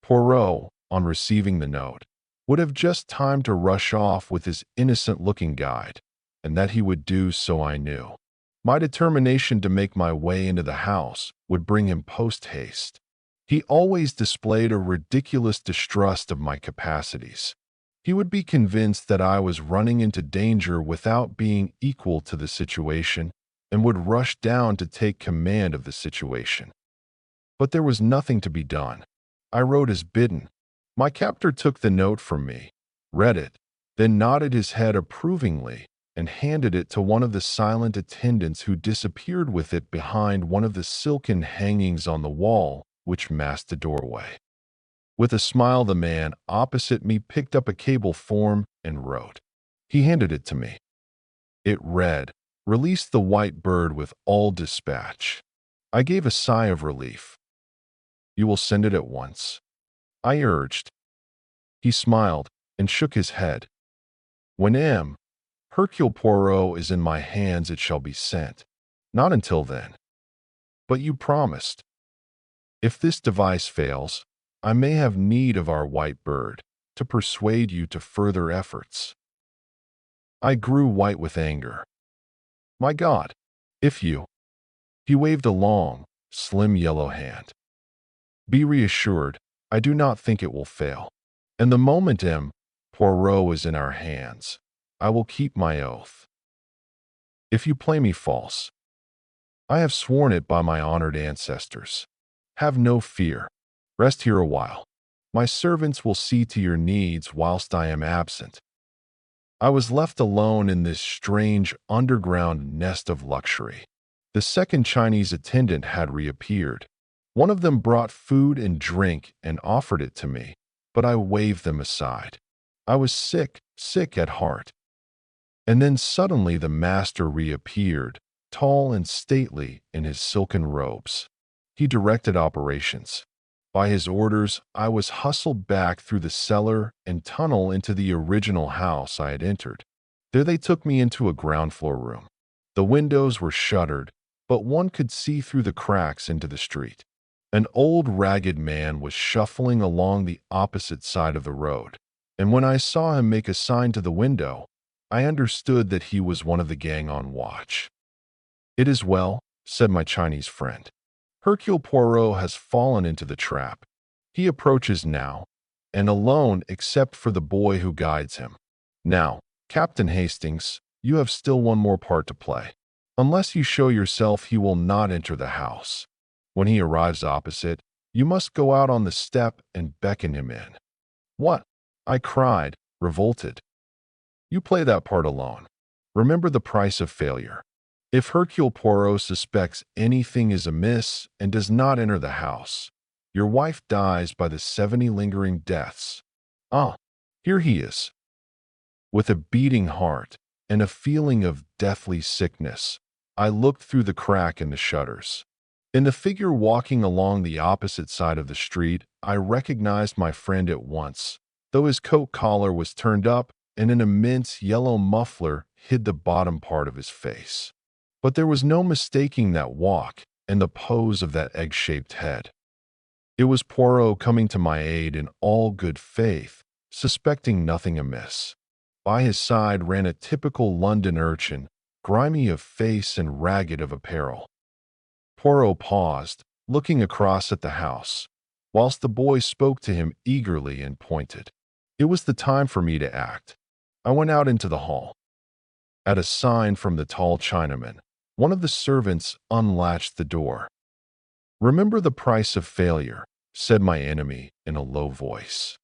Poirot, on receiving the note, would have just time to rush off with his innocent-looking guide, and that he would do so I knew. My determination to make my way into the house would bring him post-haste. He always displayed a ridiculous distrust of my capacities. He would be convinced that I was running into danger without being equal to the situation and would rush down to take command of the situation. But there was nothing to be done. I wrote as bidden. My captor took the note from me, read it, then nodded his head approvingly and handed it to one of the silent attendants who disappeared with it behind one of the silken hangings on the wall which masked the doorway. With a smile, the man opposite me picked up a cable form and wrote. He handed it to me. It read, "Release the white bird with all dispatch." I gave a sigh of relief. "You will send it at once?" I urged. He smiled and shook his head. "When Hercule Poirot is in my hands, it shall be sent. Not until then." "But you promised." "If this device fails, I may have need of our white bird to persuade you to further efforts." I grew white with anger. "My God, if you—" He waved a long, slim yellow hand. "Be reassured, I do not think it will fail. And the moment Poirot is in our hands, I will keep my oath. If you play me false, I have sworn it by my honored ancestors. Have no fear. Rest here a while. My servants will see to your needs whilst I am absent." I was left alone in this strange underground nest of luxury. The second Chinese attendant had reappeared. One of them brought food and drink and offered it to me, but I waved them aside. I was sick at heart. And then suddenly the master reappeared, tall and stately in his silken robes. He directed operations. By his orders, I was hustled back through the cellar and tunnel into the original house I had entered. There they took me into a ground floor room. The windows were shuttered, but one could see through the cracks into the street. An old ragged man was shuffling along the opposite side of the road, and when I saw him make a sign to the window, I understood that he was one of the gang on watch. "It is well," said my Chinese friend. "Hercule Poirot has fallen into the trap. He approaches now, and alone except for the boy who guides him. Now, Captain Hastings, you have still one more part to play. Unless you show yourself, he will not enter the house. When he arrives opposite, you must go out on the step and beckon him in." "What?" I cried, revolted. "You play that part alone. Remember the price of failure. If Hercule Poirot suspects anything is amiss and does not enter the house, your wife dies by the 70 lingering deaths. Ah, here he is." With a beating heart and a feeling of deathly sickness, I looked through the crack in the shutters. In the figure walking along the opposite side of the street, I recognized my friend at once, though his coat collar was turned up and an immense yellow muffler hid the bottom part of his face. But there was no mistaking that walk and the pose of that egg-shaped head. It was Poirot coming to my aid in all good faith, suspecting nothing amiss. By his side ran a typical London urchin, grimy of face and ragged of apparel. Poirot paused, looking across at the house, whilst the boy spoke to him eagerly and pointed. It was the time for me to act. I went out into the hall. At a sign from the tall Chinaman, one of the servants unlatched the door. "Remember the price of failure," said my enemy in a low voice.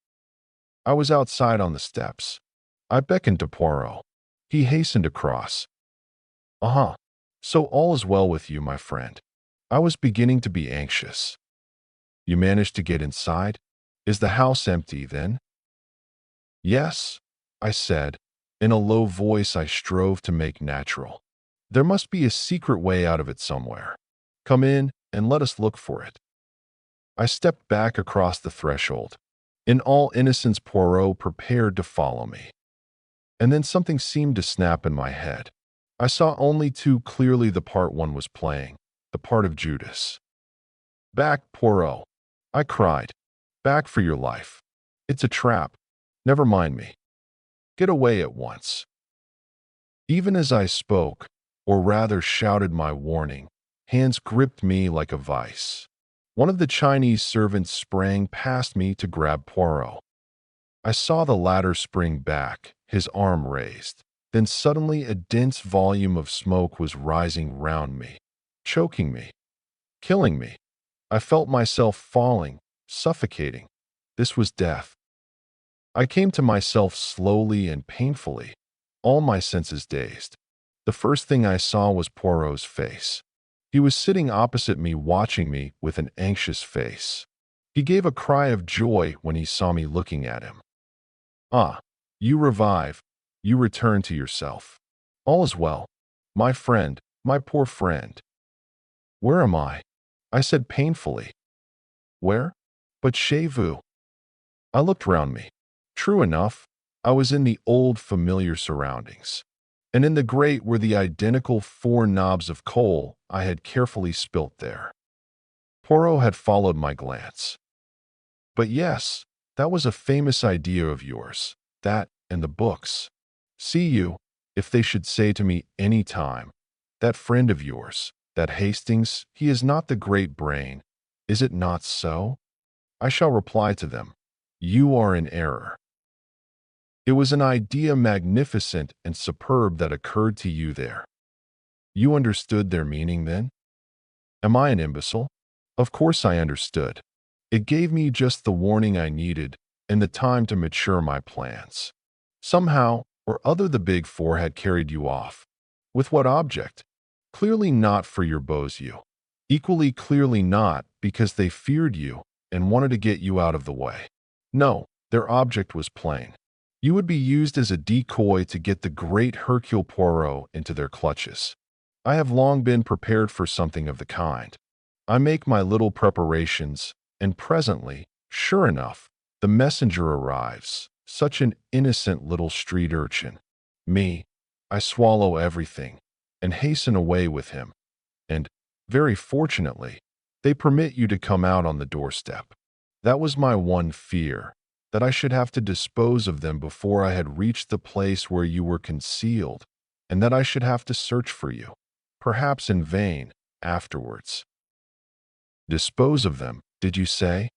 I was outside on the steps. I beckoned to Poirot. He hastened across. "Aha, so all is well with you, my friend." I was beginning to be anxious. "You managed to get inside? Is the house empty, then?" "Yes," I said, in a low voice I strove to make natural. "There must be a secret way out of it somewhere. Come in and let us look for it." I stepped back across the threshold. In all innocence, Poirot prepared to follow me. And then something seemed to snap in my head. I saw only too clearly the part one was playing, the part of Judas. "Back, Poirot," I cried. "Back for your life. It's a trap. Never mind me. Get away at once." Even as I spoke, or rather shouted my warning, hands gripped me like a vice. One of the Chinese servants sprang past me to grab Poirot. I saw the latter spring back, his arm raised. Then suddenly a dense volume of smoke was rising round me, choking me, killing me. I felt myself falling, suffocating. This was death. I came to myself slowly and painfully, all my senses dazed. The first thing I saw was Poirot's face. He was sitting opposite me, watching me with an anxious face. He gave a cry of joy when he saw me looking at him. "Ah, you revive. You return to yourself. All is well. My friend, my poor friend." "Where am I?" I said painfully. "Where? But chez vous." I looked round me. True enough, I was in the old familiar surroundings. And in the grate were the identical 4 knobs of coal I had carefully spilt there. Poirot had followed my glance. "But yes, that was a famous idea of yours, that and the books. See you, if they should say to me any time, 'That friend of yours, that Hastings, he is not the great brain, is it not so?' I shall reply to them, 'You are in error.' It was an idea magnificent and superb that occurred to you there. You understood their meaning then? Am I an imbecile? Of course I understood. It gave me just the warning I needed and the time to mature my plans. Somehow or other the Big Four had carried you off. With what object? Clearly not for your beaux yeux. Equally clearly not because they feared you and wanted to get you out of the way. No, their object was plain. You would be used as a decoy to get the great Hercule Poirot into their clutches. I have long been prepared for something of the kind. I make my little preparations, and presently, sure enough, the messenger arrives, such an innocent little street urchin. Me, I swallow everything, and hasten away with him. and, very fortunately, they permit you to come out on the doorstep. That was my one fear, that I should have to dispose of them before I had reached the place where you were concealed, and that I should have to search for you, perhaps in vain, afterwards. Dispose of them, did you say?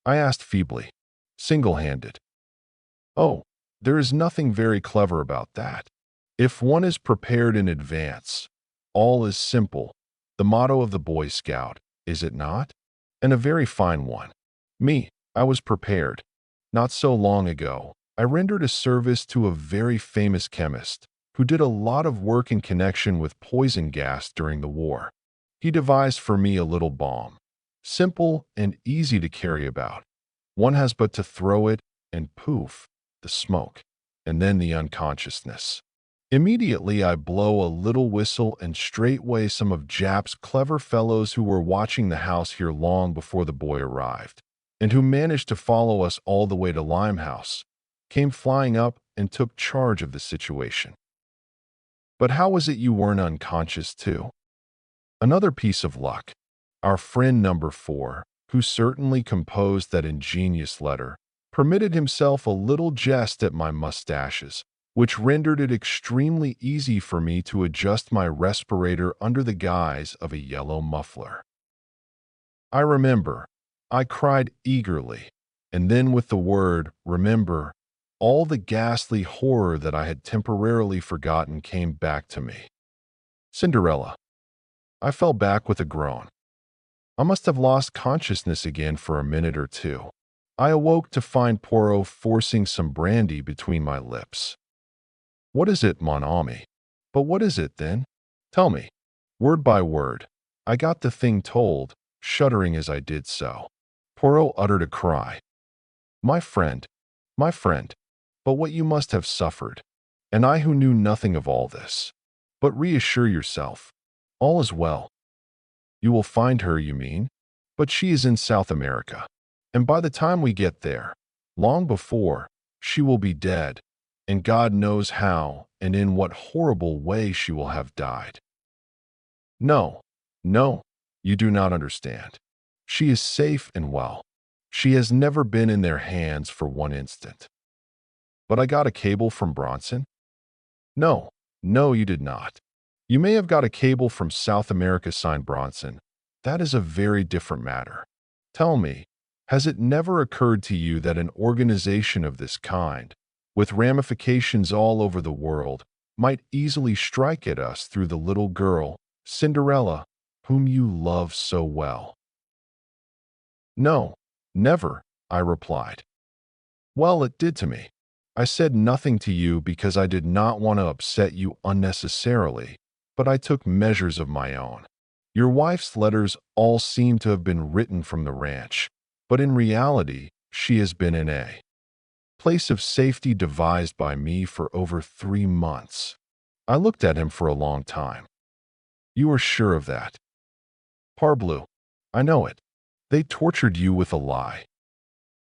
I asked feebly. Single-handed. Oh, there is nothing very clever about that. If one is prepared in advance, all is simple. The motto of the Boy Scout, is it not? And a very fine one. I was prepared. Not so long ago, I rendered a service to a very famous chemist who did a lot of work in connection with poison gas during the war. He devised for me a little bomb, simple and easy to carry about. One has but to throw it, and poof, the smoke, and then the unconsciousness. Immediately I blow a little whistle, and straightway some of Jap's clever fellows who were watching the house here long before the boy arrived, and who managed to follow us all the way to Limehouse, came flying up and took charge of the situation. But how was it you weren't unconscious too? Another piece of luck. Our friend number 4, who certainly composed that ingenious letter, permitted himself a little jest at my mustaches, which rendered it extremely easy for me to adjust my respirator under the guise of a yellow muffler. I remember, I cried eagerly, and then with the word remember, all the ghastly horror that I had temporarily forgotten came back to me. Cinderella. I fell back with a groan. I must have lost consciousness again for a minute or two. I awoke to find Poirot forcing some brandy between my lips. What is it, mon ami? But what is it, then? Tell me. Word by word. I got the thing told, shuddering as I did so. Poirot uttered a cry. My friend, but what you must have suffered, and I who knew nothing of all this. But reassure yourself. All is well. You will find her, you mean? But she is in South America, and by the time we get there, long before, she will be dead, and God knows how and in what horrible way she will have died. No, you do not understand. She is safe and well. She has never been in their hands for one instant. But I got a cable from Bronson? No, you did not. You may have got a cable from South America signed Bronson. That is a very different matter. Tell me, has it never occurred to you that an organization of this kind, with ramifications all over the world, might easily strike at us through the little girl, Cinderella, whom you love so well? No, never, I replied. Well, it did to me. I said nothing to you because I did not want to upset you unnecessarily, but I took measures of my own. Your wife's letters all seem to have been written from the ranch, but in reality, she has been in a place of safety devised by me for over 3 months. I looked at him for a long time. You are sure of that? Parbleu, I know it. They tortured you with a lie.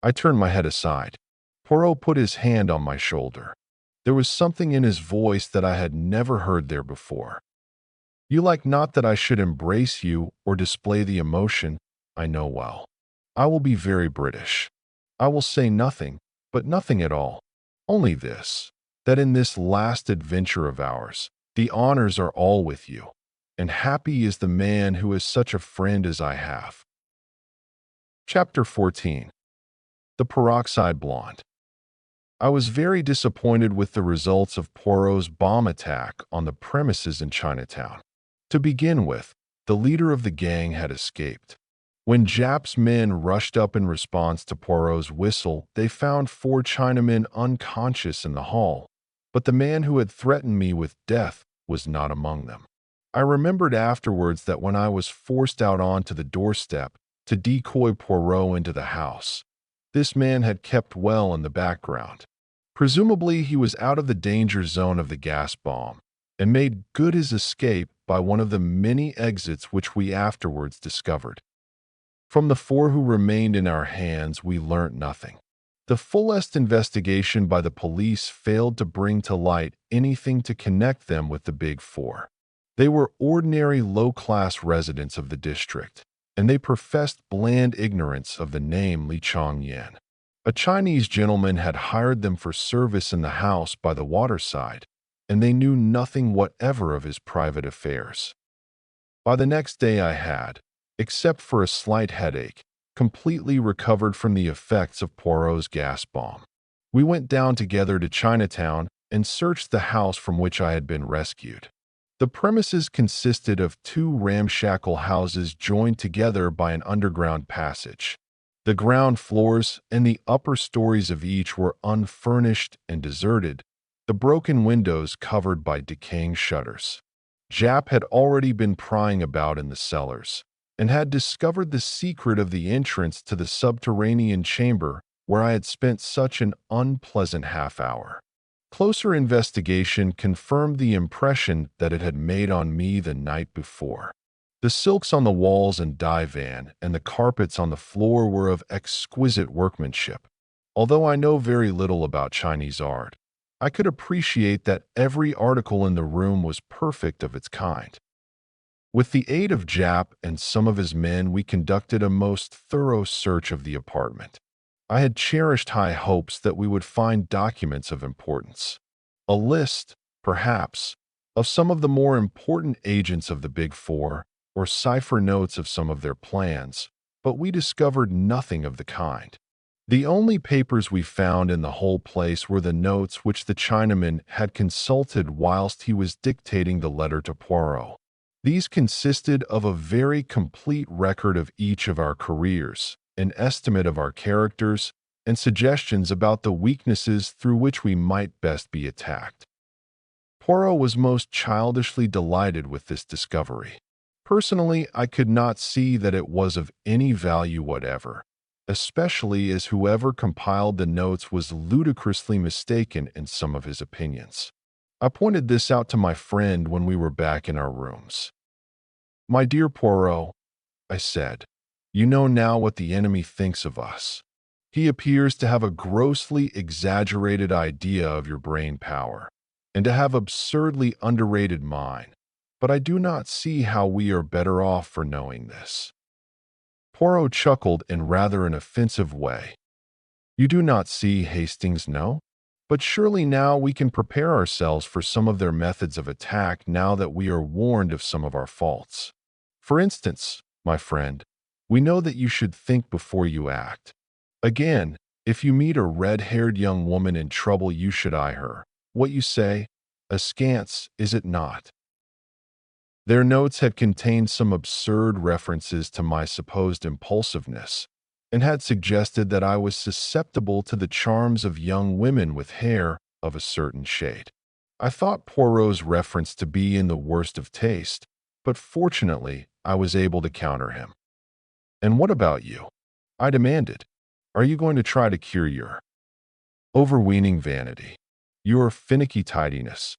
I turned my head aside. Poirot put his hand on my shoulder. There was something in his voice that I had never heard there before. You like not that I should embrace you or display the emotion, I know well. I will be very British. I will say nothing, but nothing at all. Only this, that in this last adventure of ours, the honors are all with you, and happy is the man who has such a friend as I have. Chapter 14. The Peroxide Blonde. I was very disappointed with the results of Poirot's bomb attack on the premises in Chinatown. To begin with, the leader of the gang had escaped. When Jap's men rushed up in response to Poirot's whistle, they found 4 Chinamen unconscious in the hall, but the man who had threatened me with death was not among them. I remembered afterwards that when I was forced out onto the doorstep to decoy Poirot into the house, this man had kept well in the background. Presumably, he was out of the danger zone of the gas bomb and made good his escape by one of the many exits which we afterwards discovered. From the 4 who remained in our hands, we learnt nothing. The fullest investigation by the police failed to bring to light anything to connect them with the Big Four. They were ordinary low-class residents of the district, and they professed bland ignorance of the name Li Changyan. A Chinese gentleman had hired them for service in the house by the waterside, and they knew nothing whatever of his private affairs. By the next day I had, except for a slight headache, completely recovered from the effects of Poirot's gas bomb. We went down together to Chinatown and searched the house from which I had been rescued. The premises consisted of two ramshackle houses joined together by an underground passage. The ground floors and the upper stories of each were unfurnished and deserted, the broken windows covered by decaying shutters. Jap had already been prying about in the cellars and had discovered the secret of the entrance to the subterranean chamber where I had spent such an unpleasant half-hour. Closer investigation confirmed the impression that it had made on me the night before. The silks on the walls and divan and the carpets on the floor were of exquisite workmanship. Although I know very little about Chinese art, I could appreciate that every article in the room was perfect of its kind. With the aid of Jap and some of his men, we conducted a most thorough search of the apartment. I had cherished high hopes that we would find documents of importance. A list, perhaps, of some of the more important agents of the Big Four, or cipher notes of some of their plans, but we discovered nothing of the kind. The only papers we found in the whole place were the notes which the Chinaman had consulted whilst he was dictating the letter to Poirot. These consisted of a very complete record of each of our careers, an estimate of our characters, and suggestions about the weaknesses through which we might best be attacked. Poirot was most childishly delighted with this discovery. Personally, I could not see that it was of any value whatever, especially as whoever compiled the notes was ludicrously mistaken in some of his opinions. I pointed this out to my friend when we were back in our rooms. "My dear Poirot," I said, "you know now what the enemy thinks of us. He appears to have a grossly exaggerated idea of your brain power, and to have absurdly underrated mine, but I do not see how we are better off for knowing this." Poirot chuckled in rather an offensive way. "You do not see, Hastings, no? But surely now we can prepare ourselves for some of their methods of attack now that we are warned of some of our faults. For instance, my friend, we know that you should think before you act. Again, if you meet a red-haired young woman in trouble, you should eye her. What you say? Askance, is it not?" Their notes had contained some absurd references to my supposed impulsiveness, and had suggested that I was susceptible to the charms of young women with hair of a certain shade. I thought Poirot's reference to be in the worst of taste, but fortunately I was able to counter him. "And what about you?" I demanded. "Are you going to try to cure your overweening vanity, your finicky tidiness?"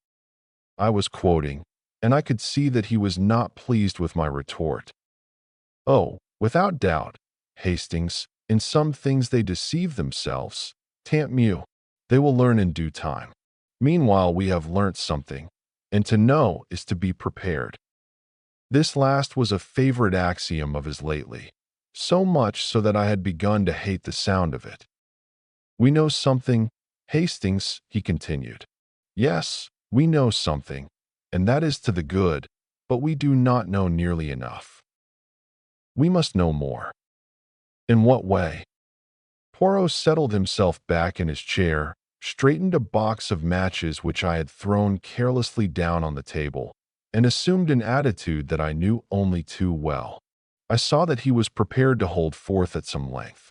I was quoting, and I could see that he was not pleased with my retort. "Oh, without doubt, Hastings, in some things they deceive themselves. Tant mieux. They will learn in due time. Meanwhile, we have learnt something, and to know is to be prepared." This last was a favorite axiom of his lately, so much so that I had begun to hate the sound of it. "We know something, Hastings," he continued. "Yes, we know something, and that is to the good, but we do not know nearly enough. We must know more." "In what way?" Poirot settled himself back in his chair, straightened a box of matches which I had thrown carelessly down on the table, and assumed an attitude that I knew only too well. I saw that he was prepared to hold forth at some length.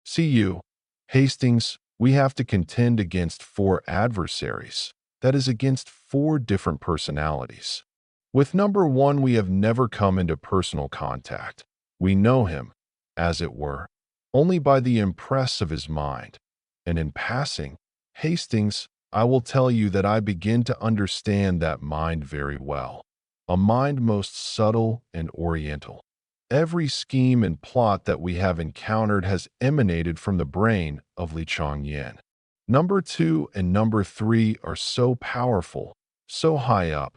"See you, Hastings, we have to contend against 4 adversaries, that is, against 4 different personalities. With number 1 we have never come into personal contact. We know him, as it were, only by the impress of his mind. And in passing, Hastings, I will tell you that I begin to understand that mind very well. A mind most subtle and oriental. Every scheme and plot that we have encountered has emanated from the brain of Li Changyan. Number 2 and number 3 are so powerful, so high up,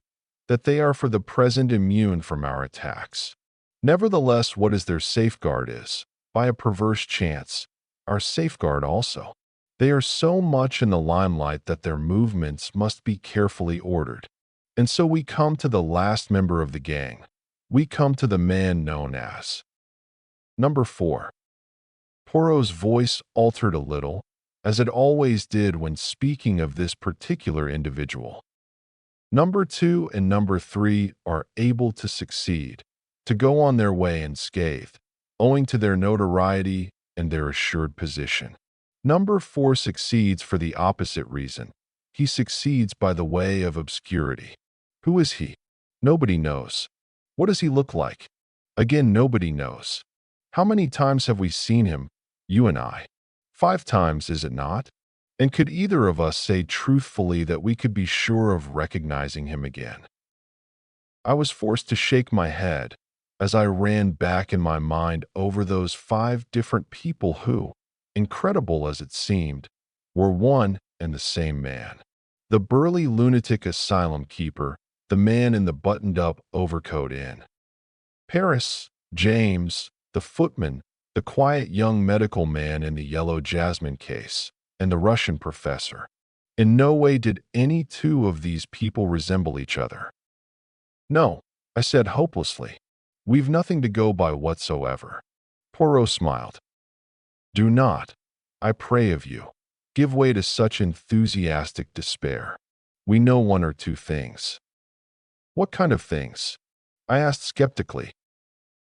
that they are for the present immune from our attacks. Nevertheless, what is their safeguard is, by a perverse chance, our safeguard also. They are so much in the limelight that their movements must be carefully ordered. And so we come to the last member of the gang. We come to the man known as Number 4. Poirot's voice altered a little, as it always did when speaking of this particular individual. Number 2 and Number 3 are able to succeed, to go on their way unscathed, owing to their notoriety and their assured position. Number 4 succeeds for the opposite reason. He succeeds by the way of obscurity. Who is he? Nobody knows. What does he look like? Again, nobody knows. How many times have we seen him, you and I? 5 times, is it not? And could either of us say truthfully that we could be sure of recognizing him again? I was forced to shake my head as I ran back in my mind over those 5 different people who, incredible as it seemed, were one and the same man. The burly lunatic asylum keeper, the man in the buttoned-up overcoat in Paris, James, the footman, the quiet young medical man in the yellow jasmine case, and the Russian professor. In no way did any 2 of these people resemble each other. No, I said hopelessly. We've nothing to go by whatsoever. Poirot smiled. Do not, I pray of you, give way to such enthusiastic despair. We know 1 or 2 things. What kind of things? I asked skeptically.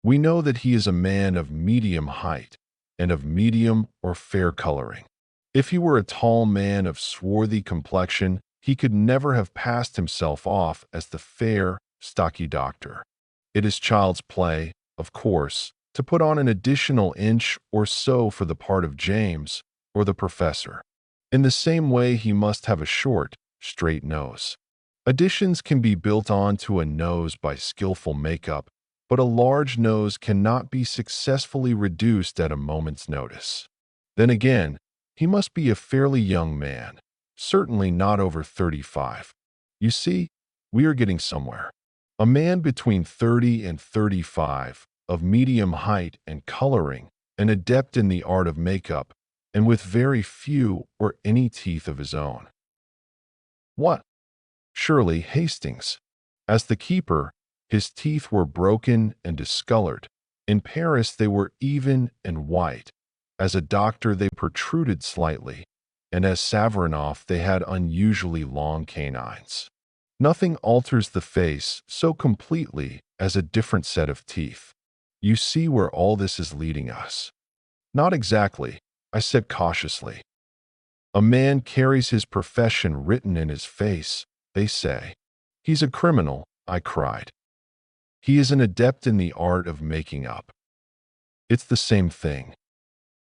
We know that he is a man of medium height and of medium or fair coloring. If he were a tall man of swarthy complexion, he could never have passed himself off as the fair, stocky doctor. It is child's play, of course, to put on an additional inch or so for the part of James or the professor. In the same way, he must have a short, straight nose. Additions can be built on to a nose by skillful makeup, but a large nose cannot be successfully reduced at a moment's notice. Then again, he must be a fairly young man, certainly not over 35. You see, we are getting somewhere. A man between 30 and 35, of medium height and coloring, an adept in the art of makeup, and with very few or any teeth of his own. What? Surely Hastings. As the keeper, his teeth were broken and discolored. In Paris they were even and white. As a doctor they protruded slightly, and as Savarinoff they had unusually long canines. Nothing alters the face so completely as a different set of teeth. You see where all this is leading us. Not exactly, I said cautiously. A man carries his profession written in his face, they say. He's a criminal, I cried. He is an adept in the art of making up. It's the same thing.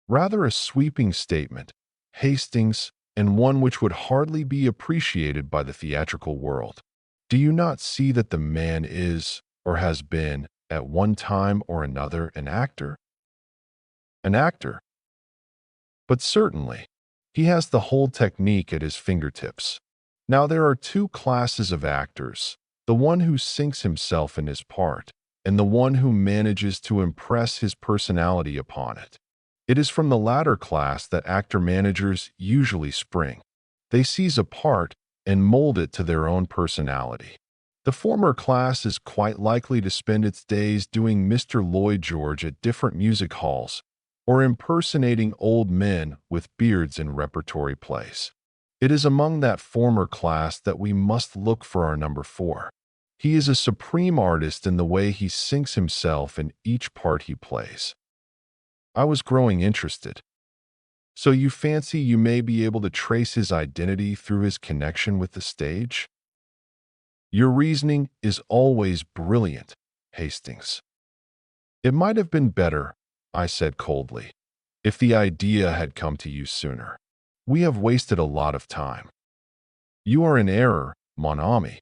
Rather a sweeping statement, Hastings, and one which would hardly be appreciated by the theatrical world. Do you not see that the man is, or has been, at one time or another, an actor? An actor. But certainly, he has the whole technique at his fingertips. Now there are 2 classes of actors, the one who sinks himself in his part, and the one who manages to impress his personality upon it. It is from the latter class that actor-managers usually spring. They seize a part and mold it to their own personality. The former class is quite likely to spend its days doing Mr. Lloyd George at different music halls, or impersonating old men with beards in repertory plays. It is among that former class that we must look for our number 4. He is a supreme artist in the way he sinks himself in each part he plays. I was growing interested. So you fancy you may be able to trace his identity through his connection with the stage? Your reasoning is always brilliant, Hastings. It might have been better, I said coldly, if the idea had come to you sooner. We have wasted a lot of time. You are in error, mon ami.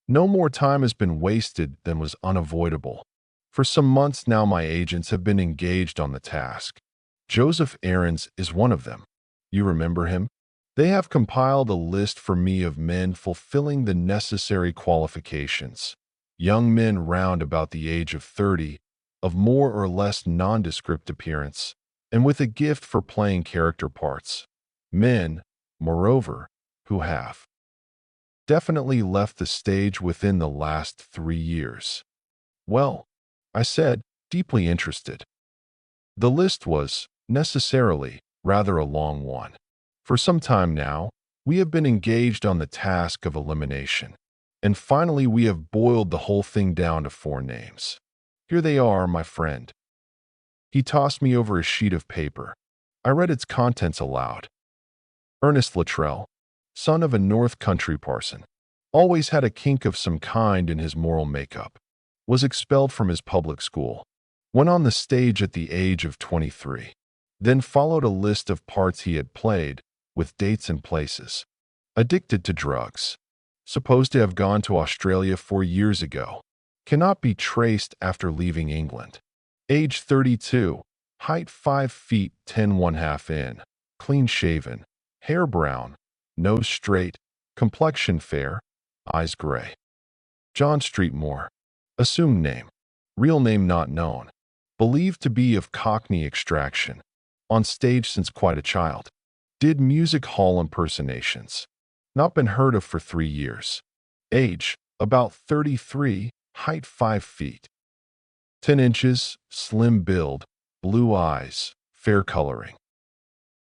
No more time has been wasted than was unavoidable. For some months now my agents have been engaged on the task. Joseph Aarons is one of them. You remember him? They have compiled a list for me of men fulfilling the necessary qualifications. Young men round about the age of 30, of more or less nondescript appearance, and with a gift for playing character parts. Men, moreover, who have definitely left the stage within the last 3 years. Well, I said, deeply interested. The list was, necessarily, rather a long one. For some time now, we have been engaged on the task of elimination, and finally we have boiled the whole thing down to 4 names. Here they are, my friend. He tossed me over a sheet of paper. I read its contents aloud. Ernest Luttrell, son of a North Country parson, always had a kink of some kind in his moral makeup, was expelled from his public school, went on the stage at the age of 23. Then followed a list of parts he had played, with dates and places. Addicted to drugs. Supposed to have gone to Australia 4 years ago. Cannot be traced after leaving England. Age 32. Height 5 feet 10 1/2 in. Clean shaven. Hair brown. Nose straight. Complexion fair. Eyes gray. John Streetmore. Assumed name. Real name not known. Believed to be of Cockney extraction. On stage since quite a child. Did music hall impersonations. Not been heard of for 3 years. Age, about 33, height 5 feet. 10 inches, slim build, blue eyes, fair coloring.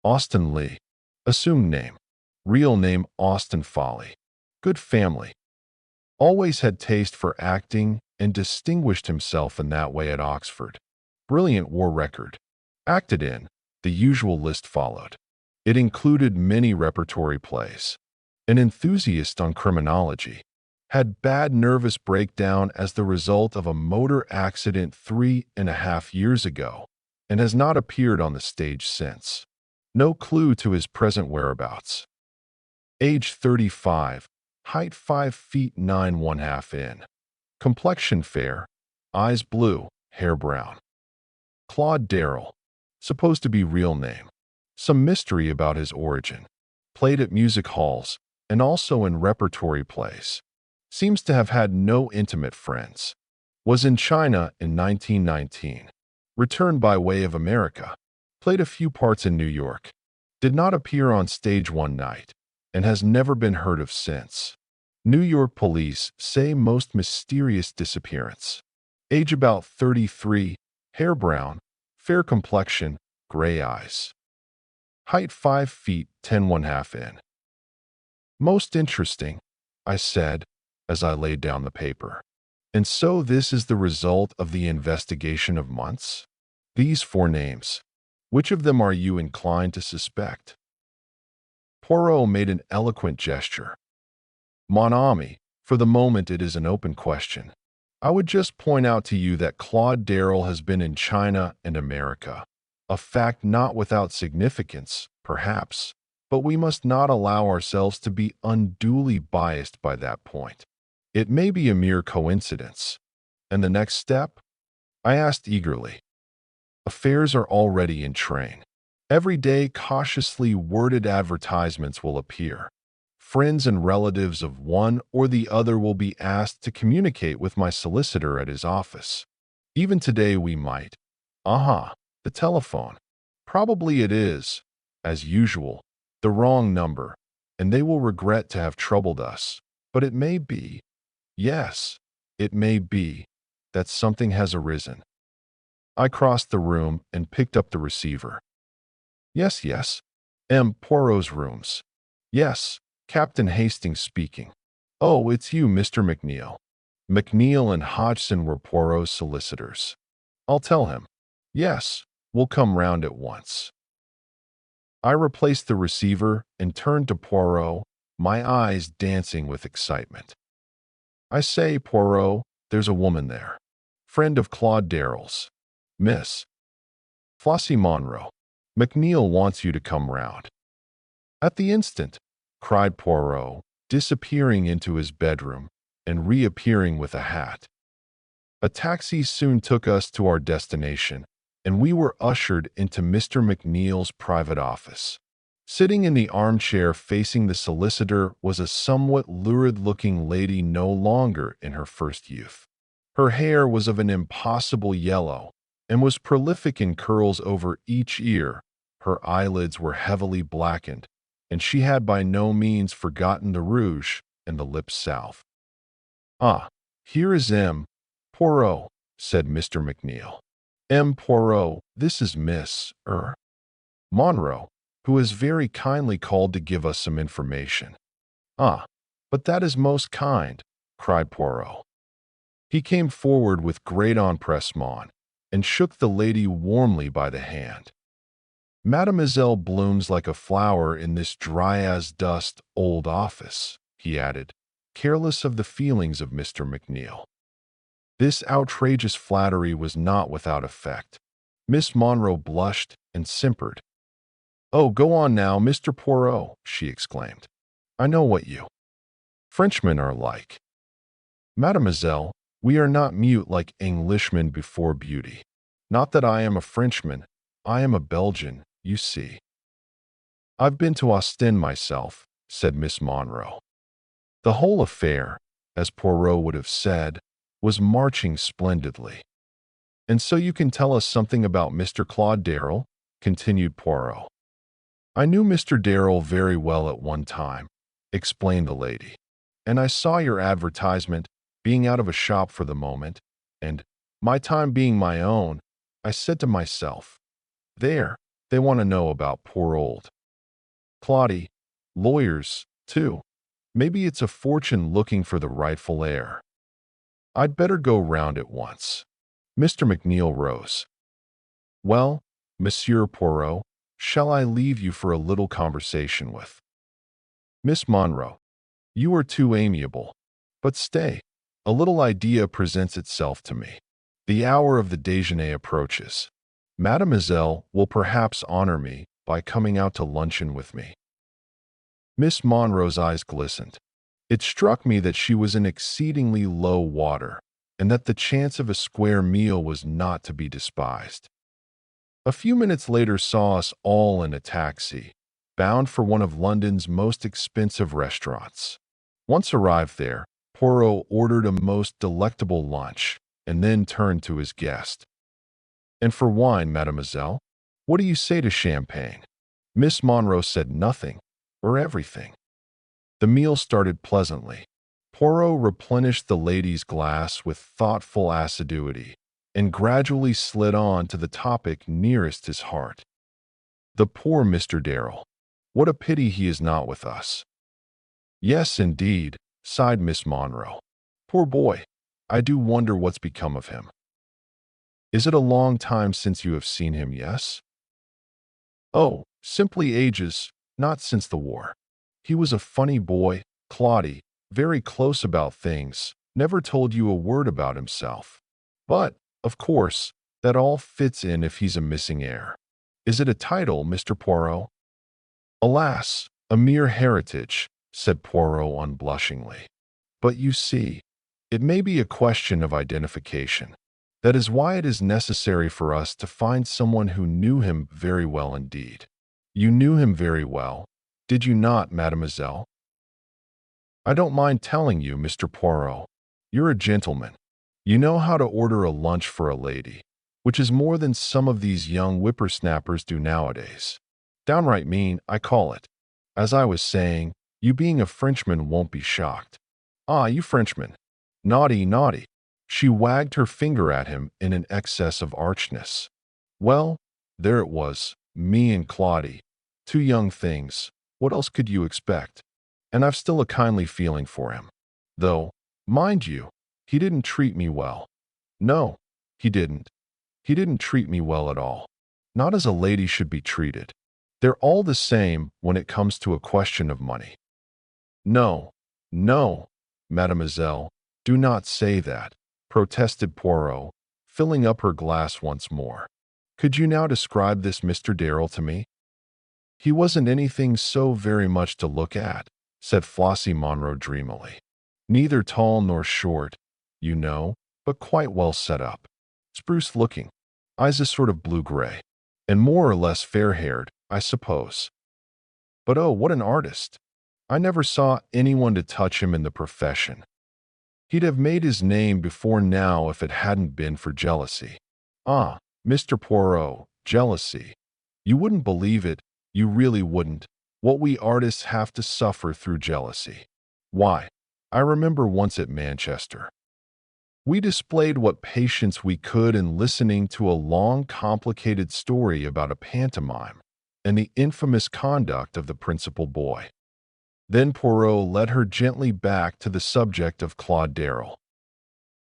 Austin Lee. Assumed name. Real name Austin Foley. Good family. Always had taste for acting and distinguished himself in that way at Oxford. Brilliant war record. Acted in. The usual list followed. It included many repertory plays. An enthusiast on criminology. Had bad nervous breakdown as the result of a motor accident 3.5 years ago, and has not appeared on the stage since. No clue to his present whereabouts. Age 35, height 5 feet 9 1/2 in. Complexion fair, eyes blue, hair brown. Claude Darrell. Supposed to be real name. Some mystery about his origin. Played at music halls and also in repertory plays. Seems to have had no intimate friends. Was in China in 1919. Returned by way of America. Played a few parts in New York. Did not appear on stage one night and has never been heard of since. New York police say most mysterious disappearance. Age about 33, hair brown, fair complexion, gray eyes. Height 5 feet 10 1/2 in. Most interesting, I said, as I laid down the paper. And so this is the result of the investigation of months? These 4 names. Which of them are you inclined to suspect? Poirot made an eloquent gesture. Mon ami, for the moment it is an open question. I would just point out to you that Claude Darrell has been in China and America. A fact not without significance, perhaps, but we must not allow ourselves to be unduly biased by that point. It may be a mere coincidence. And the next step? I asked eagerly. Affairs are already in train. Every day cautiously worded advertisements will appear. Friends and relatives of one or the other will be asked to communicate with my solicitor at his office. Even today we might. The telephone. Probably it is, as usual, the wrong number, and they will regret to have troubled us. But it may be, yes, it may be, that something has arisen. I crossed the room and picked up the receiver. Yes. M. Poirot's rooms. Yes, Captain Hastings speaking. Oh, it's you, Mr. McNeil. McNeil and Hodgson were Poirot's solicitors. I'll tell him. Yes, we'll come round at once. I replaced the receiver and turned to Poirot, my eyes dancing with excitement. I say, Poirot, there's a woman there. Friend of Claude Darrell's. Miss Flossie Monroe. McNeil wants you to come round. At the instant, cried Poirot, disappearing into his bedroom and reappearing with a hat. A taxi soon took us to our destination, and we were ushered into Mr. McNeil's private office. Sitting in the armchair facing the solicitor was a somewhat lurid-looking lady no longer in her first youth. Her hair was of an impossible yellow and was prolific in curls over each ear. Her eyelids were heavily blackened, and she had by no means forgotten the rouge and the lips salve. "Ah, here is M. Poirot," said Mr. McNeil. "M. Poirot, this is Miss Monroe, who has very kindly called to give us some information." "Ah, but that is most kind," cried Poirot. He came forward with great empressement and shook the lady warmly by the hand. "Mademoiselle blooms like a flower in this dry-as-dust old office," he added, careless of the feelings of Mr. McNeil. This outrageous flattery was not without effect. Miss Monroe blushed and simpered. "Oh, go on now, Mr. Poirot," she exclaimed. "I know what you Frenchmen are like. Mademoiselle, we are not mute like Englishmen before beauty. Not that I am a Frenchman, I am a Belgian, you see." "I've been to Ostend myself," said Miss Monroe. The whole affair, as Poirot would have said, was marching splendidly. "And so you can tell us something about Mr. Claude Darrell?" continued Poirot. "I knew Mr. Darrell very well at one time," explained the lady, "and I saw your advertisement, being out of a shop for the moment, and, my time being my own, I said to myself, 'There, they want to know about poor old Claude. Lawyers, too. Maybe it's a fortune looking for the rightful heir. I'd better go round at once.'" Mr. McNeil rose. "Well, Monsieur Poirot, shall I leave you for a little conversation with Miss Monroe? You are too amiable. But stay, a little idea presents itself to me. The hour of the déjeuner approaches. Mademoiselle will perhaps honor me by coming out to luncheon with me." Miss Monroe's eyes glistened. It struck me that she was in exceedingly low water, and that the chance of a square meal was not to be despised. A few minutes later saw us all in a taxi, bound for one of London's most expensive restaurants. Once arrived there, Poirot ordered a most delectable lunch, and then turned to his guest. "And for wine, mademoiselle, what do you say to champagne?" Miss Monroe said nothing, or everything. The meal started pleasantly. Poirot replenished the lady's glass with thoughtful assiduity, and gradually slid on to the topic nearest his heart. "The poor Mr. Darrell. What a pity he is not with us." "Yes, indeed," sighed Miss Monroe. "Poor boy, I do wonder what's become of him." "Is it a long time since you have seen him, yes?" "Oh, simply ages, not since the war. He was a funny boy, Claude, very close about things, never told you a word about himself. But, of course, that all fits in if he's a missing heir. Is it a title, Mr. Poirot?" "Alas, a mere heritage," said Poirot unblushingly. "But you see, it may be a question of identification. That is why it is necessary for us to find someone who knew him very well indeed." "You knew him very well, did you not, mademoiselle?" "I don't mind telling you, Mr. Poirot. You're a gentleman. You know how to order a lunch for a lady, which is more than some of these young whippersnappers do nowadays. Downright mean, I call it. As I was saying, you being a Frenchman won't be shocked." "Ah, you Frenchmen. Naughty, naughty." She wagged her finger at him in an excess of archness. "Well, there it was, me and Claude. Two young things. What else could you expect? And I've still a kindly feeling for him. Though, mind you, he didn't treat me well. No, he didn't. He didn't treat me well at all. Not as a lady should be treated. They're all the same when it comes to a question of money." "No, no, mademoiselle, do not say that," protested Poirot, filling up her glass once more. "Could you now describe this Mr. Darrell to me?" "He wasn't anything so very much to look at," said Flossie Monroe dreamily. "Neither tall nor short, you know, but quite well set up. Spruce-looking, eyes a sort of blue-gray, and more or less fair-haired, I suppose." But oh, what an artist! I never saw anyone to touch him in the profession. He'd have made his name before now if it hadn't been for jealousy. Ah, Mr. Poirot, jealousy. You wouldn't believe it, you really wouldn't, what we artists have to suffer through jealousy. Why, I remember once at Manchester. We displayed what patience we could in listening to a long, complicated story about a pantomime and the infamous conduct of the principal boy. Then Poirot led her gently back to the subject of Claude Darrell.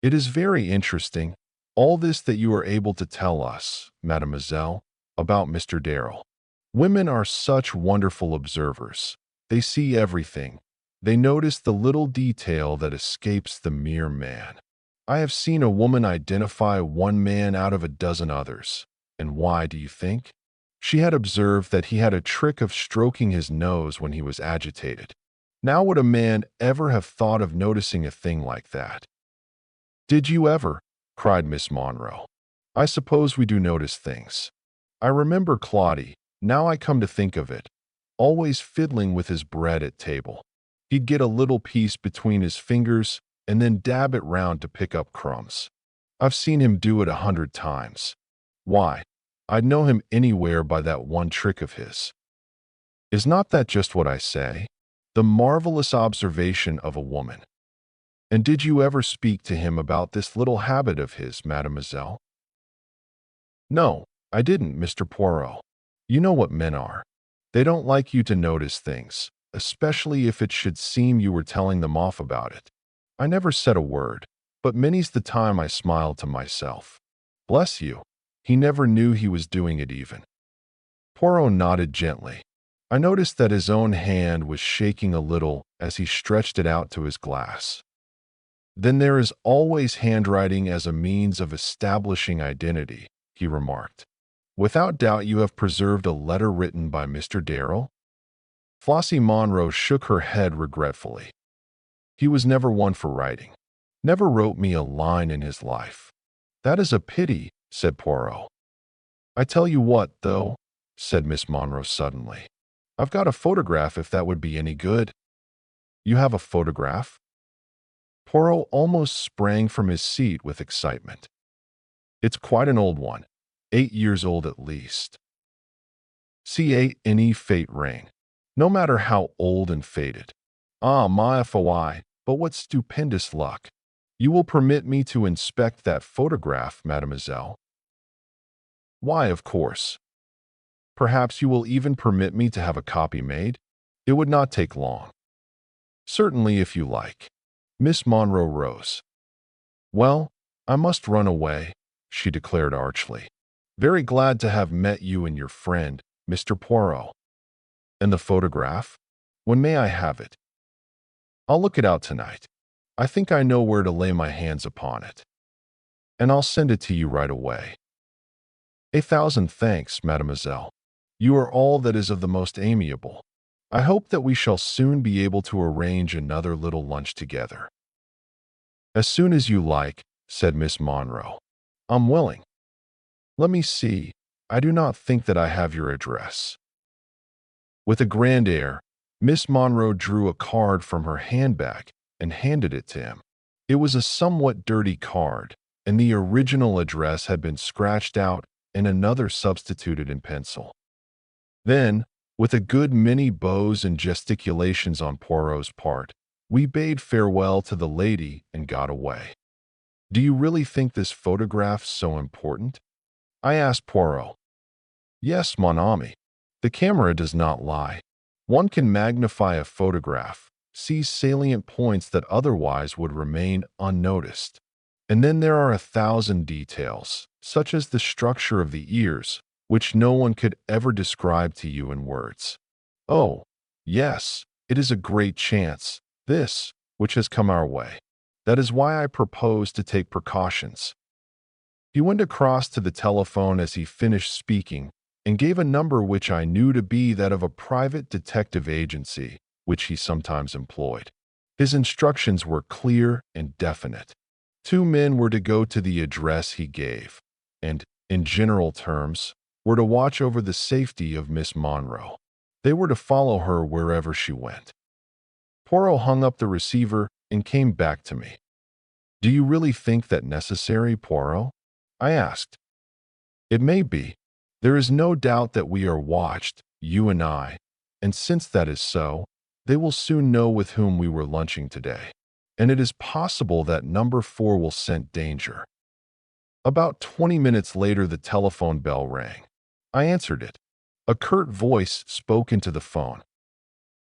It is very interesting, all this that you are able to tell us, mademoiselle, about Mr. Darrell. Women are such wonderful observers. They see everything. They notice the little detail that escapes the mere man. I have seen a woman identify one man out of a dozen others. And why, do you think? She had observed that he had a trick of stroking his nose when he was agitated. Now would a man ever have thought of noticing a thing like that? Did you ever? Cried Miss Monroe. I suppose we do notice things. I remember Claude, now I come to think of it, always fiddling with his bread at table. He'd get a little piece between his fingers and then dab it round to pick up crumbs. I've seen him do it 100 times. Why, I'd know him anywhere by that one trick of his. Is not that just what I say? The marvelous observation of a woman. And did you ever speak to him about this little habit of his, mademoiselle? No, I didn't, Mr. Poirot. You know what men are. They don't like you to notice things, especially if it should seem you were telling them off about it. I never said a word, but many's the time I smiled to myself. Bless you, he never knew he was doing it even. Poirot nodded gently. I noticed that his own hand was shaking a little as he stretched it out to his glass. Then there is always handwriting as a means of establishing identity, he remarked. Without doubt you have preserved a letter written by Mr. Darrell? Flossie Monroe shook her head regretfully. He was never one for writing. Never wrote me a line in his life. That is a pity, said Poirot. I tell you what, though, said Miss Monroe suddenly. I've got a photograph if that would be any good. You have a photograph? Poirot almost sprang from his seat with excitement. It's quite an old one, 8 years old at least. C.A. any fate ring, no matter how old and faded. Ah, my FOI, but what stupendous luck. You will permit me to inspect that photograph, mademoiselle? Why, of course. Perhaps you will even permit me to have a copy made? It would not take long. Certainly, if you like. Miss Monroe rose. Well, I must run away, she declared archly. Very glad to have met you and your friend, Mr. Poirot. And the photograph? When may I have it? I'll look it out tonight. I think I know where to lay my hands upon it. And I'll send it to you right away. 1,000 thanks, mademoiselle. You are all that is of the most amiable. I hope that we shall soon be able to arrange another little lunch together. As soon as you like, said Miss Monroe. I'm willing. Let me see. I do not think that I have your address. With a grand air, Miss Monroe drew a card from her handbag and handed it to him. It was a somewhat dirty card, and the original address had been scratched out and another substituted in pencil. Then, with a good many bows and gesticulations on Poirot's part, we bade farewell to the lady and got away. Do you really think this photograph so important? I asked Poirot. Yes, mon ami. The camera does not lie. One can magnify a photograph, see salient points that otherwise would remain unnoticed. And then there are 1,000 details, such as the structure of the ears, which no one could ever describe to you in words. Oh, yes, it is a great chance, this, which has come our way. That is why I propose to take precautions. He went across to the telephone as he finished speaking and gave a number which I knew to be that of a private detective agency, which he sometimes employed. His instructions were clear and definite. 2 men were to go to the address he gave, and, in general terms, were to watch over the safety of Miss Monroe. They were to follow her wherever she went. Poirot hung up the receiver and came back to me. "Do you really think that necessary, Poirot?" I asked. "It may be. There is no doubt that we are watched, you and I, and since that is so, they will soon know with whom we were lunching today. And it is possible that number 4 will scent danger." About 20 minutes later, the telephone bell rang. I answered it. A curt voice spoke into the phone.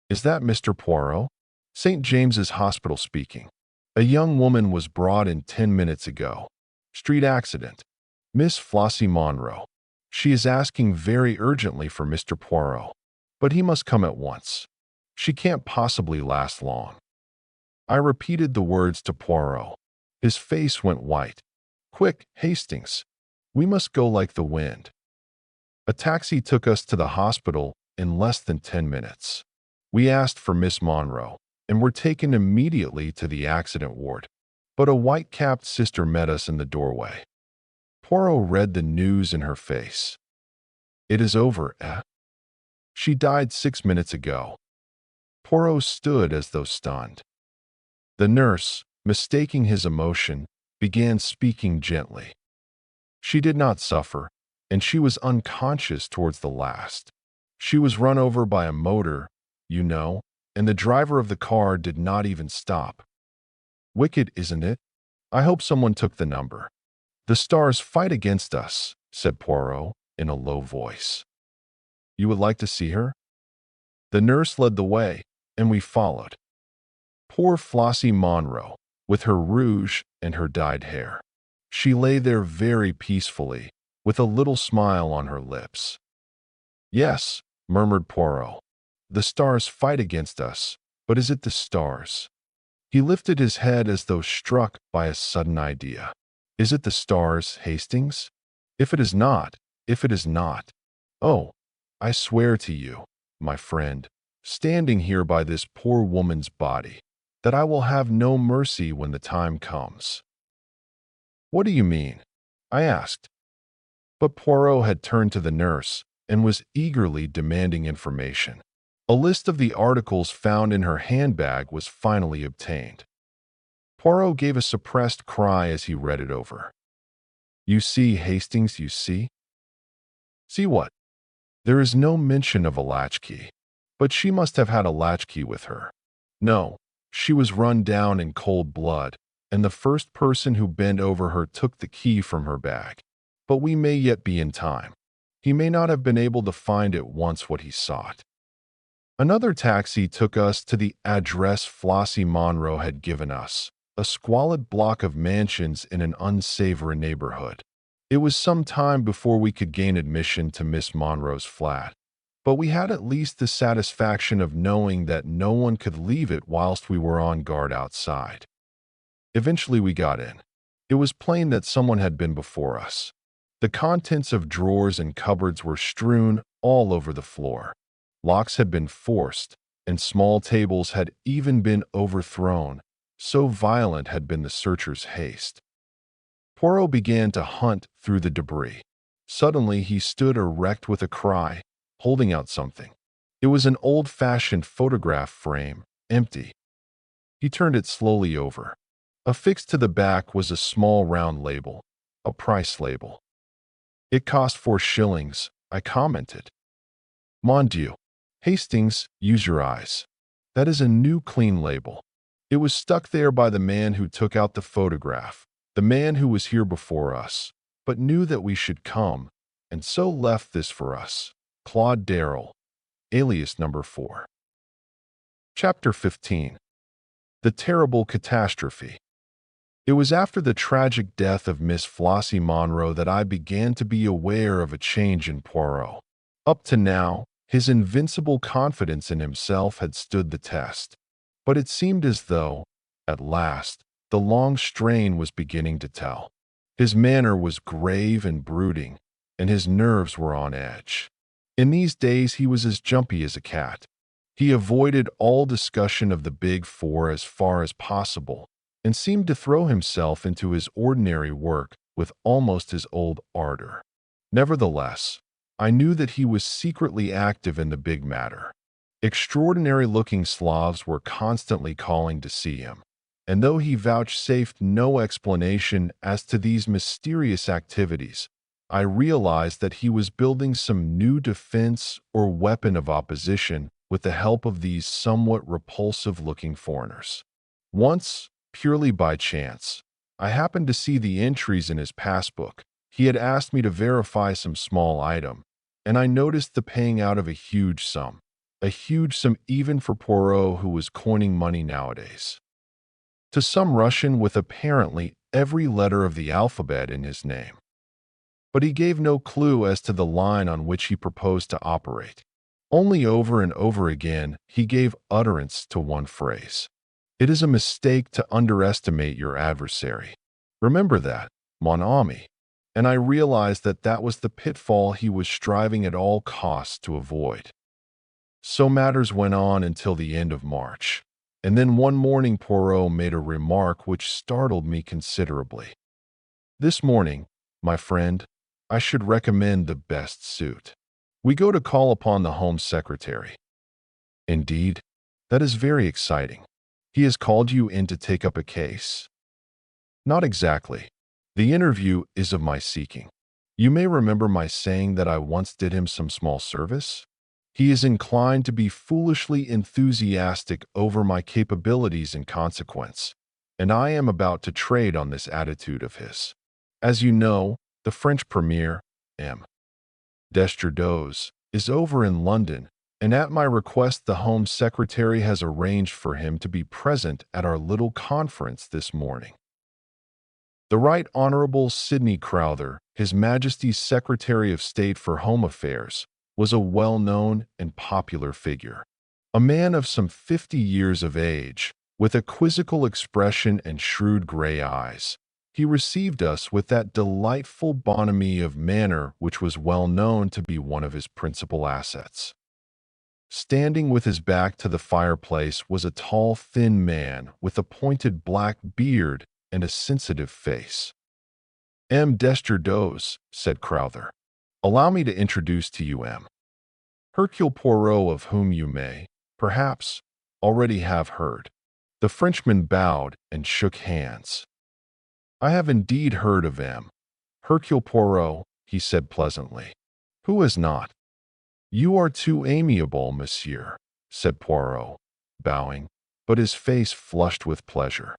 "Is that Mr. Poirot? St. James's Hospital speaking. A young woman was brought in 10 minutes ago. Street accident. Miss Flossie Monroe. She is asking very urgently for Mr. Poirot, but he must come at once. She can't possibly last long." I repeated the words to Poirot. His face went white. "Quick, Hastings. We must go like the wind." A taxi took us to the hospital in less than 10 minutes. We asked for Miss Monroe and were taken immediately to the accident ward, but a white-capped sister met us in the doorway. Poirot read the news in her face. "It is over, eh? She died 6 minutes ago." Poirot stood as though stunned. The nurse, mistaking his emotion, began speaking gently. "She did not suffer, and she was unconscious towards the last. She was run over by a motor, you know, and the driver of the car did not even stop. Wicked, isn't it? I hope someone took the number." "The stars fight against us," said Poirot in a low voice. "You would like to see her?" The nurse led the way, and we followed. Poor Flossie Monroe, with her rouge and her dyed hair. She lay there very peacefully, with a little smile on her lips. "Yes," murmured Poirot. "The stars fight against us, but is it the stars?" He lifted his head as though struck by a sudden idea. "Is it the stars, Hastings? If it is not, oh, I swear to you, my friend, standing here by this poor woman's body, that I will have no mercy when the time comes." "What do you mean?" I asked. But Poirot had turned to the nurse and was eagerly demanding information. A list of the articles found in her handbag was finally obtained. Poirot gave a suppressed cry as he read it over. "You see, Hastings, you see?" "See what?" "There is no mention of a latchkey, but she must have had a latchkey with her. No, she was run down in cold blood, and the first person who bent over her took the key from her bag. But we may yet be in time. He may not have been able to find at once what he sought." Another taxi took us to the address Flossie Monroe had given us, a squalid block of mansions in an unsavory neighborhood. It was some time before we could gain admission to Miss Monroe's flat, but we had at least the satisfaction of knowing that no one could leave it whilst we were on guard outside. Eventually we got in. It was plain that someone had been before us. The contents of drawers and cupboards were strewn all over the floor. Locks had been forced, and small tables had even been overthrown, so violent had been the searchers' haste. Poirot began to hunt through the debris. Suddenly he stood erect with a cry, holding out something. It was an old-fashioned photograph frame, empty. He turned it slowly over. Affixed to the back was a small round label, a price label. "It cost 4 shillings, I commented. "Mon Dieu, Hastings, use your eyes. That is a new clean label. It was stuck there by the man who took out the photograph, the man who was here before us, but knew that we should come, and so left this for us. Claude Darrell, alias number 4. Chapter 15. The Terrible Catastrophe. It was after the tragic death of Miss Flossie Monroe that I began to be aware of a change in Poirot. Up to now, his invincible confidence in himself had stood the test, but it seemed as though, at last, the long strain was beginning to tell. His manner was grave and brooding, and his nerves were on edge. In these days he was as jumpy as a cat. He avoided all discussion of the Big Four as far as possible, and seemed to throw himself into his ordinary work with almost his old ardor. Nevertheless, I knew that he was secretly active in the big matter. Extraordinary-looking Slavs were constantly calling to see him, and though he vouchsafed no explanation as to these mysterious activities, I realized that he was building some new defense or weapon of opposition with the help of these somewhat repulsive-looking foreigners. Once, purely by chance, I happened to see the entries in his passbook. He had asked me to verify some small item, and I noticed the paying out of a huge sum even for Poirot, who was coining money nowadays, to some Russian with apparently every letter of the alphabet in his name. But he gave no clue as to the line on which he proposed to operate. Only over and over again he gave utterance to one phrase: "It is a mistake to underestimate your adversary. Remember that, mon ami." And I realized that that was the pitfall he was striving at all costs to avoid. So matters went on until the end of March, and then one morning Poirot made a remark which startled me considerably. "This morning, my friend, I should recommend the best suit. We go to call upon the Home Secretary." "Indeed, that is very exciting. He has called you in to take up a case?" "Not exactly. The interview is of my seeking. You may remember my saying that I once did him some small service? He is inclined to be foolishly enthusiastic over my capabilities in consequence, and I am about to trade on this attitude of his. As you know, the French Premier, M. Destabilise, is over in London, and at my request the Home Secretary has arranged for him to be present at our little conference this morning. The Right Honourable Sidney Crowther, His Majesty's Secretary of State for Home Affairs, was a well-known and popular figure. A man of some 50 years of age, with a quizzical expression and shrewd gray eyes. He received us with that delightful bonhomie of manner which was well known to be one of his principal assets. Standing with his back to the fireplace was a tall, thin man with a pointed black beard and a sensitive face. "M. Destabilise," said Crowther. "Allow me to introduce to you M. Hercule Poirot, of whom you may, perhaps, already have heard." The Frenchman bowed and shook hands. "I have indeed heard of M. Hercule Poirot," he said pleasantly. "Who has not?" "You are too amiable, monsieur," said Poirot, bowing, but his face flushed with pleasure.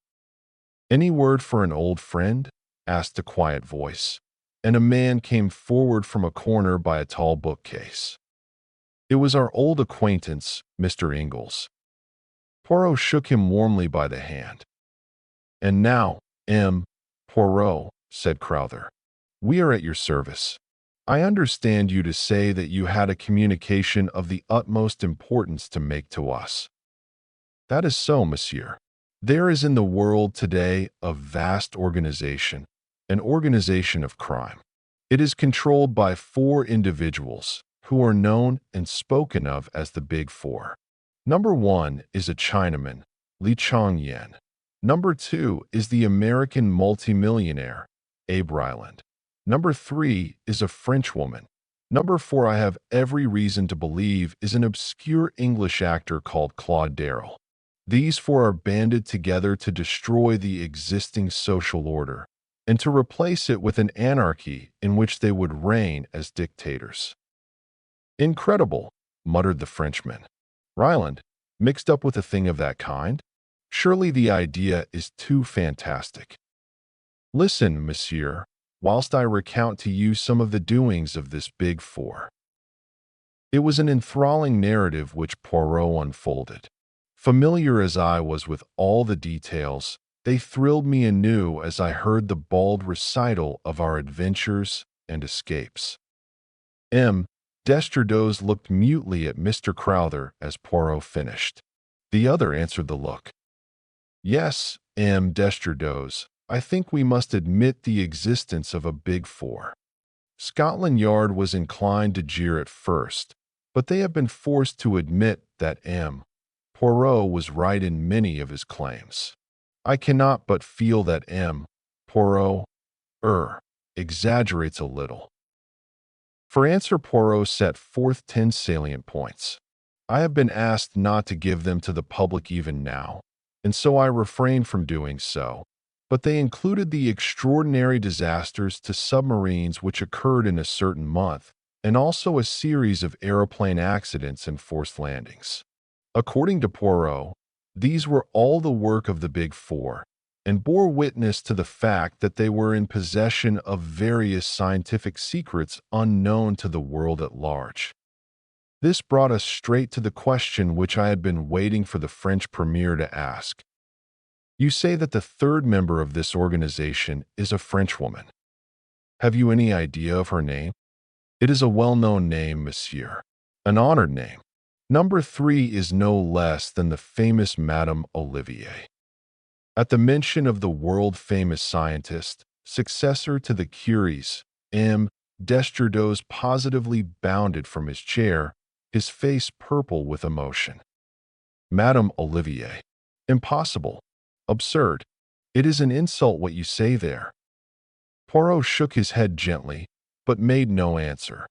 "Any word for an old friend?" asked a quiet voice, and a man came forward from a corner by a tall bookcase. It was our old acquaintance, Mr. Ingalls. Poirot shook him warmly by the hand. "And now, M. Poirot," said Crowther, "we are at your service. I understand you to say that you had a communication of the utmost importance to make to us." "That is so, monsieur. There is in the world today a vast organization, an organization of crime. It is controlled by 4 individuals who are known and spoken of as the Big Four. Number 1 is a Chinaman, Li Chongyan. Number 2 is the American multimillionaire, Abe Ryland. Number 3 is a Frenchwoman. Number 4, I have every reason to believe, is an obscure English actor called Claude Darrell. These 4 are banded together to destroy the existing social order and to replace it with an anarchy in which they would reign as dictators." "Incredible," muttered the Frenchman. "Ryland, mixed up with a thing of that kind? Surely the idea is too fantastic." "Listen, monsieur, whilst I recount to you some of the doings of this Big Four." It was an enthralling narrative which Poirot unfolded. Familiar as I was with all the details, they thrilled me anew as I heard the bald recital of our adventures and escapes. M. Destabilise looked mutely at Mr. Crowther as Poirot finished. The other answered the look. "Yes, M. Destabilise, I think we must admit the existence of a Big Four." Scotland Yard was inclined to jeer at first, but they have been forced to admit that M. Poirot was right in many of his claims. I cannot but feel that M. Poirot exaggerates a little. For answer, Poirot set forth 10 salient points. I have been asked not to give them to the public even now, and so I refrained from doing so. But they included the extraordinary disasters to submarines which occurred in a certain month, and also a series of aeroplane accidents and forced landings. According to Poirot, these were all the work of the Big Four, and bore witness to the fact that they were in possession of various scientific secrets unknown to the world at large. This brought us straight to the question which I had been waiting for the French premier to ask. You say that the third member of this organization is a Frenchwoman. Have you any idea of her name? It is a well-known name, monsieur. An honored name. Number 3 is no less than the famous Madame Olivier. At the mention of the world-famous scientist, successor to the Curies, M. Destabilise positively bounded from his chair, his face purple with emotion. Madame Olivier. Impossible. Absurd. It is an insult what you say there. Poirot shook his head gently, but made no answer.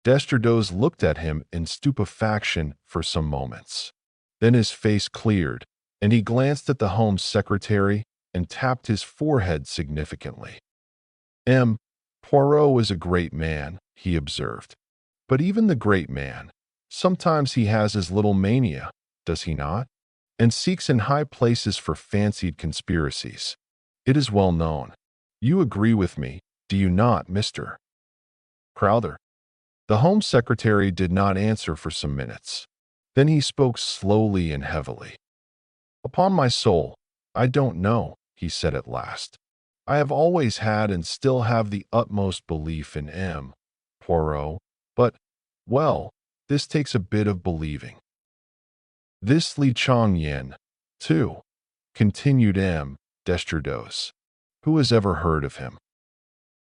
Destabilise looked at him in stupefaction for some moments. Then his face cleared, and he glanced at the Home Secretary and tapped his forehead significantly. Poirot is a great man, he observed. But even the great man, sometimes he has his little mania, does he not? And seeks in high places for fancied conspiracies. It is well known. You agree with me, do you not, Mr. Crowther? The Home Secretary did not answer for some minutes. Then he spoke slowly and heavily. Upon my soul, I don't know, he said at last. I have always had and still have the utmost belief in Poirot, but, well, this takes a bit of believing. This Li Changyan, too, continued Destabilise. Who has ever heard of him?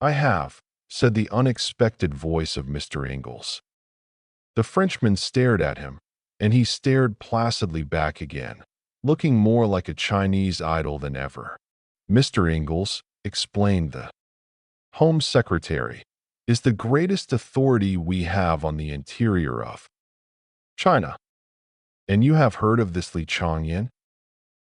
I have, said the unexpected voice of Mr. Ingalls. The Frenchman stared at him, and he stared placidly back again, looking more like a Chinese idol than ever. Mr. Ingalls, explained the Home Secretary, is the greatest authority we have on the interior of China. And you have heard of this Li Changyan?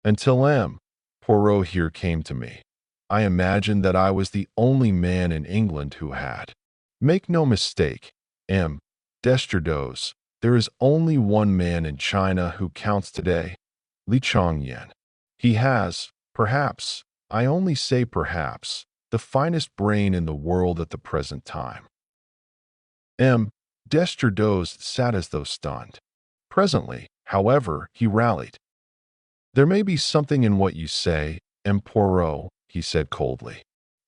Until Poirot here came to me, I imagined that I was the only man in England who had. Make no mistake, Destabilise, there is only one man in China who counts today, Li Changyan. He has, perhaps, I only say perhaps, the finest brain in the world at the present time. Destabilise sat as though stunned. Presently, however, he rallied. There may be something in what you say, Poirot, he said coldly.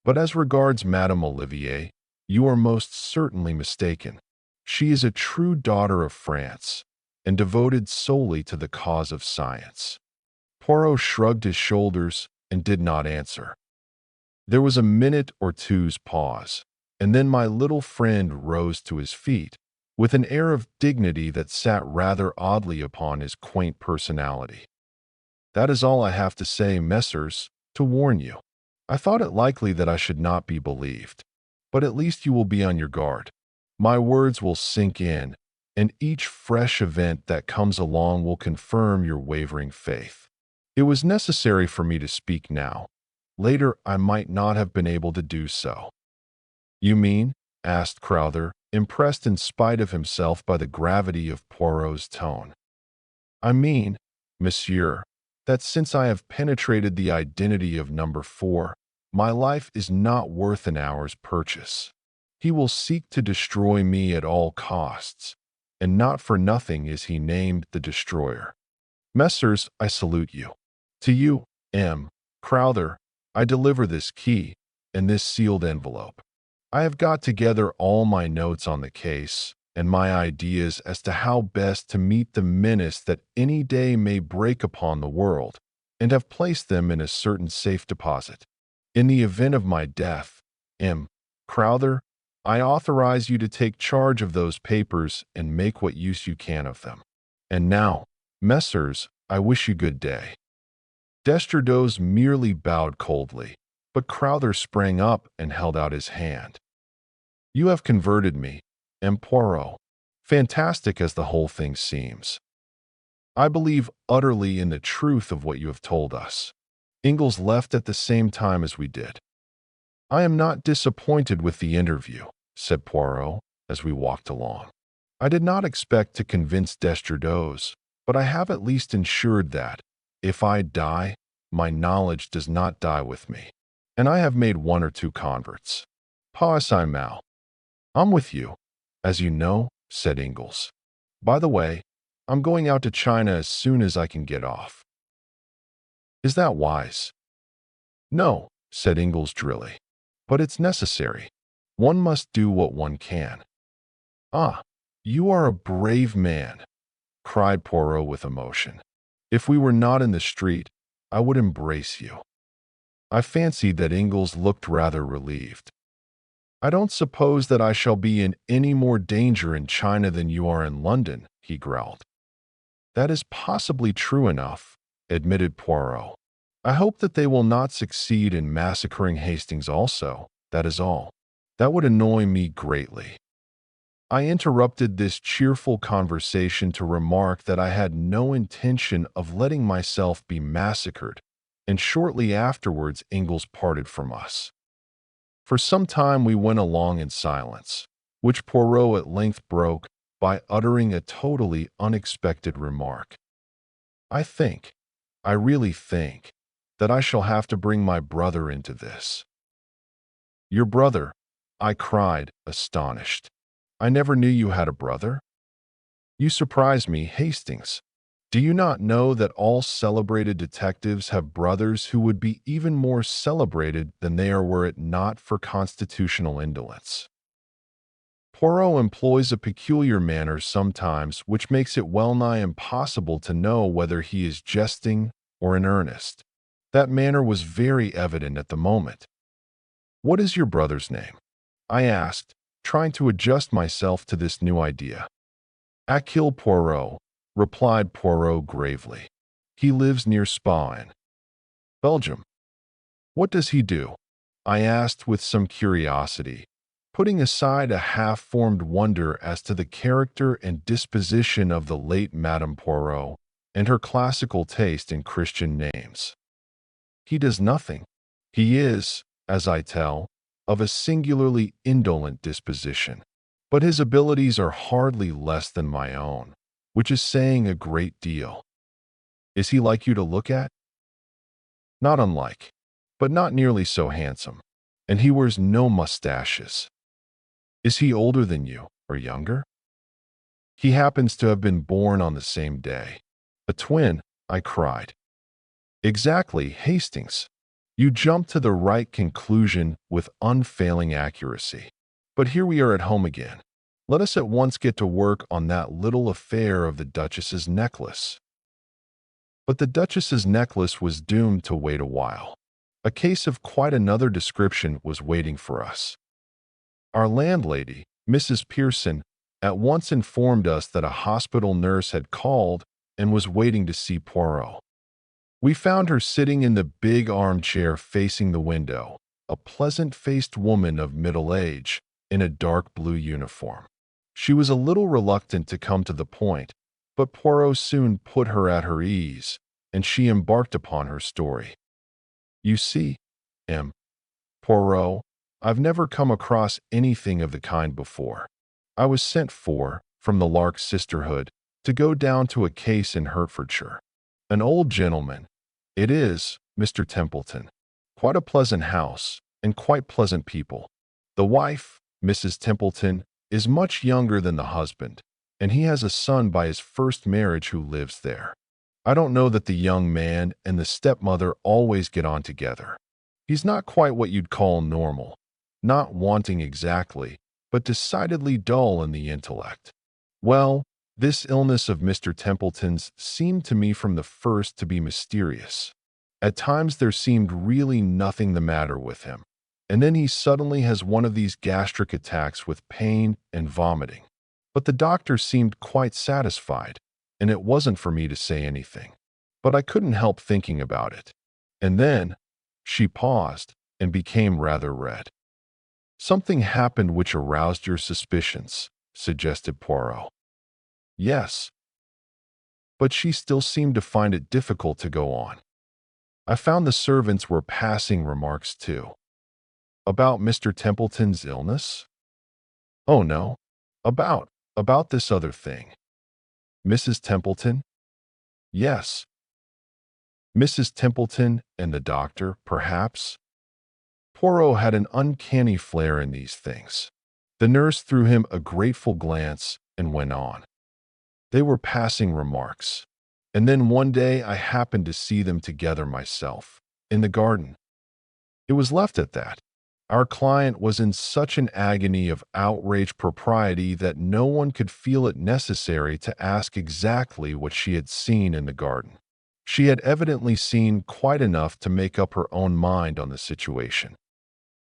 But as regards Madame Olivier, you are most certainly mistaken. She is a true daughter of France, and devoted solely to the cause of science. Poirot shrugged his shoulders and did not answer. There was a minute or two's pause, and then my little friend rose to his feet, with an air of dignity that sat rather oddly upon his quaint personality. That is all I have to say, messrs, to warn you. I thought it likely that I should not be believed, but at least you will be on your guard. My words will sink in, and each fresh event that comes along will confirm your wavering faith. It was necessary for me to speak now. Later, I might not have been able to do so. You mean? Asked Crowther, impressed in spite of himself by the gravity of Poirot's tone. I mean, monsieur, that since I have penetrated the identity of number 4, my life is not worth an hour's purchase. He will seek to destroy me at all costs, and not for nothing is he named the Destroyer. Messrs, I salute you. To you, Crowther, I deliver this key and this sealed envelope. I have got together all my notes on the case and my ideas as to how best to meet the menace that any day may break upon the world, and have placed them in a certain safe deposit. In the event of my death, Crowther, I authorize you to take charge of those papers and make what use you can of them. And now, messrs, I wish you good day. Destabilise merely bowed coldly, but Crowther sprang up and held out his hand. You have converted me, and Poirot. Fantastic as the whole thing seems, I believe utterly in the truth of what you have told us. Ingalls left at the same time as we did. I am not disappointed with the interview, said Poirot as we walked along. I did not expect to convince Destabilise, but I have at least ensured that, if I die, my knowledge does not die with me. And I have made 1 or 2 converts. Pas I mal. I'm with you, as you know, said Ingalls. By the way, I'm going out to China as soon as I can get off. Is that wise? No, said Ingalls drily. But it's necessary. One must do what one can. Ah, you are a brave man, cried Poirot with emotion. If we were not in the street, I would embrace you. I fancied that Ingalls looked rather relieved. I don't suppose that I shall be in any more danger in China than you are in London, he growled. That is possibly true enough, admitted Poirot. I hope that they will not succeed in massacring Hastings also, that is all. That would annoy me greatly. I interrupted this cheerful conversation to remark that I had no intention of letting myself be massacred, and shortly afterwards Ingalls parted from us. For some time we went along in silence, which Poirot at length broke by uttering a totally unexpected remark. I really think, that I shall have to bring my brother into this. Your brother? I cried, astonished. I never knew you had a brother. You surprise me, Hastings. Do you not know that all celebrated detectives have brothers who would be even more celebrated than they are were it not for constitutional indolence? Poirot employs a peculiar manner sometimes which makes it well nigh impossible to know whether he is jesting or in earnest. That manner was very evident at the moment. What is your brother's name? I asked, trying to adjust myself to this new idea. Hercule Poirot, replied Poirot gravely. He lives near Spa in Belgium. What does he do? I asked with some curiosity, putting aside a half-formed wonder as to the character and disposition of the late Madame Poirot and her classical taste in Christian names. He does nothing. He is, as I tell, of a singularly indolent disposition, but his abilities are hardly less than my own, which is saying a great deal. Is he like you to look at? Not unlike, but not nearly so handsome, and he wears no mustaches. Is he older than you, or younger? He happens to have been born on the same day. A twin, I cried. Exactly, Hastings. You jumped to the right conclusion with unfailing accuracy. But here we are at home again. Let us at once get to work on that little affair of the Duchess's necklace. But the Duchess's necklace was doomed to wait a while. A case of quite another description was waiting for us. Our landlady, Mrs. Pearson, at once informed us that a hospital nurse had called and was waiting to see Poirot. We found her sitting in the big armchair facing the window, a pleasant-faced woman of middle age in a dark blue uniform. She was a little reluctant to come to the point, but Poirot soon put her at her ease, and she embarked upon her story. You see, M. Poirot, I've never come across anything of the kind before. I was sent for, from the Lark Sisterhood, to go down to a case in Hertfordshire. An old gentleman. It is, Mr. Templeton. Quite a pleasant house, and quite pleasant people. The wife, Mrs. Templeton, is much younger than the husband, and he has a son by his first marriage who lives there. I don't know that the young man and the stepmother always get on together. He's not quite what you'd call normal, not wanting exactly, but decidedly dull in the intellect. Well, this illness of Mr. Templeton's seemed to me from the first to be mysterious. At times there seemed really nothing the matter with him, and then he suddenly has one of these gastric attacks with pain and vomiting. But the doctor seemed quite satisfied, and it wasn't for me to say anything. But I couldn't help thinking about it. And then, she paused and became rather red. Something happened which aroused your suspicions, suggested Poirot. Yes, but she still seemed to find it difficult to go on. I found the servants were passing remarks too. About Mr. Templeton's illness? Oh no, about this other thing. Mrs. Templeton? Yes. Mrs. Templeton and the doctor, perhaps? Poirot had an uncanny flair in these things. The nurse threw him a grateful glance and went on. They were passing remarks. And then one day I happened to see them together myself, in the garden. It was left at that. Our client was in such an agony of outraged propriety that no one could feel it necessary to ask exactly what she had seen in the garden. She had evidently seen quite enough to make up her own mind on the situation.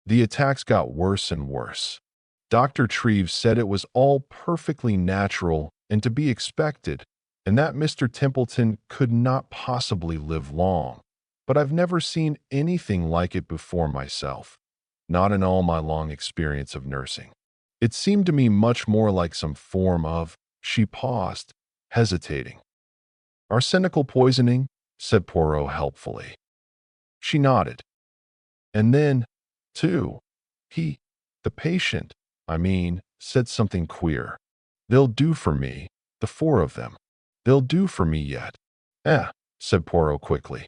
The attacks got worse and worse. Dr. Treves said it was all perfectly natural and to be expected, and that Mr. Templeton could not possibly live long. But I've never seen anything like it before myself, not in all my long experience of nursing. It seemed to me much more like some form of— She paused, hesitating. Arsenical poisoning, said Poirot helpfully. She nodded. And then, too, the patient, said something queer. They'll do for me, the four of them. They'll do for me yet. Said Poirot quickly.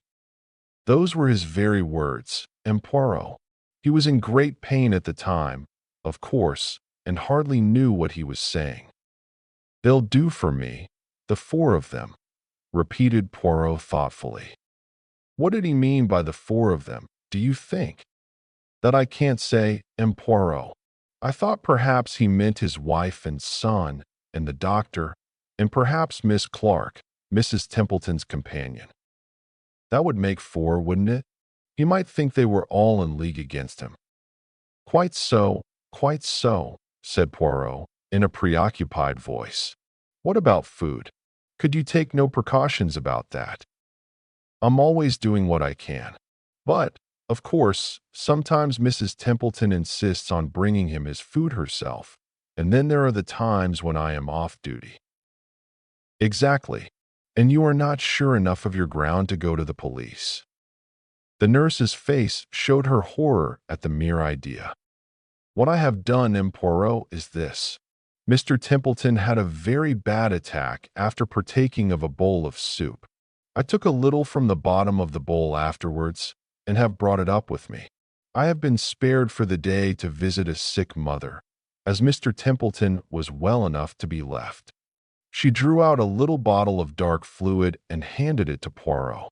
Those were his very words, and Poirot. He was in great pain at the time, of course, and hardly knew what he was saying. They'll do for me, the four of them, repeated Poirot thoughtfully. What did he mean by the four of them, do you think? That I can't say, and Poirot. I thought perhaps he meant his wife and son, and the doctor, and perhaps Miss Clark, Mrs. Templeton's companion. That would make four, wouldn't it? He might think they were all in league against him. Quite so, said Poirot, in a preoccupied voice. What about food? Could you take no precautions about that? I'm always doing what I can. But, of course, sometimes Mrs. Templeton insists on bringing him his food herself, and then there are the times when I am off duty. Exactly. And you are not sure enough of your ground to go to the police. The nurse's face showed her horror at the mere idea. What I have done, M. Poirot, is this. Mr. Templeton had a very bad attack after partaking of a bowl of soup. I took a little from the bottom of the bowl afterwards and have brought it up with me. I have been spared for the day to visit a sick mother, as Mr. Templeton was well enough to be left. She drew out a little bottle of dark fluid and handed it to Poirot.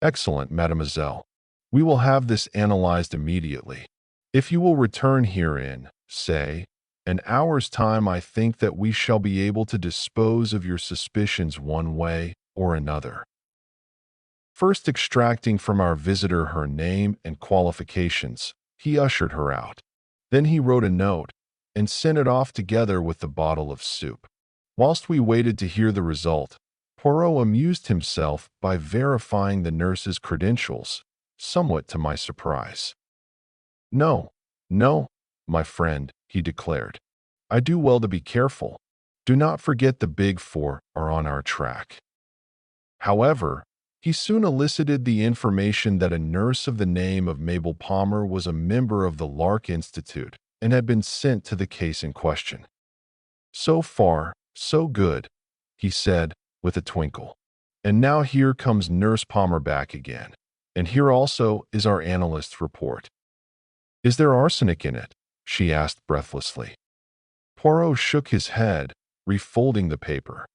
Excellent, mademoiselle. We will have this analyzed immediately. If you will return here in, say, an hour's time, I think that we shall be able to dispose of your suspicions one way or another. First extracting from our visitor her name and qualifications, he ushered her out. Then he wrote a note and sent it off together with the bottle of soup. Whilst we waited to hear the result, Poirot amused himself by verifying the nurse's credentials, somewhat to my surprise. No, my friend, he declared. I do well to be careful. Do not forget the big four are on our track. However, he soon elicited the information that a nurse of the name of Mabel Palmer was a member of the Lark Institute and had been sent to the case in question. So far, so good, he said with a twinkle. And now here comes Nurse Palmer back again. And here also is our analyst's report. Is there arsenic in it? She asked breathlessly. Poirot shook his head, refolding the paper.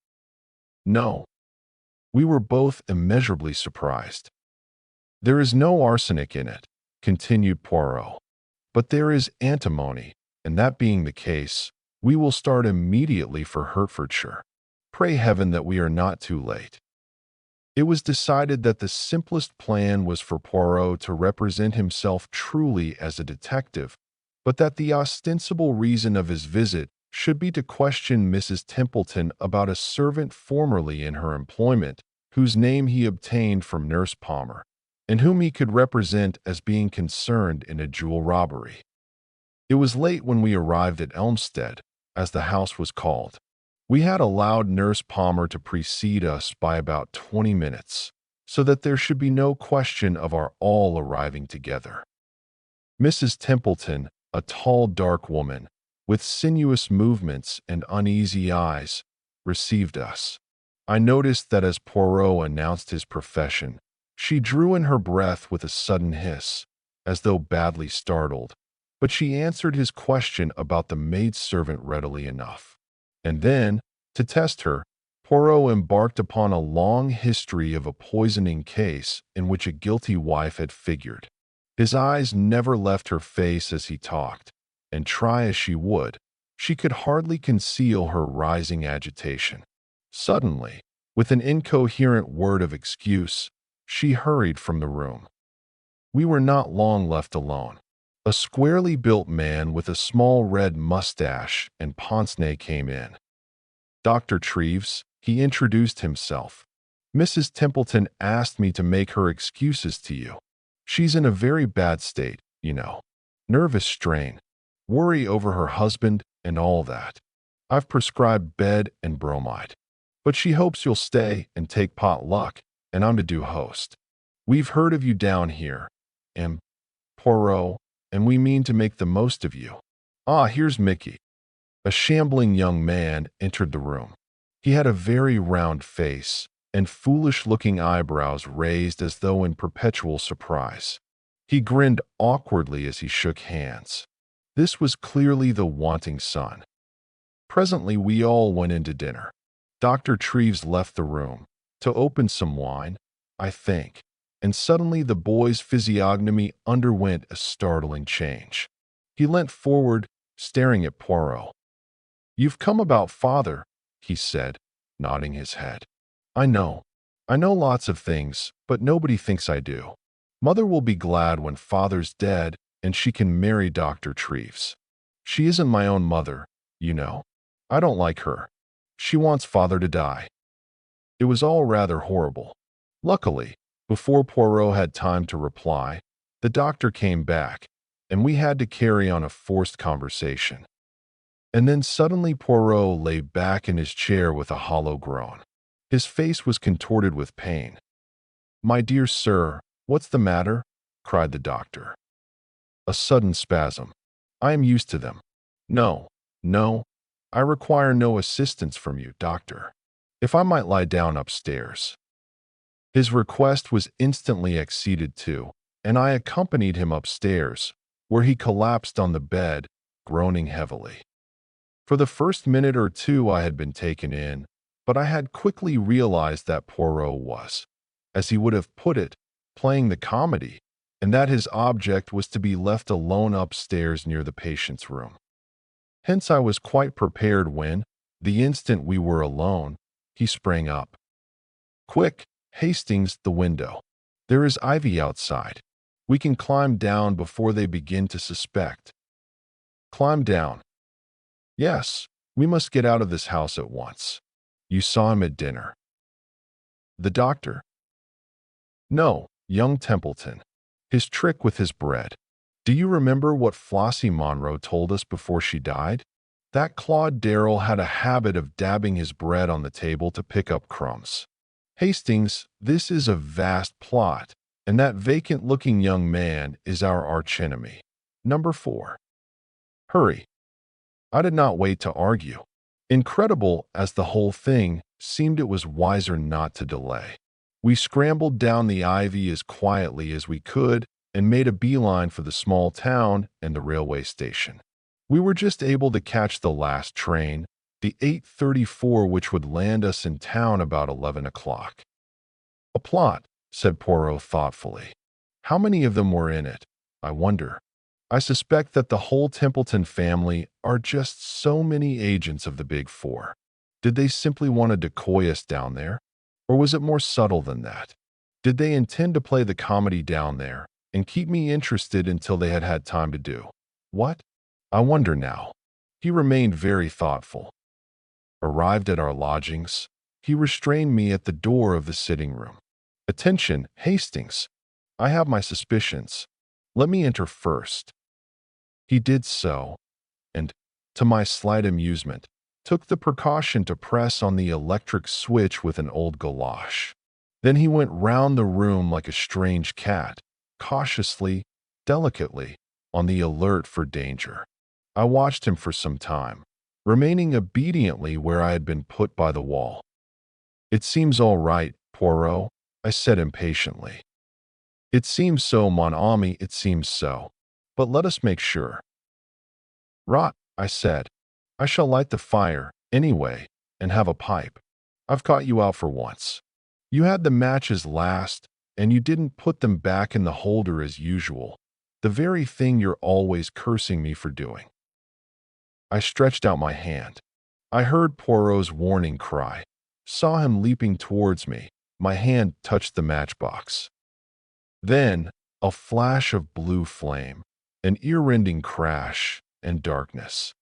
No. We were both immeasurably surprised. There is no arsenic in it, continued Poirot. But there is antimony, and that being the case, we will start immediately for Hertfordshire. Pray heaven that we are not too late. It was decided that the simplest plan was for Poirot to represent himself truly as a detective, but that the ostensible reason of his visit should be to question Mrs. Templeton about a servant formerly in her employment, whose name he obtained from Nurse Palmer, and whom he could represent as being concerned in a jewel robbery. It was late when we arrived at Elmstead, as the house was called. We had allowed Nurse Palmer to precede us by about 20 minutes, so that there should be no question of our all arriving together. Mrs. Templeton, a tall, dark woman, with sinuous movements and uneasy eyes, received us. I noticed that as Poirot announced his profession, she drew in her breath with a sudden hiss, as though badly startled, but she answered his question about the maidservant readily enough. And then, to test her, Poirot embarked upon a long history of a poisoning case in which a guilty wife had figured. His eyes never left her face as he talked, and try as she would, she could hardly conceal her rising agitation. Suddenly, with an incoherent word of excuse, she hurried from the room. We were not long left alone. A squarely built man with a small red mustache and pince-nez came in. "Dr. Treves," he introduced himself. "Mrs. Templeton asked me to make her excuses to you. She's in a very bad state, you know. Nervous strain, worry over her husband, and all that. I've prescribed bed and bromide. But she hopes you'll stay and take pot luck, and I'm to do host. We've heard of you down here, M. Poirot, and we mean to make the most of you. Ah, here's Mickey." A shambling young man entered the room. He had a very round face and foolish-looking eyebrows raised as though in perpetual surprise. He grinned awkwardly as he shook hands. This was clearly the wanting son. Presently we all went into dinner. Dr. Treves left the room to open some wine, I think, and suddenly the boy's physiognomy underwent a startling change. He leant forward, staring at Poirot. "You've come about father," he said, nodding his head. I know lots of things, but nobody thinks I do. Mother will be glad when father's dead and she can marry Dr. Treves. She isn't my own mother, you know. I don't like her. She wants father to die." It was all rather horrible. Luckily, before Poirot had time to reply, the doctor came back, and we had to carry on a forced conversation. And then suddenly Poirot lay back in his chair with a hollow groan. His face was contorted with pain. "My dear sir, what's the matter?" cried the doctor. "A sudden spasm. I am used to them. No, I require no assistance from you, doctor. If I might lie down upstairs." His request was instantly acceded to, and I accompanied him upstairs, where he collapsed on the bed, groaning heavily. For the first minute or two I had been taken in, but I had quickly realized that Poirot was, as he would have put it, playing the comedy, and that his object was to be left alone upstairs near the patient's room. Hence I was quite prepared when, the instant we were alone, he sprang up. "Quick, Hastings, the window. There is ivy outside. We can climb down before they begin to suspect." "Climb down?" "Yes, we must get out of this house at once. You saw him at dinner." "The doctor?" "No, young Templeton. His trick with his bread. Do you remember what Flossie Monroe told us before she died? That Claude Darrell had a habit of dabbing his bread on the table to pick up crumbs. Hastings, this is a vast plot, and that vacant-looking young man is our archenemy. Number 4. Hurry." I did not wait to argue. Incredible as the whole thing seemed, it was wiser not to delay. We scrambled down the ivy as quietly as we could and made a beeline for the small town and the railway station. We were just able to catch the last train, the 8:34, which would land us in town about 11 o'clock. "A plot," said Poirot thoughtfully. "How many of them were in it, I wonder? I suspect that the whole Templeton family are just so many agents of the Big Four. Did they simply want to decoy us down there? Or was it more subtle than that? Did they intend to play the comedy down there and keep me interested until they had had time to do what? I wonder now." He remained very thoughtful. Arrived at our lodgings, he restrained me at the door of the sitting room. "Attention, Hastings. I have my suspicions. Let me enter first." He did so, and, to my slight amusement, took the precaution to press on the electric switch with an old galosh. Then he went round the room like a strange cat, cautiously, delicately, on the alert for danger. I watched him for some time, remaining obediently where I had been put by the wall. "It seems all right, Poirot," I said impatiently. "It seems so, mon ami, it seems so. But let us make sure." "Rot," I said. "I shall light the fire, anyway, and have a pipe. I've caught you out for once. You had the matches last, and you didn't put them back in the holder as usual, the very thing you're always cursing me for doing." I stretched out my hand. I heard Poirot's warning cry, saw him leaping towards me. My hand touched the matchbox. Then, a flash of blue flame, an ear-rending crash, and darkness.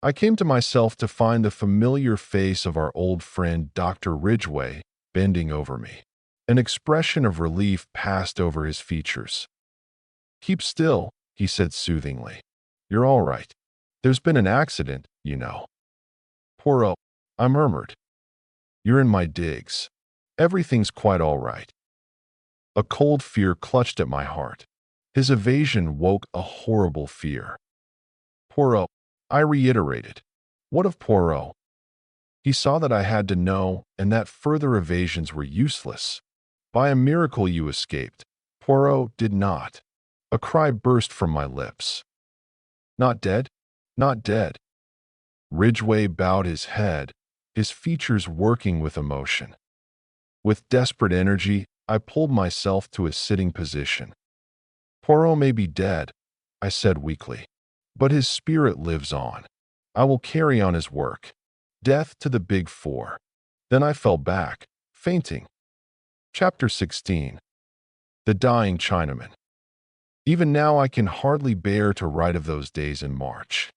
I came to myself to find the familiar face of our old friend Dr. Ridgway bending over me. An expression of relief passed over his features. "Keep still," he said soothingly. "You're all right. There's been an accident, you know." "Poirot," I murmured. "You're in my digs. Everything's quite all right." A cold fear clutched at my heart. His evasion woke a horrible fear. "Poirot," I reiterated. "What of Poirot?" He saw that I had to know, and that further evasions were useless. "By a miracle you escaped. Poirot did not." A cry burst from my lips. "Not dead? Not dead?" Ridgway bowed his head, his features working with emotion. With desperate energy, I pulled myself to a sitting position. "Poirot may be dead," I said weakly, "but his spirit lives on. I will carry on his work. Death to the Big Four." Then I fell back, fainting. Chapter 16. The Dying Chinaman. Even now I can hardly bear to write of those days in March.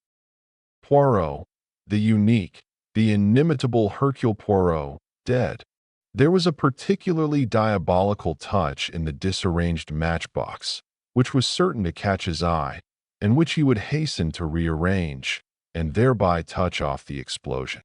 Poirot, the unique, the inimitable Hercule Poirot, dead. There was a particularly diabolical touch in the disarranged matchbox, which was certain to catch his eye, and which he would hasten to rearrange, and thereby touch off the explosion.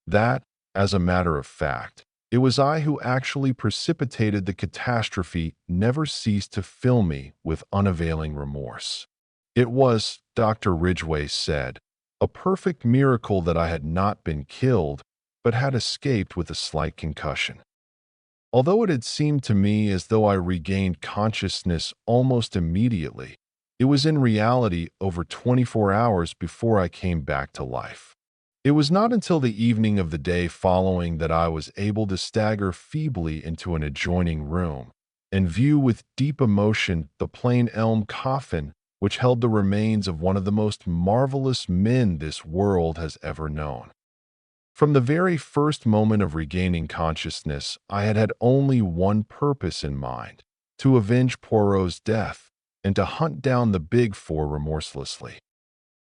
That, as a matter of fact, it was I who actually precipitated the catastrophe never ceased to fill me with unavailing remorse. It was, Dr. Ridgway said, a perfect miracle that I had not been killed, but had escaped with a slight concussion. Although it had seemed to me as though I regained consciousness almost immediately, it was in reality over 24 hours before I came back to life. It was not until the evening of the day following that I was able to stagger feebly into an adjoining room and view with deep emotion the plain elm coffin which held the remains of one of the most marvelous men this world has ever known. From the very first moment of regaining consciousness, I had had only one purpose in mind: to avenge Poirot's death and to hunt down the Big Four remorselessly.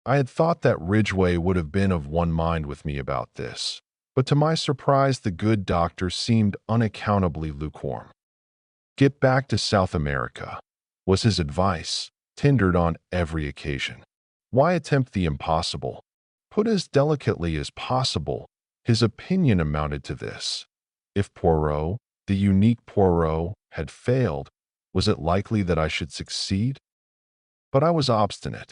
I had thought that Ridgway would have been of one mind with me about this, but to my surprise the good doctor seemed unaccountably lukewarm. "Get back to South America," was his advice, tendered on every occasion. Why attempt the impossible? Put as delicately as possible, his opinion amounted to this: if Poirot, the unique Poirot, had failed, was it likely that I should succeed? But I was obstinate,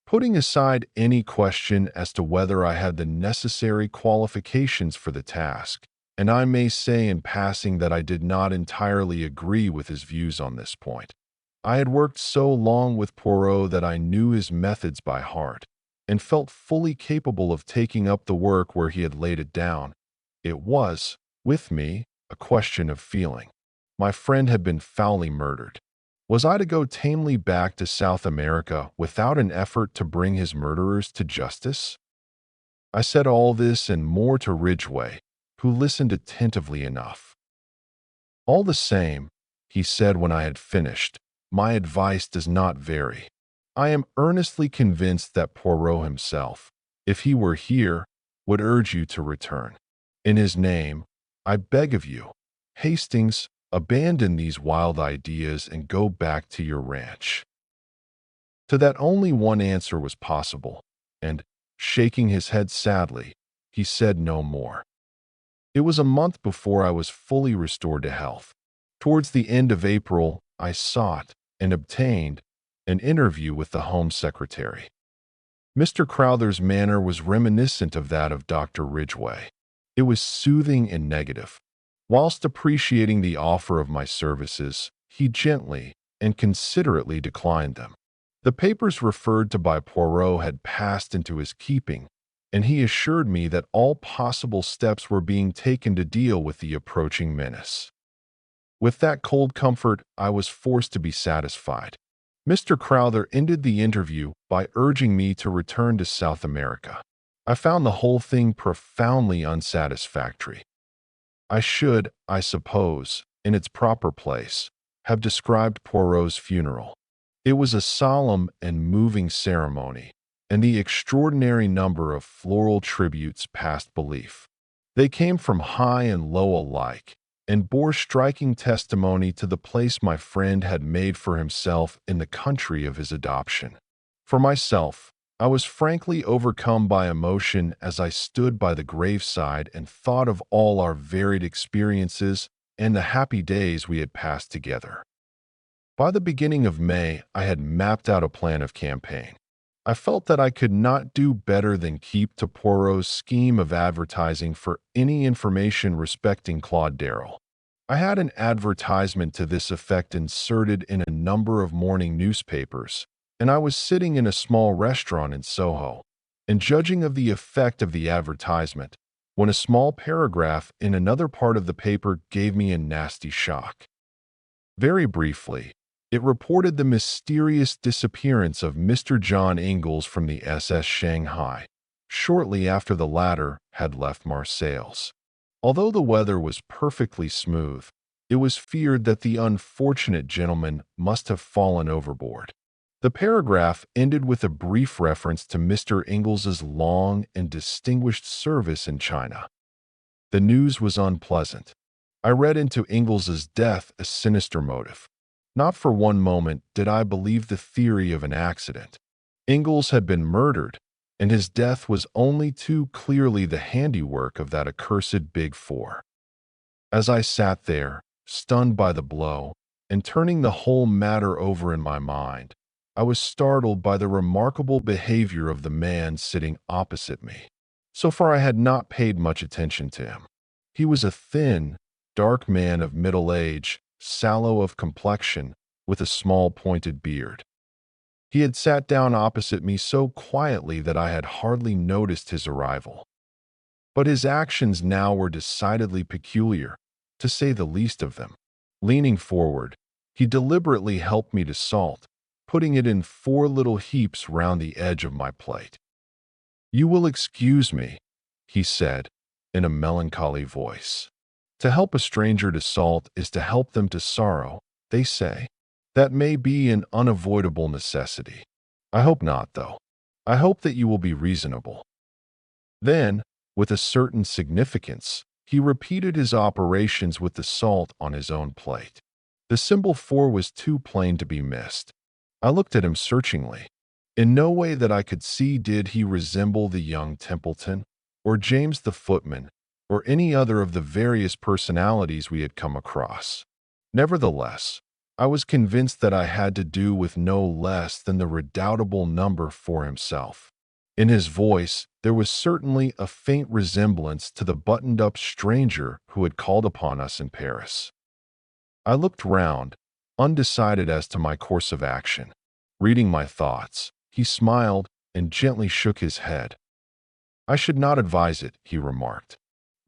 putting aside any question as to whether I had the necessary qualifications for the task, and I may say in passing that I did not entirely agree with his views on this point. I had worked so long with Poirot that I knew his methods by heart, and felt fully capable of taking up the work where he had laid it down. It was, with me, a question of feeling. My friend had been foully murdered. Was I to go tamely back to South America without an effort to bring his murderers to justice? I said all this and more to Ridgway, who listened attentively enough. "All the same," he said when I had finished, "my advice does not vary. I am earnestly convinced that Poirot himself, if he were here, would urge you to return. In his name, I beg of you, Hastings, abandon these wild ideas and go back to your ranch." To that only one answer was possible, and, shaking his head sadly, he said no more. It was a month before I was fully restored to health. Towards the end of April, I sought and obtained an interview with the Home Secretary. Mr. Crowther's manner was reminiscent of that of Dr. Ridgway. It was soothing and negative. Whilst appreciating the offer of my services, he gently and considerately declined them. The papers referred to by Poirot had passed into his keeping, and he assured me that all possible steps were being taken to deal with the approaching menace. With that cold comfort, I was forced to be satisfied. Mr. Crowther ended the interview by urging me to return to South America. I found the whole thing profoundly unsatisfactory. I should, I suppose, in its proper place, have described Poirot's funeral. It was a solemn and moving ceremony, and the extraordinary number of floral tributes past belief. They came from high and low alike, and bore striking testimony to the place my friend had made for himself in the country of his adoption. For myself, I was frankly overcome by emotion as I stood by the graveside and thought of all our varied experiences and the happy days we had passed together. By the beginning of May, I had mapped out a plan of campaign. I felt that I could not do better than keep to Poirot's scheme of advertising for any information respecting Claude Darrell. I had an advertisement to this effect inserted in a number of morning newspapers, and I was sitting in a small restaurant in Soho, and judging of the effect of the advertisement, when a small paragraph in another part of the paper gave me a nasty shock. Very briefly, it reported the mysterious disappearance of Mr. John Ingalls from the SS Shanghai, shortly after the latter had left Marseilles. Although the weather was perfectly smooth, it was feared that the unfortunate gentleman must have fallen overboard. The paragraph ended with a brief reference to Mr. Ingles's long and distinguished service in China. The news was unpleasant. I read into Ingles's death a sinister motive. Not for one moment did I believe the theory of an accident. Ingalls had been murdered, and his death was only too clearly the handiwork of that accursed Big Four. As I sat there, stunned by the blow, and turning the whole matter over in my mind, I was startled by the remarkable behavior of the man sitting opposite me. So far I had not paid much attention to him. He was a thin, dark man of middle age, sallow of complexion, with a small pointed beard. He had sat down opposite me so quietly that I had hardly noticed his arrival. But his actions now were decidedly peculiar, to say the least of them. Leaning forward, he deliberately helped me to salt, putting it in 4 little heaps round the edge of my plate. "You will excuse me," he said, in a melancholy voice. "To help a stranger to salt is to help them to sorrow, they say. That may be an unavoidable necessity. I hope not, though. I hope that you will be reasonable." Then, with a certain significance, he repeated his operations with the salt on his own plate. The symbol 4 was too plain to be missed. I looked at him searchingly. In no way that I could see did he resemble the young Templeton, or James the footman, or any other of the various personalities we had come across. Nevertheless, I was convinced that I had to do with no less than the redoubtable number 4 himself. In his voice, there was certainly a faint resemblance to the buttoned-up stranger who had called upon us in Paris. I looked round, undecided as to my course of action. Reading my thoughts, he smiled and gently shook his head. "I should not advise it," he remarked.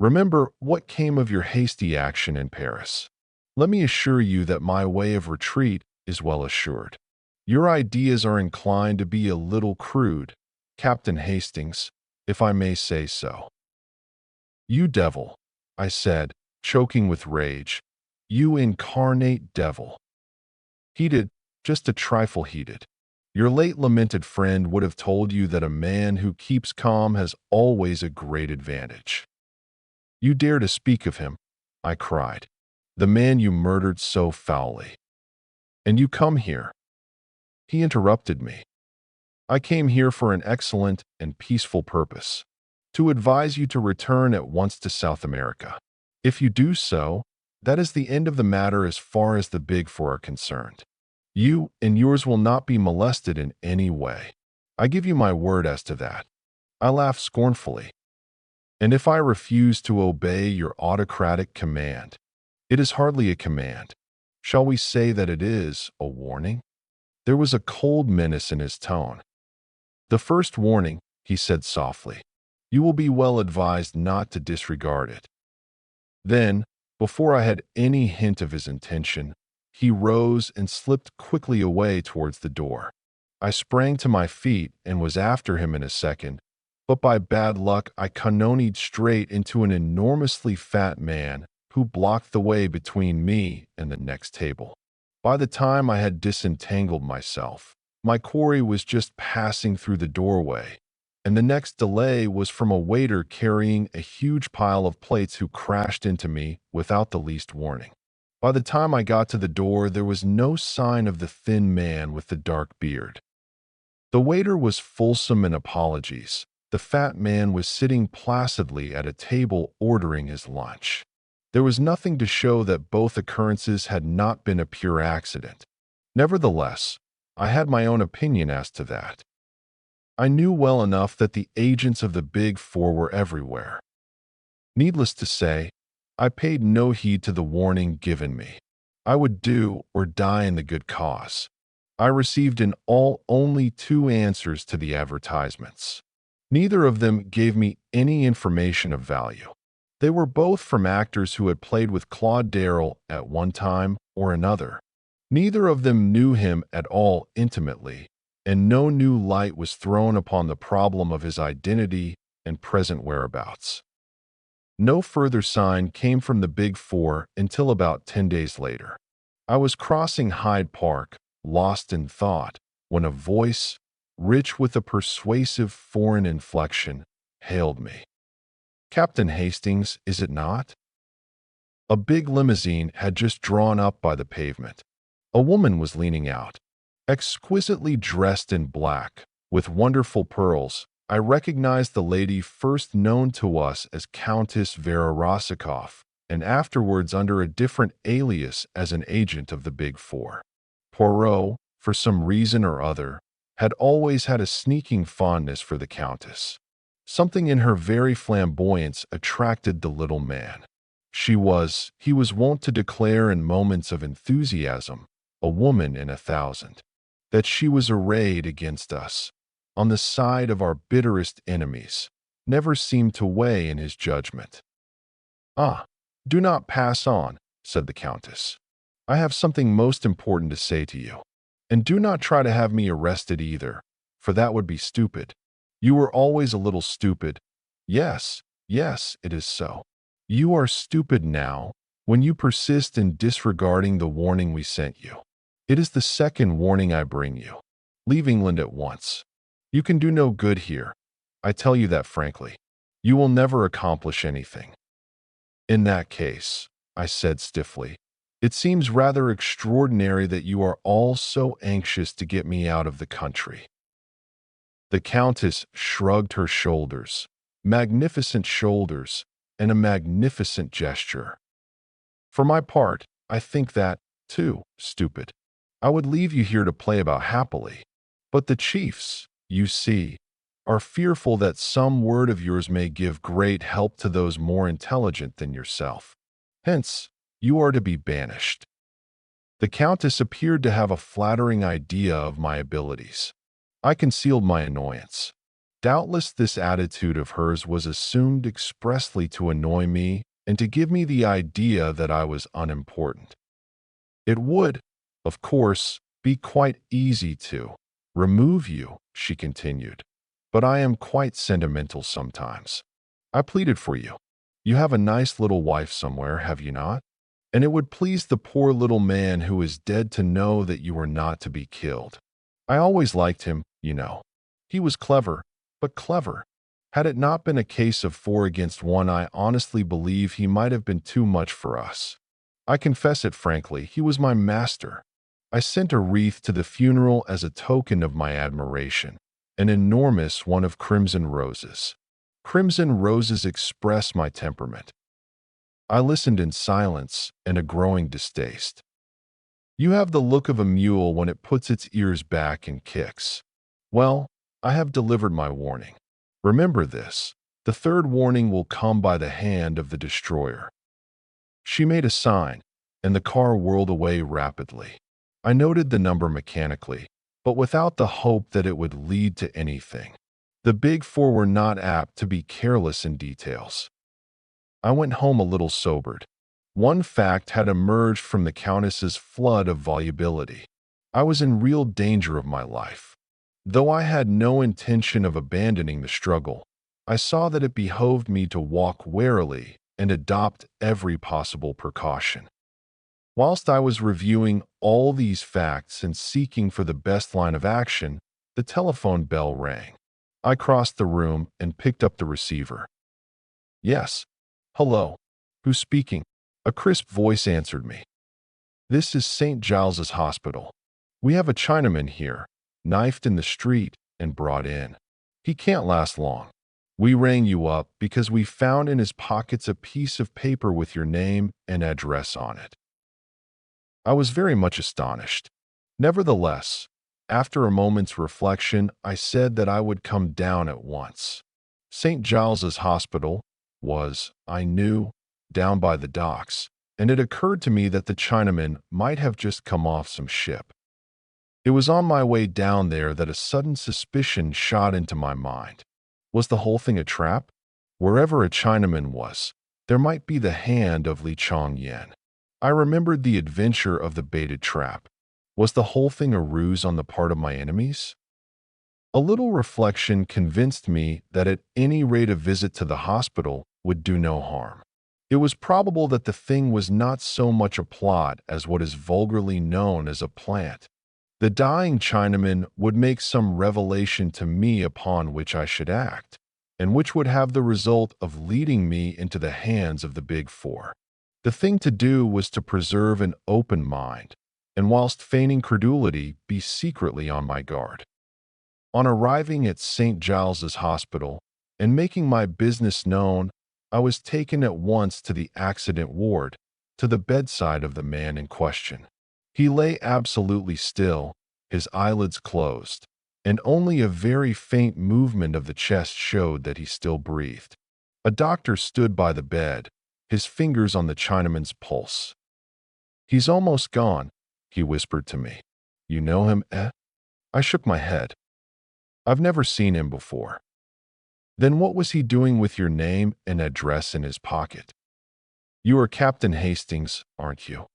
"Remember what came of your hasty action in Paris. Let me assure you that my way of retreat is well assured. Your ideas are inclined to be a little crude, Captain Hastings, if I may say so." "You devil," I said, choking with rage. "You incarnate devil." "Heated, just a trifle heated. Your late lamented friend would have told you that a man who keeps calm has always a great advantage." "You dare to speak of him," I cried. "The man you murdered so foully. And you come here." He interrupted me. I came here for an excellent and peaceful purpose, to advise you to return at once to South America. If you do so, that is the end of the matter as far as the Big Four are concerned. You and yours will not be molested in any way. I give you my word as to that." I laughed scornfully. "And if I refuse to obey your autocratic command?" "It is hardly a command. Shall we say that it is a warning?" There was a cold menace in his tone. "The first warning," he said softly. "You will be well advised not to disregard it." Then, before I had any hint of his intention, he rose and slipped quickly away towards the door. I sprang to my feet and was after him in a second, but by bad luck I cannonied straight into an enormously fat man who blocked the way between me and the next table. By the time I had disentangled myself, my quarry was just passing through the doorway, and the next delay was from a waiter carrying a huge pile of plates who crashed into me without the least warning. By the time I got to the door, there was no sign of the thin man with the dark beard. The waiter was fulsome in apologies. The fat man was sitting placidly at a table ordering his lunch. There was nothing to show that both occurrences had not been a pure accident. Nevertheless, I had my own opinion as to that. I knew well enough that the agents of the Big Four were everywhere. Needless to say, I paid no heed to the warning given me. I would do or die in the good cause. I received in all only 2 answers to the advertisements. Neither of them gave me any information of value. They were both from actors who had played with Claude Darrell at one time or another. Neither of them knew him at all intimately, and no new light was thrown upon the problem of his identity and present whereabouts. No further sign came from the Big Four until about 10 days later. I was crossing Hyde Park, lost in thought, when a voice, rich with a persuasive foreign inflection, hailed me. "Captain Hastings, is it not?" A big limousine had just drawn up by the pavement. A woman was leaning out, exquisitely dressed in black, with wonderful pearls. I recognized the lady first known to us as Countess Vera Rosikoff, and afterwards under a different alias as an agent of the Big Four. Poirot, for some reason or other, had always had a sneaking fondness for the Countess. Something in her very flamboyance attracted the little man. He was wont to declare in moments of enthusiasm, a woman in 1,000, that she was arrayed against us, on the side of our bitterest enemies, never seemed to weigh in his judgment. "Ah, do not pass on," said the Countess. "I have something most important to say to you. And do not try to have me arrested either, for that would be stupid. You were always a little stupid. Yes, it is so. You are stupid now when you persist in disregarding the warning we sent you. It is the second warning I bring you. Leave England at once. You can do no good here. I tell you that frankly. You will never accomplish anything." "In that case," I said stiffly, "it seems rather extraordinary that you are all so anxious to get me out of the country." The Countess shrugged her shoulders, magnificent shoulders, and a magnificent gesture. "For my part, I think that, too, stupid. I would leave you here to play about happily. But the chiefs, you see, are fearful that some word of yours may give great help to those more intelligent than yourself. Hence, you are to be banished." The Countess appeared to have a flattering idea of my abilities. I concealed my annoyance. Doubtless this attitude of hers was assumed expressly to annoy me and to give me the idea that I was unimportant. "It would, of course, be quite easy to remove you," she continued, "but I am quite sentimental sometimes. I pleaded for you. You have a nice little wife somewhere, have you not? And it would please the poor little man who is dead to know that you were not to be killed. I always liked him, you know. He was clever, but clever. Had it not been a case of 4 against 1, I honestly believe he might have been too much for us. I confess it frankly, he was my master. I sent a wreath to the funeral as a token of my admiration. an enormous one of crimson roses. Crimson roses express my temperament. I listened in silence and a growing distaste. You have the look of a mule when it puts its ears back and kicks. Well, I have delivered my warning. Remember this. The third warning will come by the hand of the destroyer. She made a sign, and the car whirled away rapidly. I noted the number mechanically, but without the hope that it would lead to anything. The Big Four were not apt to be careless in details. I went home a little sobered. One fact had emerged from the Countess's flood of volubility. I was in real danger of my life. Though I had no intention of abandoning the struggle, I saw that it behoved me to walk warily and adopt every possible precaution. Whilst I was reviewing all these facts and seeking for the best line of action, the telephone bell rang. I crossed the room and picked up the receiver. Yes. Hello. Who's speaking? A crisp voice answered me. This is St. Giles's Hospital. We have a Chinaman here, knifed in the street and brought in. He can't last long. We rang you up because we found in his pockets a piece of paper with your name and address on it. I was very much astonished. Nevertheless, after a moment's reflection, I said that I would come down at once. St. Giles's Hospital was, I knew, down by the docks, and it occurred to me that the Chinaman might have just come off some ship. It was on my way down there that a sudden suspicion shot into my mind. Was the whole thing a trap? Wherever a Chinaman was, there might be the hand of Li Chongyan. I remembered the adventure of the baited trap. Was the whole thing a ruse on the part of my enemies? A little reflection convinced me that at any rate a visit to the hospital would do no harm. It was probable that the thing was not so much a plot as what is vulgarly known as a plant. The dying Chinaman would make some revelation to me upon which I should act, and which would have the result of leading me into the hands of the Big Four. The thing to do was to preserve an open mind, and whilst feigning credulity, be secretly on my guard. On arriving at St. Giles's Hospital and making my business known, I was taken at once to the accident ward, to the bedside of the man in question. He lay absolutely still, his eyelids closed, and only a very faint movement of the chest showed that he still breathed. A doctor stood by the bed, his fingers on the Chinaman's pulse. "He's almost gone," he whispered to me. "You know him, eh?" I shook my head. "I've never seen him before." "Then what was he doing with your name and address in his pocket?" "You are Captain Hastings, aren't you?"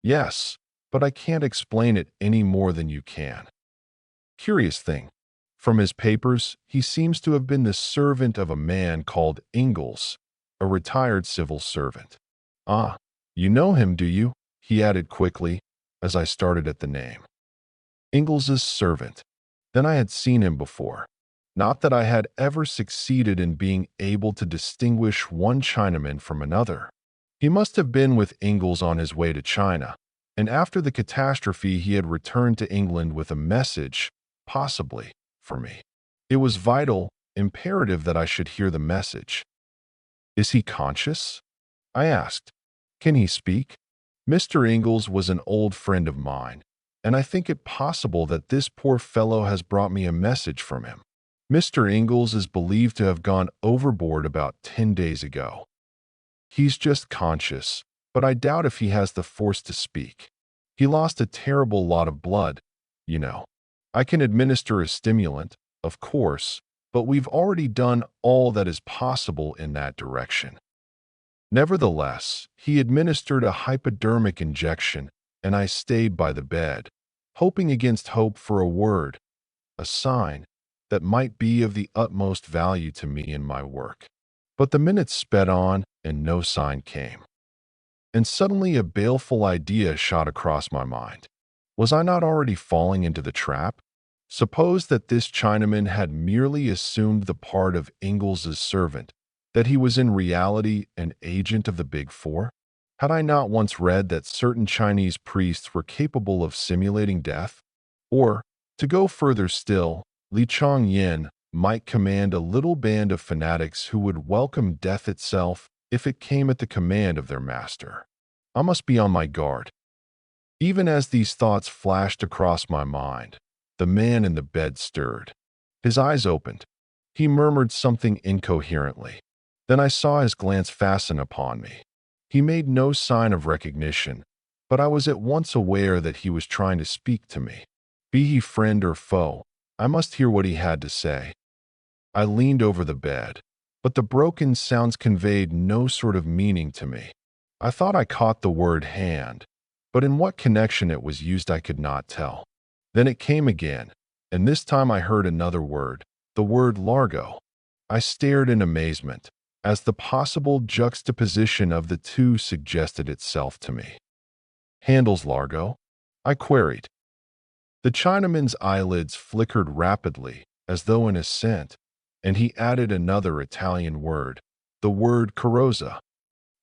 "Yes, but I can't explain it any more than you can." Curious thing. From his papers, he seems to have been the servant of a man called Ingalls, a retired civil servant. "Ah, you know him, do you?" he added quickly, as I started at the name. Ingles's servant. Then I had seen him before. Not that I had ever succeeded in being able to distinguish one Chinaman from another. He must have been with Ingalls on his way to China, and after the catastrophe he had returned to England with a message, possibly, for me. It was vital, imperative that I should hear the message. "Is he conscious?" I asked. "Can he speak?" Mr. Ingalls was an old friend of mine, and I think it possible that this poor fellow has brought me a message from him. Mr. Ingalls is believed to have gone overboard about 10 days ago. He's just conscious, but I doubt if he has the force to speak. He lost a terrible lot of blood, you know. I can administer a stimulant, of course, but we've already done all that is possible in that direction. Nevertheless, he administered a hypodermic injection, and I stayed by the bed, hoping against hope for a word, a sign, that might be of the utmost value to me in my work. But the minutes sped on, and no sign came. And suddenly a baleful idea shot across my mind. Was I not already falling into the trap? Suppose that this Chinaman had merely assumed the part of Ingles's servant, that he was in reality an agent of the Big Four? Had I not once read that certain Chinese priests were capable of simulating death? Or, to go further still, Li Chong-yen might command a little band of fanatics who would welcome death itself if it came at the command of their master. I must be on my guard. Even as these thoughts flashed across my mind, the man in the bed stirred. His eyes opened. He murmured something incoherently. Then I saw his glance fasten upon me. He made no sign of recognition, but I was at once aware that he was trying to speak to me. Be he friend or foe, I must hear what he had to say. I leaned over the bed, but the broken sounds conveyed no sort of meaning to me. I thought I caught the word hand, but in what connection it was used I could not tell. Then it came again, and this time I heard another word, the word Largo. I stared in amazement, as the possible juxtaposition of the two suggested itself to me. Handles Largo? I queried. The Chinaman's eyelids flickered rapidly, as though in assent, and he added another Italian word, the word carrozza.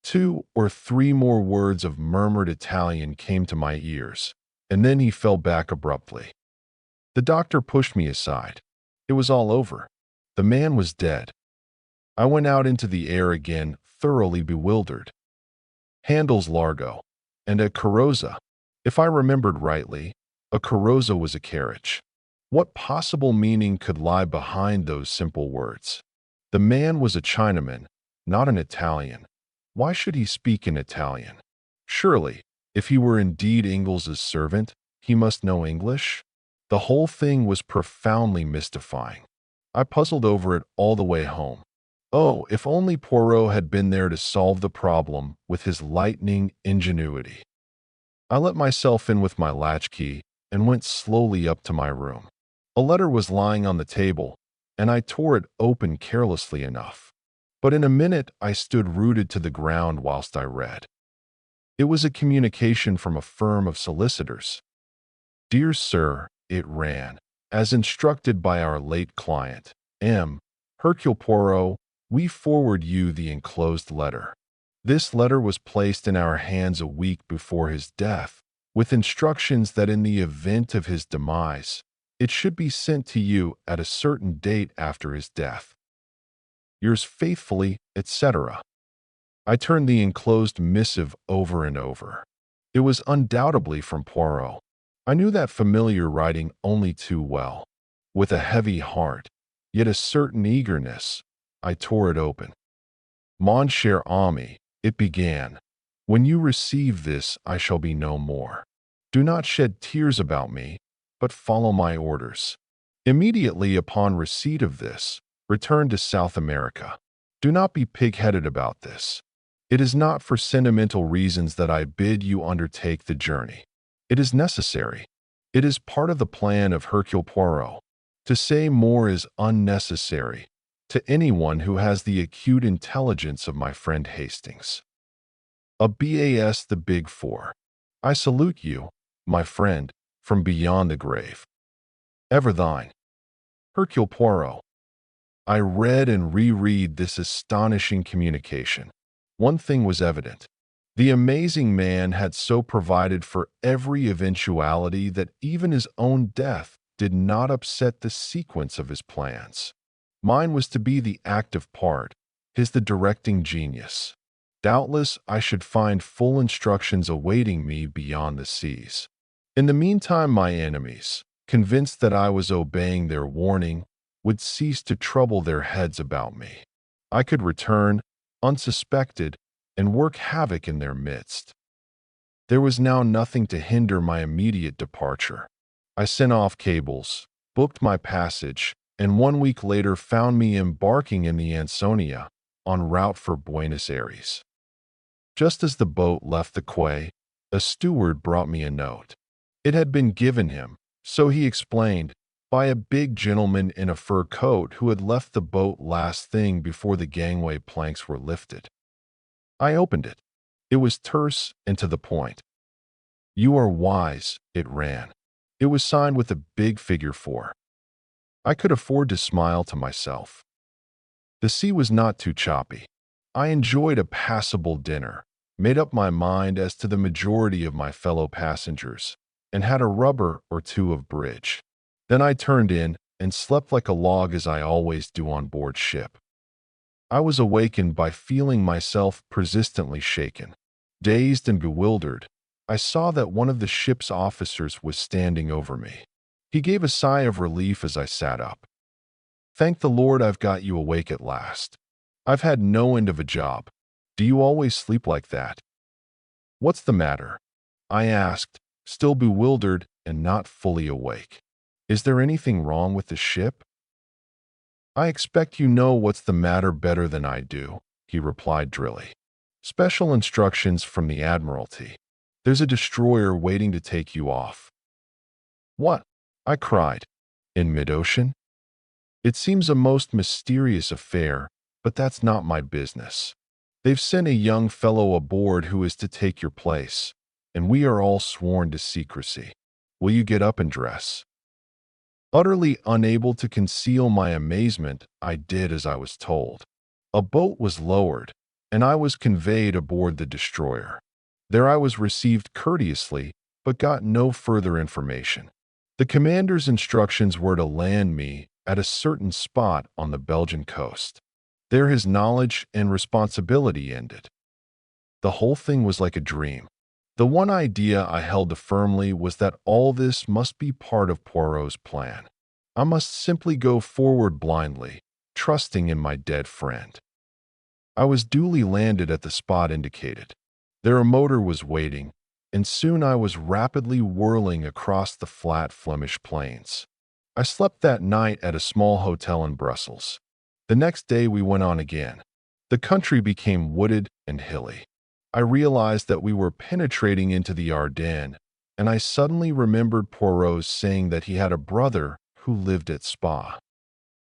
2 or 3 more words of murmured Italian came to my ears, and then he fell back abruptly. The doctor pushed me aside. It was all over. The man was dead. I went out into the air again, thoroughly bewildered. Handles Largo, and a carrozza. If I remembered rightly, a carrozza was a carriage. What possible meaning could lie behind those simple words? The man was a Chinaman, not an Italian. Why should he speak in Italian? Surely, if he were indeed Ingles's servant, he must know English? The whole thing was profoundly mystifying. I puzzled over it all the way home. Oh, if only Poirot had been there to solve the problem with his lightning ingenuity. I let myself in with my latchkey and went slowly up to my room. A letter was lying on the table, and I tore it open carelessly enough. But in a minute I stood rooted to the ground whilst I read. It was a communication from a firm of solicitors. Dear Sir, it ran, as instructed by our late client, M. Hercule Poirot, we forward you the enclosed letter. This letter was placed in our hands a week before his death, with instructions that in the event of his demise, it should be sent to you at a certain date after his death. Yours faithfully, etc. I turned the enclosed missive over and over. It was undoubtedly from Poirot. I knew that familiar writing only too well. With a heavy heart, yet a certain eagerness, I tore it open. Mon cher ami, it began, when you receive this, I shall be no more. Do not shed tears about me, but follow my orders. Immediately upon receipt of this, return to South America. Do not be pig-headed about this. It is not for sentimental reasons that I bid you undertake the journey. It is necessary. It is part of the plan of Hercule Poirot. To say more is unnecessary to anyone who has the acute intelligence of my friend Hastings. A BAS the Big Four. I salute you, my friend, from beyond the grave. Ever thine, Hercule Poirot. I read and reread this astonishing communication. One thing was evident. The amazing man had so provided for every eventuality that even his own death did not upset the sequence of his plans. Mine was to be the active part, his the directing genius. Doubtless I should find full instructions awaiting me beyond the seas. In the meantime, my enemies, convinced that I was obeying their warning, would cease to trouble their heads about me. I could return, unsuspected, and work havoc in their midst. There was now nothing to hinder my immediate departure. I sent off cables, booked my passage, and 1 week later found me embarking in the Ansonia, en route for Buenos Aires. Just as the boat left the quay, a steward brought me a note. It had been given him, so he explained, by a big gentleman in a fur coat who had left the boat last thing before the gangway planks were lifted. I opened it. It was terse and to the point. You are wise, it ran. It was signed with a big figure 4. I could afford to smile to myself. The sea was not too choppy. I enjoyed a passable dinner, made up my mind as to the majority of my fellow passengers, and had a rubber or two of bridge. Then I turned in, and slept like a log as I always do on board ship. I was awakened by feeling myself persistently shaken. Dazed and bewildered, I saw that one of the ship's officers was standing over me. He gave a sigh of relief as I sat up. "Thank the Lord I've got you awake at last. I've had no end of a job. Do you always sleep like that?" "What's the matter?" I asked, still bewildered and not fully awake. "Is there anything wrong with the ship?" "I expect you know what's the matter better than I do," he replied drily. "Special instructions from the Admiralty. There's a destroyer waiting to take you off." "What?" I cried. "In mid-ocean? It seems a most mysterious affair, but that's not my business. They've sent a young fellow aboard who is to take your place, and we are all sworn to secrecy. Will you get up and dress?" Utterly unable to conceal my amazement, I did as I was told. A boat was lowered, and I was conveyed aboard the destroyer. There I was received courteously, but got no further information. The commander's instructions were to land me at a certain spot on the Belgian coast. There his knowledge and responsibility ended. The whole thing was like a dream. The one idea I held to firmly was that all this must be part of Poirot's plan. I must simply go forward blindly, trusting in my dead friend. I was duly landed at the spot indicated. Their motor was waiting, and soon I was rapidly whirling across the flat Flemish plains. I slept that night at a small hotel in Brussels. The next day we went on again. The country became wooded and hilly. I realized that we were penetrating into the Ardennes, and I suddenly remembered Poirot's saying that he had a brother who lived at Spa.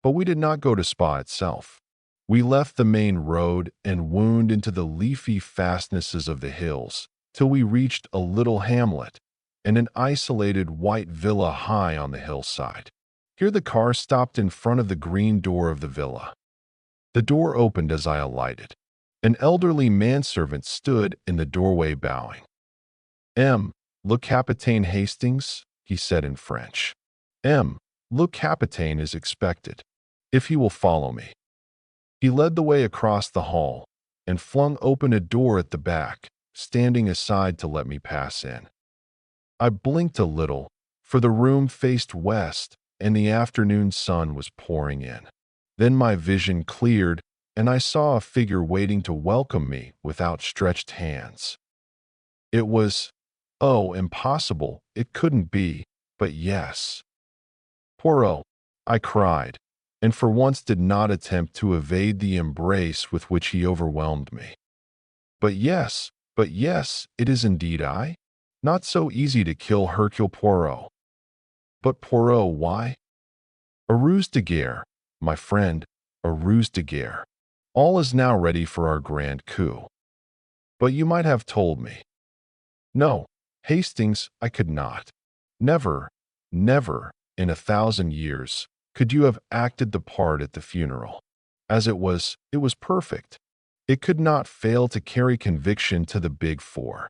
But we did not go to Spa itself. We left the main road and wound into the leafy fastnesses of the hills till we reached a little hamlet and an isolated white villa high on the hillside. Here the car stopped in front of the green door of the villa. The door opened as I alighted. An elderly manservant stood in the doorway bowing. Le Capitaine Hastings," he said in French. Le Capitaine is expected, if he will follow me." He led the way across the hall and flung open a door at the back, standing aside to let me pass in. I blinked a little, for the room faced west and the afternoon sun was pouring in. Then my vision cleared, and I saw a figure waiting to welcome me with outstretched hands. It was, oh, impossible, it couldn't be, but yes. "Poirot," I cried, and for once did not attempt to evade the embrace with which he overwhelmed me. But yes, it is indeed I. Not so easy to kill Hercule Poirot." "But Poirot, why?" "A ruse de guerre, my friend, a ruse de guerre. All is now ready for our grand coup." "But you might have told me." "No, Hastings, I could not. Never, never, in 1,000 years, could you have acted the part at the funeral. As it was perfect. It could not fail to carry conviction to the Big Four.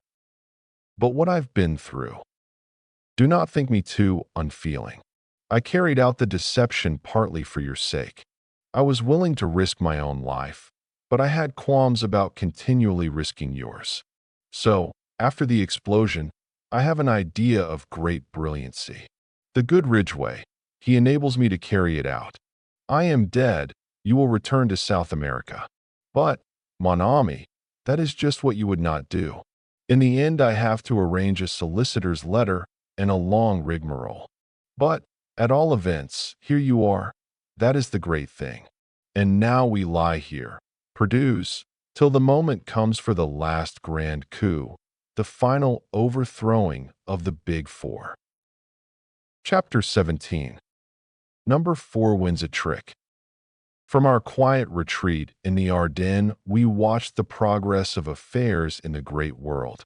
But what I've been through. Do not think me too unfeeling. I carried out the deception partly for your sake. I was willing to risk my own life, but I had qualms about continually risking yours. So, after the explosion, I have an idea of great brilliancy. The good Ridgway, he enables me to carry it out. I am dead, you will return to South America. But, mon ami, that is just what you would not do. In the end, I have to arrange a solicitor's letter and a long rigmarole. But, at all events, here you are. That is the great thing. And now we lie here, perdus, till the moment comes for the last grand coup, the final overthrowing of the Big Four. Chapter 17. Number 4 wins a trick. From our quiet retreat in the Ardennes, we watched the progress of affairs in the great world.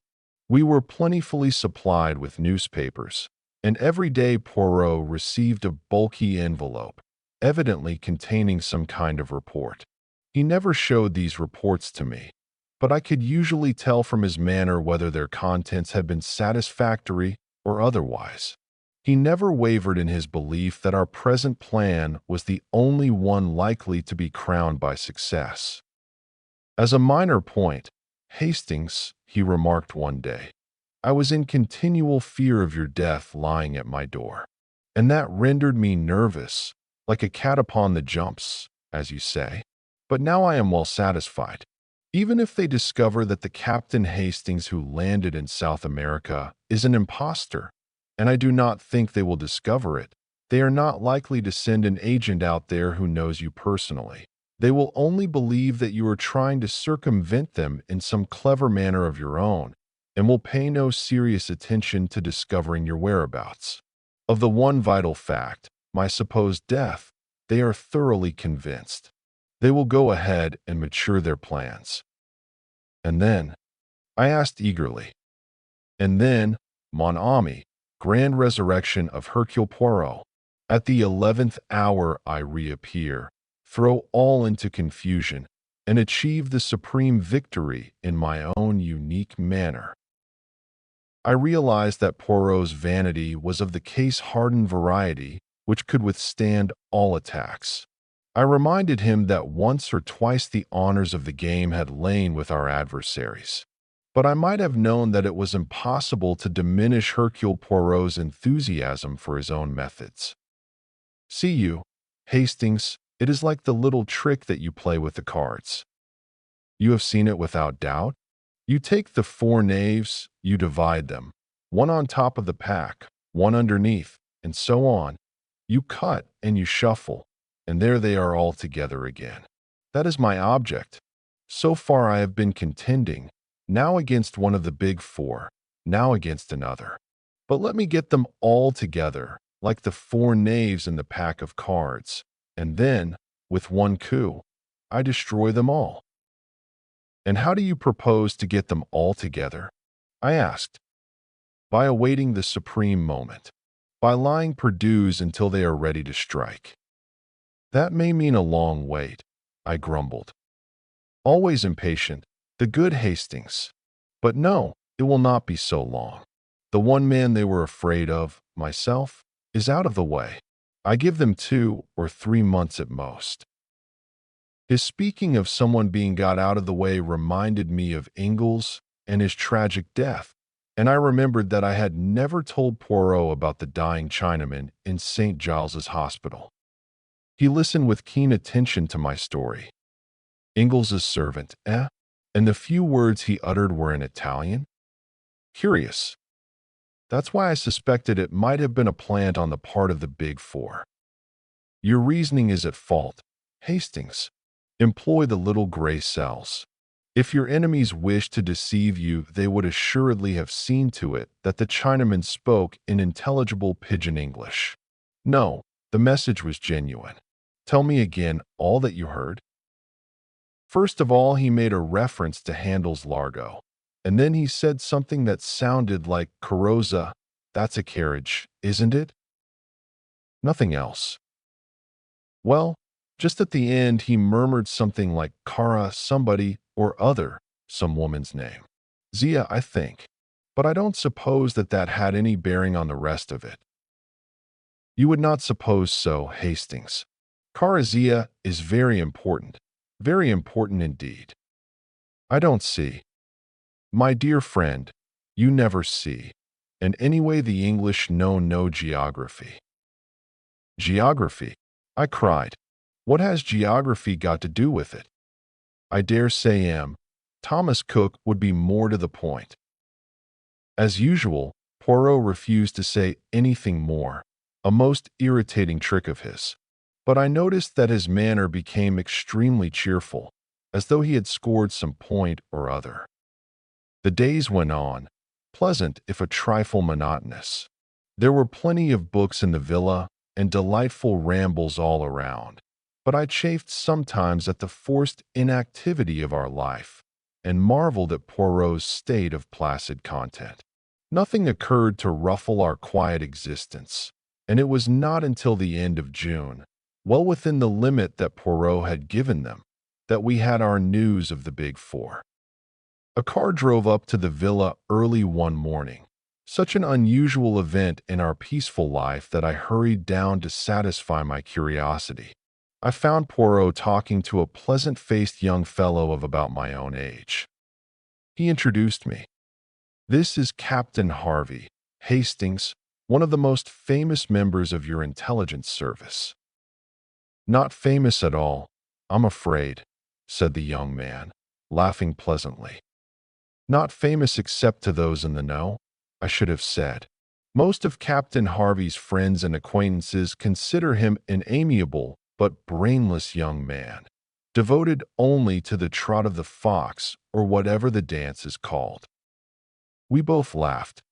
We were plentifully supplied with newspapers, and every day Poirot received a bulky envelope, evidently containing some kind of report. He never showed these reports to me, but I could usually tell from his manner whether their contents had been satisfactory or otherwise. He never wavered in his belief that our present plan was the only one likely to be crowned by success. As a minor point, Hastings, he remarked one day, I was in continual fear of your death lying at my door, and that rendered me nervous, like a cat upon the jumps, as you say. But now I am well satisfied. Even if they discover that the Captain Hastings who landed in South America is an impostor, and I do not think they will discover it, they are not likely to send an agent out there who knows you personally. They will only believe that you are trying to circumvent them in some clever manner of your own, and will pay no serious attention to discovering your whereabouts. Of the one vital fact, my supposed death, they are thoroughly convinced. They will go ahead and mature their plans. And then, I asked eagerly, and then, mon ami, grand resurrection of Hercule Poirot. At the 11th hour I reappear, throw all into confusion, and achieve the supreme victory in my own unique manner. I realized that Poirot's vanity was of the case-hardened variety which could withstand all attacks. I reminded him that once or twice the honors of the game had lain with our adversaries. But I might have known that it was impossible to diminish Hercule Poirot's enthusiasm for his own methods. See you, Hastings, it is like the little trick that you play with the cards. You have seen it without doubt? You take the 4 knaves, you divide them, one on top of the pack, one underneath, and so on. You cut and you shuffle, and there they are all together again. That is my object. So far I have been contending, now against one of the big 4, now against another. But let me get them all together, like the 4 knaves in the pack of cards, and then, with one coup, I destroy them all. And how do you propose to get them all together? I asked. By awaiting the supreme moment, by lying perdues until they are ready to strike. That may mean a long wait, I grumbled. Always impatient, the good Hastings. But no, it will not be so long. The one man they were afraid of, myself, is out of the way. I give them 2 or 3 months at most. His speaking of someone being got out of the way reminded me of Ingalls and his tragic death, and I remembered that I had never told Poirot about the dying Chinaman in St. Giles's Hospital. He listened with keen attention to my story. Ingalls' servant, eh? And the few words he uttered were in Italian? Curious. That's why I suspected it might have been a plant on the part of the Big 4. Your reasoning is at fault, Hastings. Employ the little gray cells. If your enemies wished to deceive you, they would assuredly have seen to it that the Chinaman spoke in intelligible pidgin English. No, the message was genuine. Tell me again all that you heard. First of all, he made a reference to Handel's Largo, and then he said something that sounded like carrozza. That's a carriage, isn't it? Nothing else. Well, just at the end, he murmured something like Cara somebody or other, some woman's name. Zia, I think. But I don't suppose that had any bearing on the rest of it. You would not suppose so, Hastings. Cara Zia is very important indeed. I don't see. My dear friend, you never see. And anyway, the English know no geography. Geography? I cried. What has geography got to do with it? I dare say Thomas Cook would be more to the point. As usual, Poirot refused to say anything more, a most irritating trick of his. But I noticed that his manner became extremely cheerful, as though he had scored some point or other. The days went on, pleasant if a trifle monotonous. There were plenty of books in the villa and delightful rambles all around. But I chafed sometimes at the forced inactivity of our life, and marveled at Poirot's state of placid content. Nothing occurred to ruffle our quiet existence, and it was not until the end of June, well within the limit that Poirot had given them, that we had our news of the Big 4. A car drove up to the villa early one morning, Such an unusual event in our peaceful life that I hurried down to satisfy my curiosity. I found Poirot talking to a pleasant-faced young fellow of about my own age. He introduced me. "This is Captain Hastings, one of the most famous members of your intelligence service." "Not famous at all, I'm afraid," said the young man, laughing pleasantly. "Not famous except to those in the know," I should have said. "Most of Captain Harvey's friends and acquaintances consider him an amiable but brainless young man, devoted only to the trot of the fox or whatever the dance is called." We both laughed.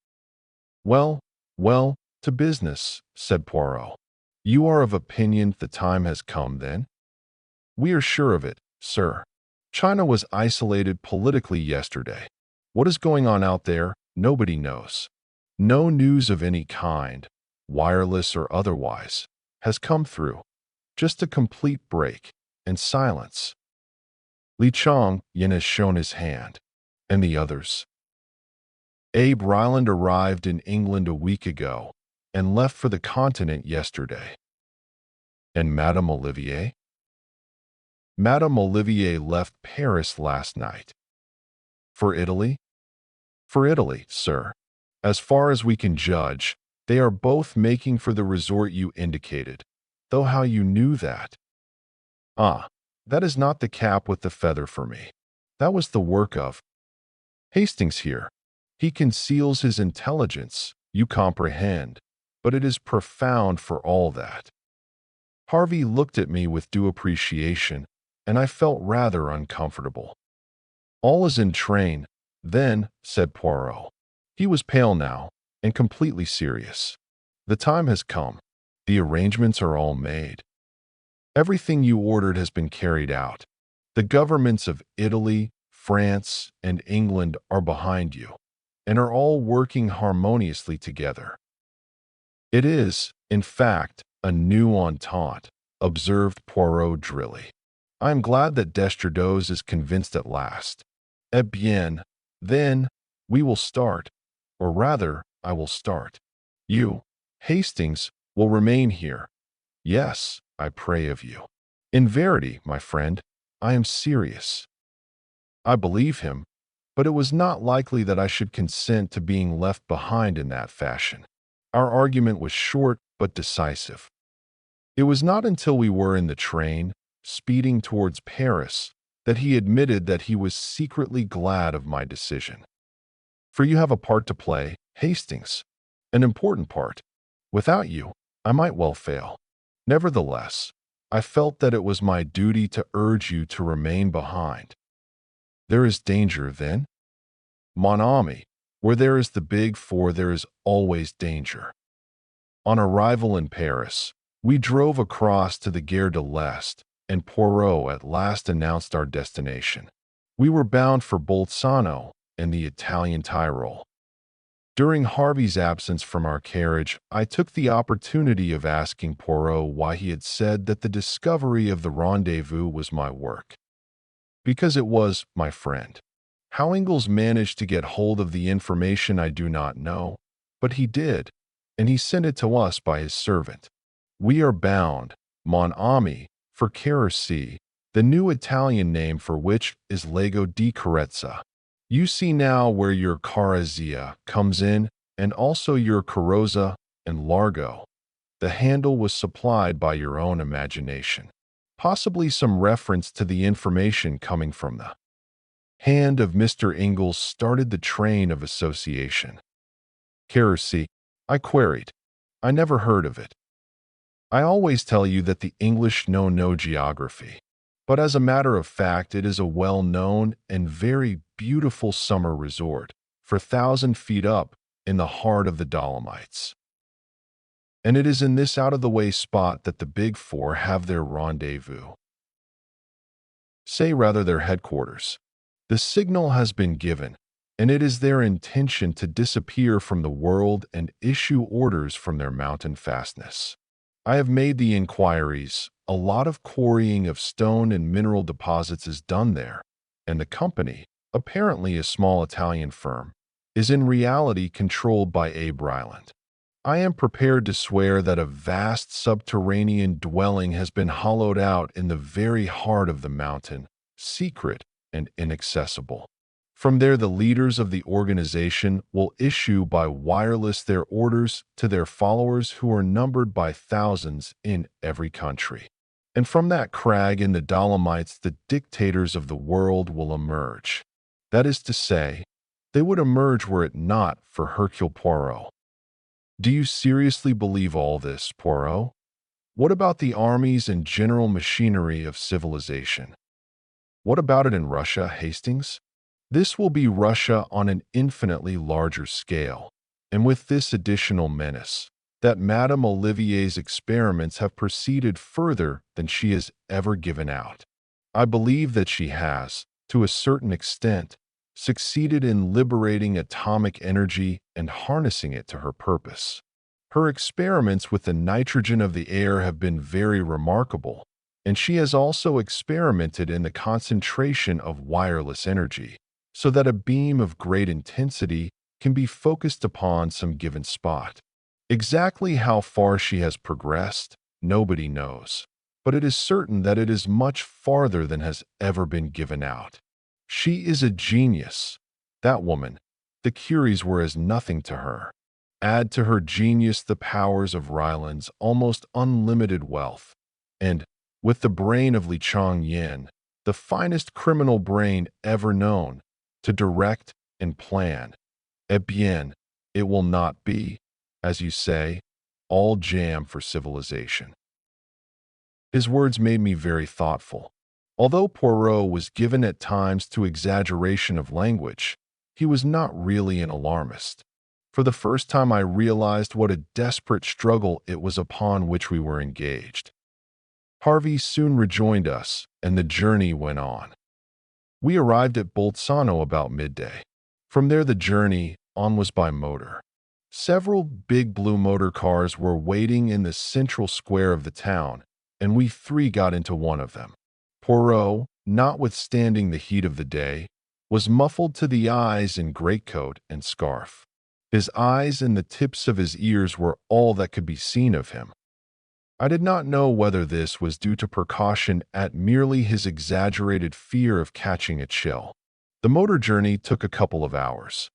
"Well, well, to business," said Poirot. "You are of opinion the time has come, then?" "We are sure of it, sir. China was isolated politically yesterday. What is going on out there, nobody knows. No news of any kind, wireless or otherwise, has come through. Just a complete break and silence." Li Chong Yin has shown his hand. "And the others?" "Abe Ryland arrived in England a week ago and left for the continent yesterday." "And Madame Olivier?" "Madame Olivier left Paris last night." "For Italy?" "For Italy, sir. As far as we can judge, they are both making for the resort you indicated, though how you knew that—" "Ah, that is not the cap with the feather for me. That was the work of Hastings here. He conceals his intelligence, you comprehend, but it is profound for all that." Harvey looked at me with due appreciation, and I felt rather uncomfortable. "All is in train, then," said Poirot. He was pale now, and completely serious. "The time has come. The arrangements are all made. Everything you ordered has been carried out. The governments of Italy, France, and England are behind you, and are all working harmoniously together. It is, in fact, a new entente," observed Poirot drily. "I am glad that Destabilise is convinced at last. Eh bien, then, we will start, or rather, I will start. You, Hastings, will remain here. Yes, I pray of you. In verity, my friend, I am serious." I believe him, but it was not likely that I should consent to being left behind in that fashion. Our argument was short but decisive. It was not until we were in the train, speeding towards Paris, that he admitted that he was secretly glad of my decision. "For you have a part to play, Hastings, an important part. Without you, I might well fail. Nevertheless, I felt that it was my duty to urge you to remain behind." "There is danger, then?" "Mon ami, where there is the big four there is always danger." On arrival in Paris, we drove across to the Gare de l'Est, and Poirot at last announced our destination. We were bound for Bolzano and the Italian Tyrol. During Harvey's absence from our carriage, I took the opportunity of asking Poirot why he had said that the discovery of the rendezvous was my work. "Because it was, my friend. How Ingalls managed to get hold of the information I do not know, but he did, and he sent it to us by his servant. We are bound, mon ami, for Quercy, the new Italian name for which is Lago di Carezza. You see now where your Carazia comes in, and also your Carrozza and Largo. The handle was supplied by your own imagination. Possibly some reference to the information coming from the hand of Mr. Ingalls started the train of association." "Quercy?" I queried. "I never heard of it." "I always tell you that the English know no geography, but as a matter of fact it is a well-known and very beautiful summer resort, for 1,000 feet up in the heart of the Dolomites. And it is in this out-of-the-way spot that the Big Four have their rendezvous. Say rather their headquarters. The signal has been given, and it is their intention to disappear from the world and issue orders from their mountain fastness. I have made the inquiries. A lot of quarrying of stone and mineral deposits is done there, and the company, apparently a small Italian firm, is in reality controlled by Abe Ryland. I am prepared to swear that a vast subterranean dwelling has been hollowed out in the very heart of the mountain, secret and inaccessible. From there, the leaders of the organization will issue by wireless their orders to their followers who are numbered by thousands in every country. And from that crag in the Dolomites, the dictators of the world will emerge. That is to say, they would emerge were it not for Hercule Poirot. Do you seriously believe all this, Poirot? What about the armies and general machinery of civilization? What about it in Russia, Hastings? This will be Russia on an infinitely larger scale, and with this additional menace, that Madame Olivier's experiments have proceeded further than she has ever given out. I believe that she has, to a certain extent, succeeded in liberating atomic energy and harnessing it to her purpose. Her experiments with the nitrogen of the air have been very remarkable, and she has also experimented in the concentration of wireless energy, so that a beam of great intensity can be focused upon some given spot. Exactly how far she has progressed, nobody knows, but it is certain that it is much farther than has ever been given out. She is a genius. That woman, the Curies were as nothing to her. Add to her genius the powers of Ryland's almost unlimited wealth, and, with the brain of Li Chang-yen, the finest criminal brain ever known, to direct and plan. Eh bien, it will not be, as you say, all jam for civilization. His words made me very thoughtful. Although Poirot was given at times to exaggeration of language, he was not really an alarmist. For the first time I realized what a desperate struggle it was upon which we were engaged. Harvey soon rejoined us, and the journey went on. We arrived at Bolzano about midday. From there the journey on was by motor. Several big blue motor cars were waiting in the central square of the town, and we three got into one of them. Poirot, notwithstanding the heat of the day, was muffled to the eyes in greatcoat and scarf. His eyes and the tips of his ears were all that could be seen of him. I did not know whether this was due to precaution at merely his exaggerated fear of catching a chill. The motor journey took a couple of hours.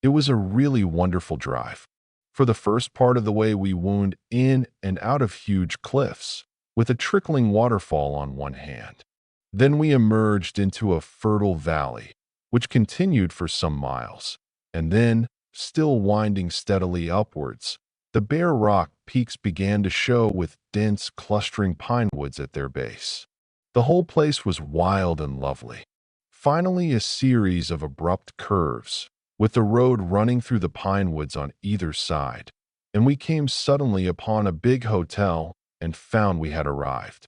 It was a really wonderful drive. For the first part of the way we wound in and out of huge cliffs, with a trickling waterfall on one hand. Then we emerged into a fertile valley, which continued for some miles, and then, still winding steadily upwards, the bare rock peaks began to show with dense, clustering pine woods at their base. The whole place was wild and lovely. Finally, a series of abrupt curves, with the road running through the pine woods on either side, and we came suddenly upon a big hotel and found we had arrived.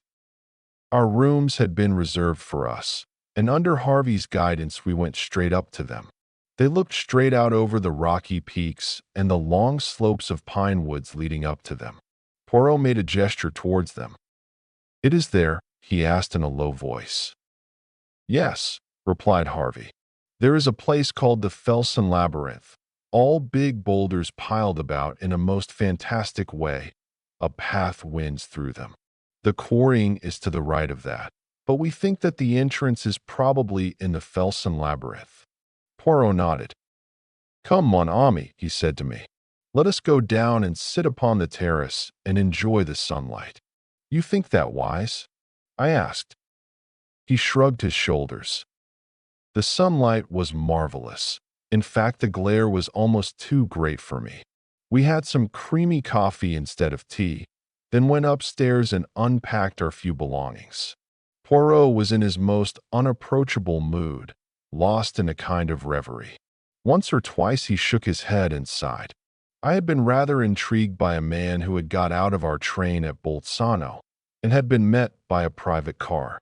Our rooms had been reserved for us, and under Harvey's guidance we went straight up to them. They looked straight out over the rocky peaks and the long slopes of pine woods leading up to them. Poirot made a gesture towards them. "It is there?" he asked in a low voice. "Yes," replied Harvey. "There is a place called the Felsen Labyrinth, all big boulders piled about in a most fantastic way. A path winds through them. The quarrying is to the right of that, but we think that the entrance is probably in the Felsen Labyrinth." Poirot nodded. "Come, mon ami," he said to me. "Let us go down and sit upon the terrace and enjoy the sunlight." "You think that wise?" I asked. He shrugged his shoulders. The sunlight was marvelous. In fact, the glare was almost too great for me. We had some creamy coffee instead of tea, then went upstairs and unpacked our few belongings. Poirot was in his most unapproachable mood, lost in a kind of reverie. Once or twice he shook his head and sighed. I had been rather intrigued by a man who had got out of our train at Bolzano and had been met by a private car.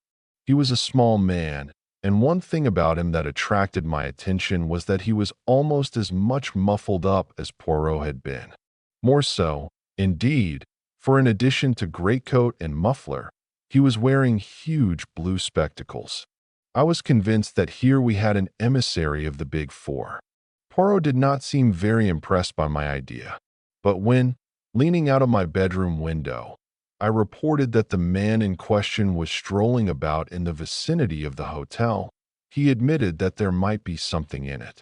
He was a small man, and one thing about him that attracted my attention was that he was almost as much muffled up as Poirot had been. More so, indeed, for in addition to greatcoat and muffler, he was wearing huge blue spectacles. I was convinced that here we had an emissary of the Big Four. Poirot did not seem very impressed by my idea, but when, leaning out of my bedroom window, I reported that the man in question was strolling about in the vicinity of the hotel, he admitted that there might be something in it.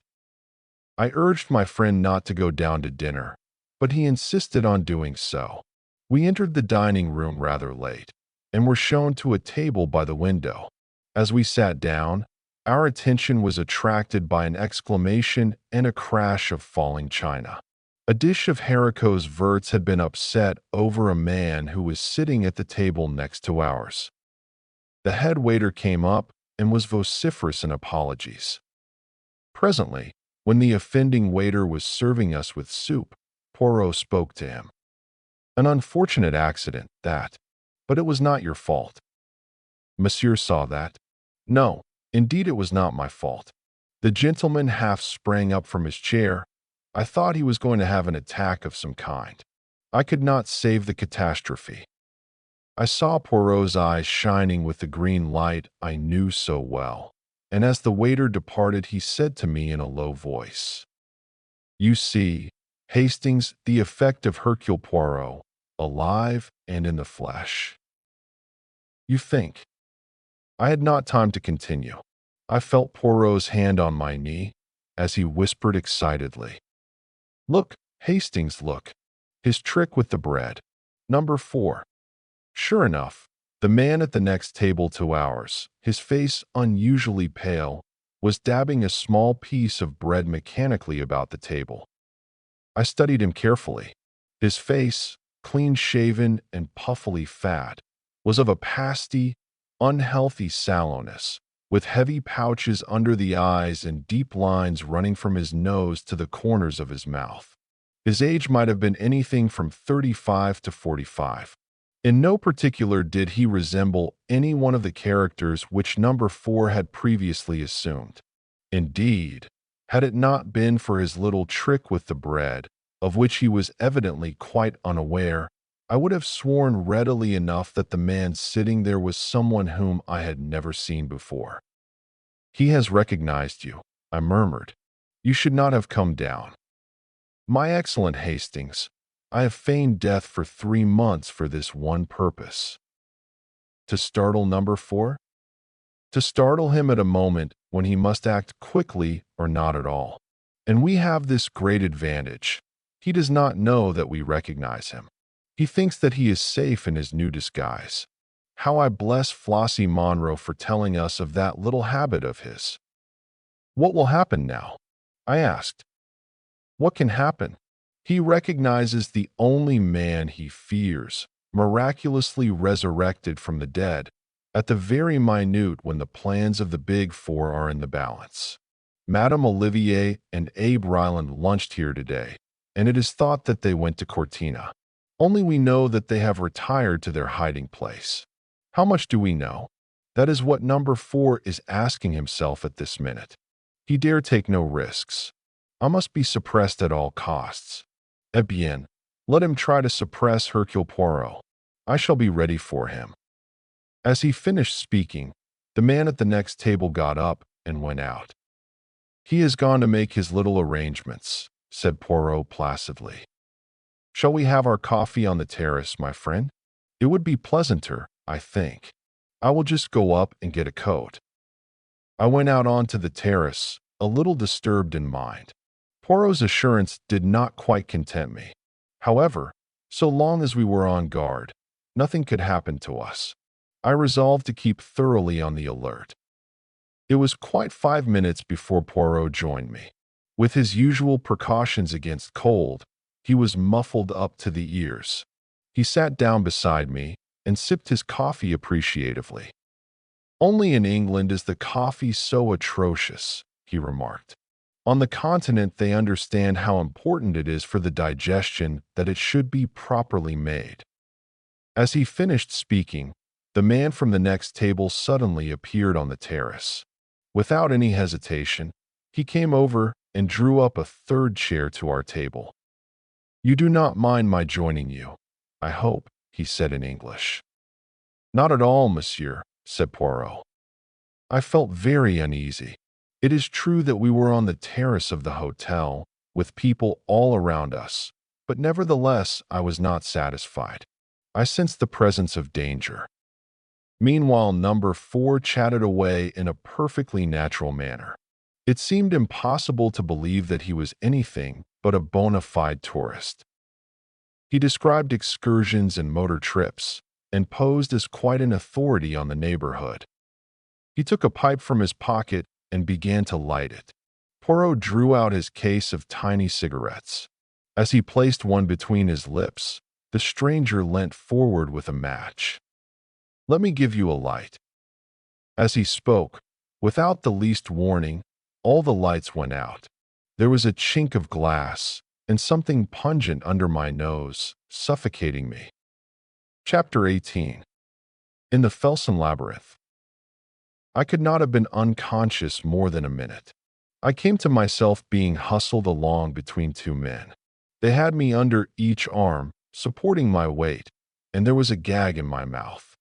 I urged my friend not to go down to dinner, but he insisted on doing so. We entered the dining room rather late, and were shown to a table by the window. As we sat down, our attention was attracted by an exclamation and a crash of falling china. A dish of Hercule's verts had been upset over a man who was sitting at the table next to ours. The head waiter came up and was vociferous in apologies. Presently, when the offending waiter was serving us with soup, Poirot spoke to him. "An unfortunate accident, that. But it was not your fault." "Monsieur saw that?" "No, indeed it was not my fault." The gentleman half sprang up from his chair. I thought he was going to have an attack of some kind. I could not save the catastrophe. I saw Poirot's eyes shining with the green light I knew so well, and as the waiter departed he said to me in a low voice, "You see, Hastings, the effect of Hercule Poirot, alive and in the flesh." "You think?" I had not time to continue. I felt Poirot's hand on my knee as he whispered excitedly, "Look, Hastings, look. His trick with the bread. Number 4. Sure enough, the man at the next table to ours, his face unusually pale, was dabbing a small piece of bread mechanically about the table. I studied him carefully. His face, clean-shaven and puffily fat, was of a pasty, unhealthy sallowness, with heavy pouches under the eyes and deep lines running from his nose to the corners of his mouth. His age might have been anything from 35 to 45. In no particular did he resemble any one of the characters which number 4 had previously assumed. Indeed, had it not been for his little trick with the bread, of which he was evidently quite unaware, I would have sworn readily enough that the man sitting there was someone whom I had never seen before. "He has recognized you," I murmured. "You should not have come down." "My excellent Hastings, I have feigned death for 3 months for this one purpose." "To startle number 4? "To startle him at a moment when he must act quickly or not at all. And we have this great advantage. He does not know that we recognize him. He thinks that he is safe in his new disguise. How I bless Flossie Monroe for telling us of that little habit of his." "What will happen now?" I asked. "What can happen? He recognizes the only man he fears, miraculously resurrected from the dead, at the very minute when the plans of the Big Four are in the balance. Madame Olivier and Abe Ryland lunched here today, and it is thought that they went to Cortina. Only we know that they have retired to their hiding place. How much do we know? That is what number 4 is asking himself at this minute. He dare take no risks. I must be suppressed at all costs. Eh bien, let him try to suppress Hercule Poirot. I shall be ready for him." As he finished speaking, the man at the next table got up and went out. "He has gone to make his little arrangements," said Poirot placidly. "Shall we have our coffee on the terrace, my friend? It would be pleasanter, I think. I will just go up and get a coat." I went out onto the terrace, a little disturbed in mind. Poirot's assurance did not quite content me. However, so long as we were on guard, nothing could happen to us. I resolved to keep thoroughly on the alert. It was quite 5 minutes before Poirot joined me. With his usual precautions against cold, he was muffled up to the ears. He sat down beside me and sipped his coffee appreciatively. "Only in England is the coffee so atrocious," he remarked. "On the continent they understand how important it is for the digestion that it should be properly made." As he finished speaking, the man from the next table suddenly appeared on the terrace. Without any hesitation, he came over and drew up a third chair to our table. "You do not mind my joining you, I hope," he said in English. "Not at all, monsieur," said Poirot. I felt very uneasy. It is true that we were on the terrace of the hotel, with people all around us, but nevertheless I was not satisfied. I sensed the presence of danger. Meanwhile, number 4 chatted away in a perfectly natural manner. It seemed impossible to believe that he was anything but a bona fide tourist. He described excursions and motor trips, and posed as quite an authority on the neighborhood. He took a pipe from his pocket and began to light it. Poirot drew out his case of tiny cigarettes. As he placed one between his lips, the stranger leant forward with a match. "Let me give you a light." As he spoke, without the least warning, all the lights went out. There was a chink of glass and something pungent under my nose, suffocating me. Chapter 18. In the Felsen Labyrinth. I could not have been unconscious more than a minute. I came to myself being hustled along between two men. They had me under each arm, supporting my weight, and there was a gag in my mouth.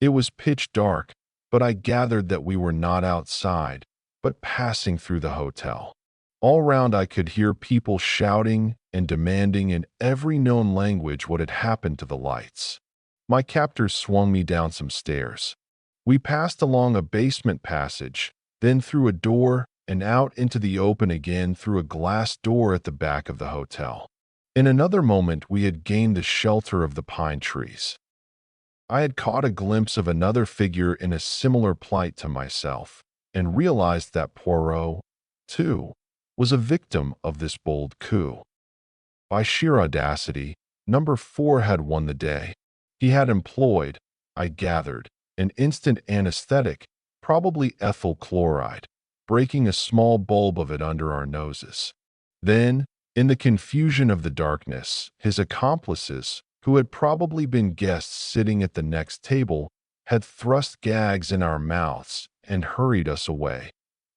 It was pitch dark, but I gathered that we were not outside, but passing through the hotel. All round I could hear people shouting and demanding in every known language what had happened to the lights. My captors swung me down some stairs. We passed along a basement passage, then through a door and out into the open again through a glass door at the back of the hotel. In another moment we had gained the shelter of the pine trees. I had caught a glimpse of another figure in a similar plight to myself, and realized that Poirot, too, was a victim of this bold coup. By sheer audacity, number 4 had won the day. He had employed, I gathered, an instant anesthetic, probably ethyl chloride, breaking a small bulb of it under our noses. Then, in the confusion of the darkness, his accomplices, who had probably been guests sitting at the next table, had thrust gags in our mouths and hurried us away,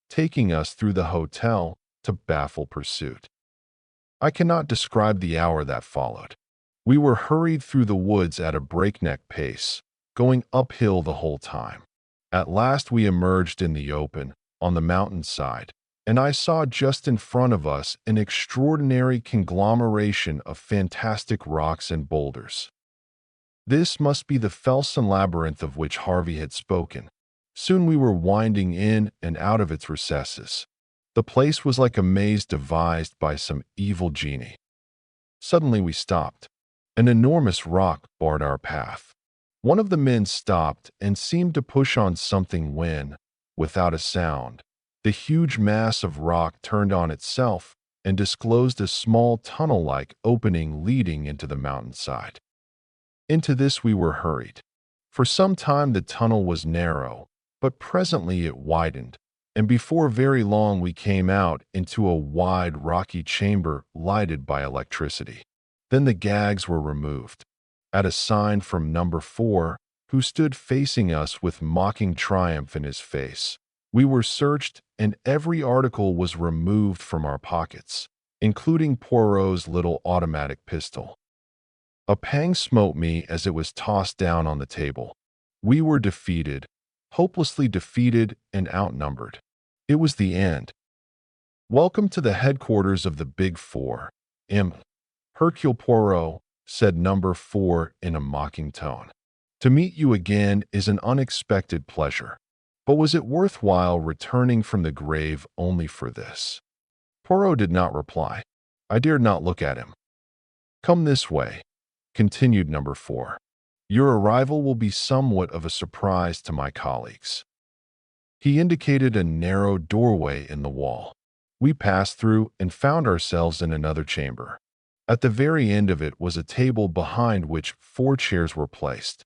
taking us through the hotel to baffle pursuit. I cannot describe the hour that followed. We were hurried through the woods at a breakneck pace, going uphill the whole time. At last we emerged in the open, on the mountainside, and I saw just in front of us an extraordinary conglomeration of fantastic rocks and boulders. This must be the Felsen Labyrinth of which Harvey had spoken. Soon we were winding in and out of its recesses. The place was like a maze devised by some evil genie. Suddenly we stopped. An enormous rock barred our path. One of the men stopped and seemed to push on something when, without a sound, the huge mass of rock turned on itself and disclosed a small tunnel-like opening leading into the mountainside. Into this we were hurried. For some time the tunnel was narrow, but presently it widened, and before very long we came out into a wide, rocky chamber lighted by electricity. Then the gags were removed. At a sign from number 4, who stood facing us with mocking triumph in his face, we were searched and every article was removed from our pockets, including Poirot's little automatic pistol. A pang smote me as it was tossed down on the table. We were defeated, hopelessly defeated and outnumbered. It was the end. "Welcome to the headquarters of the Big Four, Hercule Poirot," said number 4 in a mocking tone. "To meet you again is an unexpected pleasure. But was it worthwhile returning from the grave only for this?" Poirot did not reply. I dared not look at him. "Come this way," continued number 4. "Your arrival will be somewhat of a surprise to my colleagues." He indicated a narrow doorway in the wall. We passed through and found ourselves in another chamber. At the very end of it was a table behind which 4 chairs were placed.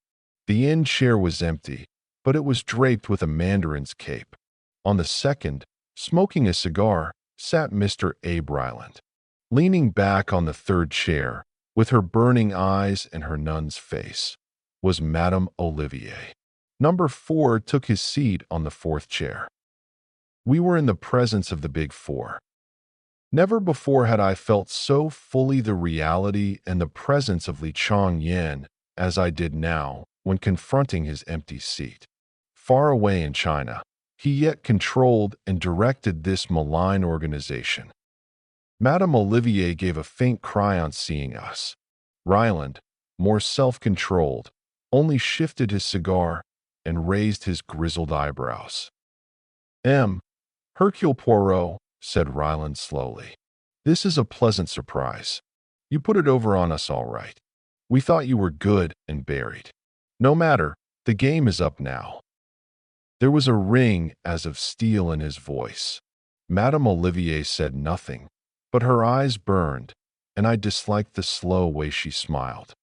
The end chair was empty, but it was draped with a mandarin's cape. On the second, smoking a cigar, sat Mr. Abe Ryland. Leaning back on the third chair, with her burning eyes and her nun's face, was Madame Olivier. Number 4 took his seat on the 4th chair. We were in the presence of the Big Four. Never before had I felt so fully the reality and the presence of Li Chong-yen as I did now when confronting his empty seat. Far away in China, He yet controlled and directed this malign organization. Madame Olivier gave a faint cry on seeing us. Ryland, more self-controlled, only shifted his cigar and raised his grizzled eyebrows. Hercule Poirot, said Ryland slowly. This is a pleasant surprise. You put it over on us all right. We thought you were good and buried. No matter, the game is up now. There was a ring as of steel in his voice. Madame Olivier said nothing, but her eyes burned, and I disliked the slow way she smiled.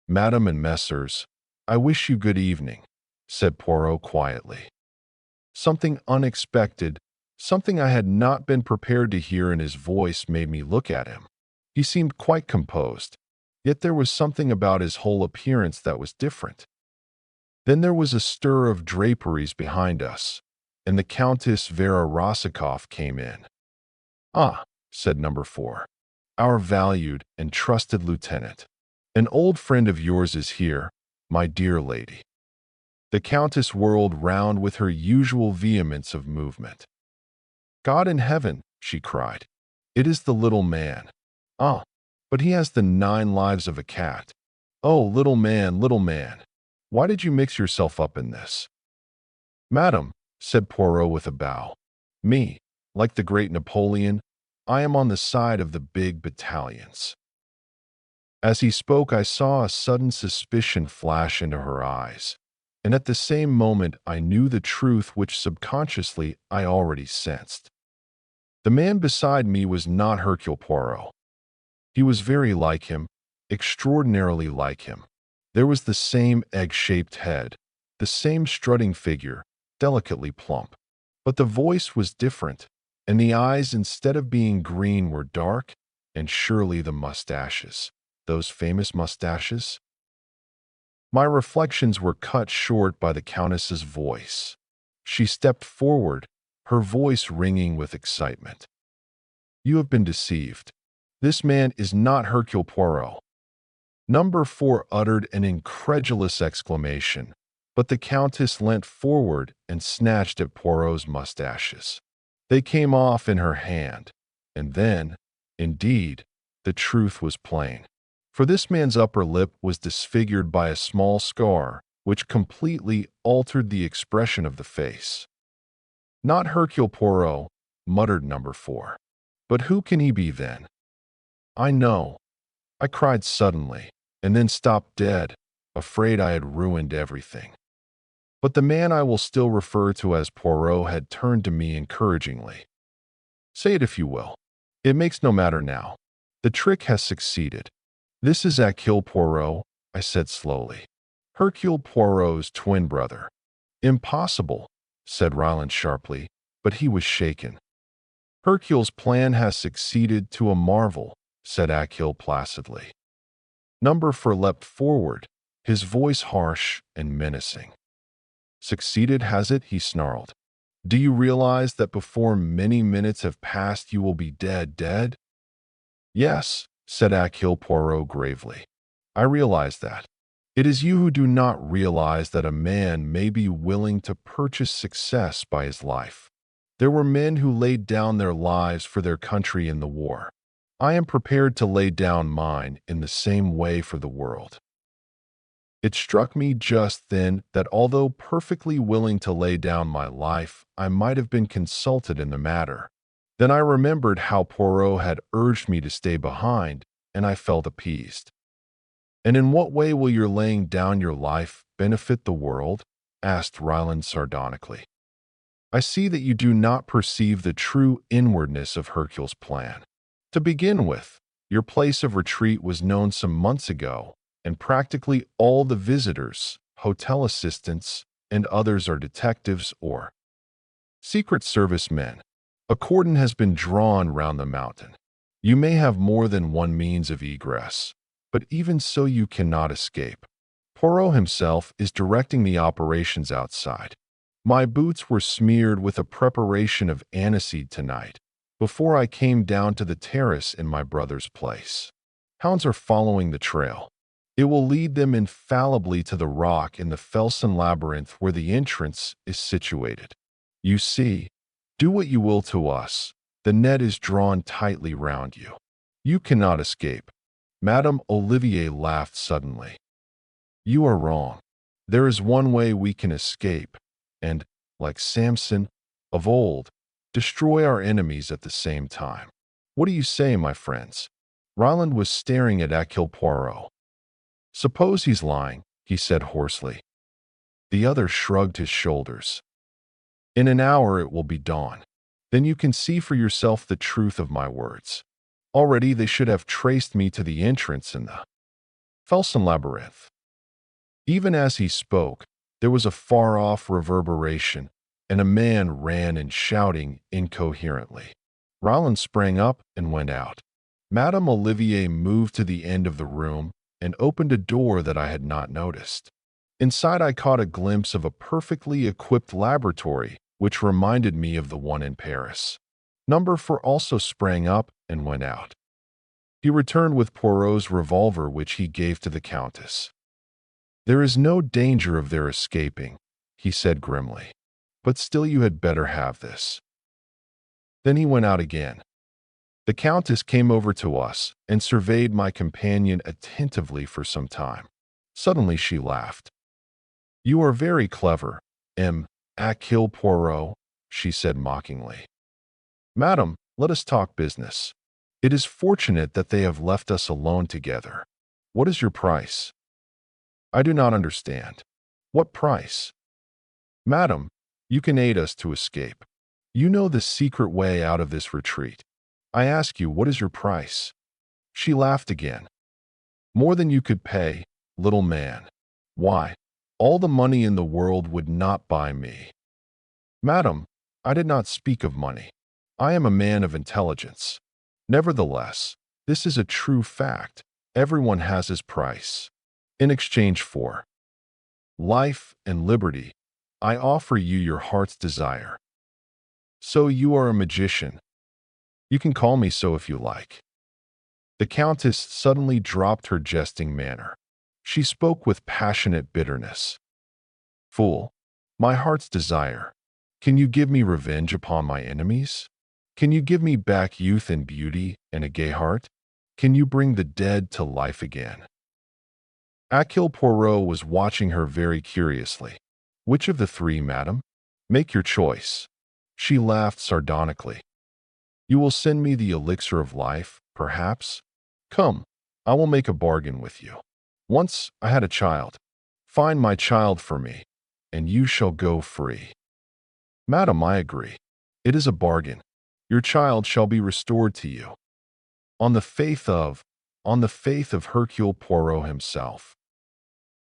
Madame and Messrs, I wish you good evening, said Poirot quietly. Something unexpected, something I had not been prepared to hear in his voice made me look at him. He seemed quite composed, yet there was something about his whole appearance that was different. Then there was a stir of draperies behind us, and the Countess Vera Rosikoff came in. Ah, said number 4, our valued and trusted lieutenant. An old friend of yours is here, my dear lady. The Countess whirled round with her usual vehemence of movement. God in heaven, she cried. It is the little man. Ah, but he has the 9 lives of a cat. Oh, little man, why did you mix yourself up in this? Madam, said Poirot with a bow, me, like the great Napoleon, I am on the side of the big battalions. As he spoke, I saw a sudden suspicion flash into her eyes, and at the same moment I knew the truth which subconsciously I already sensed. The man beside me was not Hercule Poirot. He was very like him, extraordinarily like him. There was the same egg-shaped head, the same strutting figure, delicately plump. But the voice was different, and the eyes, instead of being green, were dark, and surely the mustaches, those famous mustaches. My reflections were cut short by the Countess's voice. She stepped forward, her voice ringing with excitement. You have been deceived. This man is not Hercule Poirot. Number 4 uttered an incredulous exclamation, but the Countess leant forward and snatched at Poirot's mustaches. They came off in her hand, and then, indeed, the truth was plain. For this man's upper lip was disfigured by a small scar, which completely altered the expression of the face. Not Hercule Poirot, muttered number 4. But who can he be then? I know, I cried suddenly, and then stopped dead, afraid I had ruined everything. But the man I will still refer to as Poirot had turned to me encouragingly. Say it if you will. It makes no matter now. The trick has succeeded. This is Hercule Poirot, I said slowly. Hercule Poirot's twin brother. Impossible, said Ryland sharply, but he was shaken. Hercule's plan has succeeded to a marvel, said Hercule placidly. Number 4 leapt forward, his voice harsh and menacing. Succeeded, has it? He snarled. Do you realize that before many minutes have passed you will be dead? Yes, said Hercule Poirot gravely. I realize that. It is you who do not realize that a man may be willing to purchase success by his life. There were men who laid down their lives for their country in the war. I am prepared to lay down mine in the same way for the world. It struck me just then that although perfectly willing to lay down my life, I might have been consulted in the matter. Then I remembered how Poirot had urged me to stay behind, and I felt appeased. And in what way will your laying down your life benefit the world? Asked Ryland sardonically. I see that you do not perceive the true inwardness of Hercule's plan. To begin with, your place of retreat was known some months ago, and practically all the visitors, hotel assistants, and others are detectives or Secret Service men. A cordon has been drawn round the mountain. You may have more than one means of egress, but even so you cannot escape. Poirot himself is directing the operations outside. My boots were smeared with a preparation of aniseed tonight, before I came down to the terrace in my brother's place. Hounds are following the trail. It will lead them infallibly to the rock in the Felsen labyrinth where the entrance is situated. You see, do what you will to us. The net is drawn tightly round you. You cannot escape. Madame Olivier laughed suddenly. You are wrong. There is one way we can escape, and, like Samson of old, destroy our enemies at the same time. What do you say, my friends? Roland was staring at Hercule Poirot. Suppose he's lying, he said hoarsely. The other shrugged his shoulders. In an hour it will be dawn. Then you can see for yourself the truth of my words. Already they should have traced me to the entrance in the Felsen Labyrinth. Even as he spoke, there was a far-off reverberation, and a man ran and shouting incoherently. Roland sprang up and went out. Madame Olivier moved to the end of the room and opened a door that I had not noticed. Inside I caught a glimpse of a perfectly equipped laboratory, which reminded me of the one in Paris. Number 4 also sprang up and went out. He returned with Poirot's revolver, which he gave to the Countess. There is no danger of their escaping, he said grimly. But still you had better have this. Then he went out again. The Countess came over to us and surveyed my companion attentively for some time. Suddenly she laughed. You are very clever, Hercule Poirot, she said mockingly. Madam, let us talk business. It is fortunate that they have left us alone together. What is your price? I do not understand. What price? Madam, you can aid us to escape. You know the secret way out of this retreat. I ask you, what is your price? She laughed again. More than you could pay, little man. Why, all the money in the world would not buy me. Madam, I did not speak of money. I am a man of intelligence. Nevertheless, this is a true fact. Everyone has his price. In exchange for life and liberty, I offer you your heart's desire. So you are a magician. You can call me so if you like. The Countess suddenly dropped her jesting manner. She spoke with passionate bitterness. Fool, my heart's desire. Can you give me revenge upon my enemies? Can you give me back youth and beauty and a gay heart? Can you bring the dead to life again? Hercule Poirot was watching her very curiously. Which of the three, madam? Make your choice. She laughed sardonically. You will send me the elixir of life, perhaps? Come, I will make a bargain with you. Once I had a child. Find my child for me, and you shall go free. Madam, I agree. It is a bargain. Your child shall be restored to you. On the faith of Hercule Poirot himself.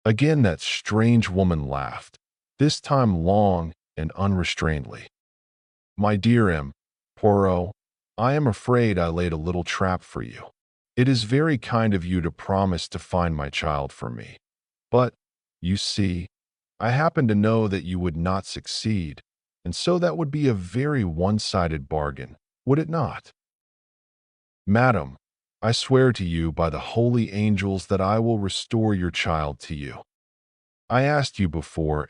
Again that strange woman laughed, this time long and unrestrainedly. My dear Poirot, I am afraid I laid a little trap for you. It is very kind of you to promise to find my child for me. But, you see, I happen to know that you would not succeed, and so that would be a very one-sided bargain, would it not? Madam, I swear to you by the holy angels that I will restore your child to you. I asked you before,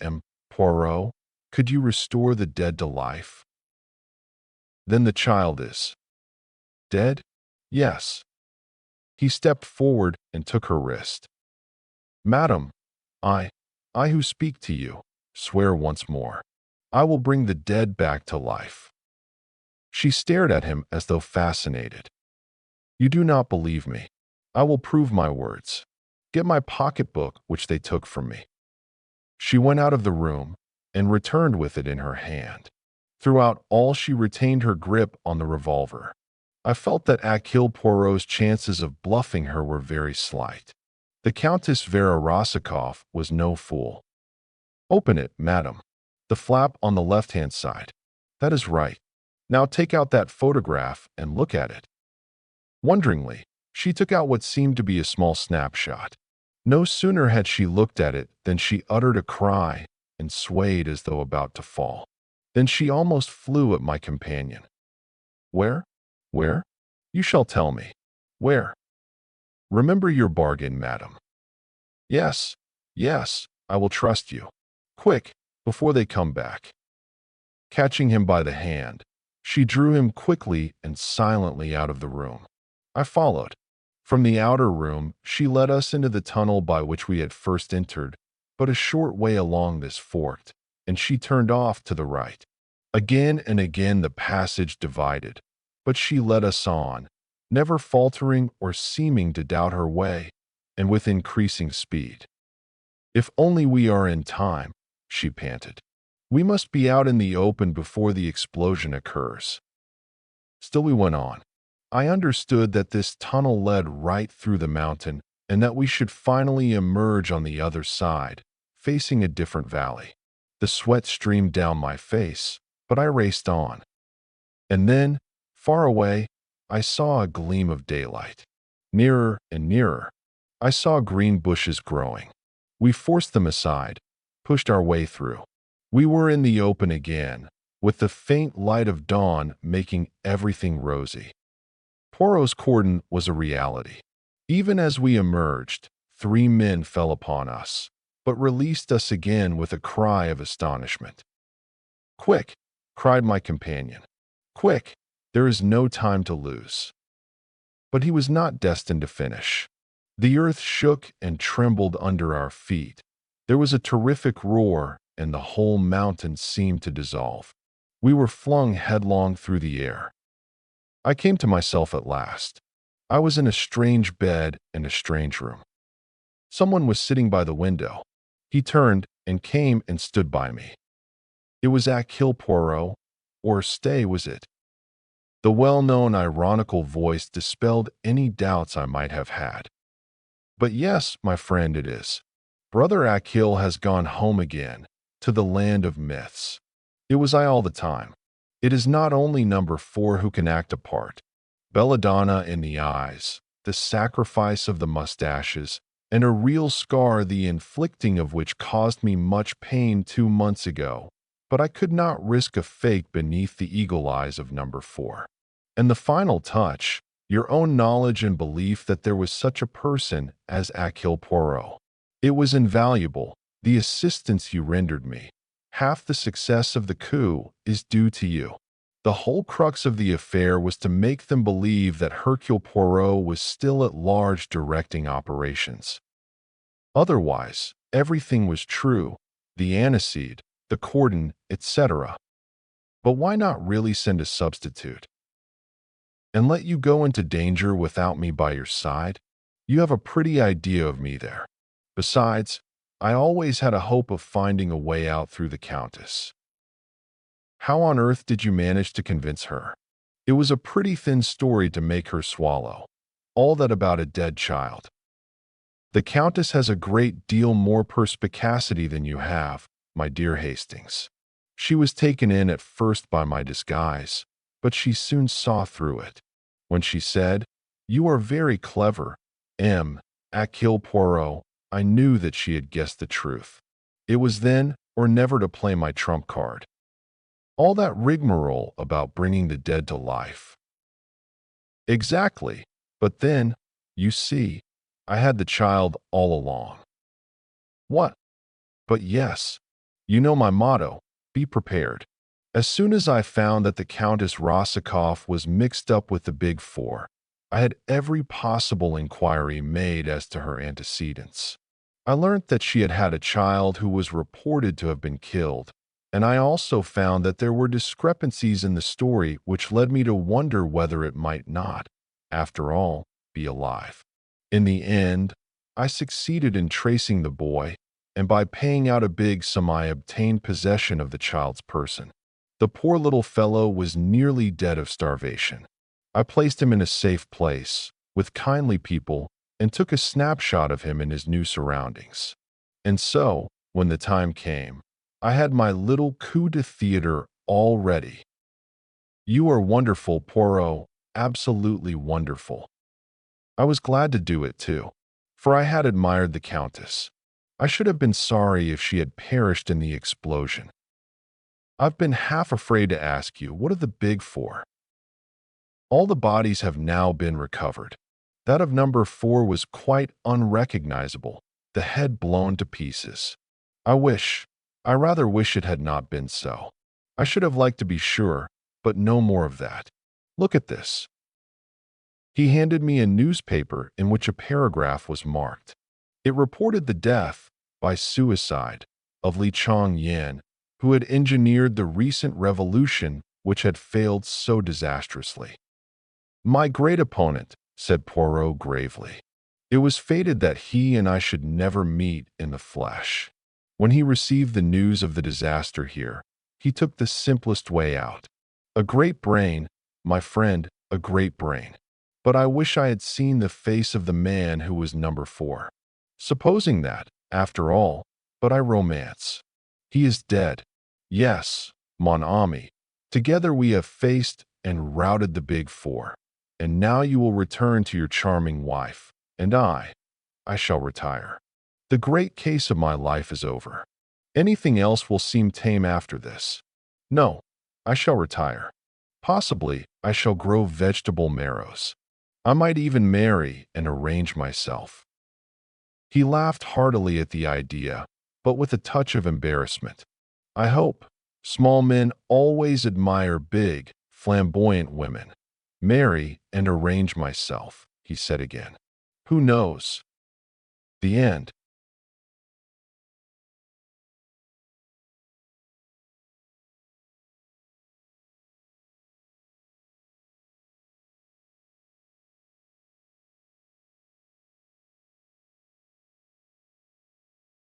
Poirot, could you restore the dead to life? Then the child is dead? Yes. He stepped forward and took her wrist. Madam, I who speak to you, swear once more. I will bring the dead back to life. She stared at him as though fascinated. You do not believe me. I will prove my words. Get my pocketbook, which they took from me. She went out of the room and returned with it in her hand. Throughout all she retained her grip on the revolver. I felt that Hercule Poirot's chances of bluffing her were very slight. The Countess Vera Rosikoff was no fool. Open it, madam. The flap on the left-hand side. That is right. Now take out that photograph and look at it. Wonderingly, she took out what seemed to be a small snapshot. No sooner had she looked at it than she uttered a cry and swayed as though about to fall. Then she almost flew at my companion. Where? Where? You shall tell me. Where? Remember your bargain, madam. Yes, yes, I will trust you. Quick, before they come back. Catching him by the hand, she drew him quickly and silently out of the room. I followed. From the outer room, she led us into the tunnel by which we had first entered, but a short way along this forked, and she turned off to the right. Again and again the passage divided, but she led us on, never faltering or seeming to doubt her way, and with increasing speed. "If only we are in time," she panted. "We must be out in the open before the explosion occurs." Still we went on. I understood that this tunnel led right through the mountain and that we should finally emerge on the other side, facing a different valley. The sweat streamed down my face, but I raced on. And then, far away, I saw a gleam of daylight. Nearer and nearer, I saw green bushes growing. We forced them aside, pushed our way through. We were in the open again, with the faint light of dawn making everything rosy. Poirot's cordon was a reality. Even as we emerged, 3 men fell upon us, but released us again with a cry of astonishment. "Quick!" cried my companion. "Quick! There is no time to lose." But he was not destined to finish. The earth shook and trembled under our feet. There was a terrific roar, and the whole mountain seemed to dissolve. We were flung headlong through the air. I came to myself at last. I was in a strange bed in a strange room. Someone was sitting by the window. He turned and came and stood by me. It was Hercule Poirot, or stay was it? The well-known ironical voice dispelled any doubts I might have had. "But yes, my friend, it is. Brother Hercule has gone home again, to the land of myths. It was I all the time. It is not only number 4 who can act a part. Belladonna in the eyes, the sacrifice of the mustaches, and a real scar the inflicting of which caused me much pain 2 months ago, but I could not risk a fake beneath the eagle eyes of number 4. And the final touch, your own knowledge and belief that there was such a person as Hercule Poirot. It was invaluable, the assistance you rendered me. Half the success of the coup is due to you. The whole crux of the affair was to make them believe that Hercule Poirot was still at large directing operations. Otherwise, everything was true, the aniseed, the cordon, etc. But why not really send a substitute? And let you go into danger without me by your side? You have a pretty idea of me there. Besides, I always had a hope of finding a way out through the Countess. How on earth did you manage to convince her? It was a pretty thin story to make her swallow. All that about a dead child. The Countess has a great deal more perspicacity than you have, my dear Hastings. She was taken in at first by my disguise, but she soon saw through it. When she said, "You are very clever, Hercule Poirot," I knew that she had guessed the truth. It was then or never to play my trump card. All that rigmarole about bringing the dead to life. Exactly. But then, you see, I had the child all along. What? But yes. You know my motto, be prepared. As soon as I found that the Countess Rosikoff was mixed up with the Big Four, I had every possible inquiry made as to her antecedents. I learnt that she had had a child who was reported to have been killed, and I also found that there were discrepancies in the story which led me to wonder whether it might not, after all, be alive. In the end, I succeeded in tracing the boy, and by paying out a big sum I obtained possession of the child's person. The poor little fellow was nearly dead of starvation. I placed him in a safe place, with kindly people, and took a snapshot of him in his new surroundings. And so, when the time came, I had my little coup de theater all ready. You are wonderful, Poirot, absolutely wonderful. I was glad to do it too, for I had admired the Countess. I should have been sorry if she had perished in the explosion. I've been half afraid to ask you, what are the Big Four? All the bodies have now been recovered. That of number 4 was quite unrecognizable, the head blown to pieces. I rather wish it had not been so. I should have liked to be sure, but no more of that. Look at this. He handed me a newspaper in which a paragraph was marked. It reported the death, by suicide, of Li Chong-yan, who had engineered the recent revolution which had failed so disastrously. My great opponent, said Poirot gravely. It was fated that he and I should never meet in the flesh. When he received the news of the disaster here, he took the simplest way out. A great brain, my friend, a great brain. But I wish I had seen the face of the man who was number 4. Supposing that, after all, but I romance. He is dead. Yes, mon ami. Together we have faced and routed the big 4. And now you will return to your charming wife, and I shall retire. The great case of my life is over. Anything else will seem tame after this. No, I shall retire. Possibly I shall grow vegetable marrows. I might even marry and arrange myself. He laughed heartily at the idea, but with a touch of embarrassment. I hope. Small men always admire big, flamboyant women. Marry and arrange myself, he said again. Who knows? The end.